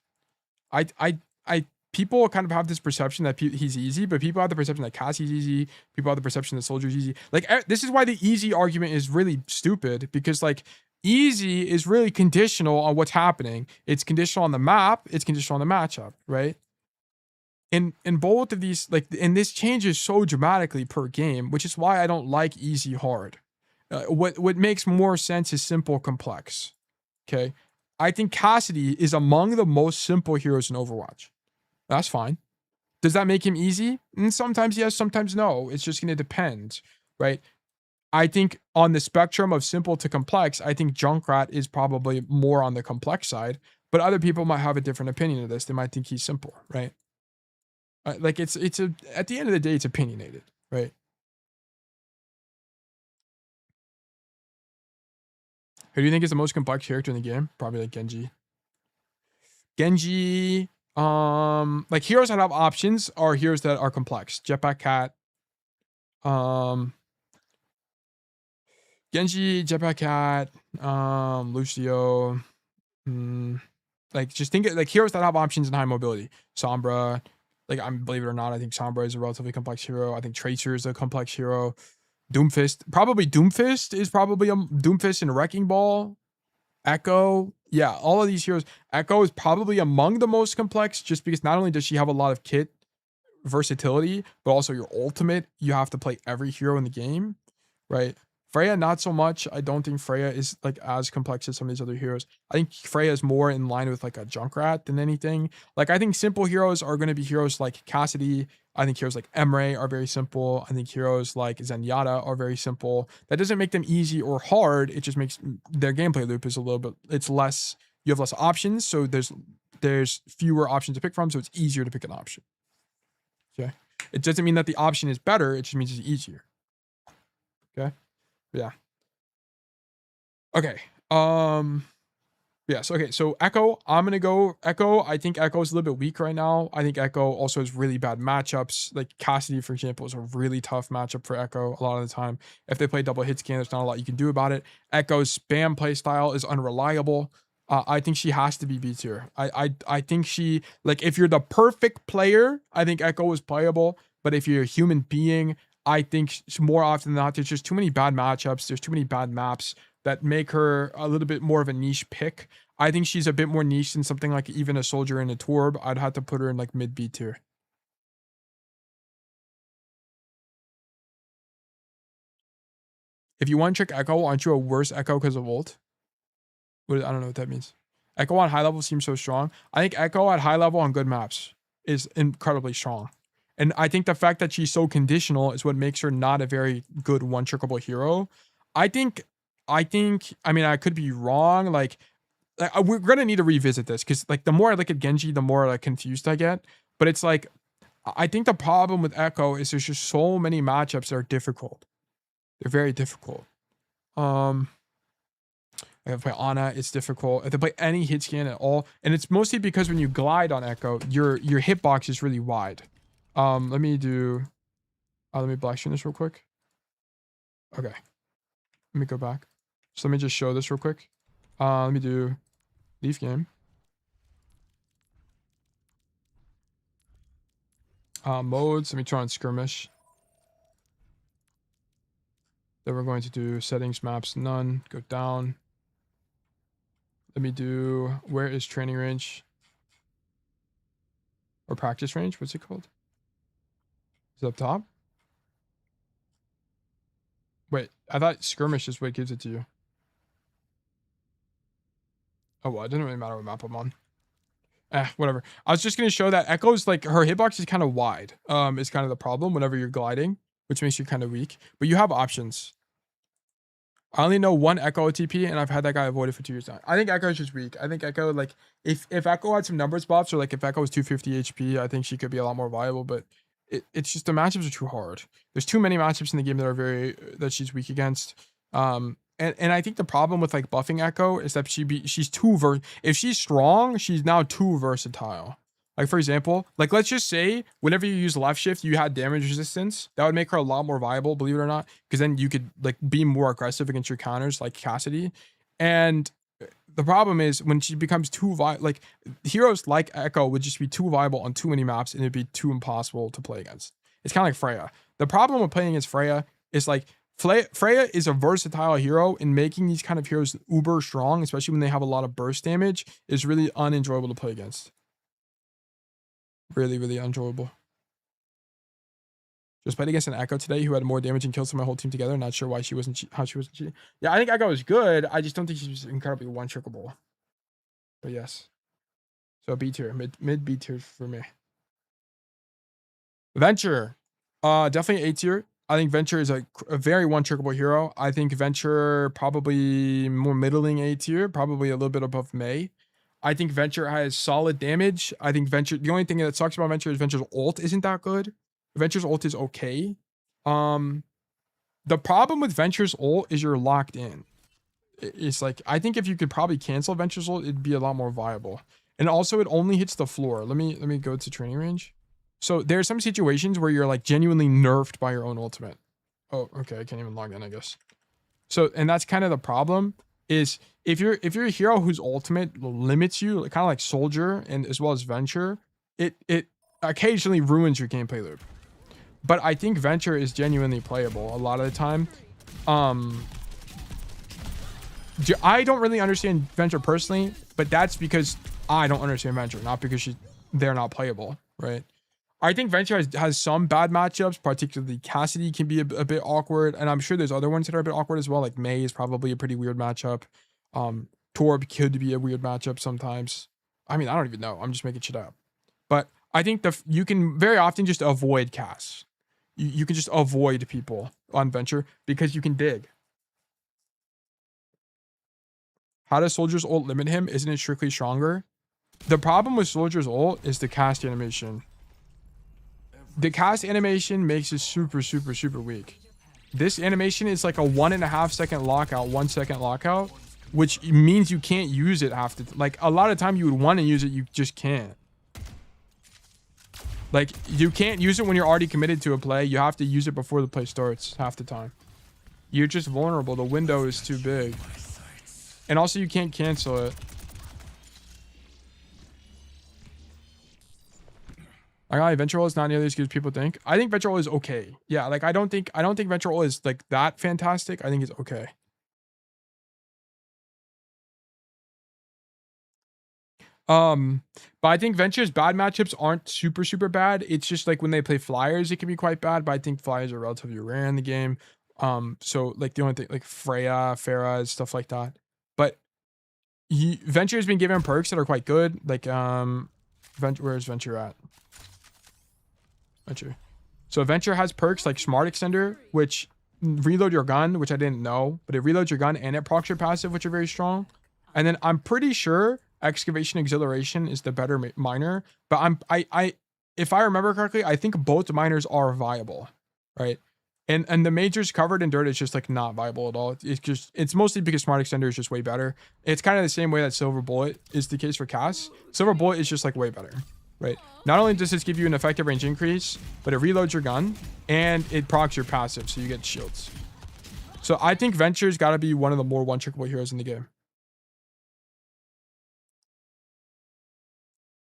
People kind of have this perception that he's easy, but people have the perception that Cassie's easy. People have the perception that Soldier's easy. Like this is why the easy argument is really stupid, because like easy is really conditional on what's happening. It's conditional on the map. It's conditional on the matchup, right? In both of these, like, and this changes so dramatically per game, which is why I don't like easy hard. What makes more sense is simple complex. Okay, I think Cassidy is among the most simple heroes in Overwatch. That's fine. Does that make him easy? Sometimes yes, sometimes no. It's just going to depend, right? I think on the spectrum of simple to complex, I think Junkrat is probably more on the complex side, but other people might have a different opinion of this. They might think he's simple, right? Like it's at the end of the day, it's opinionated, right? Who do you think is the most complex character in the game? Probably like Genji. Like heroes that have options are heroes that are complex. Jetpack Cat, Genji, Jetpack Cat, Lucio. Like just think like heroes that have options and high mobility. Sombra, like believe it or not, I think Sombra is a relatively complex hero. I think Tracer is a complex hero. Doomfist, probably Doomfist is probably a Doomfist and Wrecking Ball. Echo, yeah, all of these heroes. Echo is probably among the most complex, just because not only does she have a lot of kit versatility, but also your ultimate, you have to play every hero in the game, right? Freya, not so much. I don't think Freya is like as complex as some of these other heroes. I think Freya is more in line with like a Junkrat than anything. Like I think simple heroes are going to be heroes like Cassidy. I think heroes like Emre are very simple. I think heroes like Zenyatta are very simple. That doesn't make them easy or hard. It just makes their gameplay loop is a little bit, it's less, you have less options. So there's fewer options to pick from. So it's easier to pick an option. Okay. It doesn't mean that the option is better. It just means it's easier. Okay. Yeah. Okay. Yes. Okay. So Echo, I'm gonna go Echo. I think Echo is a little bit weak right now. I think Echo also has really bad matchups. Like Cassidy, for example, is a really tough matchup for Echo a lot of the time. If they play double hit scan, there's not a lot you can do about it. Echo's spam play style is unreliable. I think she has to be B tier. I think she, like, if you're the perfect player, I think Echo is playable. But if you're a human being, I think more often than not, there's just too many bad matchups. There's too many bad maps that make her a little bit more of a niche pick. I think she's a bit more niche than something like even a Soldier and a Torb. I'd have to put her in like mid B tier. If you one trick Echo, aren't you a worse Echo because of ult? I don't know what that means. Echo on high level seems so strong. I think Echo at high level on good maps is incredibly strong. And I think the fact that she's so conditional is what makes her not a very good one trickable hero. I mean, I could be wrong. Like we're gonna need to revisit this because like the more I look at Genji, the more like confused I get. But it's like I think the problem with Echo is there's just so many matchups that are difficult. They're very difficult. If I play Ana, it's difficult. If I play any hit scan at all, and it's mostly because when you glide on Echo, your hitbox is really wide. Let me black screen this real quick. Okay. Let me go back. So let me just show this real quick. Let me do leave game. Modes. Let me turn on skirmish. Then we're going to do settings, maps, none. Go down. Let me do, where is training range? Or practice range? What's it called? Is it up top? Wait, I thought skirmish is what gives it to you. Oh, well, it doesn't really matter what map I'm on. Whatever. I was just going to show that Echo's, like, her hitbox is kind of wide. Is kind of the problem whenever you're gliding, which makes you kind of weak. But you have options. I only know one Echo OTP, and I've had that guy avoided for 2 years now. I think Echo is just weak. I think Echo, like, if Echo had some numbers buffs, or, like, if Echo was 250 HP, I think she could be a lot more viable, but it's just the matchups are too hard. There's too many matchups in the game that are that she's weak against. And I think the problem with, like, buffing Echo is that she's too if she's strong, she's now too versatile. Like, for example, like, let's just say whenever you use left shift, you had damage resistance. That would make her a lot more viable, believe it or not, because then you could, like, be more aggressive against your counters, like Cassidy. And the problem is when she becomes too like, heroes like Echo would just be too viable on too many maps, and it'd be too impossible to play against. It's kind of like Freya. The problem with playing against Freya is, like, Freya is a versatile hero, and making these kind of heroes uber strong, especially when they have a lot of burst damage, is really unenjoyable to play against. Really, really enjoyable. Just played against an Echo today who had more damage and kills than my whole team together. Not sure why how she wasn't cheating. Yeah, I think Echo is good. I just don't think she's incredibly one trickable. But yes. So B tier, mid B tier for me. Venture, definitely A tier. I think Venture is a very one trickable hero. I think Venture probably more middling A tier, probably a little bit above Mei. I think Venture has solid damage. I think Venture, the only thing that sucks about Venture is Venture's ult isn't that good. Venture's ult is okay. The problem with Venture's ult is you're locked in. It's like, I think if you could probably cancel Venture's ult, it'd be a lot more viable. And also it only hits the floor. Let me go to training range. So there are some situations where you're, like, genuinely nerfed by your own ultimate. Oh, okay, I can't even log in, I guess. So, and that's kind of the problem, is if you're a hero whose ultimate limits you, kind of like Soldier and as well as Venture, it occasionally ruins your gameplay loop. But I think Venture is genuinely playable a lot of the time. I don't really understand Venture personally, but that's because I don't understand Venture, not because they're not playable, right? I think Venture has some bad matchups, particularly Cassidy can be a bit awkward, and I'm sure there's other ones that are a bit awkward as well, like Mei is probably a pretty weird matchup. Torb could be a weird matchup sometimes. I mean, I don't even know. I'm just making shit up. But I think you can very often just avoid Cass. You can just avoid people on Venture because you can dig. How does Soldier's ult limit him? Isn't it strictly stronger? The problem with Soldier's ult is the cast animation. The cast animation makes it super, super, super weak. This animation is like a 1.5 second lockout, 1 second lockout, which means you can't use it half the like a lot of time you would want to use it, you just can't. Like, you can't use it when you're already committed to a play. You have to use it before the play starts half the time. You're just vulnerable. The window is too big. And also you can't cancel it. Like, Venture Ult is not nearly as good as people think. I think Venture Ult is okay. Yeah, like I don't think Venture Ult is like that fantastic. I think it's okay. But I think Venture's bad matchups aren't super, super bad. It's just like when they play Flyers, it can be quite bad. But I think Flyers are relatively rare in the game. So like the only thing like Freya, Farah, stuff like that. But Venture has been given perks that are quite good. Like where's Venture at? Venture. So Venture has perks like Smart Extender, which reload your gun, which I didn't know, but it reloads your gun and it procs your passive, which are very strong. And then I'm pretty sure Excavation Exhilaration is the better miner, but I if I remember correctly, I think both miners are viable, right? And the majors covered in dirt is just like not viable at all. It's mostly because Smart Extender is just way better. It's kind of the same way that Silver Bullet is the case for Cass. Silver Bullet is just like way better, right? Not only does this give you an effective range increase, but it reloads your gun and it procs your passive, so you get shields. So I think Venture's got to be one of the more one-trickable heroes in the game.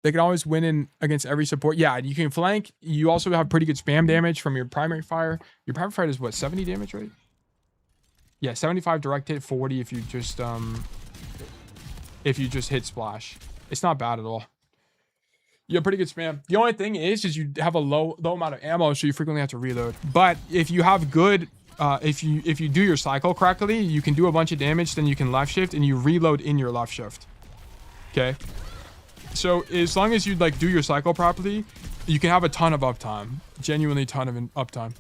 They can always win in against every support. Yeah, you can flank. You also have pretty good spam damage from your primary fire. Your primary fire is what, 70 damage, right? Yeah, 75 direct hit, 40 if you just hit splash. It's not bad at all. You have pretty good spam. The only thing is you have a low amount of ammo, so you frequently have to reload. But if you have good, if you do your cycle correctly, you can do a bunch of damage. Then you can left shift and you reload in your left shift. Okay. So as long as you like do your cycle properly, you can have a ton of uptime. Genuinely ton of uptime.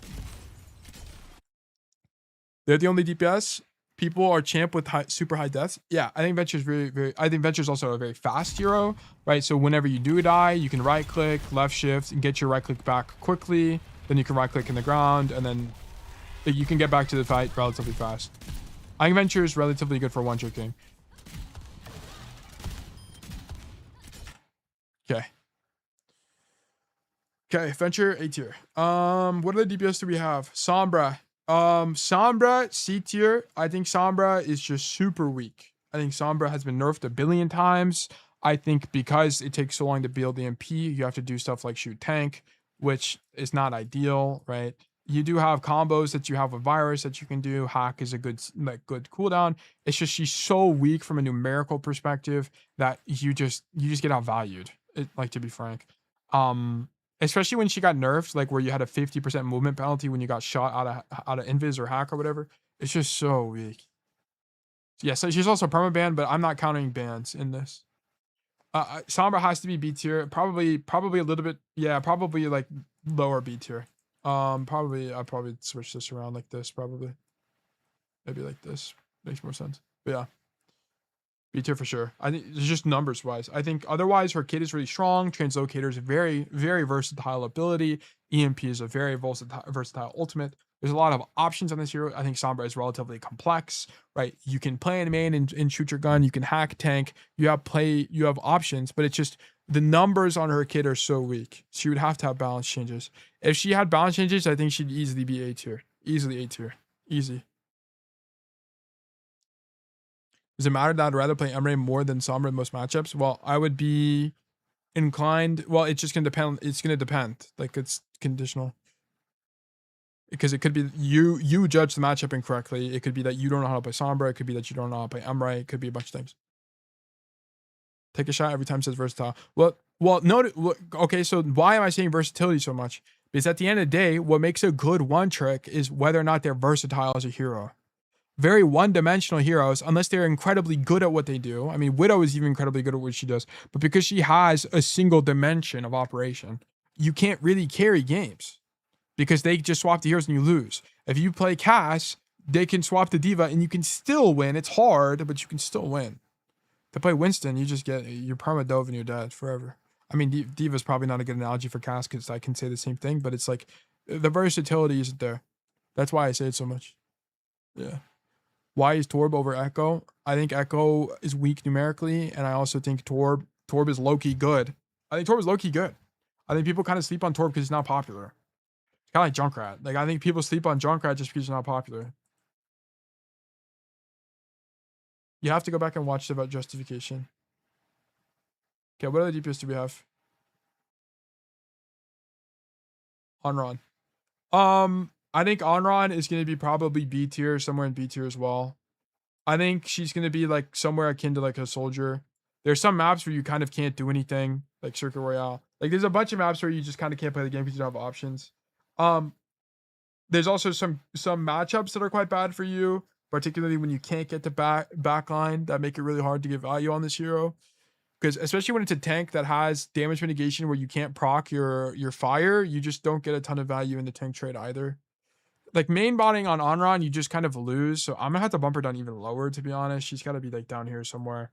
They're the only DPS. People are champ with super high deaths. Yeah, I think Venture's I think Venture's also a very fast hero, right? So whenever you do die, you can right click, left shift, and get your right click back quickly. Then you can right click in the ground, and then you can get back to the fight relatively fast. I think Venture is relatively good for one-trick king. Okay. Okay, Venture A tier. What other DPS do we have? Sombra. Sombra C tier. I think Sombra is just super weak. I think Sombra has been nerfed a billion times. I think because it takes so long to build the MP, you have to do stuff like shoot tank, which is not ideal, right? You do have combos that you have with virus that you can do. Hack is a good cooldown. It's just she's so weak from a numerical perspective that you just get outvalued. Like, to be frank, especially when she got nerfed, like where you had a 50% movement penalty when you got shot out of invis or hack or whatever. It's just so weak. Yeah, so she's also permaban, but I'm not counting bans in this. Sombra has to be B tier. Probably a little bit. Yeah, probably like lower B tier. I'll probably switch this around like this. Probably, maybe like this makes more sense. But yeah. B tier for sure. I think it's just numbers wise. I think otherwise her kit is really strong. Translocator is a very, very versatile ability. EMP is a very versatile ultimate. There's a lot of options on this hero. I think Sombra is relatively complex, right? You can play in main and shoot your gun. You can hack tank. You have options, but it's just the numbers on her kit are so weak. She would have to have balance changes. If she had balance changes, I think she'd easily be A tier. Easily A tier. Easy. Does it matter that I'd rather play Emre more than Sombra in most matchups? Well, I would be inclined. Well, it's just gonna depend. It's gonna depend. Like, it's conditional. Because it could be you judge the matchup incorrectly. It could be that you don't know how to play Sombra. It could be that you don't know how to play Emre. It could be a bunch of things. Take a shot every time says versatile. Well, no. Okay, so why am I saying versatility so much? Because at the end of the day, what makes a good one trick is whether or not they're versatile as a hero. Very one-dimensional heroes, unless they're incredibly good at what they do. I mean, Widow is even incredibly good at what she does, but because she has a single dimension of operation, you can't really carry games because they just swap the heroes and you lose. If you play Cass, they can swap the Diva and you can still win. It's hard, but you can still win. To play Winston, you just get your perma-dove and you're dead forever. I mean, Diva's probably not a good analogy for Cass because I can say the same thing, but it's like the versatility isn't there. That's why I say it so much. Yeah. Why is Torb over Echo? I think Echo is weak numerically, and I also think Torb is low-key good. I think Torb is low-key good. I think people kind of sleep on Torb because he's not popular. It's kind of like Junkrat. Like, I think people sleep on Junkrat just because he's not popular. You have to go back and watch about justification. Okay, what other DPS do we have? Onron. I think Onron is going to be probably B tier, somewhere in B tier as well. I think she's going to be like somewhere akin to like a soldier. There's some maps where you kind of can't do anything, like Circuit Royale. Like, there's a bunch of maps where you just kind of can't play the game because you don't have options. there's also some matchups that are quite bad for you, particularly when you can't get the backline that make it really hard to get value on this hero. Because especially when it's a tank that has damage mitigation where you can't proc your fire, you just don't get a ton of value in the tank trade either. Like main botting on Onron, you just kind of lose. So I'm gonna have to bump her down even lower, to be honest. She's got to be like down here somewhere.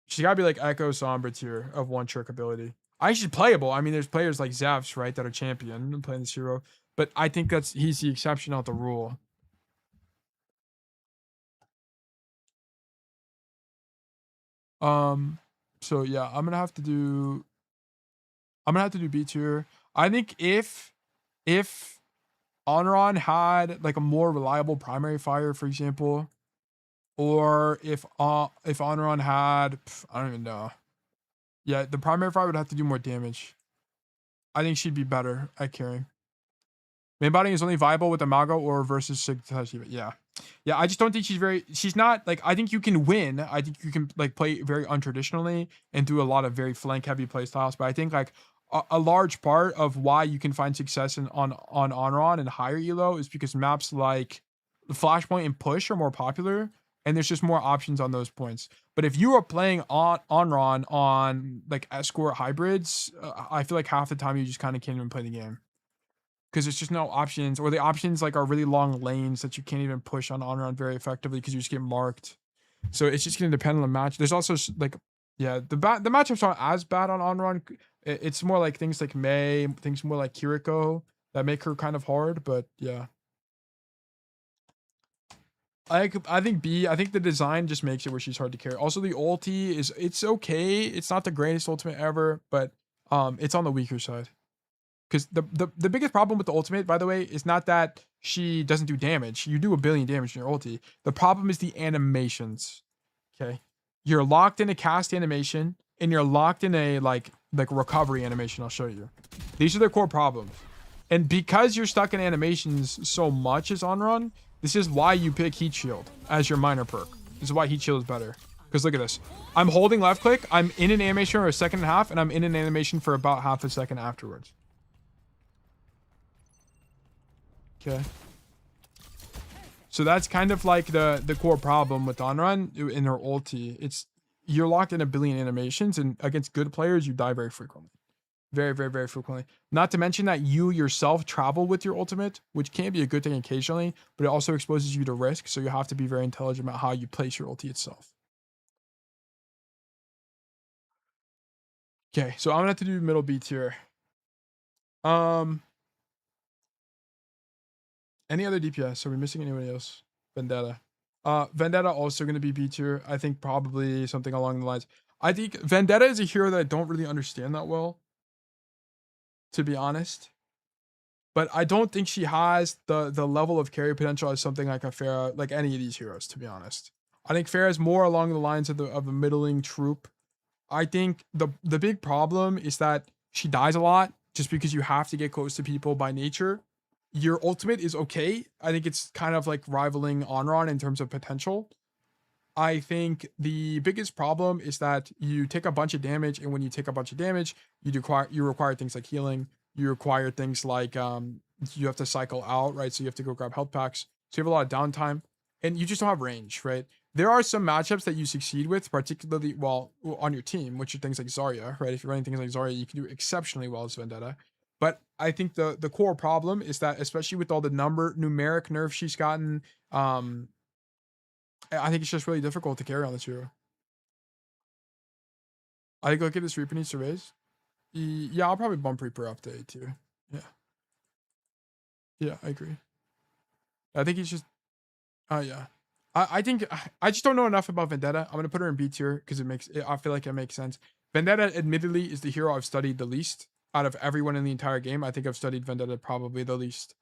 She's got to be like Echo Sombra tier of one trick ability. I think she's playable. I mean, there's players like Zephyrs, right, that are champion playing this hero. But I think he's the exception, not the rule. So yeah, I'm gonna have to do B tier. I think if Onron had like a more reliable primary fire, for example, or if Onron had, I don't even know. Yeah, the primary fire would have to do more damage. I think she'd be better at carrying. Main botting is only viable with Imago or versus Sigtashi. Yeah. Yeah, I just don't think she's not, like, I think you can win. I think you can, like, play very untraditionally and do a lot of very flank-heavy play styles. But I think, like, a large part of why you can find success on Onron and higher elo is because maps like Flashpoint and Push are more popular, and there's just more options on those points. But if you are playing Onron on, like, Escort hybrids, I feel like half the time you just kind of can't even play the game. Because there's just no options, or the options like are really long lanes that you can't even push on Onron very effectively because you just get marked. So it's just going to depend on the match. There's also like, yeah, the matchups aren't as bad on Onron. It's more like things like Mei, things more like Kiriko that make her kind of hard. But yeah, I think B. I think the design just makes it where she's hard to carry. Also, the ulti it's okay. It's not the greatest ultimate ever, but it's on the weaker side. Because the biggest problem with the ultimate, by the way, is not that she doesn't do damage. You do 1 billion damage in your ulti. The problem is the animations. Okay, you're locked in a cast animation, and you're locked in a like recovery animation. I'll show you. These are the core problems. And because you're stuck in animations so much as Onron, this is why you pick Heat Shield as your minor perk. This is why Heat Shield is better. Because look at this. I'm holding left click. I'm in an animation for a second and a half, and I'm in an animation for about half a second afterwards. Okay. So that's kind of like the core problem with Onron in her ulti. It's you're locked in 1 billion animations, and against good players, you die very frequently. Very, very, very frequently. Not to mention that you yourself travel with your ultimate, which can be a good thing occasionally, but it also exposes you to risk, so you have to be very intelligent about how you place your ulti itself. Okay, so I'm gonna have to do middle B tier. Any other DPS? Are we missing anybody else? Vendetta. Vendetta also going to be B tier. I think probably something along the lines. I think Vendetta is a hero that I don't really understand that well, to be honest. But I don't think she has the level of carry potential as something like a Pharah, like any of these heroes, to be honest. I think Pharah is more along the lines of a middling troop. I think the big problem is that she dies a lot just because you have to get close to people by nature. Your ultimate is okay. I think it's kind of like rivaling Onron in terms of potential. I think the biggest problem is that you take a bunch of damage, and when you take a bunch of damage, you require things like healing. You require things like you have to cycle out, right? So you have to go grab health packs. So you have a lot of downtime, and you just don't have range, right? There are some matchups that you succeed with, particularly well on your team, which are things like Zarya, right? If you're running things like Zarya, you can do exceptionally well as Vendetta. But I think the core problem is that, especially with all the numeric nerfs she's gotten, I think it's just really difficult to carry on this hero. I think look at this Reaper needs to raise. Yeah, I'll probably bump Reaper up to A tier. Yeah. Yeah, I agree. I think he's just yeah. I think I just don't know enough about Vendetta. I'm gonna put her in B tier because I feel like it makes sense. Vendetta admittedly is the hero I've studied the least. Out of everyone in the entire game, I think I've studied Vendetta probably the least.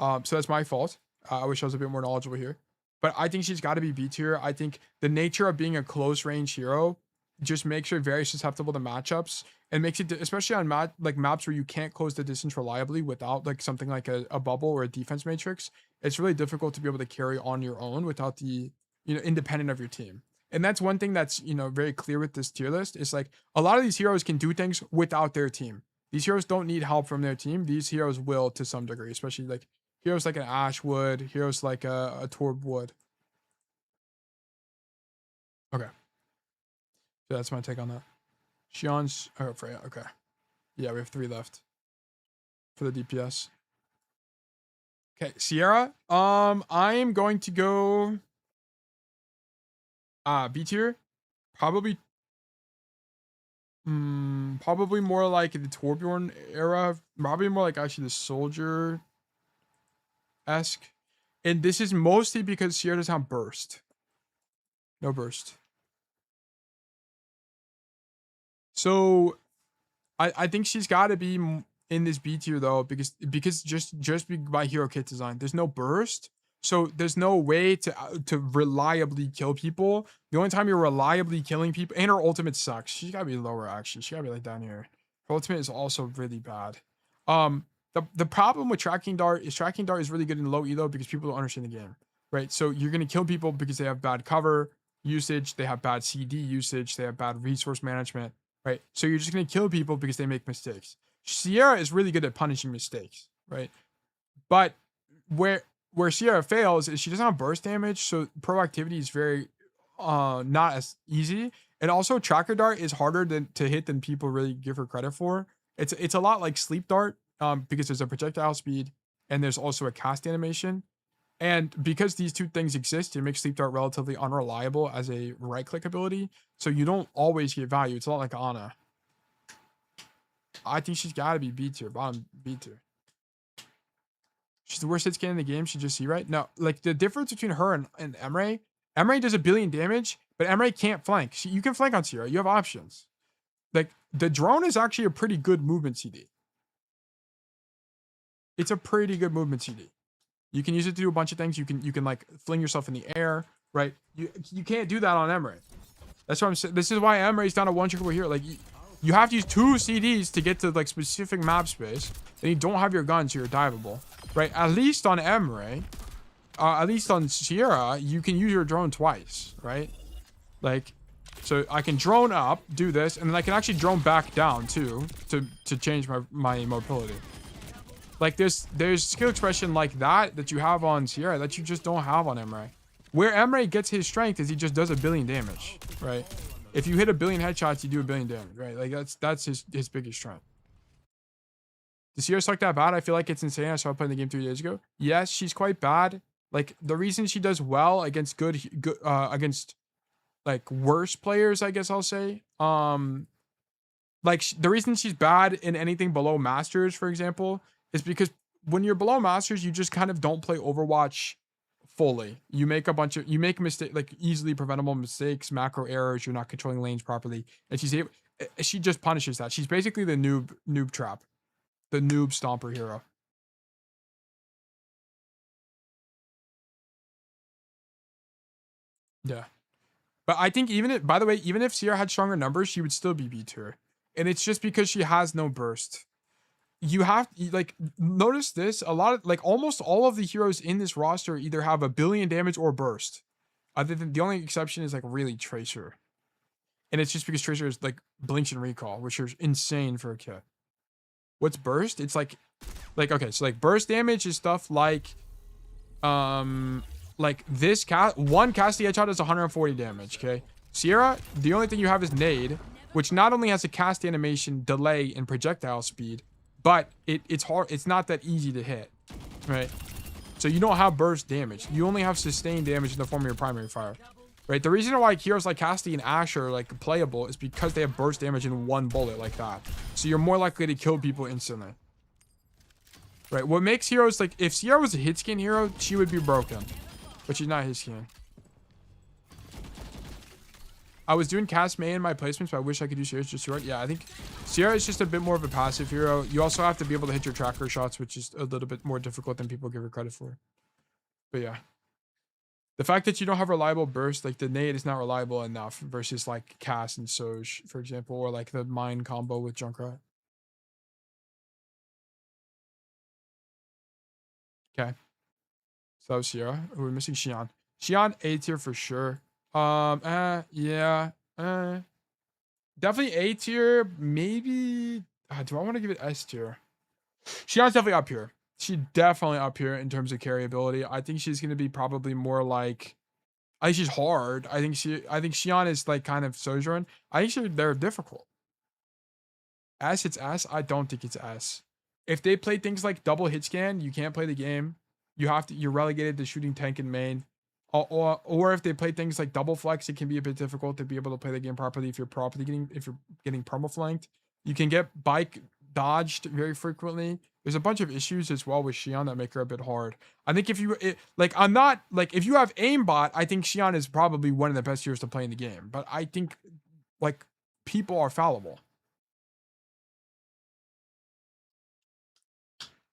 So that's my fault. I wish I was a bit more knowledgeable here. But I think she's got to be B tier. I think the nature of being a close range hero just makes her very susceptible to matchups, and makes it, especially on maps where you can't close the distance reliably without like something like a bubble or a defense matrix. It's really difficult to be able to carry on your own without the, independent of your team. And that's one thing that's, very clear with this tier list. Is like a lot of these heroes can do things without their team. These heroes don't need help from their team. These heroes will to some degree, especially like Heroes like an Ash would. Heroes like a Torb would. Okay. So that's my take on that. Xian's. Oh, Freya. Okay. Yeah, we have 3 left for the DPS. Okay, Sierra. I am going to go B tier. Probably probably more like the Torbjorn era. Probably more like actually the soldier esque. And this is mostly because Sierra doesn't have burst. No burst. So I think she's got to be in this B tier though, because just by hero kit design, there's no burst, so there's no way to reliably kill people. The only time you're reliably killing people, and her ultimate sucks. She's gotta be lower actually. She gotta be like down here. Her ultimate is also really bad. The problem with tracking dart is really good in low elo because people don't understand the game, right? So you're gonna kill people because they have bad cover usage, they have bad CD usage, they have bad resource management, right? So you're just gonna kill people because they make mistakes. Sierra is really good at punishing mistakes, right? But where Sierra fails is she doesn't have burst damage, so proactivity is very not as easy. And also tracker dart is harder to hit than people really give her credit for. It's a lot like sleep dart, because there's a projectile speed and there's also a cast animation. And because these two things exist, it makes sleep dart relatively unreliable as a right click ability. So you don't always get value. It's a lot like Ana. I think she's got to be B tier, bottom B tier. She's the worst hit scan in the game. She just see right. No, like the difference between her and Emre. Emre does 1 billion damage, but Emre can't flank. You can flank on Sierra. You have options. Like the drone is actually a pretty good movement CD. It's a pretty good movement CD. You can use it to do a bunch of things. You can like fling yourself in the air, right? You can't do that on Emre. That's what I'm saying. This is why Emre's down to 1 trickle here. Like you have to use 2 CDs to get to like specific map space. And you don't have your guns, so you're diveable, right? At least on Emre, at least on Sierra, you can use your drone twice, right? Like, so I can drone up, do this, and then I can actually drone back down too to change my mobility. Like there's skill expression like that you have on Sierra that you just don't have on Emre. Where Emre gets his strength is he just does 1 billion damage, right? If you hit 1 billion headshots, you do 1 billion damage, right? Like that's his biggest strength. Does Sierra suck that bad? I feel like it's insane. I started playing the game 3 days ago. Yes, she's quite bad. Like the reason she does well against good against like worse players, I guess I'll say. Like the reason she's bad in anything below Masters, for example, is because when you're below Masters, you just kind of don't play Overwatch fully. You make like easily preventable mistakes, macro errors. You're not controlling lanes properly, and she just punishes that. She's basically the noob trap, the noob stomper hero. Yeah, but I think by the way, even if Sierra had stronger numbers, she would still be B tier, and it's just because she has no burst. You have like notice this a lot of like almost all of the heroes in this roster either have 1 billion damage or burst. Other than the only exception is like really Tracer, and it's just because Tracer is like blinks and recall, which is insane for a kit. What's burst? It's like okay, so like burst damage is stuff like this one casty headshot does 140 damage. Okay, Sierra, the only thing you have is nade, which not only has a cast animation, delay, and projectile speed, but it's hard. It's not that easy to hit, right? So you don't have burst damage. You only have sustained damage in the form of your primary fire, right? The reason why heroes like Casty and Ashe are like playable is because they have burst damage in 1 bullet like that. So you're more likely to kill people instantly, right? What makes heroes like if Sierra was a hit skin hero, she would be broken, but she's not hit skin. I was doing cast May in my placements, but I wish I could do Sierra just right. Yeah, I think Sierra is just a bit more of a passive hero. You also have to be able to hit your tracker shots, which is a little bit more difficult than people give her credit for. But yeah. The fact that you don't have reliable burst, like the nade is not reliable enough versus like Cass and Soj, for example, or like the mine combo with Junkrat. Okay. So that was Sierra. We're missing Xian. Xian A tier for sure. Yeah. Definitely A tier. Maybe. Do I want to give it S tier? Xian's definitely up here. She definitely up here in terms of carry ability. I think she's gonna be probably more like. I think she's hard. I think Xion is like kind of Sojourn. I think they're difficult. S, it's S. I don't think it's S. If they play things like double hit scan, you can't play the game. You're relegated to shooting tank in main. Or if they play things like double flex, it can be a bit difficult to be able to play the game properly if you're getting perma flanked. You can get bike dodged very frequently. There's a bunch of issues as well with Xion that make her a bit hard. I think if you if you have aimbot, I think Xion is probably one of the best heroes to play in the game. But I think like people are fallible.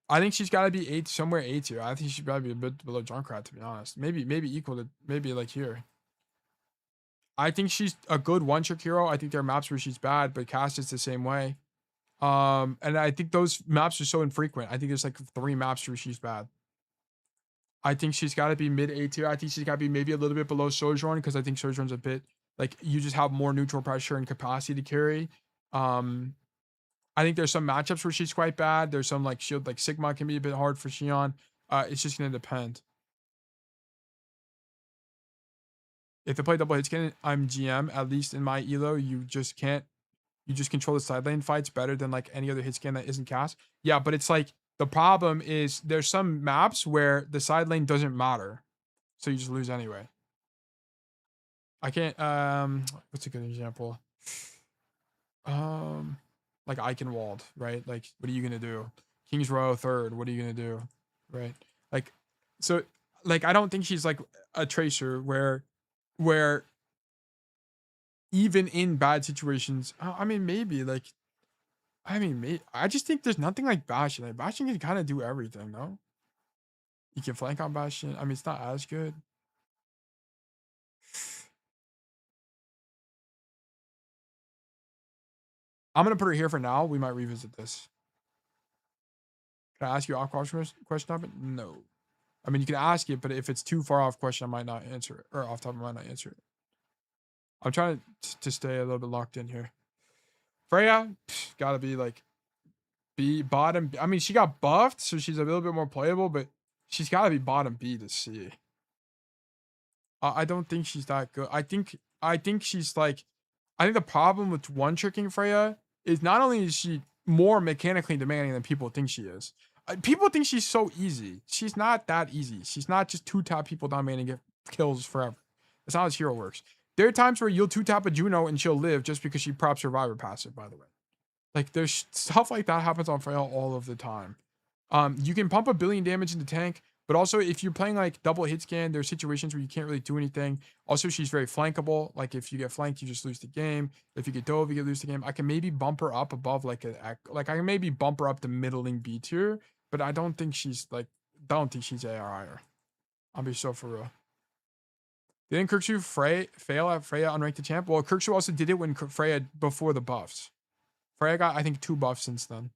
I think she's got to be 8, somewhere 8 here. I think she's got to be a bit below Junkrat, to be honest. Maybe equal to, maybe like here. I think she's a good one-trick hero. I think there are maps where she's bad, but cast is the same way. And I think those maps are so infrequent. I think there's like 3 maps where she's bad. I think she's got to be mid A tier. I think she's got to be maybe a little bit below Sojourn because I think Sojourn's a bit like you just have more neutral pressure and capacity to carry. I think there's some matchups where she's quite bad. There's some like shield, like Sigma can be a bit hard for Xion. It's just going to depend. If they play double hit scan, I'm GM, at least in my elo, you just control the side lane fights better than like any other hit scan that isn't cast. Yeah, but it's like, the problem is there's some maps where the side lane doesn't matter. So you just lose anyway. I can't, what's a good example? Like Eichenwald, right? Like, what are you gonna do? King's Row third, what are you gonna do? Right? Like, so, like, I don't think she's like a Tracer where even in bad situations, I mean, maybe like, I just think there's nothing like Bastion. Like, Bastion can kind of do everything, no? You can flank on Bastion. I mean, it's not as good. I'm gonna put her here for now. We might revisit this. Can I ask you a question on it? No. I mean, you can ask it, but if it's too far off question, I might not answer it. Or off top, I might not answer it. I'm trying to stay a little bit locked in here. Freya, gotta be like B, bottom. I mean, she got buffed, so she's a little bit more playable, but she's gotta be bottom B to C. I don't think she's that good. I think she's like, I think the problem with one-tricking Freya is not only is she more mechanically demanding than people think she is. People think she's so easy. She's not that easy. She's not just 2-tap people down main and get kills forever. That's not how this hero works. There are times where you'll 2-tap a Juno and she'll live just because she props Survivor passive, by the way. Like, there's stuff like that happens on Freya all of the time. You can pump 1 billion damage into tank, but also if you're playing like double hit scan, there's situations where you can't really do anything. Also, she's very flankable. Like, if you get flanked, you just lose the game. If you get dove, you can lose the game. I can maybe bump her up above I can maybe bump her up to middling B tier, but I don't think she's like, ARI. I'll be so for real. Didn't Kirkshu fail at Freya unranked the champ? Well, Kirkshu also did it when Freya before the buffs. Freya got, I think, 2 buffs since then.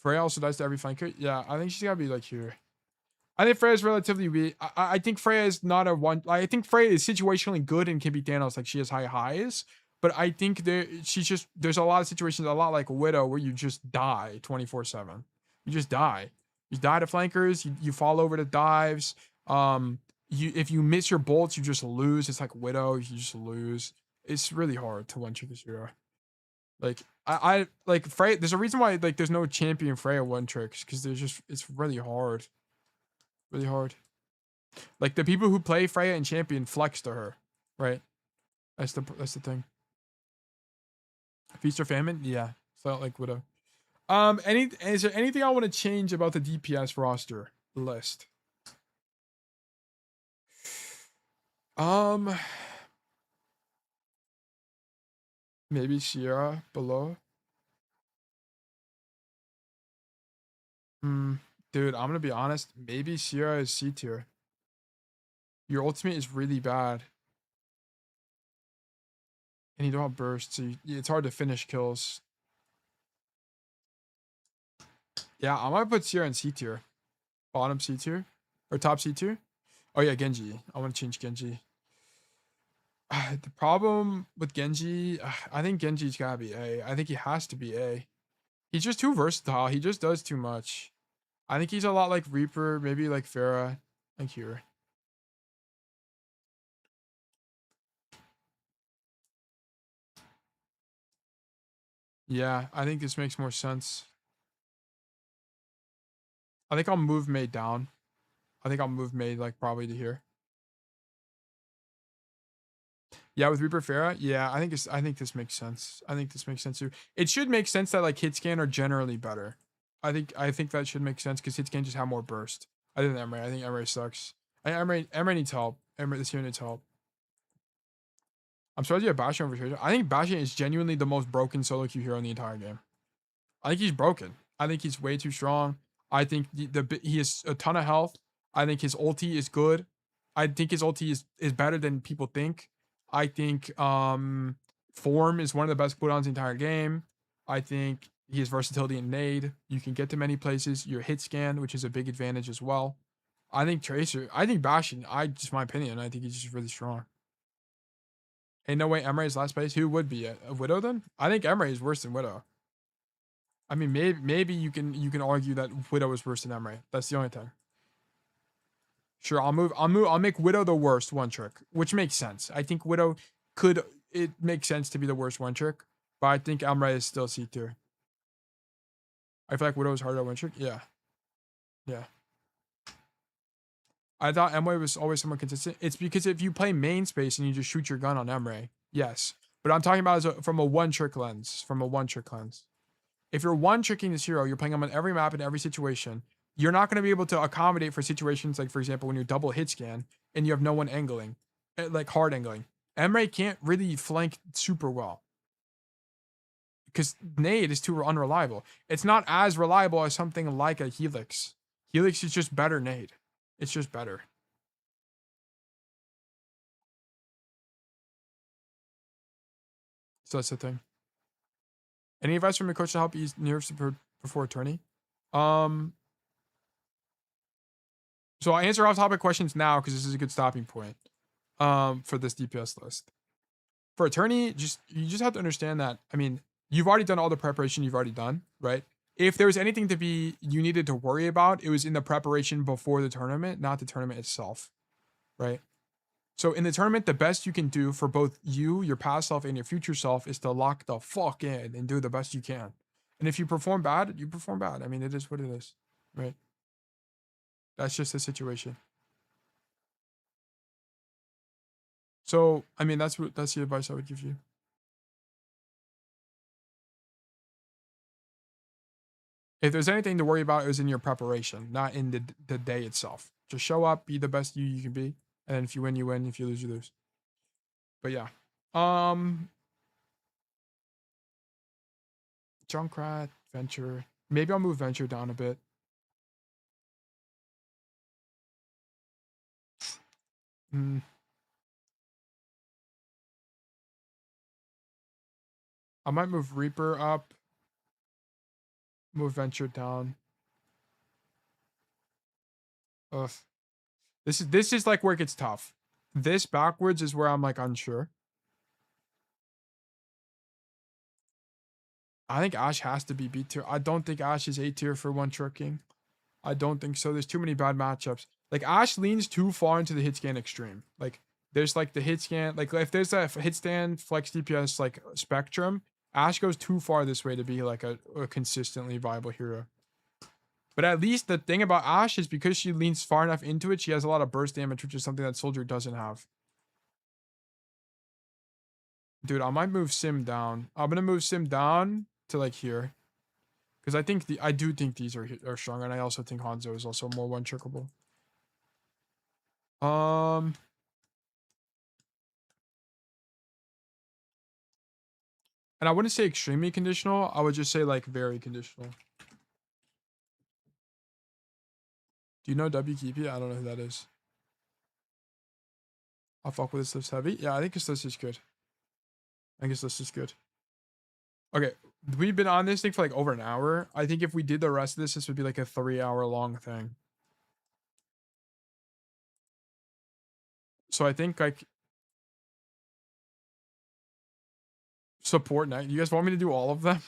Freya also dies to every flanker. Yeah, I think she's gotta be like here. I think Freya's relatively weak. I think Freya is not a one. I think Freya is situationally good and can beat Thanos. Like, she has high highs, but I think there's a lot of situations, a lot like Widow, where you just die 24/7. You just die. You die to flankers. You fall over to dives. If you miss your bolts, you just lose. It's like Widow. You just lose. It's really hard to one-trick this hero. Like, I like Freya. There's a reason why like there's no champion Freya one-tricks, because it's really hard. Really hard. Like, the people who play Freya and champion flex to her, right? That's the thing. Feast or famine? Yeah. So like Widow. Is there anything I want to change about the DPS roster list? Maybe Sierra below. Dude, I'm gonna be honest. Maybe Sierra is C tier. Your ultimate is really bad. And you don't have burst, so it's hard to finish kills. Yeah, I might put Sierra in C tier. Bottom C tier. Or top C tier. Oh yeah, Genji. I want to change Genji. The problem with Genji, I think Genji's gotta be A. I think he has to be A. He's just too versatile. He just does too much. I think he's a lot like Reaper, maybe like Pharah, like here. Yeah, I think this makes more sense. I think I'll move Mei down. I think I'll move Mei like probably to here. Yeah, with Reaper Pharah, yeah, I think this makes sense. I think this makes sense too. It should make sense that like hit scan are generally better. I think that should make sense because hit scan just have more burst. I think Emery sucks. Emery needs help. This hero needs help. I'm surprised you have Bastion over here. I think Bastion is genuinely the most broken solo queue hero in the entire game. I think he's broken. I think he's way too strong. I think he has a ton of health. I think his ulti is good. I think his ulti is better than people think. I think form is one of the best cooldowns in the entire game. I think he has versatility in nade. You can get to many places. Your hit scan, which is a big advantage as well. I think Bastion, just my opinion, I think he's just really strong. Ain't no way Emery is last place. Who would be a Widow then? I think Emery is worse than Widow. I mean, maybe you can argue that Widow is worse than Emery. That's the only thing. Sure, I'll make Widow the worst one trick, which makes sense. I think Widow it makes sense to be the worst one trick, but I think Emery is still C tier. I feel like Widow is harder to one trick. Yeah. Yeah. I thought Emery was always somewhat consistent. It's because if you play main space and you just shoot your gun on Emery, yes. But I'm talking about from a one trick lens. If you're one tricking this hero, you're playing him on every map in every situation. You're not going to be able to accommodate for situations like, for example, when you're double hit scan and you have no one angling, like hard angling. Emery can't really flank super well because nade is too unreliable. It's not as reliable as something like a Helix. Helix is just better nade. It's just better. So that's the thing. Any advice from your coach to help ease nerves before tourney? So I'll answer off-topic questions now because this is a good stopping point for this DPS list. For a tourney, you just have to understand that, I mean, you've already done all the preparation you've already done, right? If there was anything you needed to worry about, it was in the preparation before the tournament, not the tournament itself, right? So in the tournament, the best you can do for both you, your past self, and your future self is to lock the fuck in and do the best you can. And if you perform bad, you perform bad. I mean, it is what it is, right? That's just the situation. So, I mean, that's the advice I would give you. If there's anything to worry about, it was in your preparation, not in the day itself. Just show up, be the best you can be, and then if you win, you win. If you lose, you lose. But yeah, Junkrat, Venture. Maybe I'll move Venture down a bit. I might move Reaper up. Move Venture down. Ugh. This is like where it gets tough. This backwards is where I'm like unsure. I think Ashe has to be B tier. I don't think Ashe is A tier for one tricking. I don't think so. There's too many bad matchups. Like Ashe leans too far into the hit scan extreme. Like there's like the hit scan, like if there's a hit stand flex DPS like spectrum, Ashe goes too far this way to be like a consistently viable hero. But at least the thing about Ashe is because she leans far enough into it, she has a lot of burst damage, which is something that Soldier doesn't have. Dude, I might move Sim down. I'm gonna move Sim down to like here. Because I do think these are stronger, and I also think Hanzo is also more one-trickable. And I wouldn't say extremely conditional. I would just say like very conditional. Do you know WKP? I don't know who that is. I'll fuck with this list heavy. Yeah, I think this list is good. Okay, we've been on this thing for like over an hour. I think if we did the rest of this would be like a 3-hour long thing. So I think like support night. You guys want me to do all of them?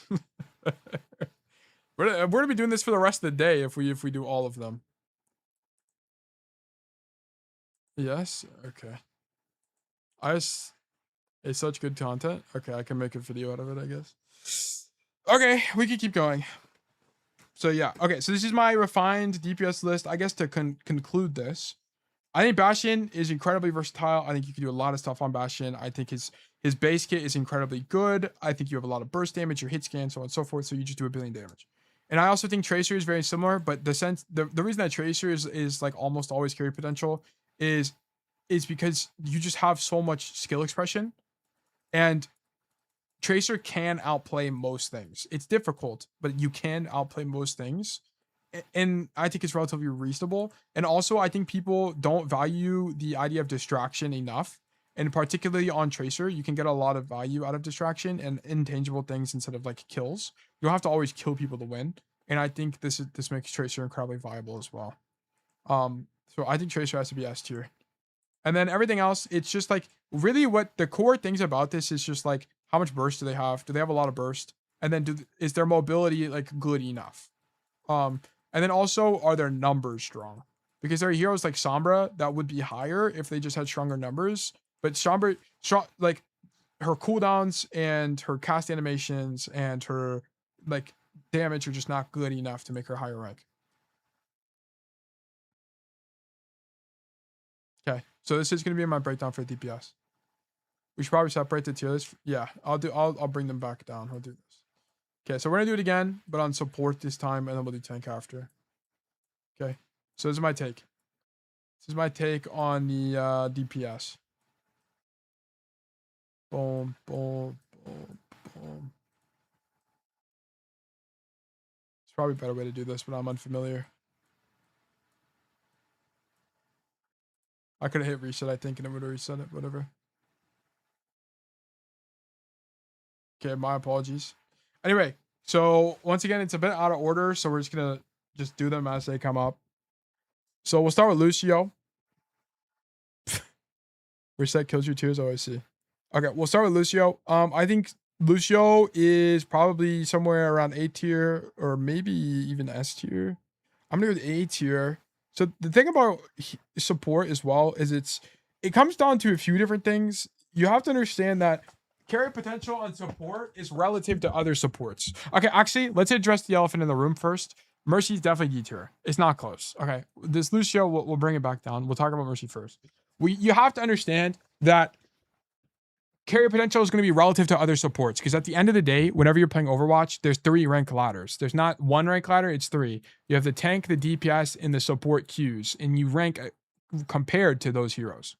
We're gonna be doing this for the rest of the day if we do all of them. Yes. Okay. It's such good content. Okay, I can make a video out of it, I guess. Okay, we can keep going. So yeah, okay, so this is my refined DPS list. I guess to conclude this, I think Bastion is incredibly versatile. I think you can do a lot of stuff on Bastion. I think his base kit is incredibly good. I think you have a lot of burst damage, your hit scan, so on and so forth, so you just do 1 billion damage. And I also think Tracer is very similar, but the reason that Tracer is like almost always carry potential is because you just have so much skill expression, and Tracer can outplay most things. It's difficult, but you can outplay most things. And I think it's relatively reasonable. And also, I think people don't value the idea of distraction enough. And particularly on Tracer, you can get a lot of value out of distraction and intangible things instead of like kills. You don't have to always kill people to win. And I think this makes Tracer incredibly viable as well. So I think Tracer has to be S tier. And then everything else, it's just like really what the core things about this is just like how much burst do they have? Do they have a lot of burst? And then is their mobility like good enough? And then also, are their numbers strong? Because there are heroes like Sombra that would be higher if they just had stronger numbers. But Sombra, like her cooldowns and her cast animations and her like damage are just not good enough to make her higher rank. Okay, so this is going to be my breakdown for DPS. We should probably separate the tier list. Yeah, I'll bring them back down. I'll do this. Okay, so we're gonna do it again, but on support this time, and then we'll do tank after. Okay, so this is my take. This is my take on the DPS. Boom, boom, boom, boom. It's probably a better way to do this, but I'm unfamiliar. I could have hit reset, I think, and it would have reset it, whatever. Okay, my apologies. Anyway, so once again, it's a bit out of order, so we're just gonna do them as they come up. So we'll start with Lucio. Reset kills your tiers. Oh, I see. Okay, we'll start with Lucio. I think Lucio is probably somewhere around A tier or maybe even S tier. I'm gonna go with A tier. So the thing about support as well is it comes down to a few different things. You have to understand that carry potential on support is relative to other supports. Okay, actually, let's address the elephant in the room first. Mercy is definitely D tier. It's not close. Okay, this Lucio, we'll bring it back down. We'll talk about Mercy first. You have to understand that carry potential is going to be relative to other supports, because at the end of the day, whenever you're playing Overwatch, there's 3 rank ladders. There's not 1 rank ladder, it's 3. You have the tank, the DPS, and the support queues, and you rank compared to those heroes.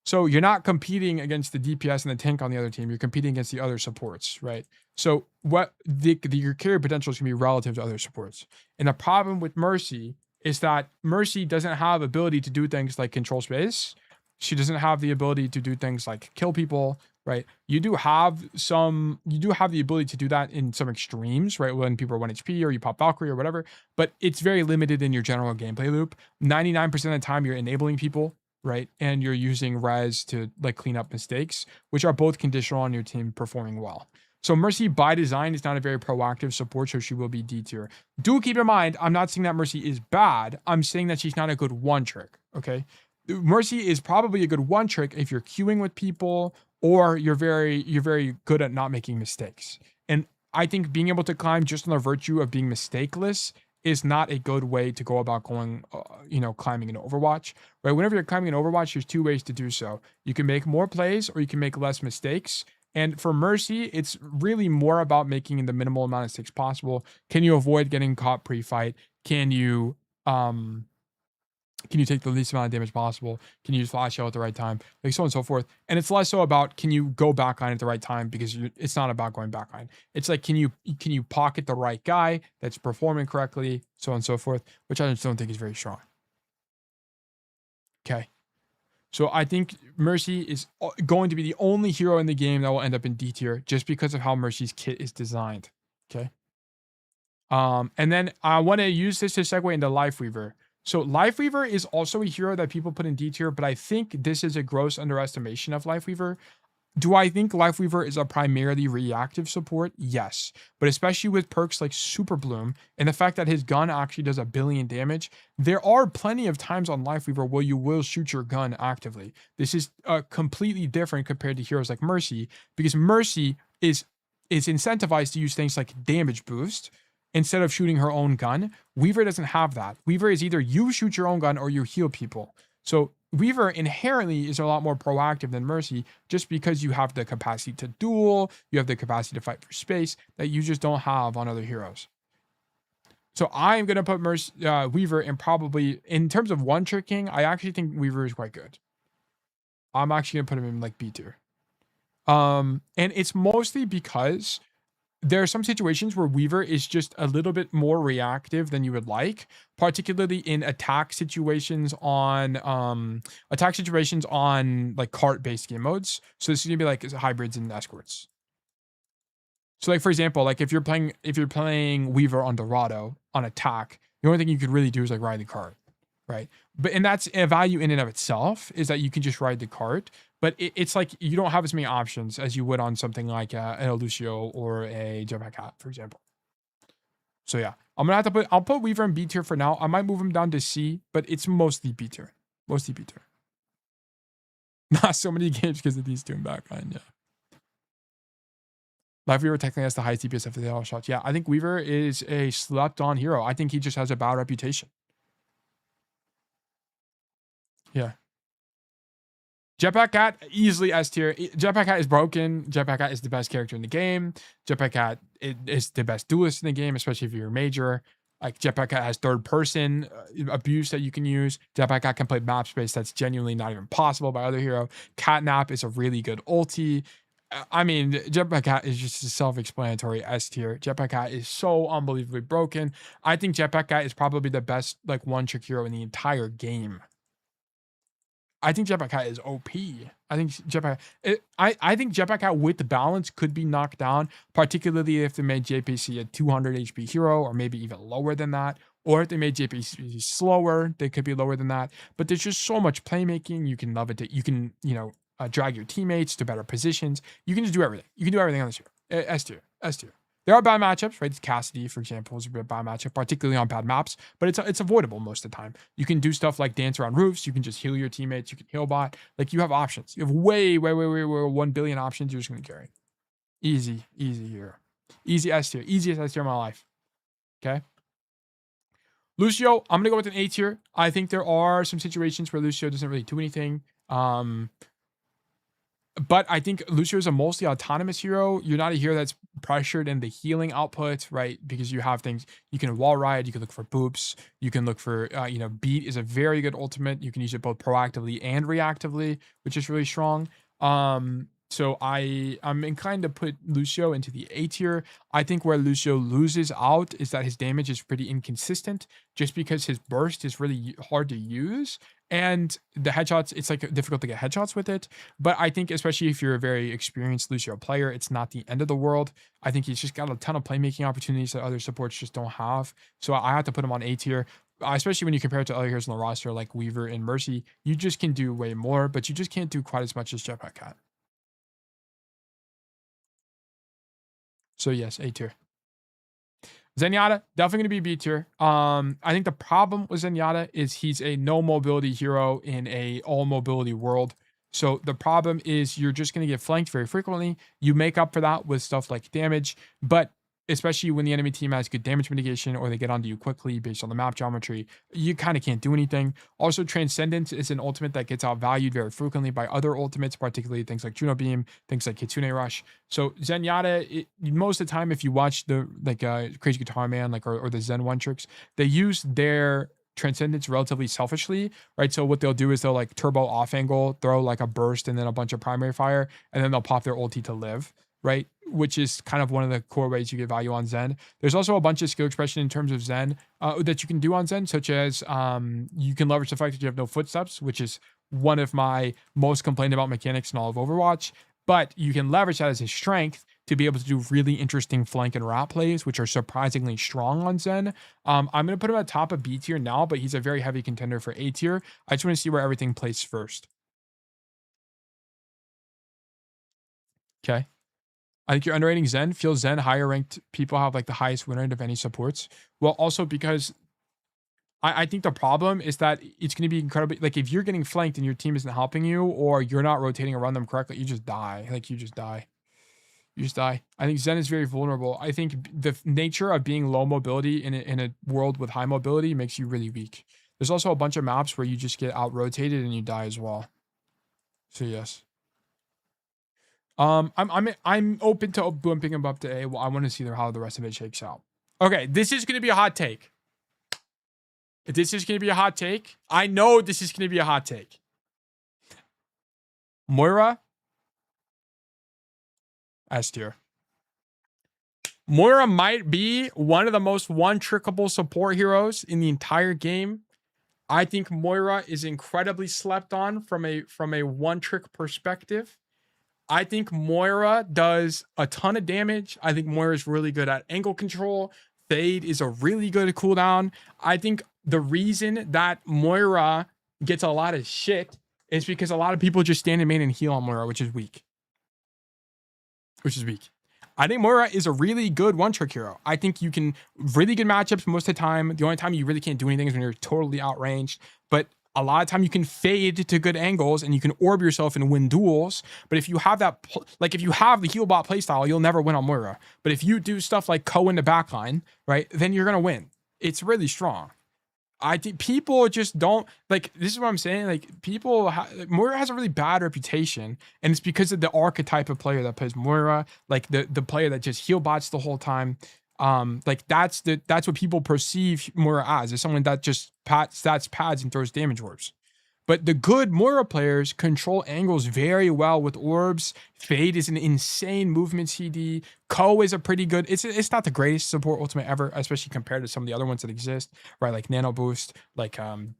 So you're not competing against the DPS and the tank on the other team. You're competing against the other supports, right? So your carry potential is going to be relative to other supports. And the problem with Mercy is that Mercy doesn't have ability to do things like control space. She doesn't have the ability to do things like kill people, right? You do have the ability to do that in some extremes, right? When people are 1 HP or you pop Valkyrie or whatever, but it's very limited in your general gameplay loop. 99% of the time you're enabling people, right? And you're using res to like clean up mistakes, which are both conditional on your team performing well. So Mercy by design is not a very proactive support, so she will be D tier. Do keep in mind, I'm not saying that Mercy is bad. I'm saying that she's not a good one trick, okay? Mercy is probably a good one trick if you're queuing with people or you're very good at not making mistakes. And I think being able to climb just on the virtue of being mistakeless is not a good way to go about going, climbing in Overwatch, right? Whenever you're climbing in Overwatch, there's 2 ways to do so. You can make more plays or you can make less mistakes. And for Mercy, it's really more about making the minimal amount of mistakes possible. Can you avoid getting caught pre-fight? Can you take the least amount of damage possible? Can you use flash shell at the right time? Like so on and so forth. And it's less so about can you go backline at the right time, because it's not about going backline. It's like, can you pocket the right guy that's performing correctly, so on and so forth, which I just don't think is very strong. Okay. So I think Mercy is going to be the only hero in the game that will end up in D tier just because of how Mercy's kit is designed. Okay. And then I want to use this to segue into Lifeweaver. So Lifeweaver is also a hero that people put in D tier, but I think this is a gross underestimation of Lifeweaver. Do I think Lifeweaver is a primarily reactive support? Yes. But especially with perks like Super Bloom and the fact that his gun actually does 1 billion damage, there are plenty of times on Lifeweaver where you will shoot your gun actively. This is completely different compared to heroes like Mercy, because Mercy is incentivized to use things like damage boost instead of shooting her own gun. Weaver doesn't have that. Weaver is either you shoot your own gun or you heal people. So Weaver inherently is a lot more proactive than Mercy, just because you have the capacity to duel, you have the capacity to fight for space that you just don't have on other heroes. So I'm going to put Weaver in probably, in terms of one-tricking, I actually think Weaver is quite good. I'm actually going to put him in like B tier. And it's mostly because there are some situations where Weaver is just a little bit more reactive than you would like, particularly in attack situations on like cart-based game modes. So this is gonna be like hybrids and escorts. So like for example, like if you're playing Weaver on Dorado on attack, the only thing you could really do is like ride the cart, right? And that's a value in and of itself, is that you can just ride the cart. But it's like you don't have as many options as you would on something like a Lucio or a Jetpack Cat, for example. So yeah, I'll put Weaver in B tier for now. I might move him down to C, but it's mostly B tier. Mostly B tier. Not so many games because of these two in backline, yeah. Lifeweaver technically has the highest DPS after the all shots. Yeah, I think Weaver is a slept on hero. I think he just has a bad reputation. Yeah. Jetpack Cat, easily S tier. Jetpack Cat is broken. Jetpack Cat is the best character in the game. Jetpack Cat is the best duelist in the game, especially if you're a major. Like, Jetpack Cat has third person abuse that you can use. Jetpack Cat can play map space that's genuinely not even possible by other hero. Catnap is a really good ulti. I mean, Jetpack Cat is just a self-explanatory S tier. Jetpack Cat is so unbelievably broken. I think Jetpack Cat is probably the best like one-trick hero in the entire game. I think Jetpack Cat is OP. I think Jetpack Cat with the balance could be knocked down, particularly if they made JPC a 200 HP hero, or maybe even lower than that. Or if they made JPC slower, they could be lower than that. But there's just so much playmaking. You can levitate. You can, drag your teammates to better positions. You can just do everything. You can do everything on this hero. S tier. S tier. There are bad matchups, right? Cassidy, for example, is a bad matchup, particularly on bad maps, but it's avoidable most of the time. You can do stuff like dance around roofs. You can just heal your teammates. You can heal bot. Like, you have options. You have way 1 billion options you're just going to carry. Easy here. Easy S tier. Easiest S tier of my life. Okay. Lucio, I'm going to go with an A tier. I think there are some situations where Lucio doesn't really do anything. But I think Lucio is a mostly autonomous hero. You're not a hero that's pressured in the healing output, right? Because you have things, you can wall ride, you can look for boops, you can look for, beat is a very good ultimate. You can use it both proactively and reactively, which is really strong. So I'm inclined to put Lucio into the A tier. I think where Lucio loses out is that his damage is pretty inconsistent, just because his burst is really hard to use. And the headshots, it's like difficult to get headshots with it. But I think especially if you're a very experienced Lucio player, it's not the end of the world. I think he's just got a ton of playmaking opportunities that other supports just don't have. So I have to put him on A tier. Especially when you compare it to other heroes on the roster like Weaver and Mercy. You just can do way more, but you just can't do quite as much as Jetpack Cat. So yes, A tier. Zenyatta, definitely going to be B tier. I think the problem with Zenyatta is he's a no mobility hero in a all mobility world. So the problem is you're just going to get flanked very frequently. You make up for that with stuff like damage, but especially when the enemy team has good damage mitigation or they get onto you quickly based on the map geometry, you kind of can't do anything. Also, Transcendence is an ultimate that gets outvalued very frequently by other ultimates, particularly things like Juno Beam, things like Kitsune Rush. So Zenyatta, most of the time, if you watch the Crazy Guitar Man or the Zen One Tricks, they use their Transcendence relatively selfishly, right? So what they'll do is they'll like turbo off angle, throw like a burst and then a bunch of primary fire, and then they'll pop their ulti to live, right? Which is kind of one of the core ways you get value on Zen. There's also a bunch of skill expression in terms of Zen that you can do on Zen, such as you can leverage the fact that you have no footsteps, which is one of my most complained about mechanics in all of Overwatch. But you can leverage that as his strength to be able to do really interesting flank and rat plays, which are surprisingly strong on Zen. I'm going to put him at top of B tier now, but he's a very heavy contender for A tier. I just want to see where everything plays first. Okay. I think you're underrating Zen. Feels Zen higher ranked people have like the highest win rate of any supports. Well, also because I think the problem is that it's going to be incredibly like if you're getting flanked and your team isn't helping you or you're not rotating around them correctly, you just die. Like you just die. You just die. I think Zen is very vulnerable. I think the nature of being low mobility in a world with high mobility makes you really weak. There's also a bunch of maps where you just get out rotated and you die as well. So yes. I'm open to bumping him up to A. Well, I want to see how the rest of it shakes out. Okay, this is gonna be a hot take. This is gonna be a hot take. I know this is gonna be a hot take. Moira, S tier. Moira might be one of the most one-trickable support heroes in the entire game. I think Moira is incredibly slept on from a one-trick perspective. I think Moira does a ton of damage. I think Moira is really good at angle control. Fade is a really good cooldown. I think the reason that Moira gets a lot of shit is because a lot of people just stand in main and heal on Moira, which is weak. I think Moira is a really good one-trick hero. I think you can really good matchups most of the time. The only time you really can't do anything is when you're totally outranged. But a lot of time you can fade to good angles and you can orb yourself and win duels. But if you have that, like if you have the heal bot playstyle, you'll never win on Moira. But if you do stuff like Ko in the backline, right, then you're gonna win. It's really strong. I think people just don't like. This is what I'm saying. Like Moira has a really bad reputation, and it's because of the archetype of player that plays Moira. Like the player that just heal bots the whole time. Like that's what people perceive Moira as. Is someone that just stats pads and throws damage orbs. But the good Moira players control angles very well with orbs. Fade is an insane movement CD. Ko is a pretty good. It's not the greatest support ultimate ever, especially compared to some of the other ones that exist, right? Like Nano Boost, like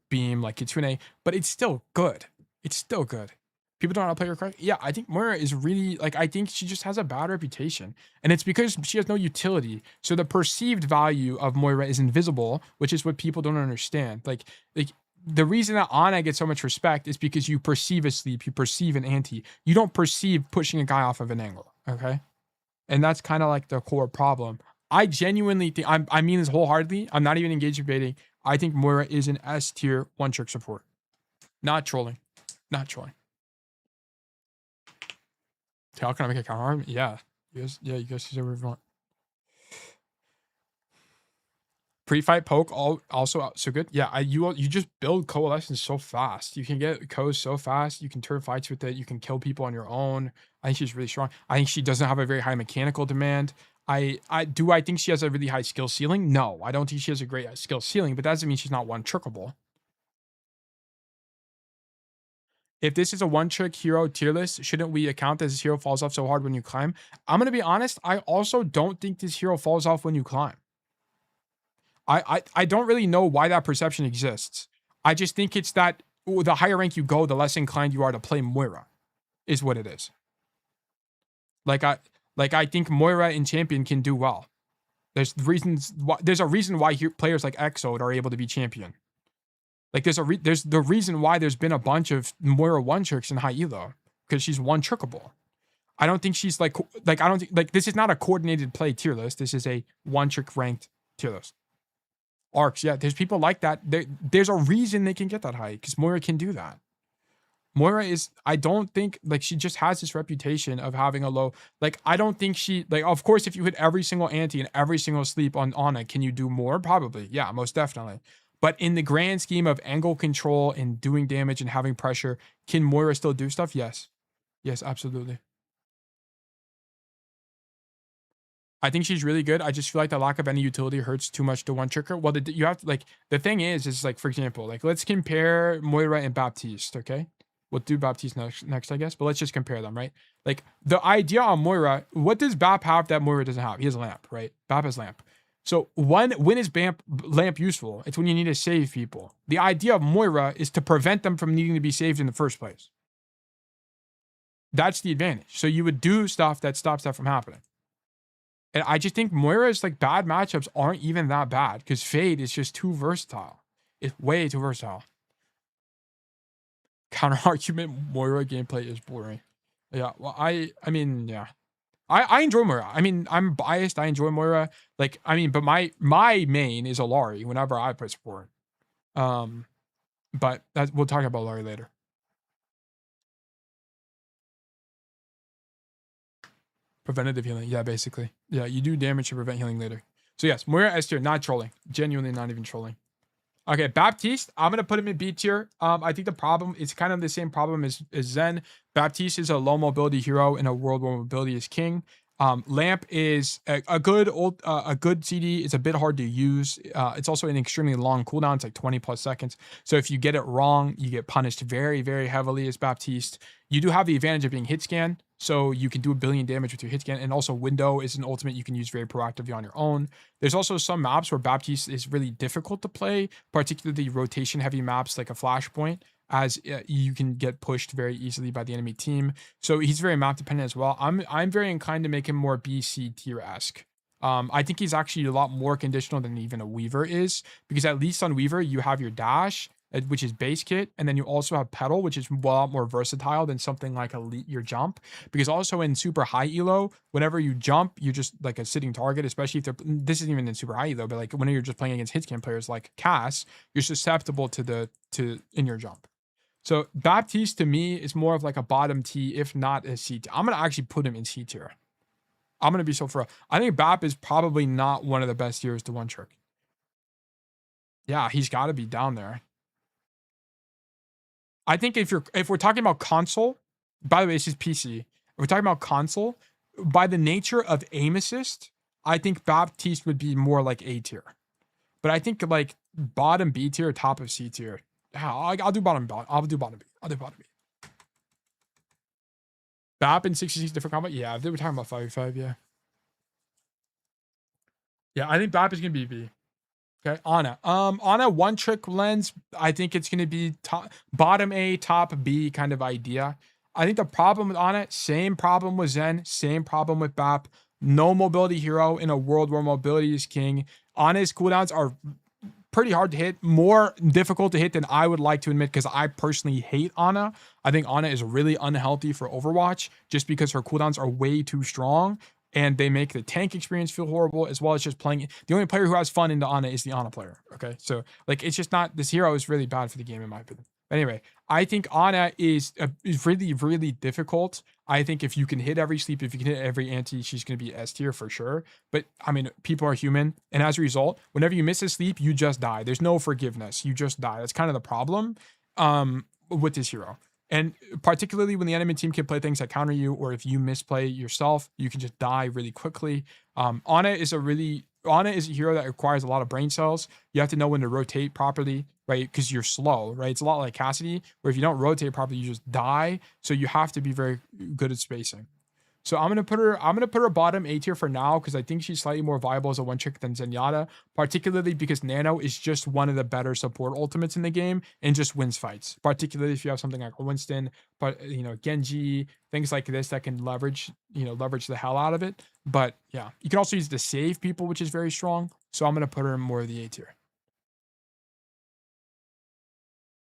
Beam, like Kitsune. But it's still good. It's still good. People don't know how to play her correctly. Yeah, I think Moira is really like. I think she just has a bad reputation, and it's because she has no utility. So the perceived value of Moira is invisible, which is what people don't understand. Like the reason that Ana gets so much respect is because you perceive a sleep, you perceive an anti. You don't perceive pushing a guy off of an angle, okay? And that's kind of like the core problem. I genuinely think, I mean this wholeheartedly. I'm not even engaged in debating. I think Moira is an S tier one-trick support. Not trolling. Not trolling. Okay, how can I make a counter argument? Yeah. You guys do whatever you want. Pre-fight poke also so good. Yeah, you just build coalescence so fast. You can get Ko so fast. You can turn fights with it. You can kill people on your own. I think she's really strong. I think she doesn't have a very high mechanical demand. I think she has a really high skill ceiling? No, I don't think she has a great skill ceiling, but that doesn't mean she's not one-trickable. If this is a one-trick hero tier list, shouldn't we account that this hero falls off so hard when you climb? I'm going to be honest. I also don't think this hero falls off when you climb. I don't really know why that perception exists. I just think it's that the higher rank you go, the less inclined you are to play Moira, is what it is. Like I think Moira in champion can do well. There's a reason why players like Exode are able to be champion. Like there's the reason why there's been a bunch of Moira one tricks in high elo because she's one trickable. I don't think she's like I don't think like this is not a coordinated play tier list. This is a one trick ranked tier list. Arcs, yeah, there's people like that. There's a reason they can get that high because Moira can do that. Moira is, I don't think, like, she just has this reputation of having a low, like, I don't think she, like, of course, if you hit every single anti and every single sleep on Ana, can you do more? Probably, yeah, most definitely. But in the grand scheme of angle control and doing damage and having pressure, can Moira still do stuff? Yes. Yes, absolutely. I think she's really good. I just feel like the lack of any utility hurts too much to one tricker. Well, you have to, like, the thing is like, for example, like, let's compare Moira and Baptiste, okay? We'll do Baptiste next, I guess, but let's just compare them, right? Like, the idea on Moira, what does Bap have that Moira doesn't have? He has a lamp, right? Bap has lamp. So when is lamp useful? It's when you need to save people. The idea of Moira is to prevent them from needing to be saved in the first place. That's the advantage. So you would do stuff that stops that from happening. And I just think Moira's like bad matchups aren't even that bad because Fade is just too versatile. It's way too versatile. Counter argument: Moira gameplay is boring. Yeah, well, I mean, yeah. I enjoy Moira. I mean, I'm biased. I enjoy Moira. Like, I mean, but my main is Alari whenever I play support. But we'll talk about Alari later. Preventative healing. Yeah, basically. Yeah, you do damage to prevent healing later. So yes, Moira S tier, not trolling. Genuinely not even trolling. Okay, Baptiste, I'm gonna put him in B tier. I think the problem is kind of the same problem as Zen. Baptiste is a low mobility hero in a world where mobility is king. Lamp is a good CD. It's a bit hard to use. It's also an extremely long cooldown. It's like 20 plus seconds. So if you get it wrong, you get punished very, very heavily as Baptiste. You do have the advantage of being hit scan, so you can do 1 billion damage with your hit scan. And also Window is an ultimate you can use very proactively on your own. There's also some maps where Baptiste is really difficult to play, particularly rotation heavy maps like a Flashpoint, as you can get pushed very easily by the enemy team. So he's very map dependent as well. I'm very inclined to make him more BC tier-esque. I think he's actually a lot more conditional than even a Weaver is, because at least on Weaver you have your dash, which is base kit, and then you also have pedal, which is a lot more versatile than something like your jump. Because also in super high elo, whenever you jump, you're just like a sitting target, especially if this isn't even in super high elo, but like when you're just playing against hitscan players like Cass, you're susceptible to in your jump. So Baptiste to me is more of like a bottom T, if not a C tier. I'm gonna actually put him in C tier. I'm gonna be so for. I think Bap is probably not one of the best heroes to one trick. Yeah, he's got to be down there. I think if we're talking about console, by the way, this is PC. If we're talking about console, by the nature of aim assist, I think Baptiste would be more like A tier. But I think like bottom B tier, top of C tier. I'll do bottom B. I'll do bottom B. Bap in 66 different combat? Yeah, if they were talking about 5v5, yeah. Yeah, I think Bap is gonna be B. Okay, Ana. Ana one trick lens. I think it's gonna be bottom A, top B kind of idea. I think the problem with Ana, same problem with Zen, same problem with Bap. No mobility hero in a world where mobility is king. Ana's cooldowns are pretty hard to hit, more difficult to hit than I would like to admit, because I personally hate Ana. I think Ana is really unhealthy for Overwatch just because her cooldowns are way too strong and they make the tank experience feel horrible, as well as just playing. The only player who has fun into Ana is the Ana player. Okay, so like it's just not, this hero is really bad for the game in my opinion. Anyway, I think Ana is really, really difficult. I think if you can hit every sleep, if you can hit every anti, she's going to be S tier for sure. But I mean, people are human. And as a result, whenever you miss a sleep, you just die. There's no forgiveness. You just die. That's kind of the problem with this hero. And particularly when the enemy team can play things that counter you, or if you misplay yourself, you can just die really quickly. Ana is a hero that requires a lot of brain cells. You have to know when to rotate properly, right? Because you're slow, right? It's a lot like Cassidy, where if you don't rotate properly, you just die. So you have to be very good at spacing. So I'm gonna put her bottom A tier for now, because I think she's slightly more viable as a one trick than Zenyatta, particularly because Nano is just one of the better support ultimates in the game and just wins fights. Particularly if you have something like Winston, but Genji, things like this that can leverage the hell out of it. But yeah, you can also use it to save people, which is very strong. So I'm gonna put her in more of the A tier.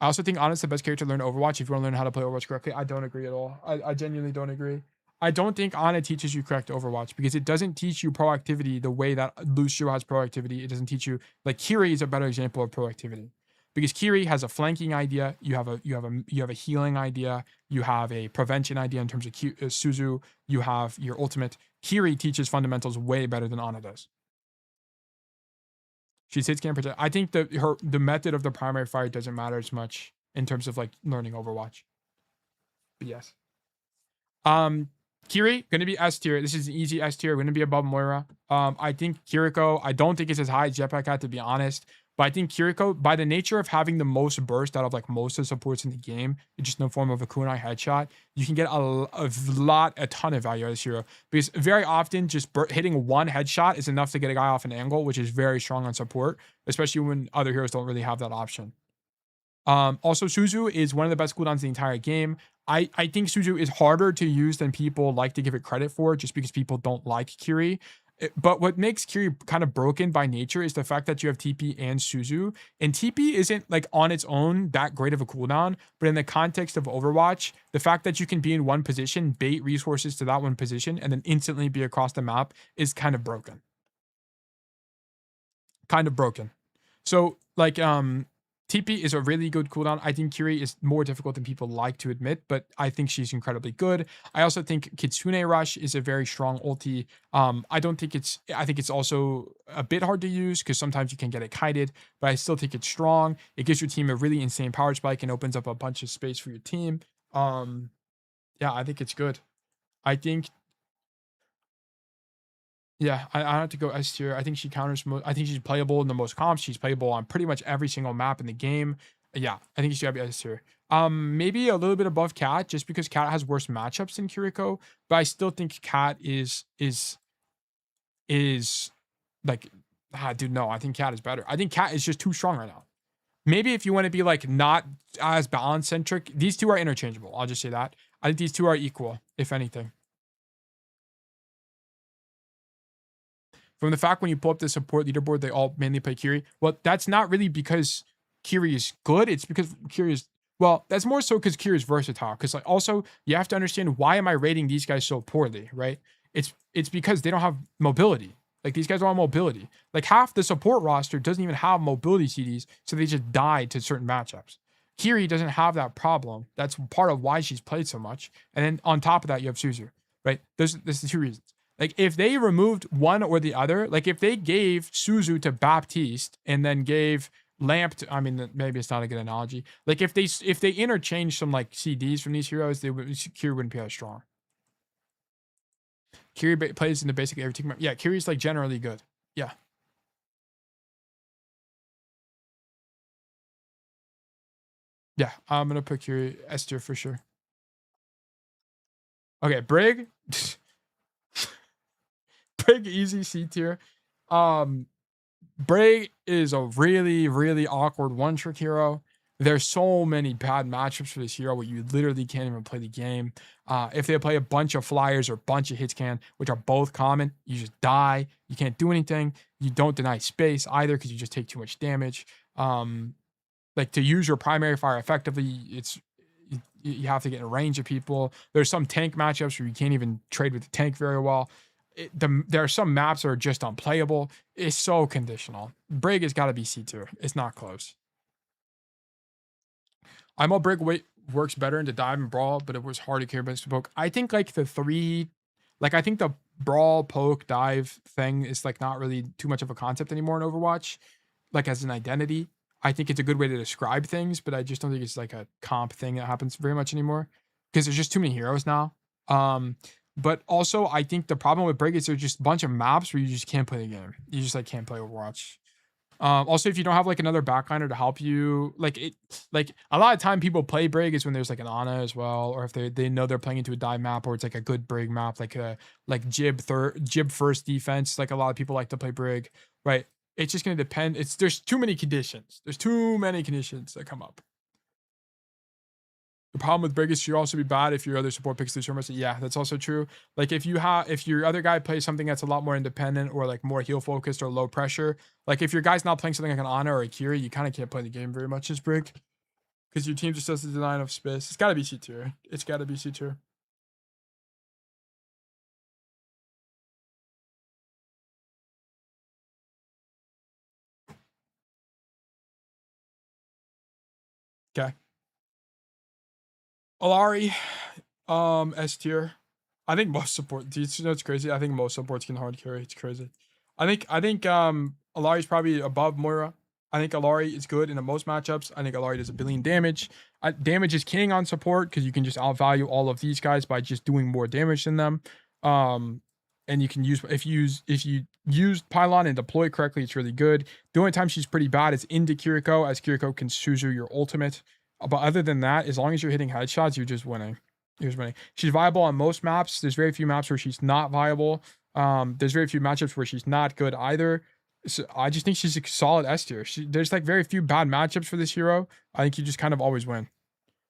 I also think Ana's the best character to learn Overwatch if you want to learn how to play Overwatch correctly. I don't agree at all. I genuinely don't agree. I don't think Ana teaches you correct Overwatch, because it doesn't teach you proactivity the way that Lucio has proactivity. It doesn't teach you, like Kiri is a better example of proactivity, because Kiri has a flanking idea. You have a healing idea. You have a prevention idea in terms of Suzu. You have your ultimate. Kiri teaches fundamentals way better than Ana does. She hits can protect. I think the method of the primary fire doesn't matter as much in terms of like learning Overwatch. But yes. Kiri, gonna be S tier. This is an easy S tier. Gonna be above Moira. I think Kiriko, I don't think it's as high as Jetpack Cat, to be honest. But I think Kiriko, by the nature of having the most burst out of like most of the supports in the game, it's just in the form of a kunai headshot, you can get a ton of value out of this hero. Because very often just hitting one headshot is enough to get a guy off an angle, which is very strong on support, especially when other heroes don't really have that option. Also, Suzu is one of the best cooldowns in the entire game. I think Suzu is harder to use than people like to give it credit for, just because people don't like Kiri. But what makes Kiri kind of broken by nature is the fact that you have TP and Suzu. And TP isn't like on its own that great of a cooldown, but in the context of Overwatch, the fact that you can be in one position, bait resources to that one position, and then instantly be across the map is kind of broken. Kind of broken. So like TP is a really good cooldown. I think Kiri is more difficult than people like to admit, but I think she's incredibly good. I also think Kitsune Rush is a very strong ulti. I think it's also a bit hard to use because sometimes you can get it kited, but I still think it's strong. It gives your team a really insane power spike and opens up a bunch of space for your team. Yeah, I think it's good. I think yeah, I have to go S tier. I think she counters. I think she's playable in the most comps. She's playable on pretty much every single map in the game. Yeah, I think she gotta be S tier. Maybe a little bit above Cat, just because Cat has worse matchups than Kiriko, but I still think Cat is like, dude, no, I think Cat is better. I think Cat is just too strong right now. Maybe if you want to be like not as balance centric, these two are interchangeable. I'll just say that. I think these two are equal, if anything. From the fact when you pull up the support leaderboard, they all mainly play Kiri. Well, that's not really because Kiri is good. It's because Kiri is, well, that's more so because Kiri is versatile. Because like also you have to understand, why am I rating these guys so poorly, right? It's because they don't have mobility. Like these guys don't have mobility. Like half the support roster doesn't even have mobility CDs, so they just die to certain matchups. Kiri doesn't have that problem. That's part of why she's played so much. And then on top of that, you have Suzu, right? There's the two reasons. Like if they removed one or the other, like if they gave Suzu to Baptiste and then gave Lamp to, I mean, maybe it's not a good analogy. Like if they interchanged some like CDs from these heroes, Kiri wouldn't be as strong. Kiri plays into basically every team. Yeah, Kiri's like generally good. Yeah. Yeah, I'm gonna put Kiri S tier for sure. Okay, Brig. Brig easy C tier. Brig is a really, really awkward one-trick hero. There's so many bad matchups for this hero where you literally can't even play the game. If they play a bunch of flyers or a bunch of hits can, which are both common, you just die. You can't do anything. You don't deny space either because you just take too much damage. Like to use your primary fire effectively, you have to get in range of people. There's some tank matchups where you can't even trade with the tank very well. There are some maps that are just unplayable. It's so conditional. Brig has got to be C tier. It's not close. IMO Brig works better into dive and brawl, but it was hard to carry against poke. I think like I think the brawl, poke, dive thing is like not really too much of a concept anymore in Overwatch, like as an identity. I think it's a good way to describe things, but I just don't think it's like a comp thing that happens very much anymore because there's just too many heroes now. But also, I think the problem with Brig is there's just a bunch of maps where you just can't play the game. You just like can't play Overwatch. Also, if you don't have like another backliner to help you, like a lot of time people play Brig is when there's like an Ana as well, or if they know they're playing into a dive map, or it's like a good Brig map, like Jib first defense. Like a lot of people like to play Brig, right? It's just gonna depend. There's too many conditions. There's too many conditions that come up. The problem with Brig is she'll also be bad if your other support picks the tournament. Yeah, that's also true. Like if your other guy plays something that's a lot more independent or like more heal focused or low pressure, like if your guy's not playing something like an Ana or a Kiri, you kind of can't play the game very much as Brig because your team just doesn't deny enough space. It's got to be C tier. It's got to be C tier. Okay. Alari, S tier. I think most support. Do you know it's crazy? I think most supports can hard carry. It's crazy. I think Alari's probably above Moira. I think Alari is good in the most matchups. I think Alari does a billion damage. Damage is king on support because you can just outvalue all of these guys by just doing more damage than them. And you can use if you use Pylon and deploy correctly, it's really good. The only time she's pretty bad is into Kiriko, as Kiriko can Suzu your ultimate. But other than that, as long as you're hitting headshots, you're just winning. She's viable on most maps. There's very few maps where she's not viable. There's very few matchups where she's not good either. So I just think she's a solid S tier. There's like very few bad matchups for this hero. I think you just kind of always win.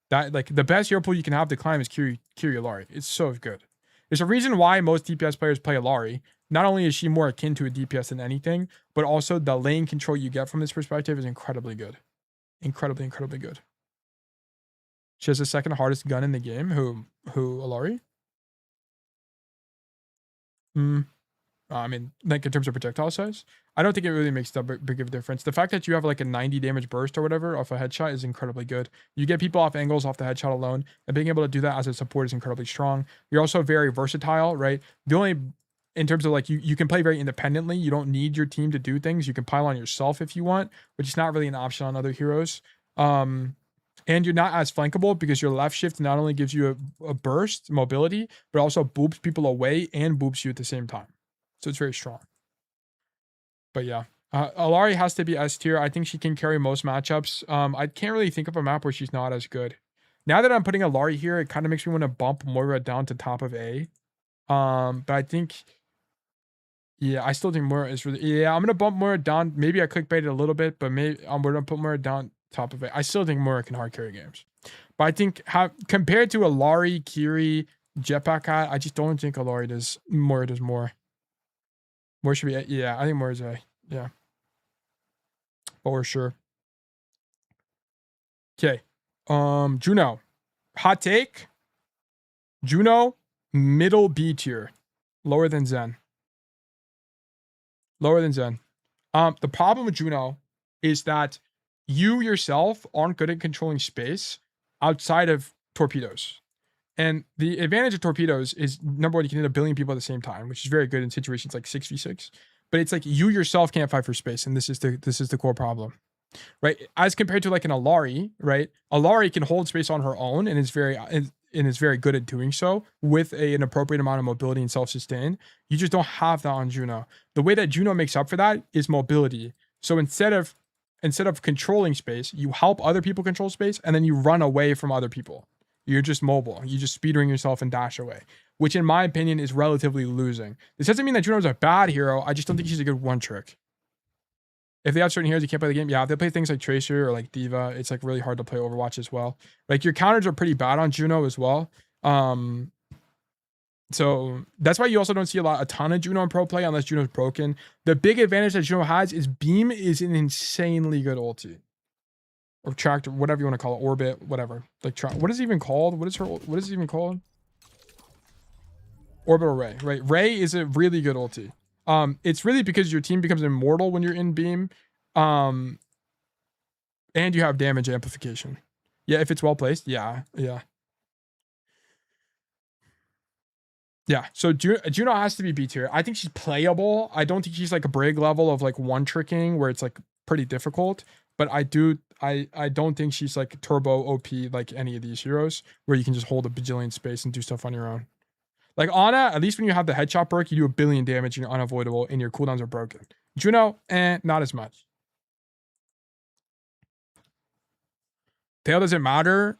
That like the best hero pool you can have to climb is Kiri Alari. It's so good. There's a reason why most DPS players play Alari. not only is she more akin to a DPS than anything, but also the lane control you get from this perspective is incredibly good. Incredibly, incredibly good. She has the second hardest gun in the game. Who, Alari? I mean, like in terms of projectile size, I don't think it really makes that big of a difference. The fact that you have like a 90 damage burst or whatever off a headshot is incredibly good. You get people off angles off the headshot alone, and being able to do that as a support is incredibly strong. You're also very versatile, right? The only, in terms of like, you can play very independently. You don't need your team to do things. You can pile on yourself if you want, which is not really an option on other heroes. And you're not as flankable because your left shift not only gives you a burst mobility, but also boops people away and boops you at the same time. So it's very strong. But yeah, Alari has to be S tier. I think she can carry most matchups. I can't really think of a map where she's not as good. Now that I'm putting Alari here, it kind of makes me want to bump Moira down to top of A. But I think, yeah, I still think Moira is really, yeah, I'm going to bump Moira down. Maybe I clickbaited a little bit, but maybe I'm going to put Moira down top of A. I still think Moira can hard carry games. But I think compared to Alari, Kiri, Jetpack Hat, I just don't think Moira does more. More should be A. Yeah, I think more is A. Yeah. For sure. Okay. Juno. Hot take. Juno, middle B tier. Lower than Zen. Lower than Zen. The problem with Juno is that you yourself aren't good at controlling space outside of torpedoes. And the advantage of torpedoes is, number one, you can hit a billion people at the same time, which is very good in situations like 6v6. But it's like you yourself can't fight for space, and this is the core problem, right? As compared to like an Alari, right? Alari can hold space on her own and is very good at doing so with an appropriate amount of mobility and self-sustain. You just don't have that on Juno. The way that Juno makes up for that is mobility. So instead of controlling space, you help other people control space, and then you run away from other people. You're just mobile. You just speedrun yourself and dash away, which in my opinion is relatively losing. This doesn't mean that Juno's a bad hero. I just don't think she's a good one trick. If they have certain heroes you can't play the game, yeah, if they play things like Tracer or like Diva, it's like really hard to play Overwatch as well. Like your counters are pretty bad on Juno as well. So that's why you also don't see a ton of Juno in pro play unless Juno's broken. The big advantage that Juno has is Beam is an insanely good ulti. Or tractor, whatever you want to call it, orbit, whatever. Like, what is it even called? What is it even called? Orbital Ray, right? Ray is a really good ulti. It's really because your team becomes immortal when you're in Beam. And you have damage amplification. Yeah, if it's well placed, yeah. Yeah, so Juno has to be B tier. I think she's playable. I don't think she's like a Brig level of like one tricking where it's like pretty difficult. But I don't think she's like turbo OP like any of these heroes where you can just hold a bajillion space and do stuff on your own. Like Ana, at least when you have the headshot perk, you do a billion damage and you're unavoidable and your cooldowns are broken. Juno, not as much. Tail doesn't matter.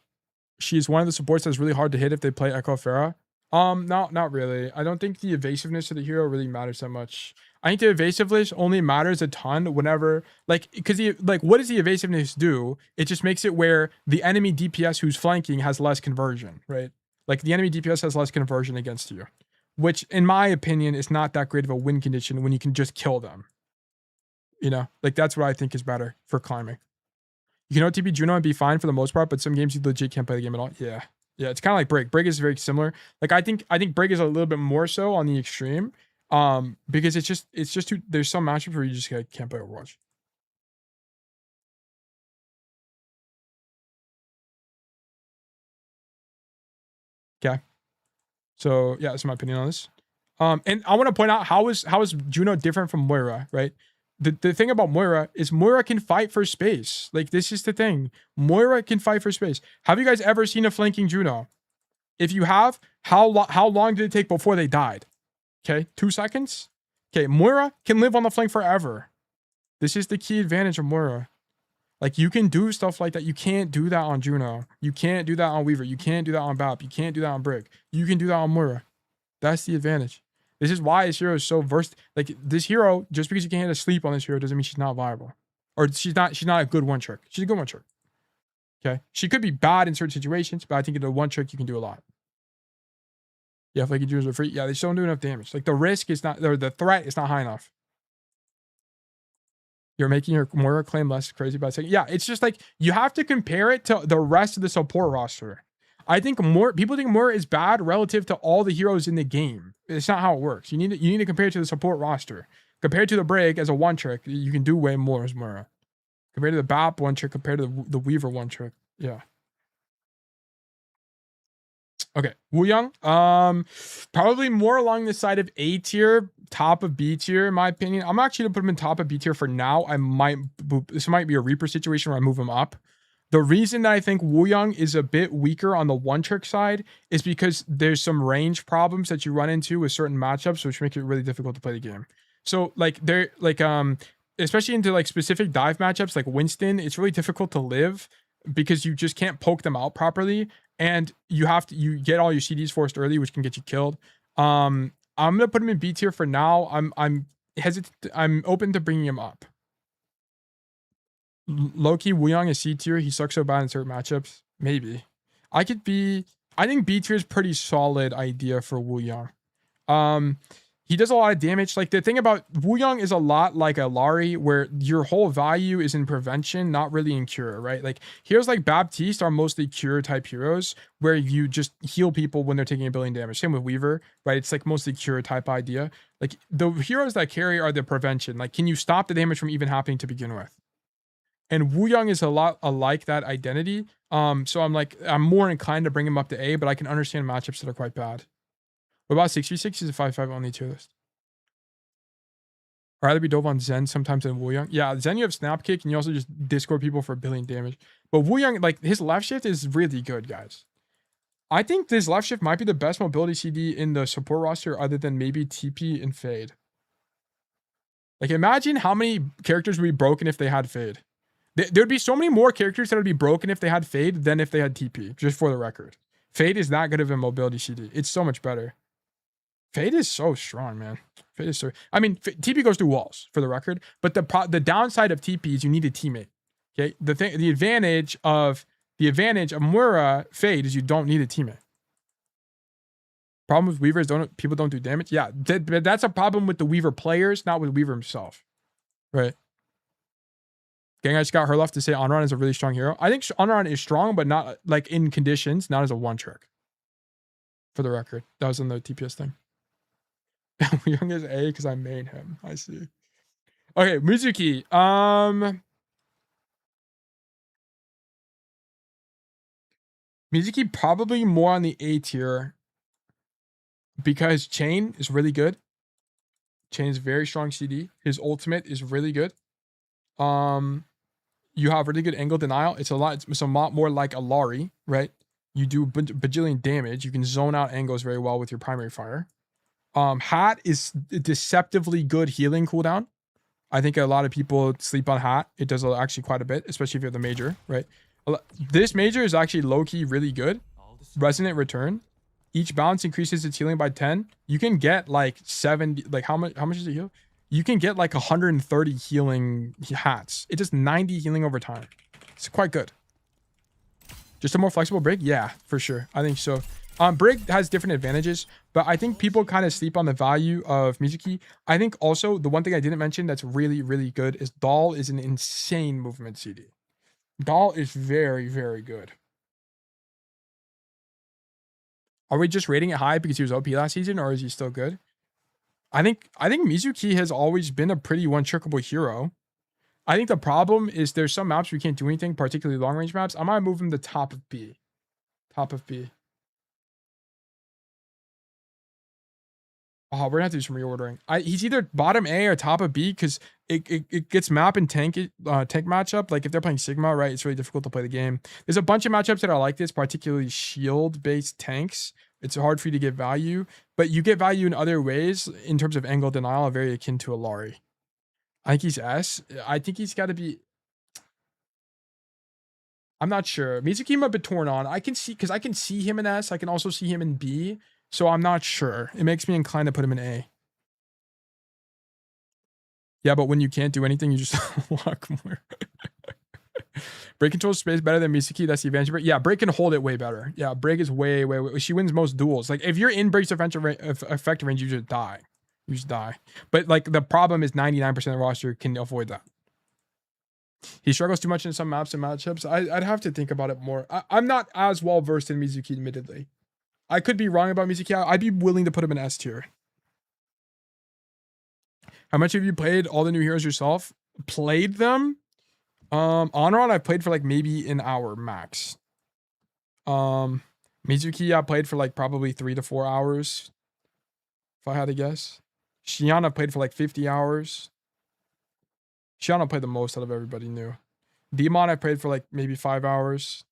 She's one of the supports that's really hard to hit if they play Echo Pharah. Not really. I don't think the evasiveness of the hero really matters that much. I think the evasiveness only matters a ton whenever, like, because what does the evasiveness do? It just makes it where the enemy DPS who's flanking has less conversion, right? Like the enemy DPS has less conversion against you, which in my opinion is not that great of a win condition when you can just kill them. You know, like that's what I think is better for climbing. You can OTP Juno and be fine for the most part, but some games you legit can't play the game at all. Yeah, it's kind of like Brig. Brig is very similar. Like I think Brig is a little bit more so on the extreme. Because it's just too, there's some matchups where you just can't play Overwatch. Okay. So yeah, that's my opinion on this. And I want to point out how is Juno different from Moira, right? The thing about Moira is Moira can fight for space. Like this is the thing. Moira can fight for space. Have you guys ever seen a flanking Juno? If you have, how long did it take before they died? Okay, 2 seconds. Okay, Moira can live on the flank forever. This is the key advantage of Moira. Like, you can do stuff like that. You can't do that on Juno. You can't do that on Weaver. You can't do that on Bap. You can't do that on Brig. You can do that on Moira. That's the advantage. This is why this hero is so versed. Like, this hero, just because you can't hit a sleep on this hero doesn't mean she's not viable. Or she's not a good one trick. She's a good one trick. Okay? She could be bad in certain situations, but I think in the one trick you can do a lot. Yeah, flaky jewels are free. Yeah, they still don't do enough damage. Like the risk is not, or the threat is not high enough. You're making your Moira claim less crazy by saying, yeah, it's just like you have to compare it to the rest of the support roster. I think more people think Moira is bad relative to all the heroes in the game. It's not how it works. You need to compare it to the support roster. Compared to the Brig as a one trick, you can do way more as Moira. Compared to the BAP one trick, compared to the Weaver one trick. Yeah. Okay, Wu Young. Probably more along the side of A tier, top of B tier, in my opinion. I'm actually gonna put him in top of B tier for now. This might be a Reaper situation where I move him up. The reason that I think Wu Young is a bit weaker on the one trick side is because there's some range problems that you run into with certain matchups, which make it really difficult to play the game. So especially into like specific dive matchups like Winston, it's really difficult to live because you just can't poke them out properly, and you get all your CDs forced early, which can get you killed. I'm gonna put him in B tier for now. I'm open to bringing him up. Low-key, Wuyong is C tier. He sucks so bad in certain matchups. Maybe. I think B tier is pretty solid idea for Wuyong. He does a lot of damage. Like the thing about Wuyong is a lot like a Lari, where your whole value is in prevention, not really in cure, right? Like heroes like Baptiste are mostly cure type heroes where you just heal people when they're taking 1 billion damage. Same with Weaver, right? It's like mostly cure type idea. Like the heroes that carry are the prevention. Like, can you stop the damage from even happening to begin with? And Wuyong is a lot alike that identity. So I'm more inclined to bring him up to A, but I can understand matchups that are quite bad. What about 6v6? He's a 5-5 only tier list. I'd rather be dove on Zen sometimes than Wuyong. Yeah, Zen you have snap kick and you also just discord people for 1 billion damage. But Wuyong, like his left shift is really good, guys. I think this left shift might be the best mobility CD in the support roster other than maybe TP and Fade. Like imagine how many characters would be broken if they had Fade. There'd be so many more characters that would be broken if they had Fade than if they had TP, just for the record. Fade is that good of a mobility CD. It's so much better. Fade is so strong, man. Fade is so... I mean, TP goes through walls, for the record, but the downside of TP is you need a teammate. Okay? The advantage of Moira Fade is you don't need a teammate. Problem with Weaver is people don't do damage. Yeah, that's a problem with the Weaver players, not with Weaver himself. Right? Gang, I just got Herloff to say Onron is a really strong hero. I think Onron is strong, but not like in conditions, not as a one trick. For the record, that was in the TPS thing. Young is A because I made him. I see. Okay, Mizuki. Mizuki probably more on the A tier because Chain is really good. Chain is very strong CD. His ultimate is really good. You have really good angle denial. It's a lot more like a Lari, right? You do bajillion damage. You can zone out angles very well with your primary fire. Hat is deceptively good healing cooldown. I think a lot of people sleep on Hat. It does actually quite a bit, especially if you have the major, right? This major is actually low-key really good. Resonant Return. Each bounce increases its healing by 10. You can get like 70, like how much does it heal? You can get like 130 healing hats. It does 90 healing over time. It's quite good. Just a more flexible Brig? Yeah, for sure. I think so. Brig has different advantages, but I think people kind of sleep on the value of Mizuki. I think also the one thing I didn't mention that's really, really good is Dahl is an insane movement CD. Dahl is very, very good. Are we just rating it high because he was OP last season, or is he still good? I think Mizuki has always been a pretty one-trickable hero. I think the problem is there's some maps we can't do anything, particularly long-range maps. I might move him to top of B. Top of B. Oh, we're gonna have to do some reordering. He's either bottom A or top of B because it gets map and tank matchup. Like if they're playing Sigma, right, it's really difficult to play the game. There's a bunch of matchups that are like this, particularly shield-based tanks. It's hard for you to get value, but you get value in other ways in terms of angle denial, very akin to a Lari. I think he's S. I think he's got to be... I'm not sure. Mizuki I'm a bit torn on. I can see him in S. I can also see him in B. So I'm not sure. It makes me inclined to put him in A. Yeah, but when you can't do anything, you just walk more. Break controls space better than Misaki. That's the advantage. Yeah, Break can hold it way better. Yeah, Break is way. She wins most duels. Like if you're in Break's effective range, you just die. You just die. But like the problem is 99% of the roster can avoid that. He struggles too much in some maps and matchups. I'd have to think about it more. I'm not as well versed in Mizuki, admittedly. I could be wrong about Mizuki. I'd be willing to put him in S tier. How much have you played all the new heroes yourself? Played them? Honor I played for like maybe an hour max. Mizuki I played for like probably 3 to 4 hours. If I had to guess. Shion I played for like 50 hours. Shion I played the most out of everybody new. Demon I played for like maybe 5 hours.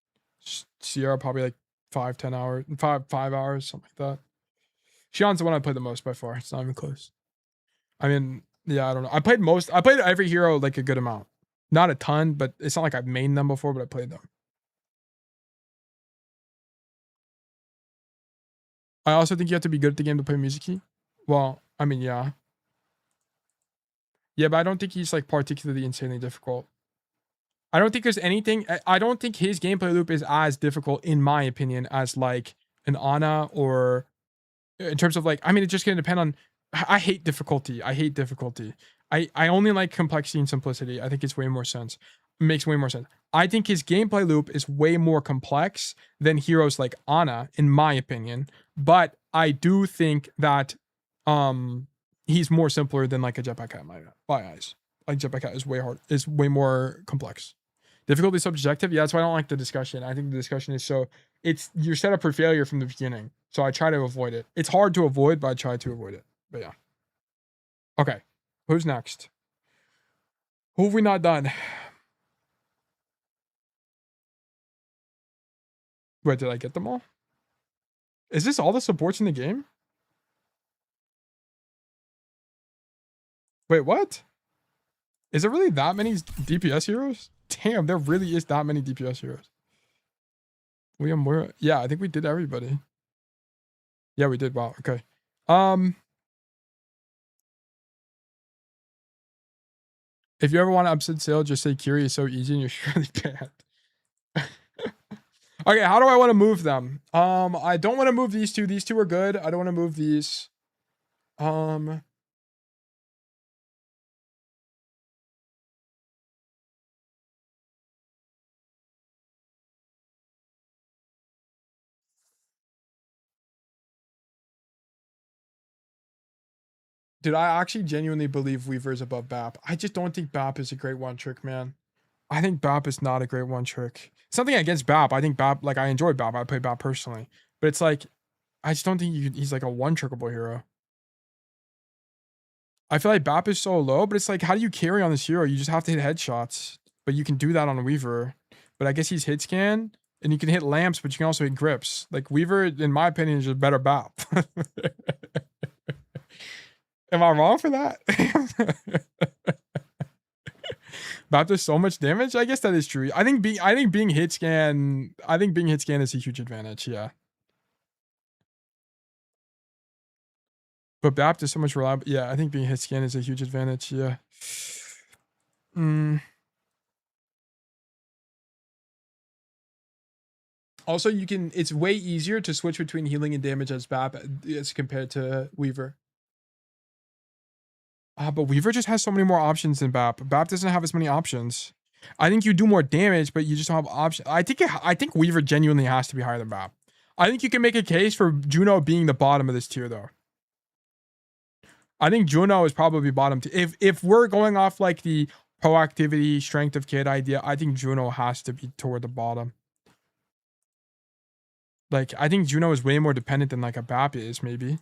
Sierra probably like 10 hours. 5 hours, something like that. Shion's the one I played the most by far. It's not even close. I mean, yeah, I don't know. I played every hero like a good amount. Not a ton, but it's not like I've mained them before, but I played them. I also think you have to be good at the game to play Mizuki. Well, I mean, yeah. Yeah, but I don't think he's like particularly insanely difficult. I don't think there's anything. I don't think his gameplay loop is as difficult, in my opinion, as like an Ana or in terms of like, I mean, it's just going to depend on. I hate difficulty. I only like complexity and simplicity. I think it's way more sense. It makes way more sense. I think his gameplay loop is way more complex than heroes like Ana, in my opinion. But I do think that he's more simpler than like a Jetpack Cat in my eyes. Like Jetpack Cat is way more complex. Difficulty is subjective. Yeah, that's why I don't like the discussion. I think the discussion is you're set up for failure from the beginning. So I try to avoid it. It's hard to avoid, but I try to avoid it. But yeah. Okay. Who's next? Who have we not done? Wait, did I get them all? Is this all the supports in the game? Wait, what? Is there really that many DPS heroes? Damn, there really is that many DPS heroes. Yeah, I think we did everybody. Yeah, we did. Wow. Okay. If you ever want to upset sale, just say Kiri is so easy and you're surely bad. Okay, how do I want to move them? I don't want to move these two. These two are good. I don't want to move these. Dude, I actually genuinely believe Weaver is above BAP. I just don't think BAP is a great one trick, man. I think BAP is not a great one trick. Something against BAP. I think BAP, like I enjoy BAP. I play BAP personally. But it's like, I just don't think he's like a one trickable hero. I feel like BAP is so low, but it's like, how do you carry on this hero? You just have to hit headshots. But you can do that on Weaver. But I guess he's hit scan. And you can hit lamps, but you can also hit grips. Like Weaver, in my opinion, is just better BAP. Am I wrong for that? BAP does so much damage. I guess that is true. I think being hit scan is a huge advantage. Yeah. But BAP does so much reliable. Yeah, I think being hit scan is a huge advantage. Yeah. Also, it's way easier to switch between healing and damage as BAP as compared to Weaver. But Weaver just has so many more options than BAP. BAP doesn't have as many options. I think you do more damage, but you just don't have options. I think Weaver genuinely has to be higher than BAP. I think you can make a case for Juno being the bottom of this tier, though. I think Juno is probably bottom tier. If we're going off like the proactivity, strength of kit idea, I think Juno has to be toward the bottom. Like, I think Juno is way more dependent than like a BAP is, maybe.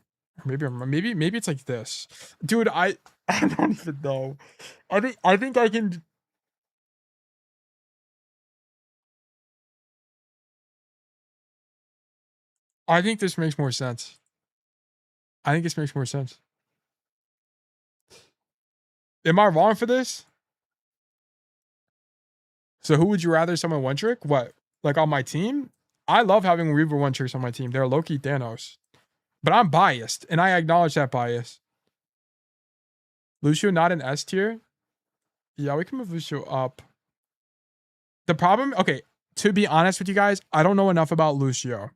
Maybe it's like this. Dude, I don't even know. I think I can. I think this makes more sense. Am I wrong for this? So who would you rather someone one trick? What? Like on my team? I love having Weaver one tricks on my team. They're low-key Thanos. But I'm biased, and I acknowledge that bias. Lucio not an S tier? Yeah, we can move Lucio up. The problem, okay, to be honest with you guys, I don't know enough about Lucio.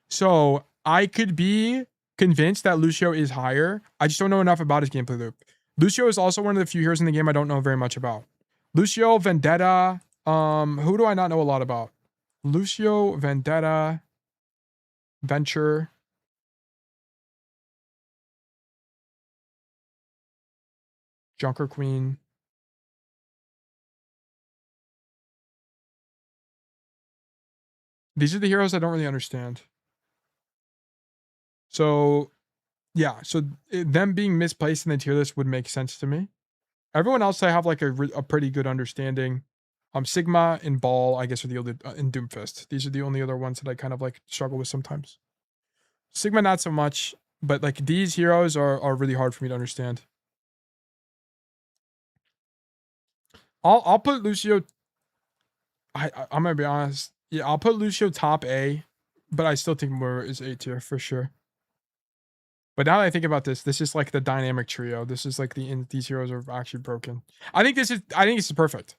So I could be convinced that Lucio is higher. I just don't know enough about his gameplay loop. Lucio is also one of the few heroes in the game I don't know very much about. Lucio, Vendetta, who do I not know a lot about? Lucio, Vendetta, Venture. Junker Queen. These are the heroes I don't really understand. So, yeah. So them being misplaced in the tier list would make sense to me. Everyone else I have like a pretty good understanding. Sigma and Ball, I guess, are the other, and Doomfist. These are the only other ones that I kind of like struggle with sometimes. Sigma, not so much, but like these heroes are really hard for me to understand. I'll put Lucio. I'm gonna be honest. Yeah, I'll put Lucio top A, but I still think Moira is A tier for sure. But now that I think about this, this is like the dynamic trio. This is like these heroes are actually broken. I think this is perfect.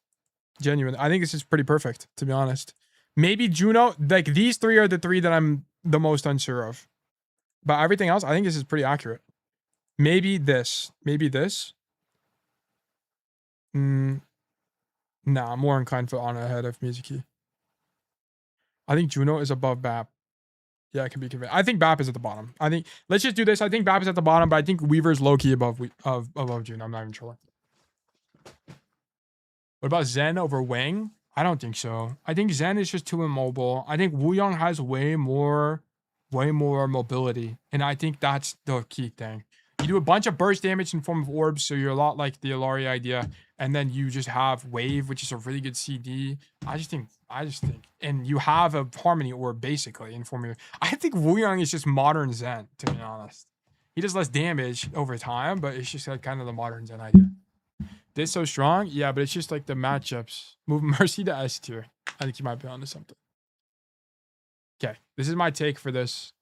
Genuine. I think this is pretty perfect, to be honest. Maybe Juno, like these three are the three that I'm the most unsure of. But everything else, I think this is pretty accurate. Maybe this. Maybe this. Nah, I'm more inclined for Ana ahead of Mizuki. I think Juno is above BAP. Yeah, it can be convinced. I think BAP is at the bottom. I think let's just do this. I think BAP is at the bottom, but I think Weaver's low-key above Juno. I'm not even sure. What about Zen over Wang? I don't think so. I think Zen is just too immobile. I think Wuyong has way more mobility. And I think that's the key thing. You do a bunch of burst damage in form of orbs, so you're a lot like the Ilaria idea. And then you just have Wave, which is a really good CD. I just think, and you have a Harmony orb basically in form of. I think Wuyong is just modern Zen, to be honest. He does less damage over time, but it's just like kind of the modern Zen idea. This so strong? Yeah, but it's just like the matchups. Move Mercy to S tier. I think you might be onto something. Okay, this is my take for this.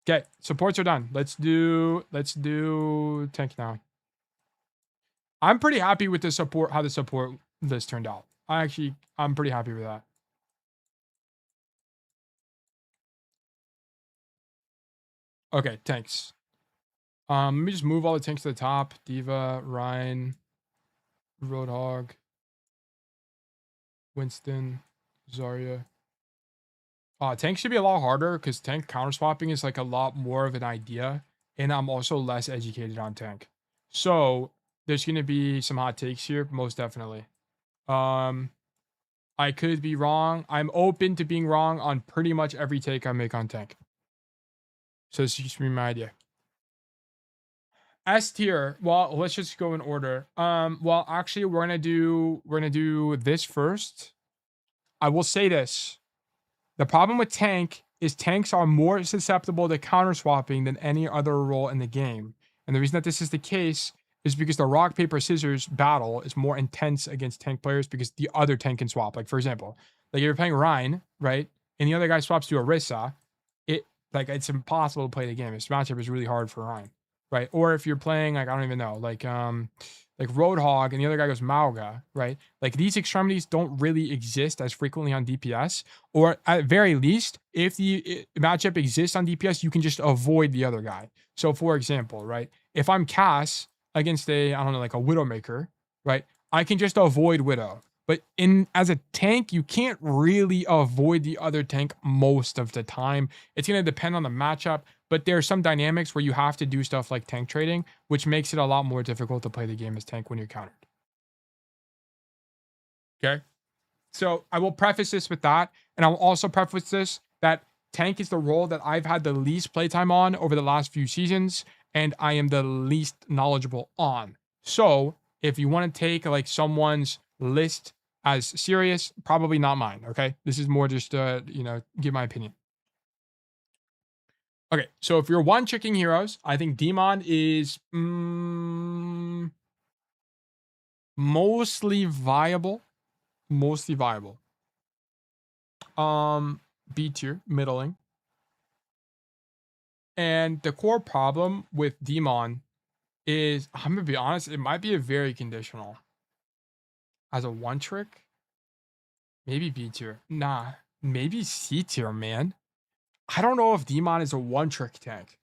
Okay, supports are done. Let's do tank now. I'm pretty happy with the support, how the support list turned out. I'm pretty happy with that. Okay, tanks. Let me just move all the tanks to the top. Diva, Ryan, Roadhog, Winston, Zarya. Tank should be a lot harder because tank counter swapping is like a lot more of an idea, and I'm also less educated on tank. So there's gonna be some hot takes here, most definitely. I could be wrong. I'm open to being wrong on pretty much every take I make on tank. So this used to be my idea. S tier. Well, let's just go in order. Well, actually, we're gonna do this first. I will say this. The problem with tank is tanks are more susceptible to counter swapping than any other role in the game. And the reason that this is the case is because the rock, paper, scissors battle is more intense against tank players because the other tank can swap. Like, for example, like if you're playing Ryan, right? And the other guy swaps to Orisa, it's impossible to play the game. This matchup is really hard for Ryan, right? Or if you're playing, like, I don't even know, like Roadhog and the other guy goes Mauga, right? Like these extremities don't really exist as frequently on DPS, or at very least, if the matchup exists on DPS, you can just avoid the other guy. So for example, right? If I'm Cass against a Widowmaker, right? I can just avoid Widow. But as a tank, you can't really avoid the other tank most of the time. It's going to depend on the matchup, but there are some dynamics where you have to do stuff like tank trading, which makes it a lot more difficult to play the game as tank when you're countered. Okay? So I will preface this with that, and I'll also preface this that tank is the role that I've had the least playtime on over the last few seasons, and I am the least knowledgeable on. So if you want to take like someone's list as serious, probably not mine. Okay, this is more just give my opinion. Okay, so if you're one checking heroes, I think Demon is mostly viable. B tier, middling. And the core problem with Demon is, I'm gonna be honest, it might be a very conditional. As a one trick, maybe B tier. Nah, maybe C tier, man. I don't know if Demon is a one trick tank.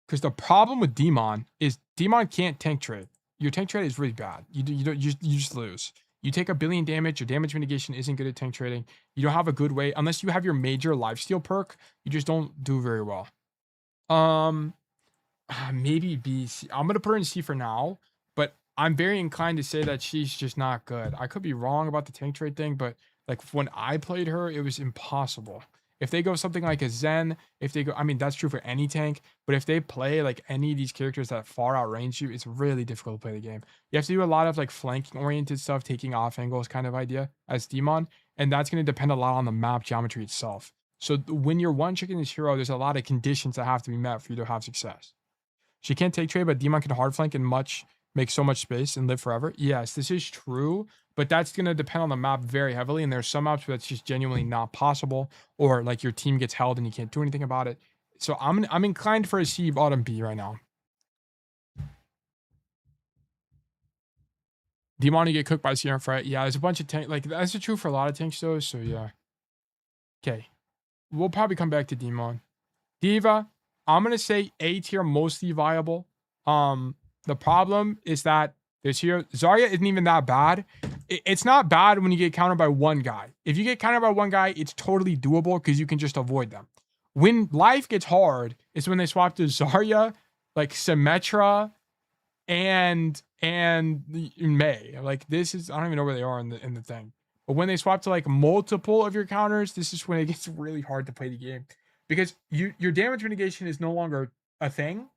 Because the problem with Demon is Demon can't tank trade. Your tank trade is really bad. You just lose. You take a billion damage. Your damage mitigation isn't good at tank trading. You don't have a good way unless you have your major lifesteal perk. You just don't do very well. Maybe B. C. I'm gonna put her in C for now, but I'm very inclined to say that she's just not good. I could be wrong about the tank trade thing, but like when I played her, it was impossible. If they go something like a Zen, if they go, I mean that's true for any tank, but if they play like any of these characters that far outrange you, it's really difficult to play the game. You have to do a lot of like flanking oriented stuff, taking off angles kind of idea as Demon, and that's going to depend a lot on the map geometry itself. So when you're one chicken this hero, there's a lot of conditions that have to be met for you to have success. She can't take trade, but Demon can hard flank and make so much space and live forever. Yes, this is true, but that's going to depend on the map very heavily. And there's some maps where that's just genuinely not possible, or like your team gets held and you can't do anything about it. So I'm inclined for a C bottom B right now. Demon, you get cooked by CR Fright. Yeah, there's a bunch of tank. Like that's true for a lot of tanks though. So yeah. Okay, we'll probably come back to Demon. Diva, I'm gonna say A tier, mostly viable. The problem is that this here Zarya isn't even that bad. It's not bad when you get countered by one guy. If you get countered by one guy, it's totally doable because you can just avoid them. When life gets hard, is when they swap to Zarya, like Symmetra, and May. Like this is, I don't even know where they are in the thing. But when they swap to like multiple of your counters, this is when it gets really hard to play the game. Because your damage mitigation is no longer a thing.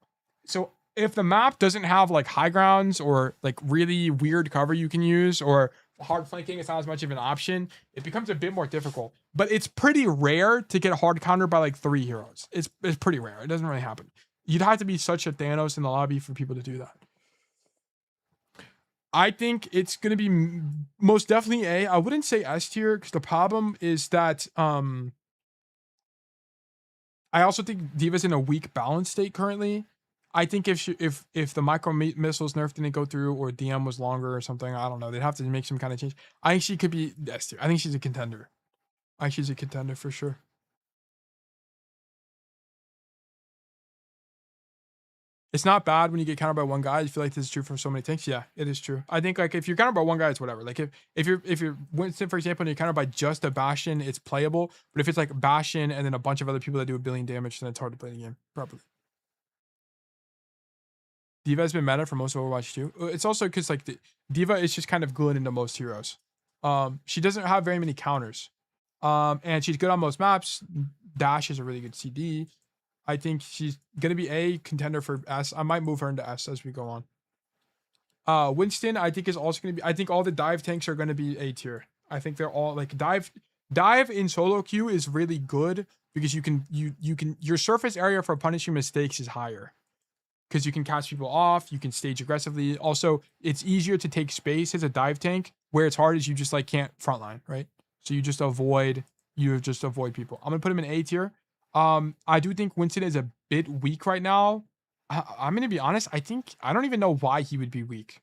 So if the map doesn't have like high grounds or like really weird cover you can use, or hard flanking is not as much of an option, it becomes a bit more difficult. But it's pretty rare to get hard countered by like 3 heroes. It's pretty rare. It doesn't really happen. You'd have to be such a Thanos in the lobby for people to do that. I think it's going to be most definitely A. I wouldn't say S tier because the problem is that I also think Diva's in a weak balance state currently. I think if the micro missiles nerf didn't go through, or DM was longer or something, I don't know. They'd have to make some kind of change. I think she could be S tier. I think she's a contender. I think she's a contender for sure. It's not bad when you get countered by one guy. I feel like this is true for so many tanks. Yeah, it is true. I think like if you're countered by one guy, it's whatever. Like if you're Winston, for example, and you're countered by just a Bastion, it's playable. But if it's like Bastion and then a bunch of other people that do 1 billion damage, then it's hard to play the game properly. Diva has been meta for most of Overwatch too. It's also because like Diva is just kind of good into most heroes. She doesn't have very many counters. And she's good on most maps. Dash is a really good CD. I think she's gonna be a contender for S. I might move her into S as we go on. Winston, I think is also gonna be. I think all the dive tanks are gonna be A tier. I think they're all like dive in solo queue is really good because you can your surface area for punishing mistakes is higher because you can catch people off. You can stage aggressively. Also, it's easier to take space as a dive tank. Where it's hard is you just like can't frontline, right? So you just avoid people. I'm gonna put him in A tier. I do think Winston is a bit weak right now. I'm gonna be honest. I don't even know why he would be weak.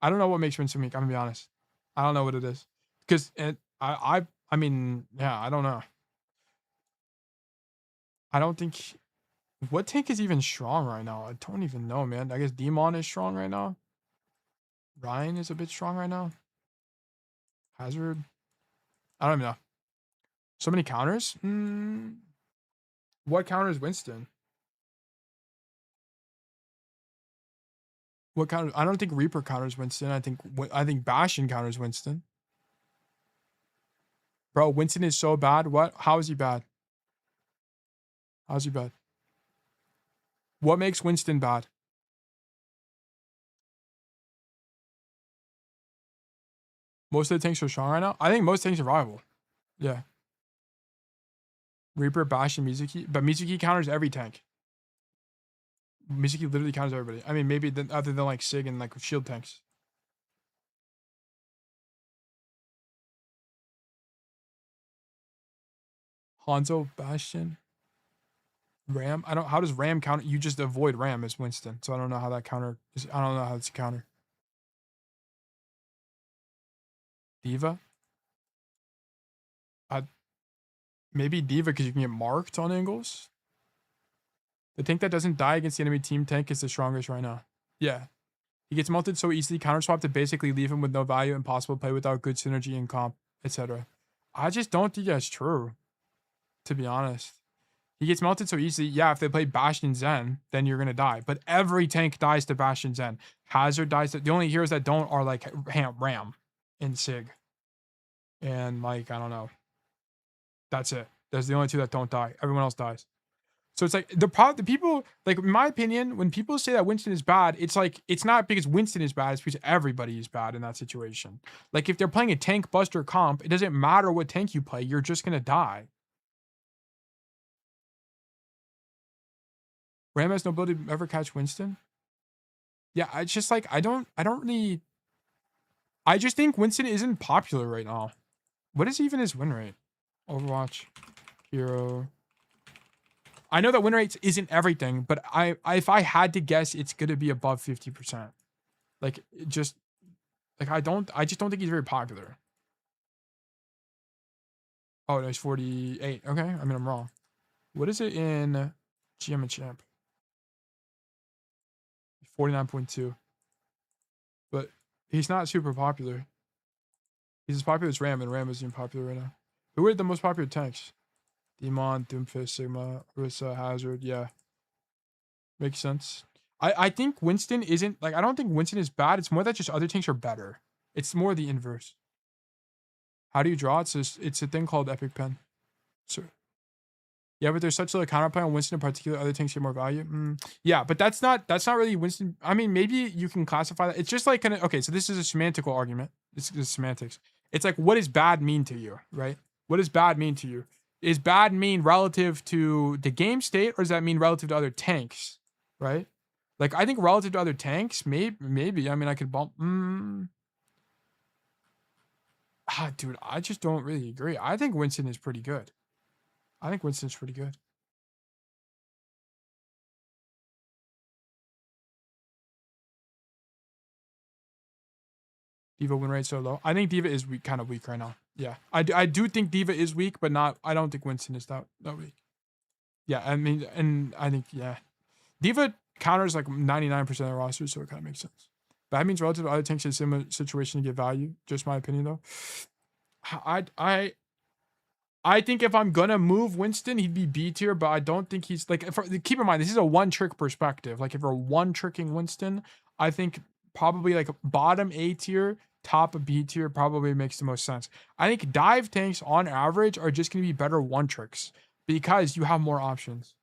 I don't know what makes Winston weak. I'm gonna be honest. I don't know what it is. Because I mean, yeah, I don't know. I don't think what tank is even strong right now. I don't even know, man. I guess Demon is strong right now. Ryan is a bit strong right now. Hazard. I don't even know. So many counters. What counters Winston? What counter? I don't think Reaper counters Winston. I think Bastion counters Winston. Bro, Winston is so bad. What? How is he bad? How's he bad? What makes Winston bad? Most of the tanks are strong right now. I think most tanks are viable. Yeah. Reaper, Bastion, Mizuki, but Mizuki counters every tank. Mizuki literally counters everybody. I mean, maybe other than like Sig and like shield tanks. Hanzo, Bastion, Ram? I don't. How does Ram counter? You just avoid Ram as Winston, so I don't know how that counter is. I don't know how it's a counter. Diva? Maybe Diva because you can get marked on angles. The tank that doesn't die against the enemy team tank is the strongest right now. Yeah. He gets melted so easily, counter swap to basically leave him with no value, impossible to play without good synergy and comp, etc. I just don't think that's true, to be honest. He gets melted so easily. Yeah, if they play Bastion Zen, then you're going to die. But every tank dies to Bastion Zen. Hazard dies to... The only heroes that don't are like Ram and Sig. And like, I don't know. That's it. That's the only two that don't die. Everyone else dies. So it's like the people, like in my opinion, when people say that Winston is bad, it's like it's not because Winston is bad, it's because everybody is bad in that situation. Like if they're playing a tank buster comp, it doesn't matter what tank you play, you're just gonna die. Ram has no ability to ever catch Winston. Yeah, it's just like I don't really. I just think Winston isn't popular right now. What is even his win rate? Overwatch, hero. I know that win rate isn't everything, but if I had to guess, it's gonna be above 50%. Like just like I just don't think he's very popular. Oh no, he's 48. Okay, I mean I'm wrong. What is it in GM and Champ? 49.2. But he's not super popular. He's as popular as Ram, and Ram isn't popular right now. Who are the most popular tanks? Demon, Doomfist, Sigma, Orisa, Hazard. Yeah. Makes sense. I think Winston isn't, like, I don't think Winston is bad. It's more that just other tanks are better. It's more the inverse. How do you draw? It's a thing called Epic Pen. So, yeah, but there's such a counterplay on Winston in particular. Other tanks get more value. Yeah, but that's not really Winston. I mean, maybe you can classify that. It's just like, okay, so this is a semantical argument. This is semantics. It's like, what does bad mean to you, right? What does bad mean to you? Is bad mean relative to the game state, or does that mean relative to other tanks, right? Like, I think relative to other tanks, maybe. I mean, I could bump. Dude, I just don't really agree. I think Winston is pretty good. I think Winston's pretty good. Diva win rate so low. I think Diva is weak, kind of weak right now. Yeah, I do think Diva is weak, but not. I don't think Winston is that weak. Yeah, I mean, and I think yeah, Diva counters like 99% of the roster, so it kind of makes sense. That means relative to other tanks in a similar situation to get value. Just my opinion though. I think if I'm gonna move Winston, he'd be B tier, but I don't think he's like. Keep in mind, this is a one trick perspective. Like if we're one tricking Winston, I think probably like bottom A tier, top of B tier probably makes the most sense. I think dive tanks on average are just gonna be better one tricks because you have more options.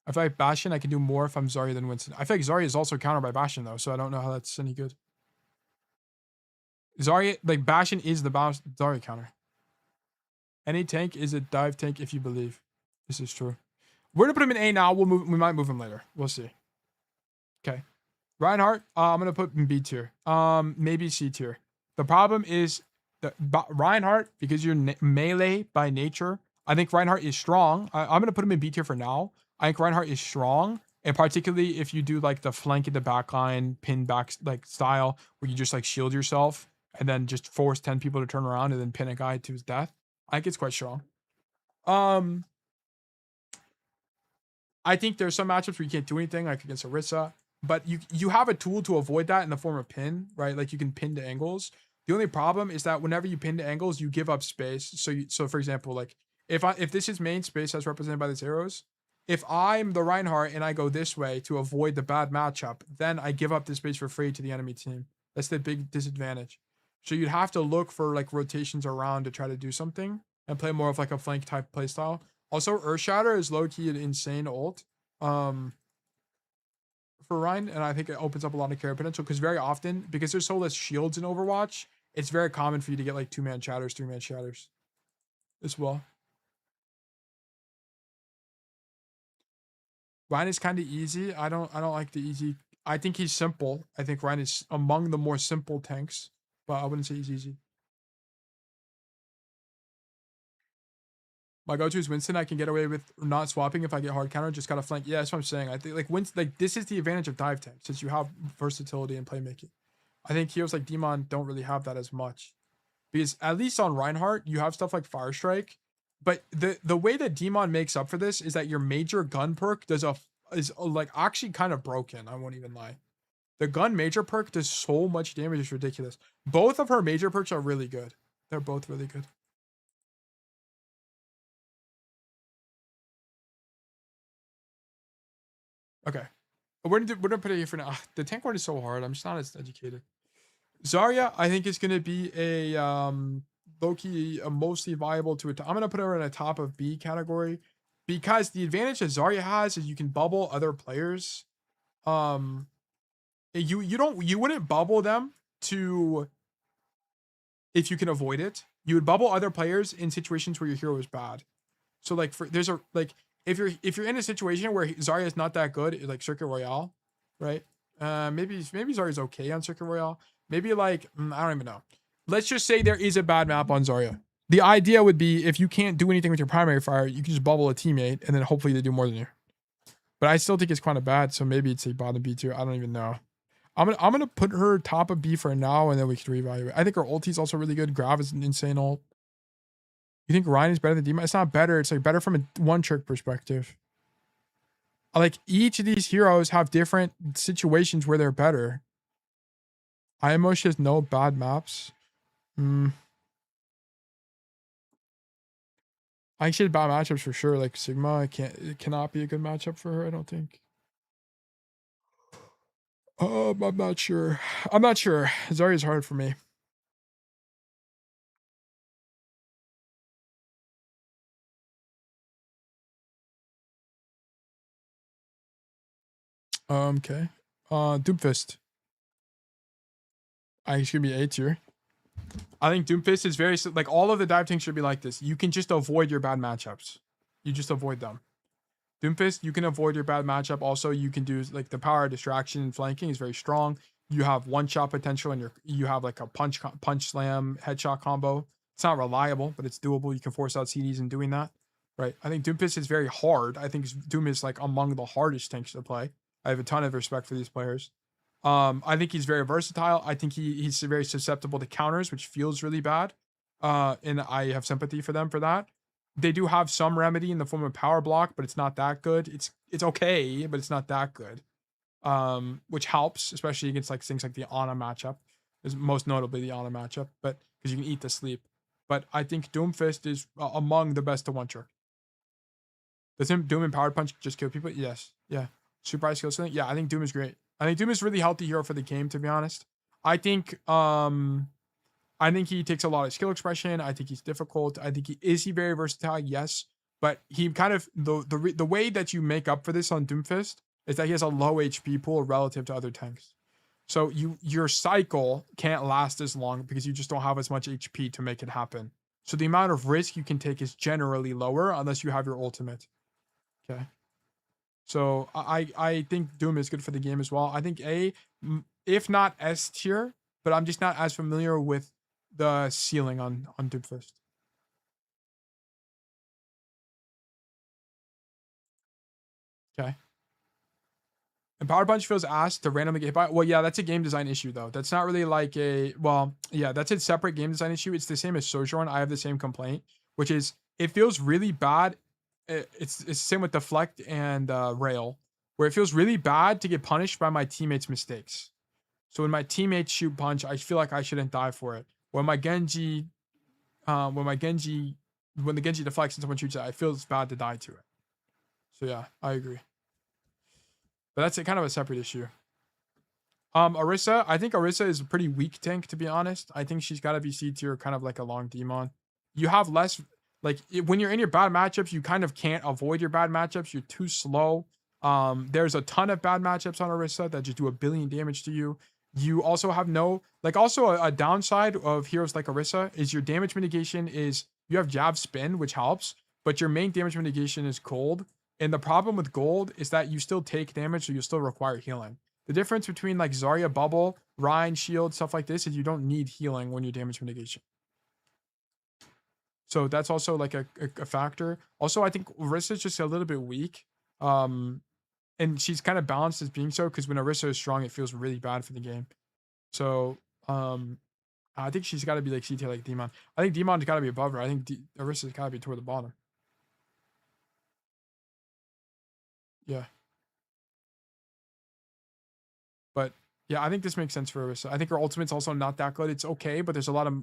I feel like Bastion, I can do more if I'm Zarya than Winston. I feel like Zarya is also countered by Bastion though, so I don't know how that's any good. Zarya, like Bastion is the Zarya counter. Any tank is a dive tank if you believe. This is true. We're gonna put him in A now. We might move him later. We'll see. Okay. Reinhardt, I'm gonna put in B tier. Maybe C tier. The problem is that Reinhardt, because you're melee by nature, I think Reinhardt is strong. I'm gonna put him in B tier for now. I think Reinhardt is strong, and particularly if you do like the flank in the backline, pin back like style, where you just like shield yourself and then just force 10 people to turn around and then pin a guy to his death. I think it's quite strong. I think there's some matchups where you can't do anything, like against Orisa, but you have a tool to avoid that in the form of pin, right? Like you can pin to angles. The only problem is that whenever you pin to angles, you give up space. So for example, like if this is main space as represented by these arrows, if I'm the Reinhardt and I go this way to avoid the bad matchup, then I give up the space for free to the enemy team. That's the big disadvantage. So you'd have to look for like rotations around to try to do something and play more of like a flank type playstyle. Also, Earthshatter is low-key an insane ult for Rein, and I think it opens up a lot of carry potential because very often, because there's so less shields in Overwatch, it's very common for you to get like 2-man shatters, 3-man shatters as well. Rein is kind of easy. I don't like the easy. I think he's simple. I think Rein is among the more simple tanks, but I wouldn't say he's easy. My go-to is Winston. I can get away with not swapping if I get hard counter. Just gotta flank. Yeah, that's what I'm saying. I think like Winston, like this is the advantage of dive tank since you have versatility and playmaking. I think heroes like Demon don't really have that as much because at least on Reinhardt you have stuff like Fire Strike, but the way that Demon makes up for this is that your major gun perk is like actually kind of broken. I won't even lie. The gun major perk does so much damage, it's ridiculous. Both of her major perks are really good. They're both really good. Okay. We're gonna put it here for now. The tank ward is so hard. I'm just not as educated. Zarya, I think is gonna be a low-key mostly viable to it. I'm gonna put her in a top of B category because the advantage that Zarya has is you can bubble other players. You wouldn't bubble them to if you can avoid it. You would bubble other players in situations where your hero is bad. So like there's a like if you're in a situation where Zarya is not that good, like Circuit Royale, right? Maybe Zarya's okay on Circuit Royale. Maybe like I don't even know. Let's just say there is a bad map on Zarya. The idea would be if you can't do anything with your primary fire, you can just bubble a teammate and then hopefully they do more than you. But I still think it's kind of bad, so maybe it's a bottom B tier. I don't even know. I'm gonna put her top of B for now, and then we can reevaluate. I think her ulti is also really good. Grav is an insane ult. You think Ryan is better than Demon? It's not better. It's like better from a one trick perspective. Like each of these heroes have different situations where they're better. IMO has no bad maps. I think she had bad matchups for sure. Like Sigma, it cannot be a good matchup for her, I don't think. I'm not sure. Zarya's hard for me. Okay. Doomfist. I think it should be A tier. I think Doomfist is very like all of the dive tanks should be like this. You can just avoid your bad matchups. You just avoid them. Doomfist, you can avoid your bad matchup. Also, you can do like the power distraction and flanking is very strong. You have one shot potential and you have like a punch slam headshot combo. It's not reliable, but it's doable. You can force out CDs in doing that. Right. I think Doomfist is very hard. I think Doom is like among the hardest tanks to play. I have a ton of respect for these players. I think he's very versatile. I think he's very susceptible to counters, which feels really bad. And I have sympathy for them for that. They do have some remedy in the form of power block, but it's not that good. It's okay, but it's not that good. Which helps, especially against like things like the Ana matchup, is most notably the Ana matchup, but because you can eat the sleep. But I think Doomfist is among the best to one trick. Does Doom Empowered Punch just kill people? Yes. Yeah. Super high skill ceiling? Yeah, I think Doom is great. I think Doom is really healthy hero for the game, to be honest. I think he takes a lot of skill expression. I think he's difficult. I think he very versatile, yes. But he kind of the way that you make up for this on Doomfist is that he has a low HP pool relative to other tanks. So your cycle can't last as long because you just don't have as much HP to make it happen. So the amount of risk you can take is generally lower unless you have your ultimate. Okay. So I think Doom is good for the game as well. I think A, if not S tier, but I'm just not as familiar with the ceiling on Doomfist. Okay. And Power Punch feels ass to randomly get hit by. Well, yeah, that's a game design issue though. That's not really like that's a separate game design issue. It's the same as Sojourn. I have the same complaint, which is it feels really bad. It's the same with Deflect and Rail, where it feels really bad to get punished by my teammates' mistakes. So when my teammates shoot punch, I feel like I shouldn't die for it. When the Genji deflects and someone shoots it, I feel it's bad to die to it. So yeah, I agree. But that's kind of a separate issue. Orisa, I think Orisa is a pretty weak tank, to be honest. I think she's got to be C tier, kind of like a long demon. You have less, like, when you're in your bad matchups, you kind of can't avoid your bad matchups. You're too slow. There's a ton of bad matchups on Orisa that just do 1 billion damage to you. You also have a downside of heroes like Orisa is your damage mitigation is, you have jab spin, which helps, but your main damage mitigation is cold. And the problem with gold is that you still take damage, so you still require healing. The difference between like Zarya bubble, Ryan shield, stuff like this is you don't need healing when you damage mitigation. So that's also like a factor. Also, I think Orissa's just a little bit weak. And she's kind of balanced as being so, because when Orisa is strong, it feels really bad for the game. So I think she's got to be like C tier like Demon. I think Demon's got to be above her. I think Orissa's got to be toward the bottom. Yeah. But yeah, I think this makes sense for Orisa. I think her ultimate's also not that good. It's okay, but there's a lot of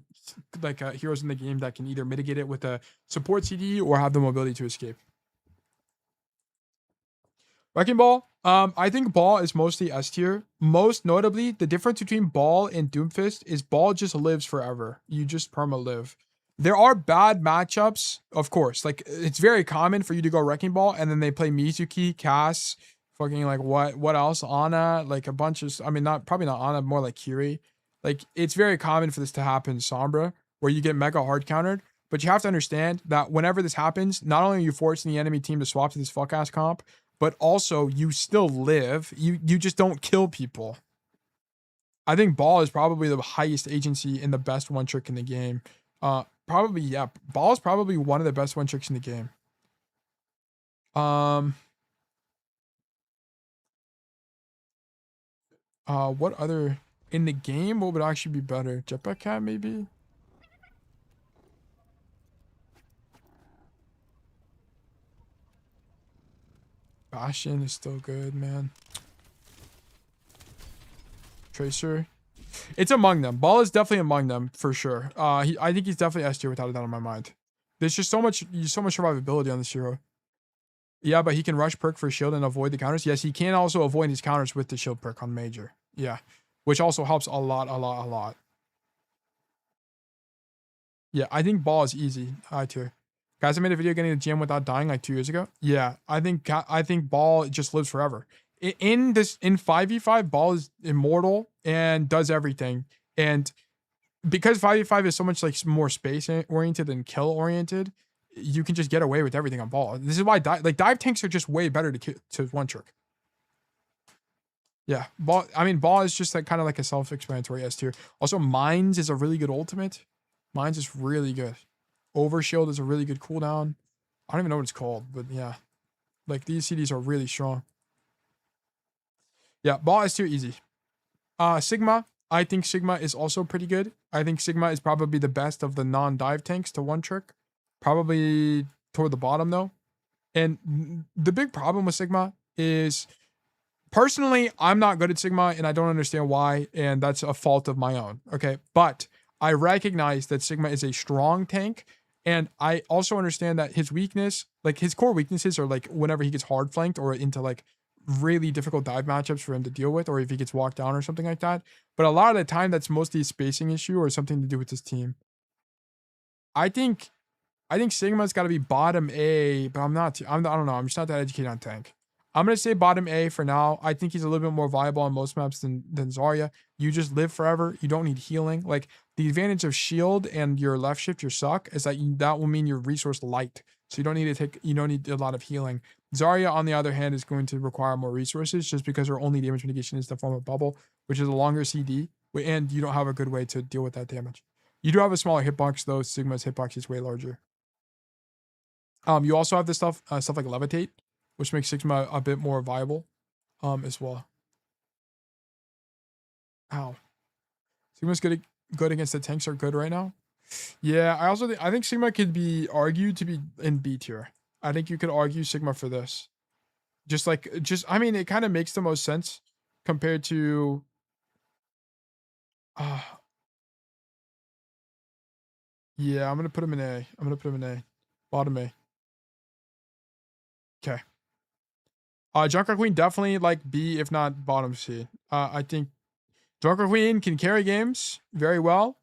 like heroes in the game that can either mitigate it with a support CD or have the mobility to escape. Wrecking Ball. I think Ball is mostly S tier. Most notably, the difference between Ball and Doomfist is Ball just lives forever. You just perma live. There are bad matchups, of course. Like, it's very common for you to go Wrecking Ball and then they play Mizuki, Cass, fucking like what else? Ana, like a bunch of, I mean, probably not Ana, more like Kiri. Like, it's very common for this to happen, Sombra, where you get mega hard countered. But you have to understand that whenever this happens, not only are you forcing the enemy team to swap to this fuck ass comp, but also you still live. You just don't kill people. I think Ball is probably the highest agency and the best one trick in the game. Probably, yeah. Ball is probably one of the best one tricks in the game. What other in the game? What would actually be better? Jetpack Cat, maybe? Bastion is still good, man. Tracer. It's among them. Ball is definitely among them for sure. I think he's definitely S tier without a doubt in my mind. There's just so much survivability on this hero. Yeah, but he can rush perk for shield and avoid the counters. Yes, he can also avoid his counters with the shield perk on major. Yeah, which also helps a lot. Yeah, I think Ball is easy. High tier. Guys, I made a video getting the gym without dying like 2 years ago. Yeah, I think Ball just lives forever. In 5v5, Ball is immortal and does everything. And because 5v5 is so much like more space oriented than kill oriented, you can just get away with everything on Ball. This is why dive tanks are just way better to one trick. Yeah, Ball. I mean, Ball is just like kind of like a self-explanatory S tier. Also, Mines is a really good ultimate. Mines is really good. Overshield is a really good cooldown. I don't even know what it's called, but yeah, like these CDs are really strong. Yeah, Ball S tier easy. Sigma. I think Sigma is also pretty good. I think Sigma is probably the best of the non-dive tanks to one trick. Probably toward the bottom though. And the big problem with Sigma is, personally, I'm not good at Sigma and I don't understand why, and that's a fault of my own, okay? But I recognize that Sigma is a strong tank, and I also understand that his weakness, like his core weaknesses are like whenever he gets hard flanked or into like really difficult dive matchups for him to deal with, or if he gets walked down or something like that. But a lot of the time that's mostly a spacing issue or something to do with his team. I think Sigma's got to be bottom A, but I don't know. I'm just not that educated on tank. I'm going to say bottom A for now. I think he's a little bit more viable on most maps than Zarya. You just live forever. You don't need healing. Like, the advantage of shield and your left shift, your suck, is that that will mean you're resource light. So you don't need a lot of healing. Zarya, on the other hand, is going to require more resources just because her only damage mitigation is the form of bubble, which is a longer CD, and you don't have a good way to deal with that damage. You do have a smaller hitbox though. Sigma's hitbox is way larger. You also have this stuff like levitate, which makes Sigma a bit more viable, as well. Ow. Sigma's good against the tanks are good right now. Yeah, I think Sigma could be argued to be in B tier. I think you could argue Sigma for this. I mean, it kind of makes the most sense compared to yeah, I'm gonna put him in A. Bottom A. Okay. Junkrat Queen definitely like B, if not bottom C. I think Junkrat Queen can carry games very well.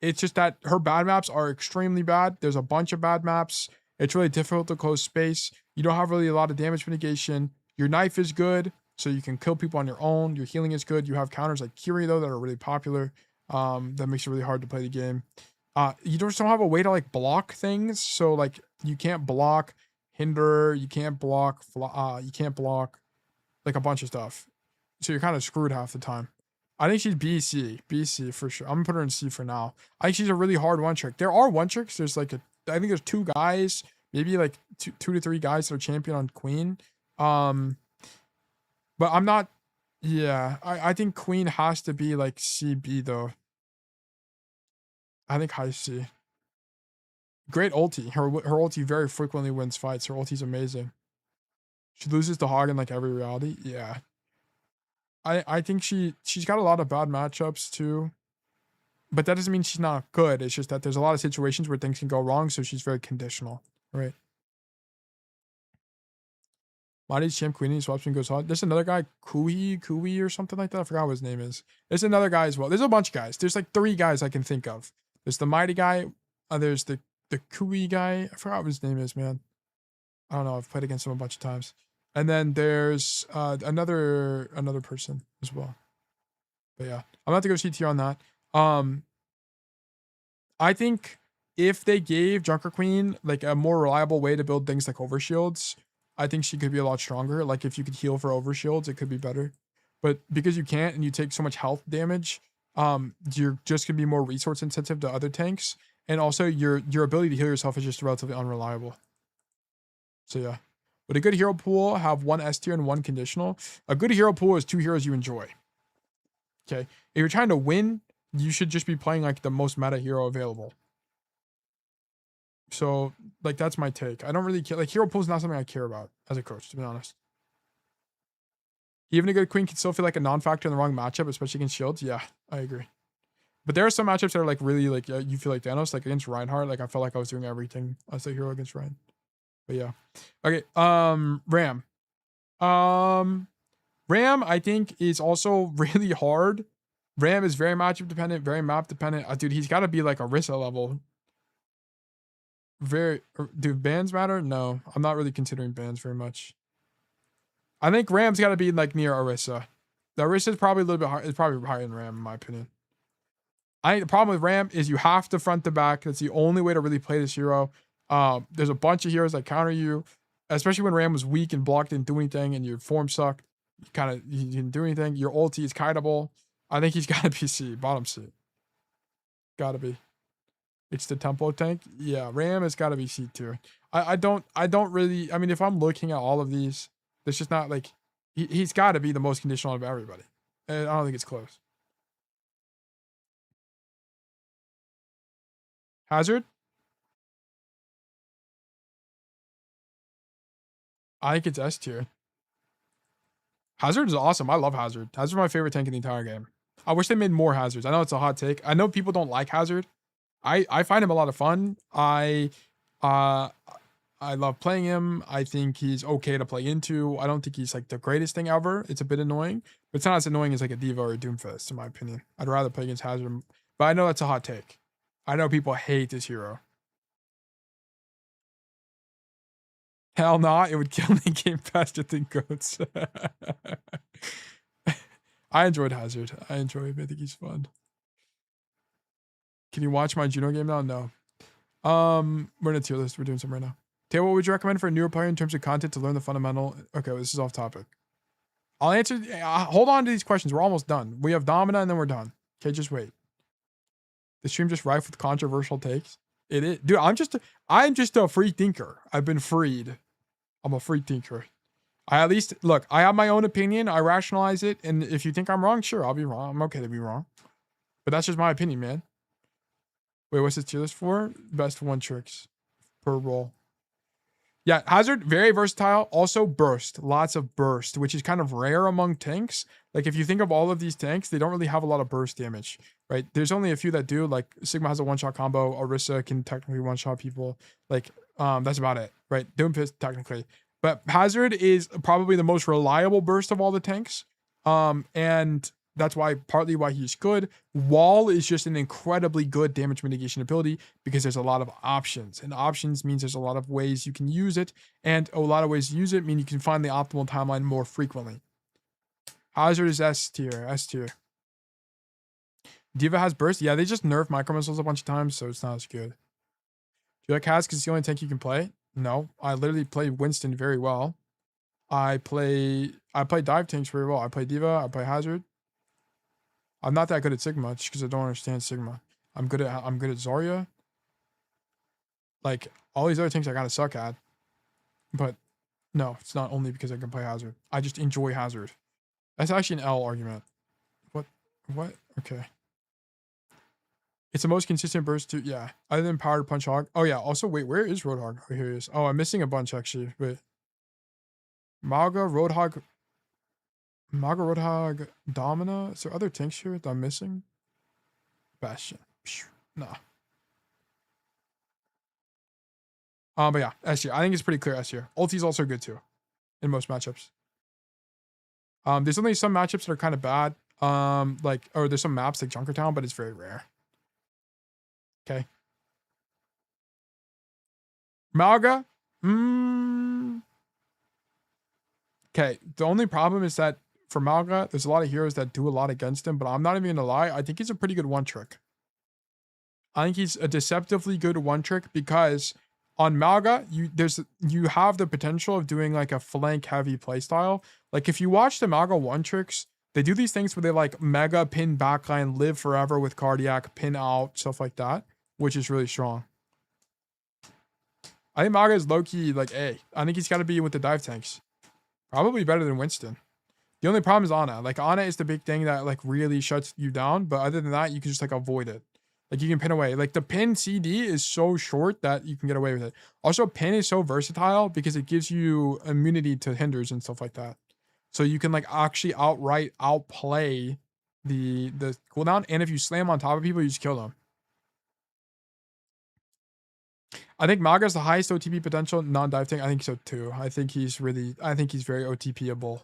It's just that her bad maps are extremely bad. There's a bunch of bad maps. It's really difficult to close space. You don't have really a lot of damage mitigation. Your knife is good, so you can kill people on your own. Your healing is good. You have counters like Kiri, though, that are really popular. That makes it really hard to play the game. You don't have a way to like block things. So like you can't block hinder. You can't block like a bunch of stuff. So you're kind of screwed half the time. I think she's BC for sure. I'm gonna put her in C for now. I think she's a really hard one trick. There are one tricks. There's like I think there's 2 guys, maybe like 2 to 3 guys that are champion on Queen. But I'm not. Yeah, I think Queen has to be like CB though. I think high C. Great ulti. Her ulti very frequently wins fights. Her ulti's amazing. She loses to Hog in like every reality. Yeah. I think she's got a lot of bad matchups too. But that doesn't mean she's not good. It's just that there's a lot of situations where things can go wrong, so she's very conditional. Right. Mighty's champ Queenie swaps and goes hard. There's another guy, Kui or something like that. I forgot what his name is. There's another guy as well. There's a bunch of guys. There's like 3 guys I can think of. There's the Mighty guy. There's the Kui guy. I forgot what his name is, man. I don't know. I've played against him a bunch of times. And then there's another person as well. But yeah, I'm about to go CTR on that. I think if they gave Junker Queen like a more reliable way to build things like overshields, I think she could be a lot stronger. Like if you could heal for overshields, it could be better. But because you can't and you take so much health damage, you're just gonna be more resource intensive to other tanks. And also your ability to heal yourself is just relatively unreliable. So yeah. Would a good hero pool have 1 S tier and 1 conditional? A good hero pool is 2 heroes you enjoy. Okay. If you're trying to win, you should just be playing like the most meta hero available. So like that's my take. I don't really care. Like hero pool is not something I care about as a coach, to be honest. Even a good queen can still feel like a non-factor in the wrong matchup, especially against shields. Yeah, I agree. But there are some matchups that are like really like you feel like Thanos, like against Reinhardt. Like I felt like I was doing everything as a hero against Ryan. But yeah. Okay. Ram. Ram, I think is also really hard. Ram is very matchup dependent, very map dependent. Dude, he's got to be like a Rissa level. Do bans matter? No, I'm not really considering bans very much. I think Ram's got to be like near Orisa. The Orisa is probably a little bit higher. It's probably higher than Ram in my opinion. I think the problem with Ram is you have to front to back. That's the only way to really play this hero. There's a bunch of heroes that counter you, especially when Ram was weak and blocked, didn't do anything, and your form sucked. You didn't do anything. Your ulti is kiteable. I think he's got to be C, bottom C. Got to be. It's the tempo tank. Yeah, Ram has got to be C tier. I don't really. I mean, if I'm looking at all of these, there's just not like he's got to be the most conditional of everybody. And I don't think it's close. Hazard. I think it's S tier. Hazard is awesome. I love Hazard. Hazard's my favorite tank in the entire game. I wish they made more Hazards. I know it's a hot take. I know people don't like Hazard. I find him a lot of fun. I love playing him. I think he's okay to play into. I don't think he's like the greatest thing ever. It's a bit annoying, but it's not as annoying as like a Diva or a Doomfist, in my opinion. I'd rather play against Hazard, but I know that's a hot take. I know people hate this hero. Hell not. It would kill the game faster than goats. I enjoyed Hazard. I enjoy him. I think he's fun. Can you watch my Juno game now? No. We're in a tier list. We're doing some right now. Taylor, what would you recommend for a newer player in terms of content to learn the fundamental? Okay, well, this is off topic. I'll answer. Hold on to these questions. We're almost done. We have Domina and then we're done. Okay, just wait. The stream just rife with controversial takes. It is, dude. I'm just a free thinker. I've been freed. I'm a free thinker. I at least look. I have my own opinion. I rationalize it, and if you think I'm wrong, sure, I'll be wrong. I'm okay to be wrong. But that's just my opinion, man. Wait, what's this tier list for? Best 1 tricks per role. Yeah, Hazard, very versatile. Also burst. Lots of burst, which is kind of rare among tanks. Like if you think of all of these tanks, they don't really have a lot of burst damage, right? There's only a few that do. Like Sigma has a 1-shot combo. Orisa can technically 1-shot people. Like that's about it, right? Doomfist technically. But Hazard is probably the most reliable burst of all the tanks. And that's partly why he's good. Wall is just an incredibly good damage mitigation ability because there's a lot of options. And options means there's a lot of ways you can use it. And a lot of ways to use it mean you can find the optimal timeline more frequently. Hazard is S tier. S tier. Diva has burst. Yeah, they just nerfed micro missiles a bunch of times, so it's not as good. Do you like Haz because it's the only tank you can play? No. I literally play Winston very well. I play dive tanks very well. I play Diva. I play Hazard. I'm not that good at Sigma just because I don't understand Sigma. I'm good at Zarya. Like all these other things I kind of suck at. But no, it's not only because I can play Hazard. I just enjoy Hazard. That's actually an L argument. What? What? Okay. It's the most consistent burst to, yeah. Other than Powered Punch Hog. Oh yeah, also wait, where is Roadhog? Oh, here he is. Oh, I'm missing a bunch actually. Wait. Maga, Roadhog, Domina. Is there other tanks here that I'm missing? Bastion. No. But yeah, S tier. I think it's pretty clear S tier. Ulti's also good too. In most matchups. There's only some matchups that are kind of bad. Like, or there's some maps like Junkertown, but it's very rare. Okay. Malga. Okay. The only problem is that for Malga, there's a lot of heroes that do a lot against him, but I'm not even gonna lie. I think he's a pretty good one trick. I think he's a deceptively good one trick because on Malga, you have the potential of doing like a flank heavy playstyle. Like if you watch the Malga one tricks, they do these things where they like mega pin backline, live forever with cardiac, pin out, stuff like that, which is really strong. I think Malga is low key like A. I think he's got to be with the dive tanks. Probably better than Winston. The only problem is Ana. Like Ana is the big thing that like really shuts you down. But other than that, you can just like avoid it. Like you can pin away. Like the pin CD is so short that you can get away with it. Also, pin is so versatile because it gives you immunity to hinders and stuff like that. So you can like actually outright outplay the cooldown. And if you slam on top of people, you just kill them. I think Maga is the highest OTP potential non-dive tank. I think so too. I think he's very OTPable.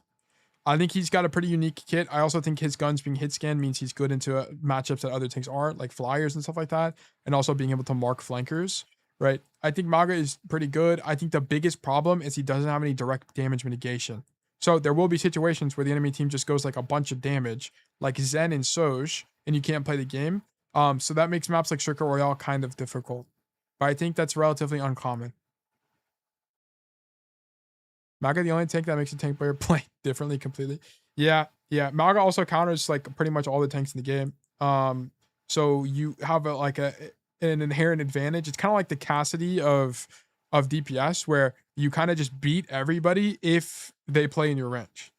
I think he's got a pretty unique kit. I also think his guns being hit scan means he's good into matchups that other tanks aren't, like flyers and stuff like that, and also being able to mark flankers, right? I think Maga is pretty good. I think the biggest problem is he doesn't have any direct damage mitigation. So there will be situations where the enemy team just goes like a bunch of damage, like Zen and Soj, and you can't play the game. So that makes maps like Circuit Royale kind of difficult. But I think that's relatively uncommon. Maga the only tank that makes a tank player play differently completely. Yeah. Maga also counters like pretty much all the tanks in the game. So you have an inherent advantage. It's kind of like the Cassidy of DPS, where you kind of just beat everybody if they play in your range.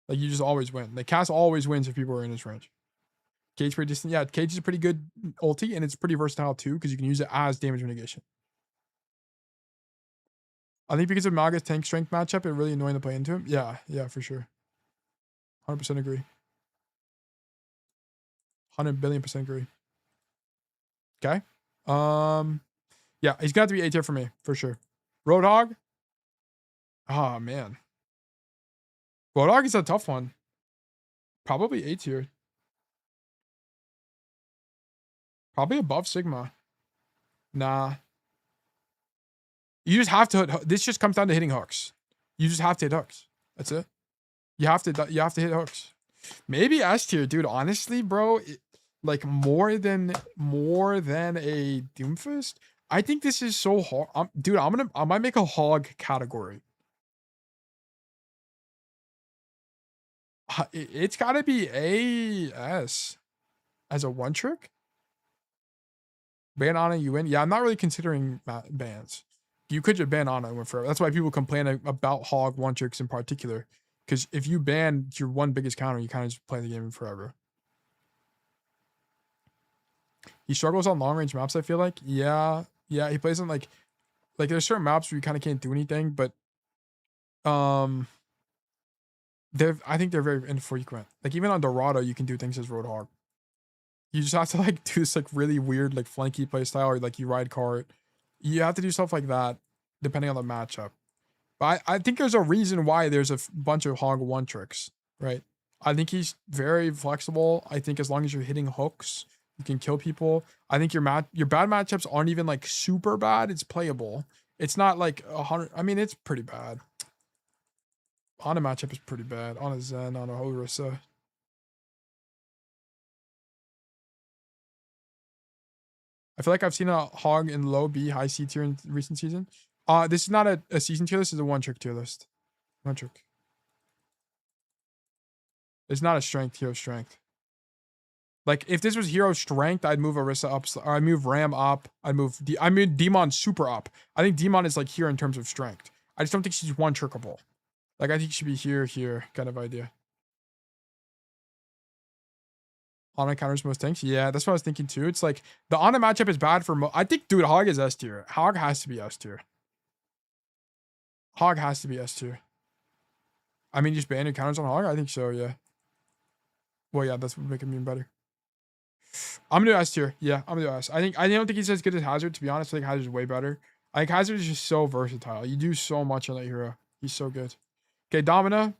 Like you just always win. Like Cass always wins if people are in his range. Cage pretty distant. Yeah, Cage is a pretty good ulti, and it's pretty versatile too because you can use it as damage mitigation. I think because of Maga's tank strength matchup, it's really annoying to play into him. Yeah, for sure. 100% agree. 100 billion% agree. Okay. Yeah, he's gonna have to be A tier for me, for sure. Roadhog. Oh man. Roadhog is a tough one. Probably A tier. Probably above Sigma. Nah. You just have to hit, this just comes down to hitting hooks. You just have to hit hooks. That's it. You have to hit hooks. Maybe S tier, dude. Honestly, bro, like more than a Doomfist. I think this is so hard. Dude, I might make a hog category. It's gotta be AS as a one trick. Ban Ana, you win. Yeah, I'm not really considering bans. You could just ban Ana and win forever. That's why people complain about hog one tricks in particular. Because if you ban your one biggest counter, you kind of just play the game forever. He struggles on long range maps, I feel like. Yeah, he plays on like there's certain maps where you kind of can't do anything, but I think they're very infrequent. Like even on Dorado, you can do things as Roadhog. You just have to like do this like really weird like flanky play style, or like you ride cart. You have to do stuff like that depending on the matchup. But I think there's a reason why there's a bunch of hog one tricks, right? I think he's very flexible. I think as long as you're hitting hooks, you can kill people. I think your bad matchups aren't even like super bad. It's playable. It's not like 100. I mean, it's pretty bad. On a matchup is pretty bad. On a Zen, on a Orisa. I feel like I've seen a hog in low B, high C tier in recent season. This is not a season tier list. It's a one trick tier list. One trick. It's not a strength tier of strength. Like if this was hero strength, I'd move Orisa up, or I'd move Ram up. I mean Demon super up. I think Demon is like here in terms of strength. I just don't think she's one trickable. Like I think she should be here kind of idea. Ana counters most tanks. Yeah, that's what I was thinking too. It's like the Ana matchup is bad for I think, dude, Hog is S tier. Hog has to be S tier. Hog has to be S tier. I mean, just ban your counters on Hog? I think so, yeah. Well, yeah, that's what would make him even better. I'm gonna do S tier. Yeah, I'm gonna do S. I don't think he's as good as Hazard, to be honest. I think Hazard's way better. I think Hazard is just so versatile. You do so much on that hero. He's so good. Okay, Domina,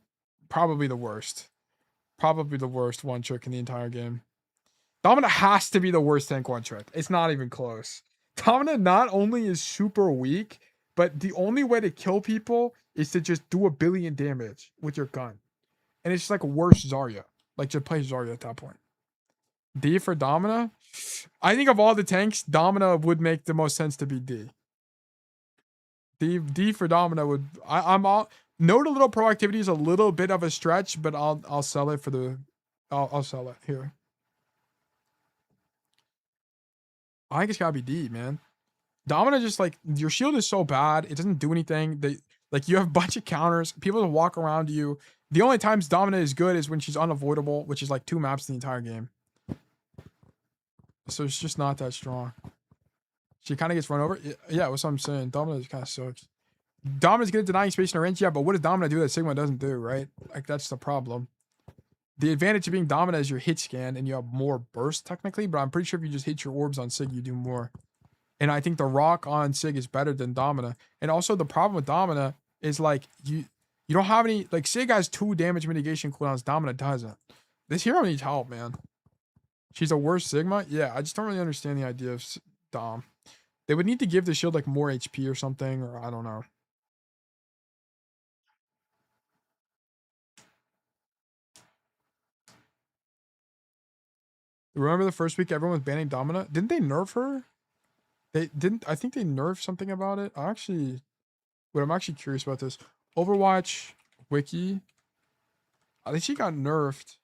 probably the worst. Probably the worst one trick in the entire game. Domina has to be the worst tank one trick. It's not even close. Domina not only is super weak, but the only way to kill people is to just do a billion damage with your gun. And it's just like worse Zarya. Like just play Zarya at that point. D for Domina? I think of all the tanks, Domina would make the most sense to be D. D for Domina would I'm all note a little proactivity is a little bit of a stretch, but I'll sell it for the I'll sell it here. I think it's gotta be D, man. Domina just like your shield is so bad, it doesn't do anything. Like you have a bunch of counters, people will walk around you. The only times Domina is good is when she's unavoidable, which is like 2 maps in the entire game. So it's just not that strong. She kind of gets run over. Yeah, that's what I'm saying. Domina kind of sucks. Domina's good at denying space in a range, yeah, but what does Domina do that Sigma doesn't do, right? Like that's the problem. The advantage of being Domina is your hit scan and you have more burst technically, but I'm pretty sure if you just hit your orbs on Sig, you do more. And I think the rock on Sig is better than Domina. And also the problem with Domina is like you don't have any, like Sig has 2 damage mitigation cooldowns, Domina doesn't. This hero needs help, man. She's a worse Sigma? Yeah, I just don't really understand the idea of Dom. They would need to give the shield like more HP or something, or I don't know. Remember the first week everyone was banning Domina? Didn't they nerf her? They didn't. I think they nerfed something about it. I'm actually curious about this. Overwatch wiki. I think she got nerfed.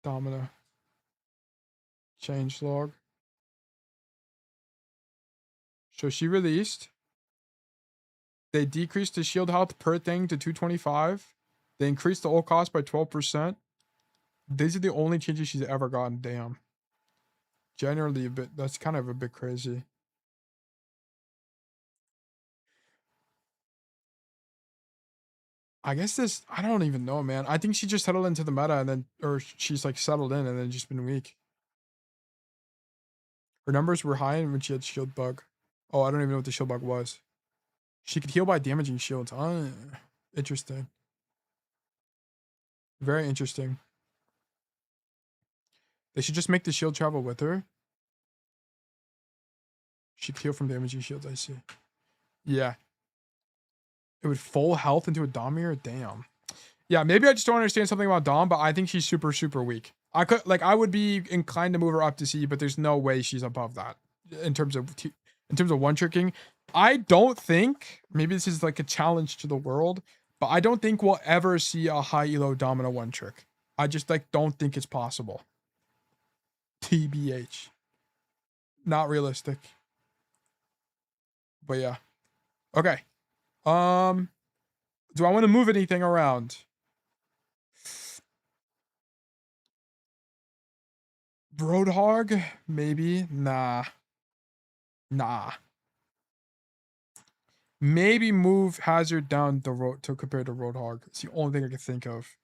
Domina. Change log. So she released. They decreased the shield health per thing to 225. They increased the ult cost by 12%. These are the only changes she's ever gotten. Damn. Generally a bit, that's kind of a bit crazy. I guess this, I don't even know, man. I think she just settled into the meta and then, or she's like settled in and then just been weak. Her numbers were high when she had shield bug. Oh, I don't even know what the shield bug was. She could heal by damaging shields. Interesting. Very interesting. They should just make the shield travel with her. She could heal from damaging shields, I see. Yeah. It would full health into a Domir? Damn. Yeah, maybe I just don't understand something about Dom, but I think she's super, super weak. I would be inclined to move her up to C, but there's no way she's above that in terms of one tricking. I don't think, maybe this is like a challenge to the world, but I don't think we'll ever see a high elo Domina one trick. I just like don't think it's possible. TBH. Not realistic. But yeah. Okay. Do I want to move anything around? Roadhog? Maybe. Nah. Maybe move Hazard down the road to compare to Roadhog. It's the only thing I can think of.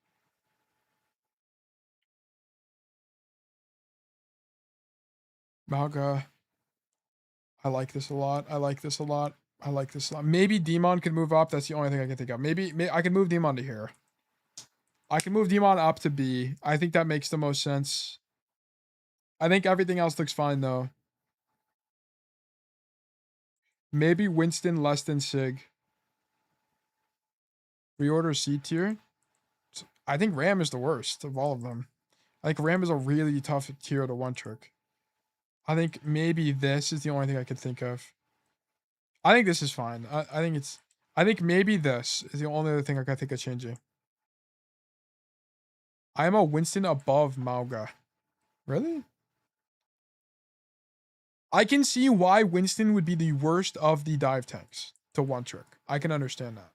Malga. I like this a lot. Maybe Demon could move up. That's the only thing I can think of. Maybe I can move Demon to here. I can move Demon up to B. I think that makes the most sense. I think everything else looks fine though. Maybe Winston less than Sig. Reorder C tier. I think Ram is the worst of all of them. I think Ram is a really tough tier to one trick. I think maybe this is the only thing I could think of. I think this is fine. I think maybe this is the only other thing I can think of changing. I am a Winston above Mauga. Really? I can see why Winston would be the worst of the dive tanks to one trick. I can understand that.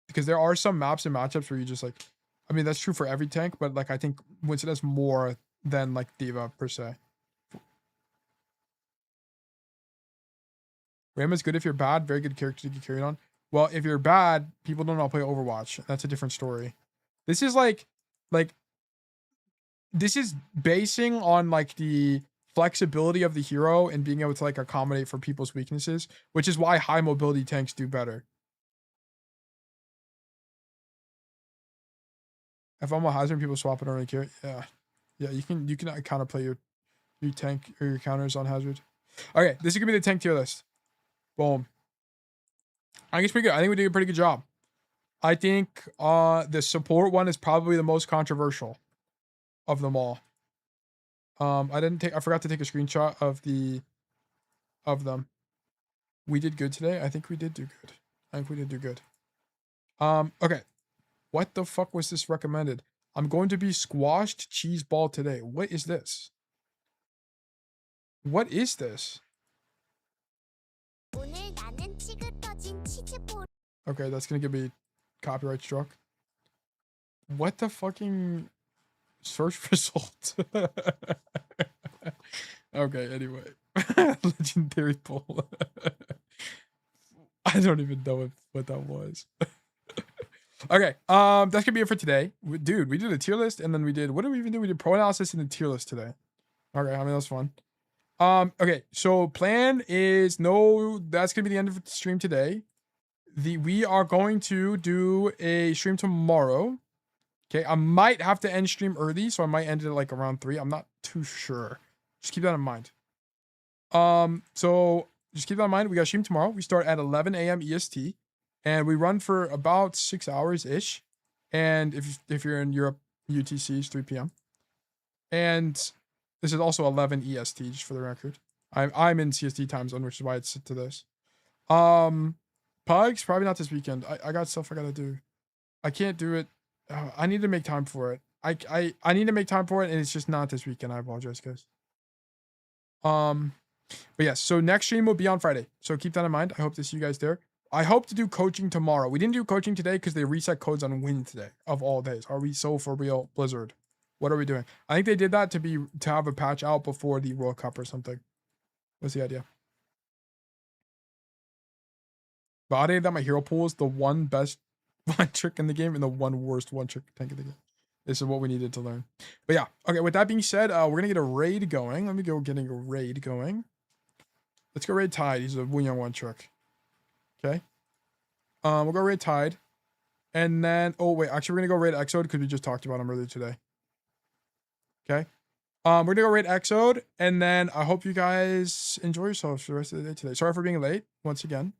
Because there are some maps and matchups where you just like, I mean, that's true for every tank, but like, I think Winston has more than like Diva per se. Ram is good if you're bad, very good character to get carried on. Well, if you're bad, people don't know how to play Overwatch. That's a different story. This is like, this is basing on like the flexibility of the hero and being able to like accommodate for people's weaknesses, which is why high mobility tanks do better. If I'm a hazard, people swap it, I don't really care. Yeah. Yeah, you can counter play your tank or your counters on hazard. Okay, this is gonna be the tank tier list. Boom. I think it's pretty good. I think we did a pretty good job. I think the support one is probably the most controversial of them all. I forgot to take a screenshot of them. We did good today. I think we did do good. I think we did do good. Okay. What the fuck was this recommended? I'm going to be squashed cheese ball today. What is this? What is this? Okay, that's gonna give me copyright struck. What the fucking search result? Okay, anyway. Legendary pull. I don't even know what that was. Okay, that's gonna be it for today. Dude, we did a tier list and then we did, what did we even do? We did pro analysis in the tier list today. Okay, I mean, that was fun. Okay, so plan is that's gonna be the end of the stream today. We are going to do a stream tomorrow. Okay, I might have to end stream early, so I might end it like around 3. I'm not too sure. Just keep that in mind. So just keep that in mind. We got stream tomorrow. We start at 11 a.m. EST, and we run for about 6 hours ish. And if you're in Europe, UTC is 3 p.m. And this is also 11 EST, just for the record. I'm in CST time zone, which is why it's set to this. Pugs probably not this weekend. I got stuff I gotta do. I can't do it. I need to make time for it. I need to make time for it, and it's just not this weekend. I apologize, guys. But yes, so next stream will be on Friday. So keep that in mind. I hope to see you guys there. I hope to do coaching tomorrow. We didn't do coaching today because they reset codes on Wednesday of all days. Are we so for real, Blizzard? What are we doing? I think they did that to have a patch out before the World Cup or something. What's the idea? Validated that my hero pool is the one best one trick in the game and the one worst one trick tank in the game. This is what we needed to learn. But yeah, okay, with that being said, we're going to get a raid going. Let me go getting a raid going. Let's go raid Tide. He's a Wunyang one trick. Okay. We'll go raid Tide. And then, oh wait, actually we're going to go raid Exode because we just talked about him earlier today. Okay. We're going to go raid Exode. And then I hope you guys enjoy yourselves for the rest of the day today. Sorry for being late once again.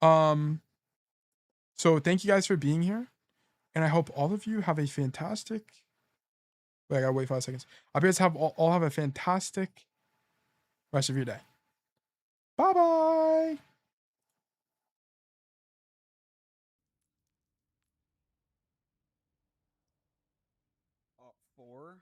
So thank you guys for being here. And I hope all of you have a fantastic... Wait, I gotta wait 5 seconds. I hope you guys all have a fantastic rest of your day. Bye-bye! Up 4.